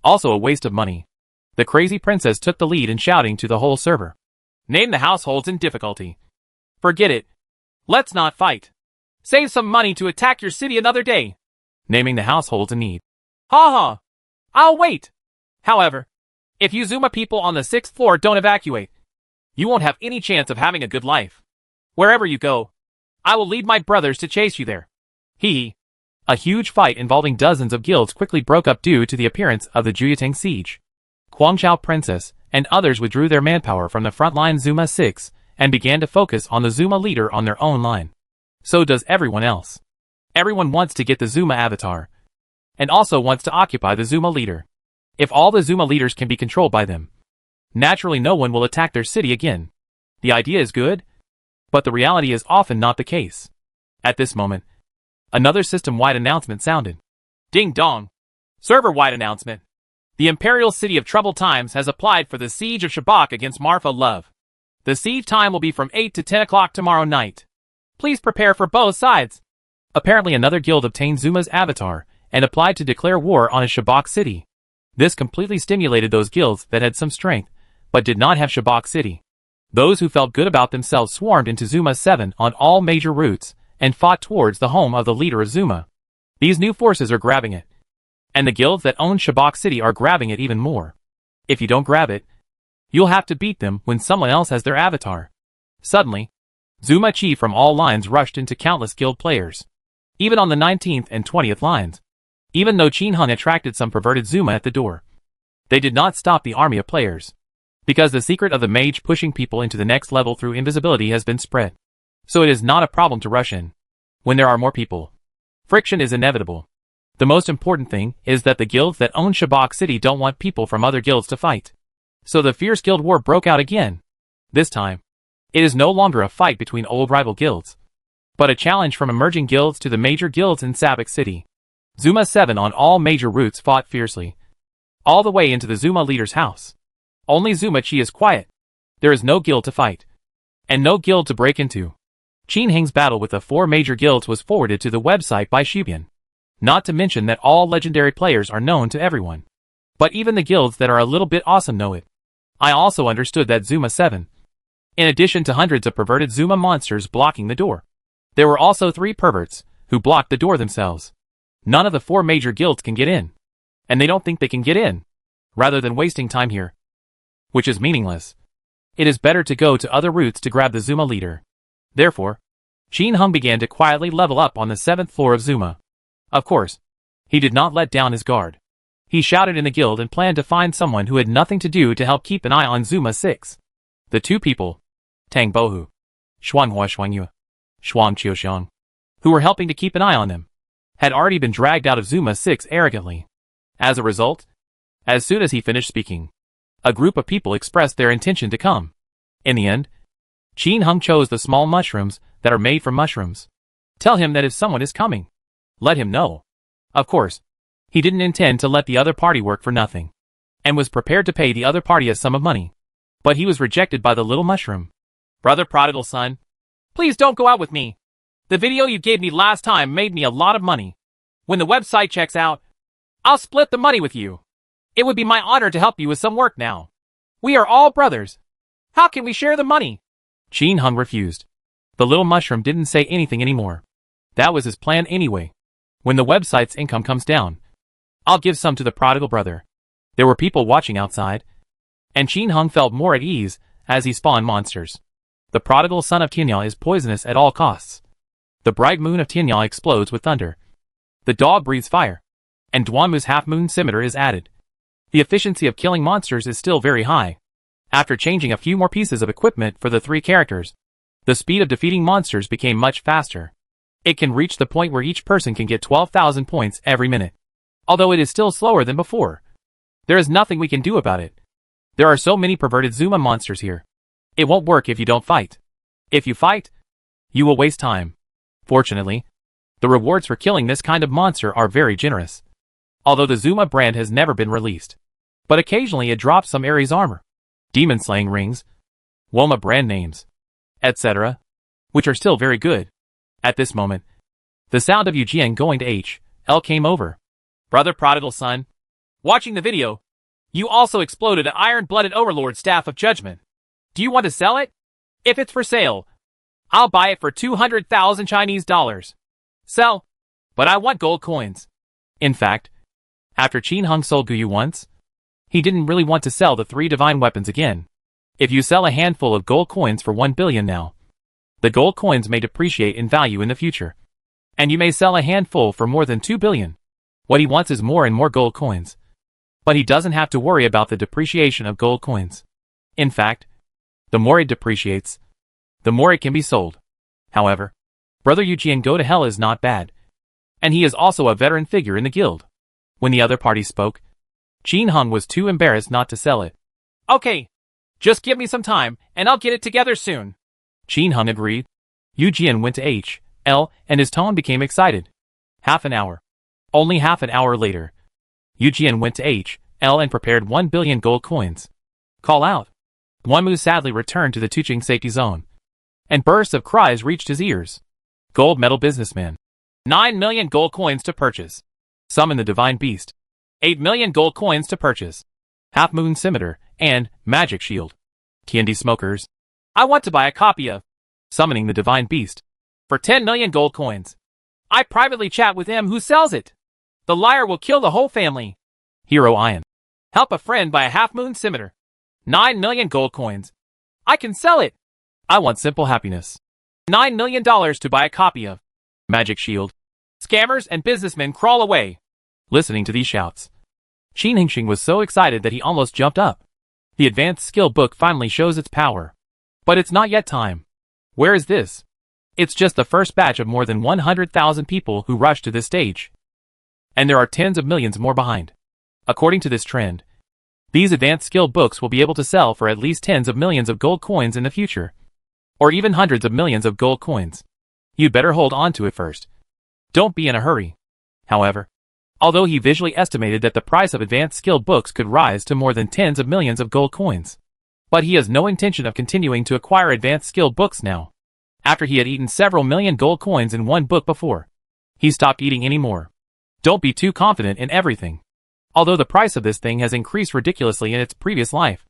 Also a waste of money. The crazy princess took the lead in shouting to the whole server. Name the households in difficulty. Forget it. Let's not fight. Save some money to attack your city another day. Naming the households in need. Ha ha. I'll wait. However, if you Zuma people on the 6th floor don't evacuate, you won't have any chance of having a good life. Wherever you go, I will lead my brothers to chase you there. Hee. A huge fight involving dozens of guilds quickly broke up due to the appearance of the Juyatang siege. Guangzhou Princess and others withdrew their manpower from the frontline Zuma 6 and began to focus on the Zuma leader on their own line. So does everyone else. Everyone wants to get the Zuma avatar, and also wants to occupy the Zuma leader. If all the Zuma leaders can be controlled by them, naturally no one will attack their city again. The idea is good, but the reality is often not the case. At this moment, another system-wide announcement sounded. Ding dong. Server-wide announcement. The Imperial City of Troubled Times has applied for the Siege of Shabak against Marfa Love. The siege time will be from 8 to 10 o'clock tomorrow night. Please prepare for both sides. Apparently another guild obtained Zuma's avatar and applied to declare war on a Shabak city. This completely stimulated those guilds that had some strength, but did not have Shabak city. Those who felt good about themselves swarmed into Zuma 7 on all major routes and fought towards the home of the leader of Zuma. These new forces are grabbing it. And the guilds that own Shabak city are grabbing it even more. If you don't grab it, you'll have to beat them when someone else has their avatar. Suddenly, Zuma Chi from all lines rushed into countless guild players. Even on the 19th and 20th lines. Even though Qin Hung attracted some perverted Zuma at the door, they did not stop the army of players. Because the secret of the mage pushing people into the next level through invisibility has been spread. So it is not a problem to rush in. When there are more people, friction is inevitable. The most important thing is that the guilds that own Shabak City don't want people from other guilds to fight. So the fierce guild war broke out again. This time, it is no longer a fight between old rival guilds, but a challenge from emerging guilds to the major guilds in Sabak City. Zuma 7 on all major routes fought fiercely, all the way into the Zuma leader's house. Only Zuma Chi is quiet. There is no guild to fight, and no guild to break into. Qin Heng's battle with the 4 major guilds was forwarded to the website by Shibian. Not to mention that all legendary players are known to everyone. But even the guilds that are a little bit awesome know it. I also understood that Zuma 7, in addition to hundreds of perverted Zuma monsters blocking the door, there were also 3 perverts who blocked the door themselves. None of the 4 major guilds can get in. And they don't think they can get in. Rather than wasting time here, which is meaningless, it is better to go to other routes to grab the Zuma leader. Therefore, Qin Hung began to quietly level up on the 7th floor of Zuma. Of course, he did not let down his guard. He shouted in the guild and planned to find someone who had nothing to do to help keep an eye on Zuma 6. The 2 people, Tang Bohu, Xuanhua Xuanyu, Xuan Qiuxiang, who were helping to keep an eye on them, had already been dragged out of Zuma 6 arrogantly. As a result, as soon as he finished speaking, a group of people expressed their intention to come. In the end, Qin Hung chose the small mushrooms that are made from mushrooms. Tell him that if someone is coming, let him know. Of course, he didn't intend to let the other party work for nothing. and was prepared to pay the other party a sum of money. But he was rejected by the little mushroom. Brother prodigal son, please don't go out with me. The video you gave me last time made me a lot of money. When the website checks out, I'll split the money with you. It would be my honor to help you with some work now. We are all brothers. How can we share the money? Qin Hung refused. The little mushroom didn't say anything anymore. That was his plan anyway. When the website's income comes down, I'll give some to the prodigal brother. There were people watching outside, and Qin Hung felt more at ease as he spawned monsters. The prodigal son of Tianyao is poisonous at all costs. The bright moon of Tianyao explodes with thunder. The dog breathes fire, and Duanmu's half-moon scimitar is added. The efficiency of killing monsters is still very high. After changing a few more pieces of equipment for the 3 characters, the speed of defeating monsters became much faster. It can reach the point where each person can get 12,000 points every minute. Although it is still slower than before, there is nothing we can do about it. There are so many perverted Zuma monsters here. It won't work if you don't fight. If you fight, you will waste time. Fortunately, the rewards for killing this kind of monster are very generous. Although the Zuma brand has never been released, but occasionally it drops some Ares armor, demon slaying rings, Woma brand names, etc., which are still very good. At this moment, the sound of Yujian going to H.L. came over. Brother prodigal son, watching the video, you also exploded an iron-blooded overlord staff of judgment. Do you want to sell it? If it's for sale, I'll buy it for 200,000 Chinese dollars. Sell, but I want gold coins. In fact, after Qin Hung sold Guyu once, he didn't really want to sell the 3 divine weapons again. If you sell a handful of gold coins for 1 billion now, the gold coins may depreciate in value in the future. And you may sell a handful for more than 2 billion. What he wants is more and more gold coins. But he doesn't have to worry about the depreciation of gold coins. In fact, the more it depreciates, the more it can be sold. However, Brother Yujian Go to Hell is not bad. And he is also a veteran figure in the guild. When the other party spoke, Qin Hung was too embarrassed not to sell it. Okay, just give me some time, and I'll get it together soon. Qin Hung agreed. Yujian went to H.L. and his tone became excited. Half an hour. Only half an hour later, Yujian went to H.L. and prepared 1 billion gold coins. Call out. Duanmu sadly returned to the Tuqing safety zone, and bursts of cries reached his ears. Gold medal businessman. 9 million gold coins to purchase. Summon the divine beast. 8 million gold coins to purchase. Half-moon scimitar and magic shield. TND smokers. I want to buy a copy of Summoning the divine beast. For 10 million gold coins. I privately chat with him who sells it. The liar will kill the whole family. Hero Ion. Help a friend buy a half-moon scimitar. 9 million gold coins. I can sell it. I want simple happiness. $9 million to buy a copy of Magic shield. Scammers and businessmen crawl away. Listening to these shouts, Qin Hingxing was so excited that he almost jumped up. The advanced skill book finally shows its power. But it's not yet time. Where is this? It's just the first batch of more than 100,000 people who rushed to this stage. And there are tens of millions more behind. According to this trend, these advanced skill books will be able to sell for at least tens of millions of gold coins in the future. Or even hundreds of millions of gold coins. You'd better hold on to it first. Don't be in a hurry. However, although he visually estimated that the price of advanced skill books could rise to more than tens of millions of gold coins, but he has no intention of continuing to acquire advanced skill books now. After he had eaten several million gold coins in one book before, he stopped eating anymore. Don't be too confident in everything. Although the price of this thing has increased ridiculously in its previous life.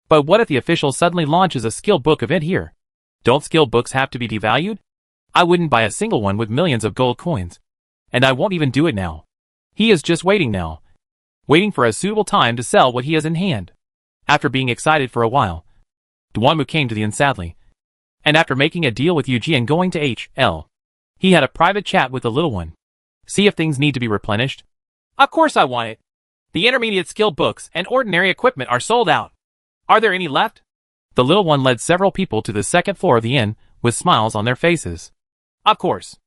But what if the official suddenly launches a skill book event here? Don't skill books have to be devalued? I wouldn't buy a single one with millions of gold coins. And I won't even do it now. He is just waiting now. Waiting for a suitable time to sell what he has in hand. After being excited for a while, Duanmu came to the inn sadly. And after making a deal with Yuji and going to H.L., he had a private chat with the little one. See if things need to be replenished. Of course I want it. The intermediate skill books and ordinary equipment are sold out. Are there any left? The little one led several people to the second floor of the inn, with smiles on their faces. Of course.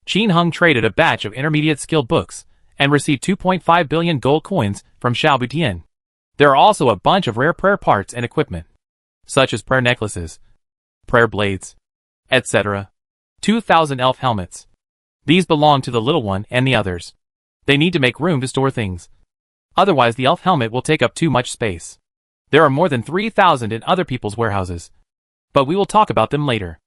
Qin Hung traded a batch of intermediate skill books, and received 2.5 billion gold coins from Xiao Butian. There are also a bunch of rare prayer parts and equipment, such as prayer necklaces, prayer blades, etc. 2,000 elf helmets. These belong to the little one and the others. They need to make room to store things. Otherwise the elf helmet will take up too much space. There are more than 3,000 in other people's warehouses. But we will talk about them later.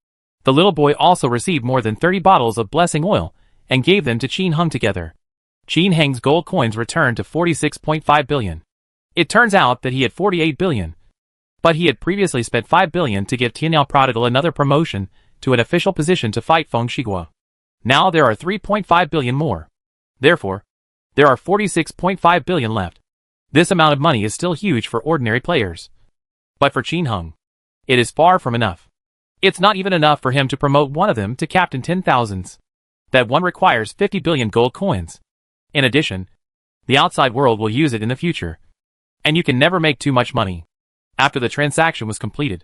The little boy also received more than 30 bottles of blessing oil and gave them to Qin Hung together. Qin Heng's gold coins returned to 46.5 billion. It turns out that he had 48 billion. But he had previously spent 5 billion to give Tianyao Prodigal another promotion to an official position to fight Feng Shigua. Now there are 3.5 billion more. Therefore, there are 46.5 billion left. This amount of money is still huge for ordinary players. But for Qin Hung, it is far from enough. It's not even enough for him to promote one of them to Captain 10,000s. That one requires 50 billion gold coins. In addition, the outside world will use it in the future. And you can never make too much money. After the transaction was completed,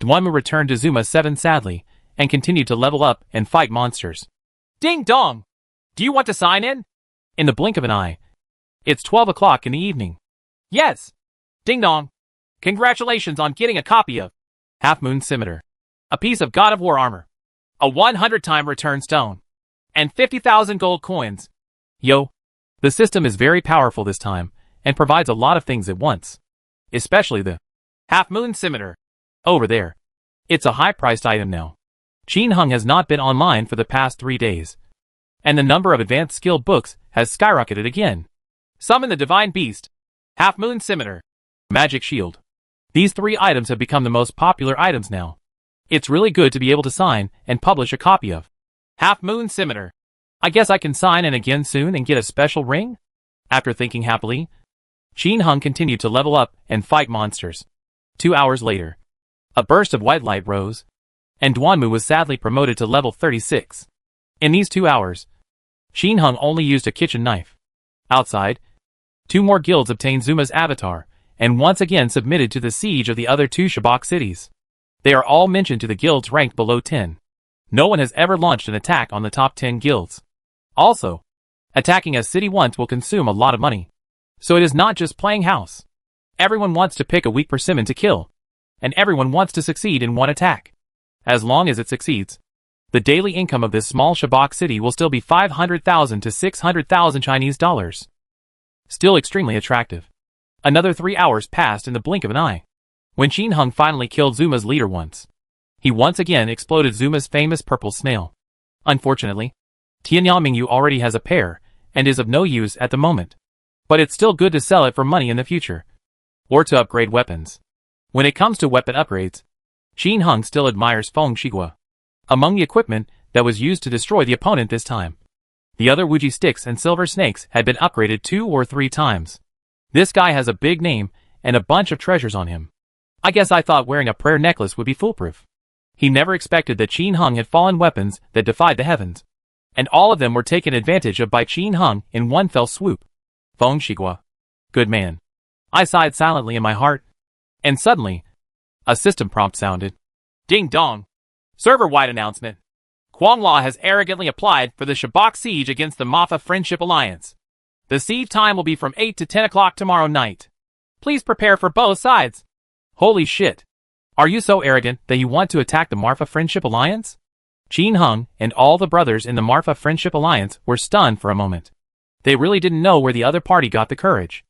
Duanmu returned to Zuma 7 sadly, and continued to level up and fight monsters. Ding dong! Do you want to sign in? In the blink of an eye, it's 12 o'clock in the evening. Yes! Ding dong! Congratulations on getting a copy of Half Moon Scimitar, a piece of God of War armor, a 100-time return stone, and 50,000 gold coins. Yo, the system is very powerful this time, and provides a lot of things at once. Especially the Half Moon Scimitar. Over there. It's a high-priced item now. Qin Hung has not been online for the past 3 days. And the number of advanced skill books has skyrocketed again. Summon the Divine Beast, Half Moon Scimitar, Magic Shield. These 3 items have become the most popular items now. It's really good to be able to sign and publish a copy of Half Moon Scimitar. I guess I can sign in again soon and get a special ring? After thinking happily, Qin Hung continued to level up and fight monsters. 2 hours later, a burst of white light rose, and Duanmu was sadly promoted to level 36. In these 2 hours, Qin Hung only used a kitchen knife. Outside, 2 more guilds obtained Zuma's avatar, and once again submitted to the siege of the other 2 Shabak cities. They are all mentioned to the guilds ranked below 10. No one has ever launched an attack on the top 10 guilds. Also, attacking a city once will consume a lot of money. So it is not just playing house. Everyone wants to pick a weak persimmon to kill. And everyone wants to succeed in one attack. As long as it succeeds, the daily income of this small Shabak city will still be 500,000 to 600,000 Chinese dollars. Still extremely attractive. Another 3 hours passed in the blink of an eye. When Qin Hung finally killed Zuma's leader once, he once again exploded Zuma's famous purple snail. Unfortunately, Tianyao Mingyu already has a pair, and is of no use at the moment. But it's still good to sell it for money in the future. Or to upgrade weapons. When it comes to weapon upgrades, Qin Hung still admires Feng Shigua. Among the equipment that was used to destroy the opponent this time, the other Wuji sticks and silver snakes had been upgraded 2 or 3 times. This guy has a big name and a bunch of treasures on him. I guess I thought wearing a prayer necklace would be foolproof. He never expected that Qin Hung had fallen weapons that defied the heavens. And all of them were taken advantage of by Qin Hung in one fell swoop. Feng Shigua. Good man. I sighed silently in my heart. And suddenly, a system prompt sounded. Ding dong. Server-wide announcement. Kuang-La has arrogantly applied for the Shabak siege against the Mafa Friendship Alliance. The siege time will be from 8 to 10 o'clock tomorrow night. Please prepare for both sides. Holy shit. Are you so arrogant that you want to attack the Marfa Friendship Alliance? Qin Hung and all the brothers in the Marfa Friendship Alliance were stunned for a moment. They really didn't know where the other party got the courage.